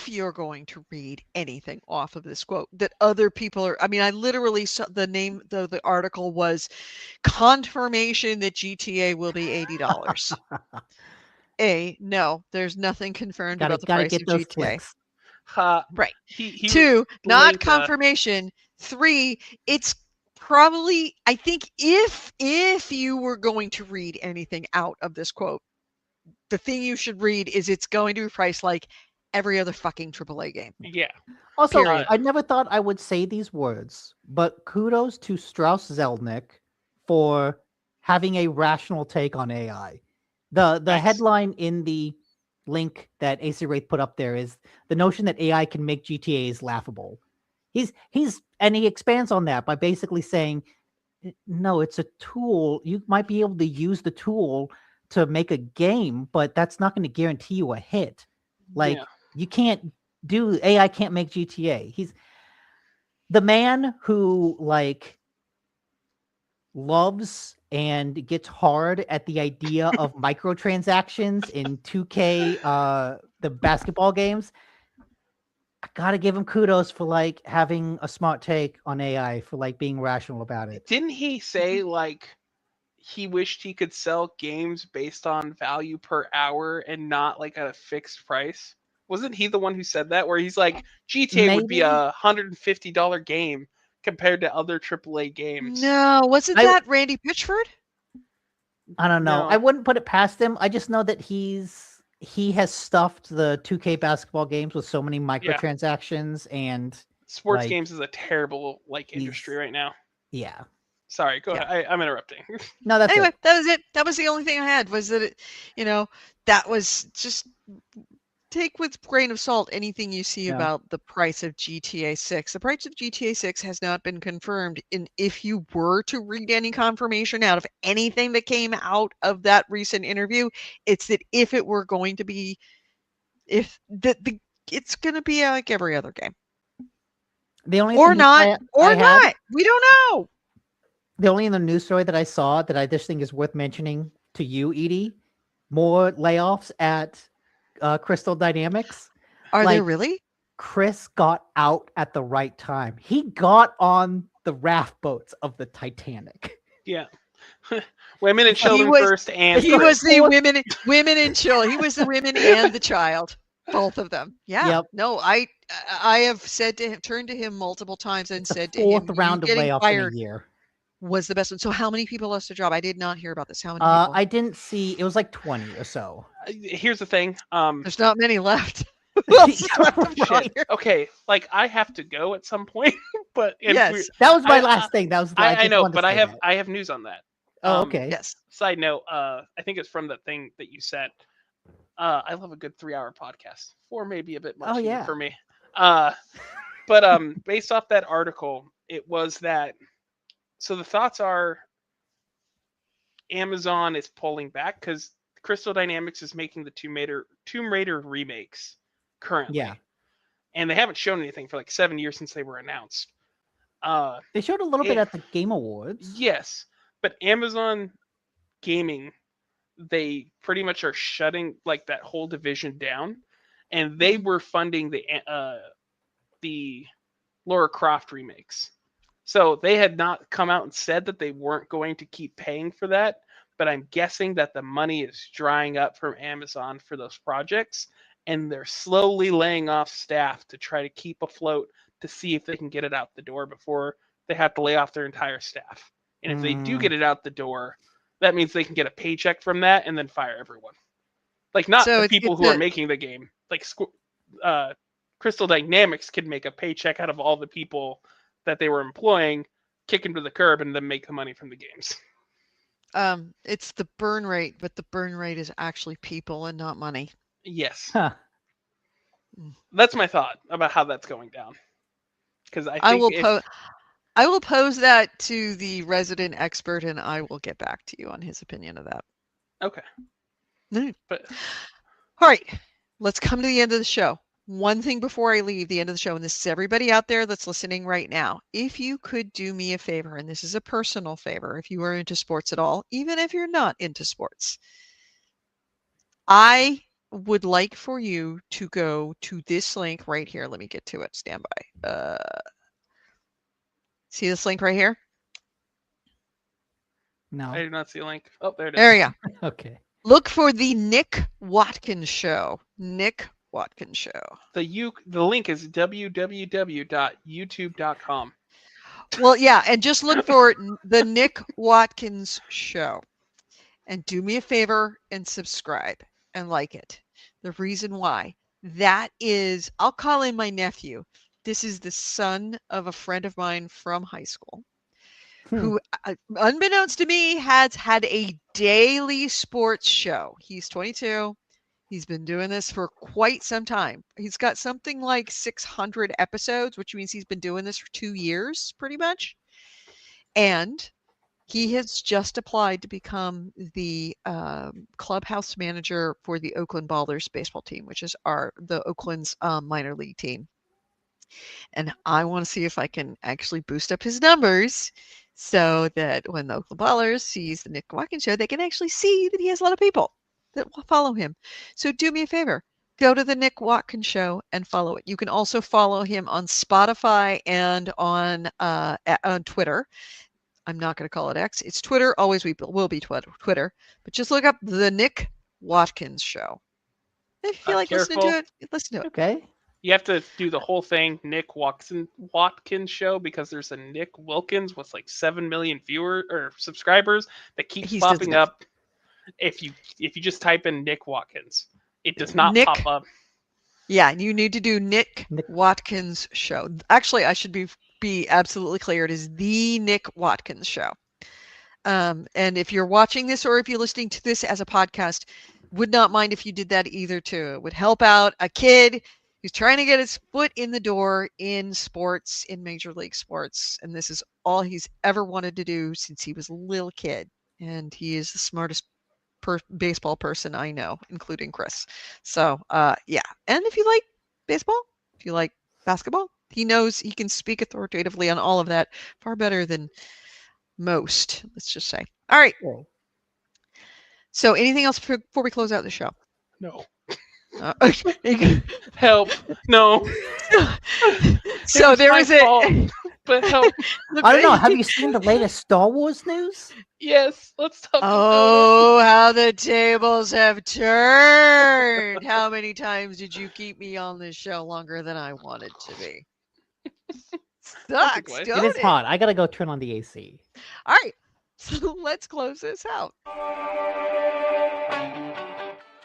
[SPEAKER 1] you're going to read anything off of this quote that other people are, I mean, I literally saw the name of the article was confirmation that GTA will be $80. No, there's nothing confirmed about the price of GTA.
[SPEAKER 2] Clicks.
[SPEAKER 1] Right. Two, not confirmation. Three, it's probably, I think if you were going to read anything out of this quote, the thing you should read is it's going to be priced like every other fucking AAA game.
[SPEAKER 3] Yeah.
[SPEAKER 2] Also, I never thought I would say these words, but kudos to Strauss Zelnick for having a rational take on AI. The headline in the link that AC Wraith put up there is the notion that AI can make GTA is laughable. He expands on that by basically saying, no, it's a tool. You might be able to use the tool to make a game, but that's not going to guarantee you a hit. You can't do AI can't make GTA. He's the man who loves and gets hard at the idea of microtransactions in 2K, the basketball games. I gotta give him kudos for having a smart take on AI, for being rational about it.
[SPEAKER 3] Didn't he say he wished he could sell games based on value per hour and not at a fixed price? Wasn't he the one who said that? Where he's like, GTA would be a $150 game compared to other AAA games.
[SPEAKER 1] No, wasn't that Randy Pitchford?
[SPEAKER 2] I don't know. No. I wouldn't put it past him. I just know that he has stuffed the 2K basketball games with so many microtransactions and
[SPEAKER 3] sports games is a terrible industry right now.
[SPEAKER 2] Yeah.
[SPEAKER 3] Sorry, go ahead. I'm interrupting.
[SPEAKER 2] No, that's
[SPEAKER 1] anyway. That was it. That was the only thing I had. Was that that was just take with a grain of salt anything you see about the price of GTA 6. The price of GTA 6 has not been confirmed. And if you were to read any confirmation out of anything that came out of that recent interview, it's that if it were going to be, it's going to be like every other game.
[SPEAKER 2] The only
[SPEAKER 1] or not. We don't know.
[SPEAKER 2] The only in the news story that I saw that I just think is worth mentioning to you, Edie, more layoffs at Crystal Dynamics.
[SPEAKER 1] Are there really?
[SPEAKER 2] Chris got out at the right time. He got on the raft boats of the Titanic.
[SPEAKER 3] Yeah. Women and children first, and
[SPEAKER 1] he was the women and children. He was the women and the child, both of them. Yeah.
[SPEAKER 2] Yep.
[SPEAKER 1] No, I have said to him, turned to him multiple times and said to him,
[SPEAKER 2] fourth round of layoffs in a year
[SPEAKER 1] was the best one. So how many people lost their job? I did not hear about this. How many people?
[SPEAKER 2] I didn't see. It was 20 or so.
[SPEAKER 3] Here's the thing.
[SPEAKER 1] There's not many left.
[SPEAKER 3] Right. Okay, I have to go at some point, but
[SPEAKER 1] yes,
[SPEAKER 2] that was my last thing. That was
[SPEAKER 3] I know, but I have news on that.
[SPEAKER 2] Oh, okay.
[SPEAKER 1] Yes.
[SPEAKER 3] Side note, I think it's from that thing that you said. I love a good 3-hour podcast. 4 maybe a bit much for me. But based off that article, it was that. So the thoughts are Amazon is pulling back because Crystal Dynamics is making the Tomb Raider remakes currently.
[SPEAKER 2] Yeah.
[SPEAKER 3] And they haven't shown anything for 7 years since they were announced.
[SPEAKER 2] They showed a little bit at the Game Awards.
[SPEAKER 3] Yes. But Amazon Gaming, they pretty much are shutting that whole division down. And they were funding the Lara Croft remakes. So they had not come out and said that they weren't going to keep paying for that, but I'm guessing that the money is drying up from Amazon for those projects, and they're slowly laying off staff to try to keep afloat to see if they can get it out the door before they have to lay off their entire staff. And if they do get it out the door, that means they can get a paycheck from that and then fire everyone. Like, not the people who are making the game. Like, Crystal Dynamics could make a paycheck out of all the people that they were employing, kick them to the curb, and then make the money from the games.
[SPEAKER 1] It's the burn rate, but the burn rate is actually people and not money.
[SPEAKER 3] Yes. Huh. That's my thought about how that's going down. Because I
[SPEAKER 1] will pose that to the resident expert, and I will get back to you on his opinion of that.
[SPEAKER 3] Okay.
[SPEAKER 1] But all right, let's come to the end of the show. One thing before I leave the end of the show, and this is everybody out there that's listening right now. If you could do me a favor, and this is a personal favor, if you are into sports at all, even if you're not into sports, I would like for you to go to this link right here. Let me get to it. Stand by. See this link right here?
[SPEAKER 2] No.
[SPEAKER 3] I do not see a link. Oh, there it is.
[SPEAKER 1] There you
[SPEAKER 2] go. Okay.
[SPEAKER 1] Look for the Nick Watkins Show. Nick Watkins Show.
[SPEAKER 3] The link is www.youtube.com.
[SPEAKER 1] Well, yeah, and just look for the Nick Watkins Show. And do me a favor and subscribe and like it. The reason why, that is, I'll call him my nephew. This is the son of a friend of mine from high school who, unbeknownst to me, has had a daily sports show. He's 22. He's been doing this for quite some time. He's got something like 600 episodes, which means he's been doing this for 2 years, pretty much. And he has just applied to become the clubhouse manager for the Oakland Ballers baseball team, which is the Oakland's minor league team. And I want to see if I can actually boost up his numbers so that when the Oakland Ballers sees the Nick Watkins Show, they can actually see that he has a lot of people that will follow him. So do me a favor. Go to the Nick Watkins Show and follow it. You can also follow him on Spotify and on Twitter. I'm not going to call it X. It's Twitter. Always will be Twitter. But just look up the Nick Watkins Show. If you feel like listening to it, listen to it.
[SPEAKER 2] Okay.
[SPEAKER 3] You have to do the whole thing, Nick Watkins Show, because there's a Nick Wilkins with like 7 million viewers or subscribers that keeps popping up. If you just type in Nick Watkins, it does not pop up.
[SPEAKER 1] Yeah, you need to do Nick Watkins Show. Actually, I should be absolutely clear. It is the Nick Watkins Show. And if you're watching this or if you're listening to this as a podcast, would not mind if you did that either too. It would help out a kid who's trying to get his foot in the door in sports, in Major League Sports. And this is all he's ever wanted to do since he was a little kid. And he is the smartest baseball person I know, including Chris. So, yeah. And if you like baseball, if you like basketball, he knows he can speak authoritatively on all of that far better than most, let's just say. All right.
[SPEAKER 2] Cool.
[SPEAKER 1] So anything else before we close out the show?
[SPEAKER 3] No.
[SPEAKER 1] Help.
[SPEAKER 3] No.
[SPEAKER 1] So there is it.
[SPEAKER 3] But help.
[SPEAKER 2] I don't know. Have you seen the latest Star Wars news?
[SPEAKER 3] Yes. Let's talk about
[SPEAKER 1] it. How the tables have turned. How many times did you keep me on this show longer than I wanted to be? Sucks, don't
[SPEAKER 2] it is hot. I gotta go turn on the AC.
[SPEAKER 1] All right. So let's close this out.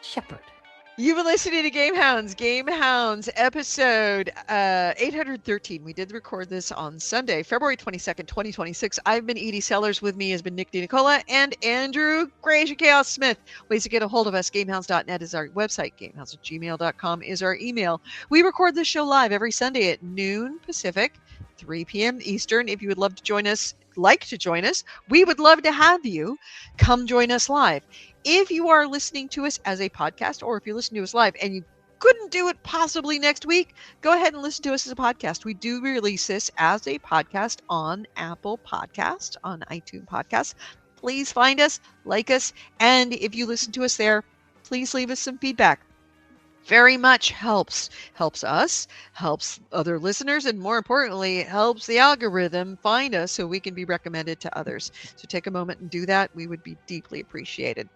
[SPEAKER 2] Shepard.
[SPEAKER 1] You've been listening to GameHounds episode 813. We did record this on Sunday, February 22nd, 2026. I've been Edie Sellers. With me has been Nick DiNicola and Andrew Gracia Chaos Smith. Ways to get a hold of us. GameHounds.net is our website. GameHounds@gmail.com is our email. We record this show live every Sunday at noon Pacific, 3 p.m. Eastern. If you would love to join us, we would love to have you come join us live. If you are listening to us as a podcast, or if you're listening to us live and you couldn't do it possibly next week, go ahead and listen to us as a podcast. We do release this as a podcast on Apple Podcasts, on iTunes Podcasts. Please find us, like us, and if you listen to us there, please leave us some feedback. Very much helps us, helps other listeners, and more importantly, helps the algorithm find us so we can be recommended to others. So take a moment and do that. We would be deeply appreciative.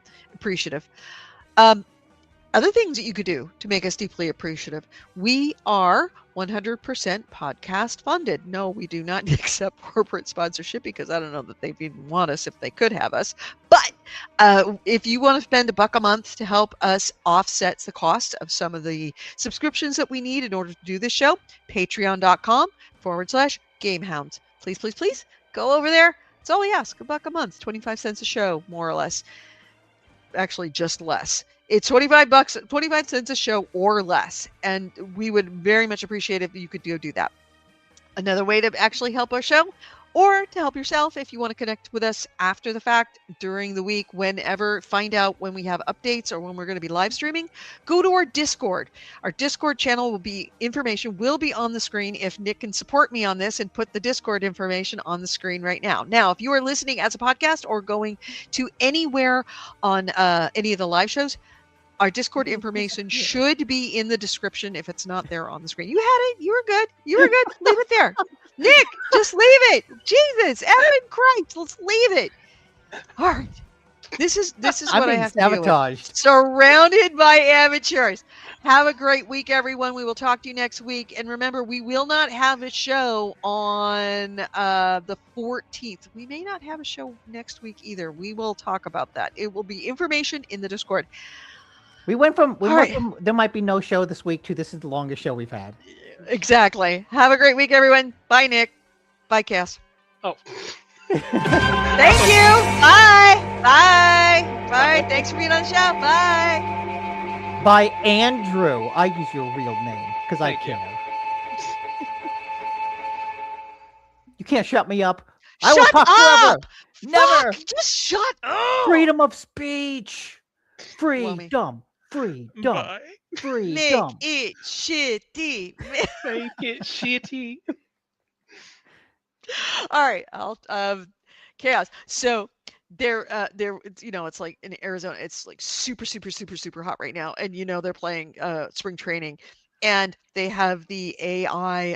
[SPEAKER 1] other things that you could do to make us deeply appreciative. We are 100% podcast funded. No, we do not accept corporate sponsorship because I don't know that they'd even want us if they could have us. But if you want to spend $1 a month to help us offset the cost of some of the subscriptions that we need in order to do this show, patreon.com/GameHounds. Please, please, please go over there. That's all we ask. $1 a month, 25 cents a show, more or less. Actually, just less. It's 25 cents a show or less. And we would very much appreciate if you could do that. Another way to actually help our show, or to help yourself if you want to connect with us after the fact, during the week, whenever, find out when we have updates or when we're going to be live streaming, go to our Discord. Our Discord channel information will be on the screen if Nick can support me on this and put the Discord information on the screen right now. Now, if you are listening as a podcast or going to anywhere on any of the live shows, our Discord information should be in the description if it's not there on the screen. You had it. You were good. Leave it there. Nick, just leave it. Jesus, effing Christ, let's leave it. All right. This is what I have to do with. Surrounded by amateurs. Have a great week, everyone. We will talk to you next week. And remember, we will not have a show on the 14th. We may not have a show next week either. We will talk about that. It will be information in the Discord.
[SPEAKER 2] We went from there might be no show this week to this is the longest show we've had.
[SPEAKER 1] Exactly. Have a great week, everyone. Bye, Nick. Bye, Cass.
[SPEAKER 3] Oh.
[SPEAKER 1] Thank you. Bye. Bye. Bye. Thanks for being on the show. Bye.
[SPEAKER 2] By Andrew. I use your real name because I care. You can't shut me up. I will talk forever. Never.
[SPEAKER 1] Just shut up.
[SPEAKER 2] Freedom of speech. Freedom. Freedom.
[SPEAKER 3] Bye.
[SPEAKER 2] Freedom.
[SPEAKER 1] Make it shitty.
[SPEAKER 3] Make it shitty.
[SPEAKER 1] All right. Chaos. So they're it's like in Arizona, it's like super, super, super, super hot right now. And they're playing spring training, and they have the AI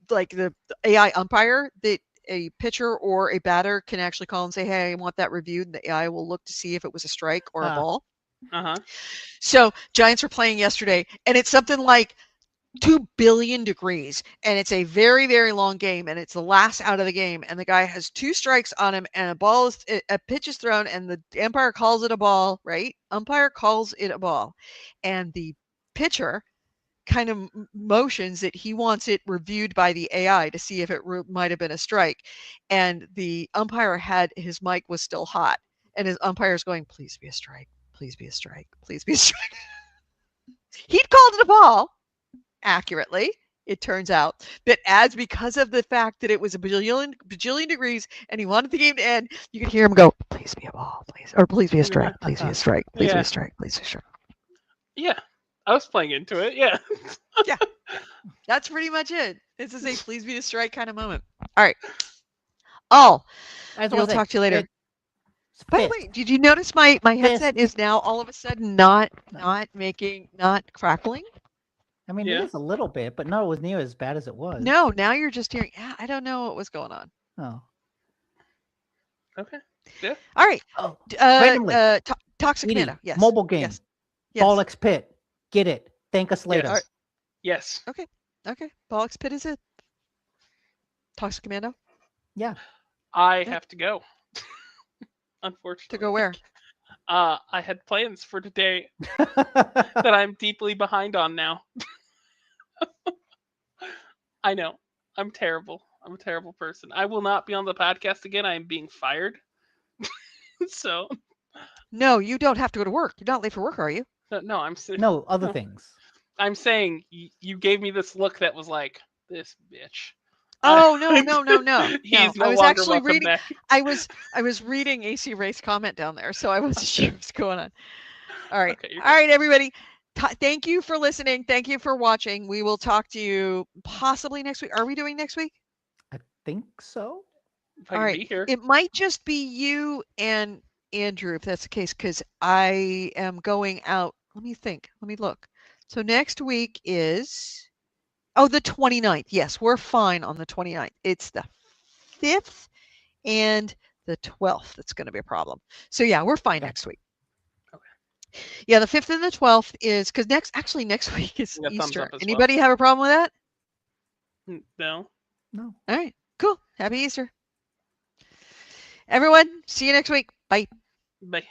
[SPEAKER 1] like the AI umpire that a pitcher or a batter can actually call and say, hey, I want that reviewed. And the AI will look to see if it was a strike or a ball.
[SPEAKER 3] Uh-huh.
[SPEAKER 1] So Giants were playing yesterday, and it's something like 2 billion degrees, and it's a very, very long game, and it's the last out of the game, and the guy has 2 strikes on him, and a pitch is thrown, and the umpire calls it a ball, right? Umpire calls it a ball, and the pitcher kind of motions that he wants it reviewed by the AI to see if it might have been a strike, and the umpire his mic was still hot, and his umpire's going, please be a strike. Please be a strike. Please be a strike. He'd called it a ball accurately. It turns out that because of the fact that it was a bajillion degrees and he wanted the game to end, you could hear him go, please be a ball, please. Or please be a strike. Please be a strike. Please be a strike. Please be a strike.
[SPEAKER 3] Yeah. I was playing into it. Yeah.
[SPEAKER 1] Yeah. That's pretty much it. It's a say please be a strike kind of moment. All right. We'll talk to you later. By the way, did you notice my headset is now all of a sudden not crackling?
[SPEAKER 2] I mean, it is a little bit, but not near as bad as it was.
[SPEAKER 1] No, now you're just hearing. I don't know what was going on.
[SPEAKER 2] Oh.
[SPEAKER 3] Okay. Yeah.
[SPEAKER 1] All right. Toxic Commando. Yes.
[SPEAKER 2] Mobile game. Yes. Bollocks Pit. Get it. Thank us later.
[SPEAKER 3] Yes.
[SPEAKER 1] Okay. Bollocks Pit is it? Toxic Commando?
[SPEAKER 2] Yeah.
[SPEAKER 3] I have to go. Unfortunately.
[SPEAKER 1] To go where?
[SPEAKER 3] I had plans for today that I'm deeply behind on now. I know. I'm terrible. I'm a terrible person. I will not be on the podcast again. I am being fired. So.
[SPEAKER 1] No, you don't have to go to work. You're not late for work, are you?
[SPEAKER 3] No, I'm saying.
[SPEAKER 2] No, other things.
[SPEAKER 3] I'm saying you gave me this look that was like, this bitch.
[SPEAKER 1] Oh no!
[SPEAKER 3] He's no
[SPEAKER 1] I was
[SPEAKER 3] longer
[SPEAKER 1] actually reading.
[SPEAKER 3] Back.
[SPEAKER 1] I was reading AC Ray's comment down there, so I wasn't sure what's going on. All right,
[SPEAKER 3] okay,
[SPEAKER 1] all right, everybody. Thank you for listening. Thank you for watching. We will talk to you possibly next week. Are we doing next week?
[SPEAKER 2] I think so.
[SPEAKER 1] All right. It might just be you and Andrew if that's the case, because I am going out. Let me think. Let me look. So next week is. Oh, the 29th. Yes, we're fine on the 29th. It's the 5th and the 12th that's going to be a problem. So, yeah, we're fine next week.
[SPEAKER 3] Okay.
[SPEAKER 1] Yeah, the 5th and the 12th is because next week is Easter. Anybody have a problem with
[SPEAKER 3] that? No.
[SPEAKER 2] No.
[SPEAKER 1] All right, cool. Happy Easter. Everyone, see you next week. Bye.
[SPEAKER 3] Bye.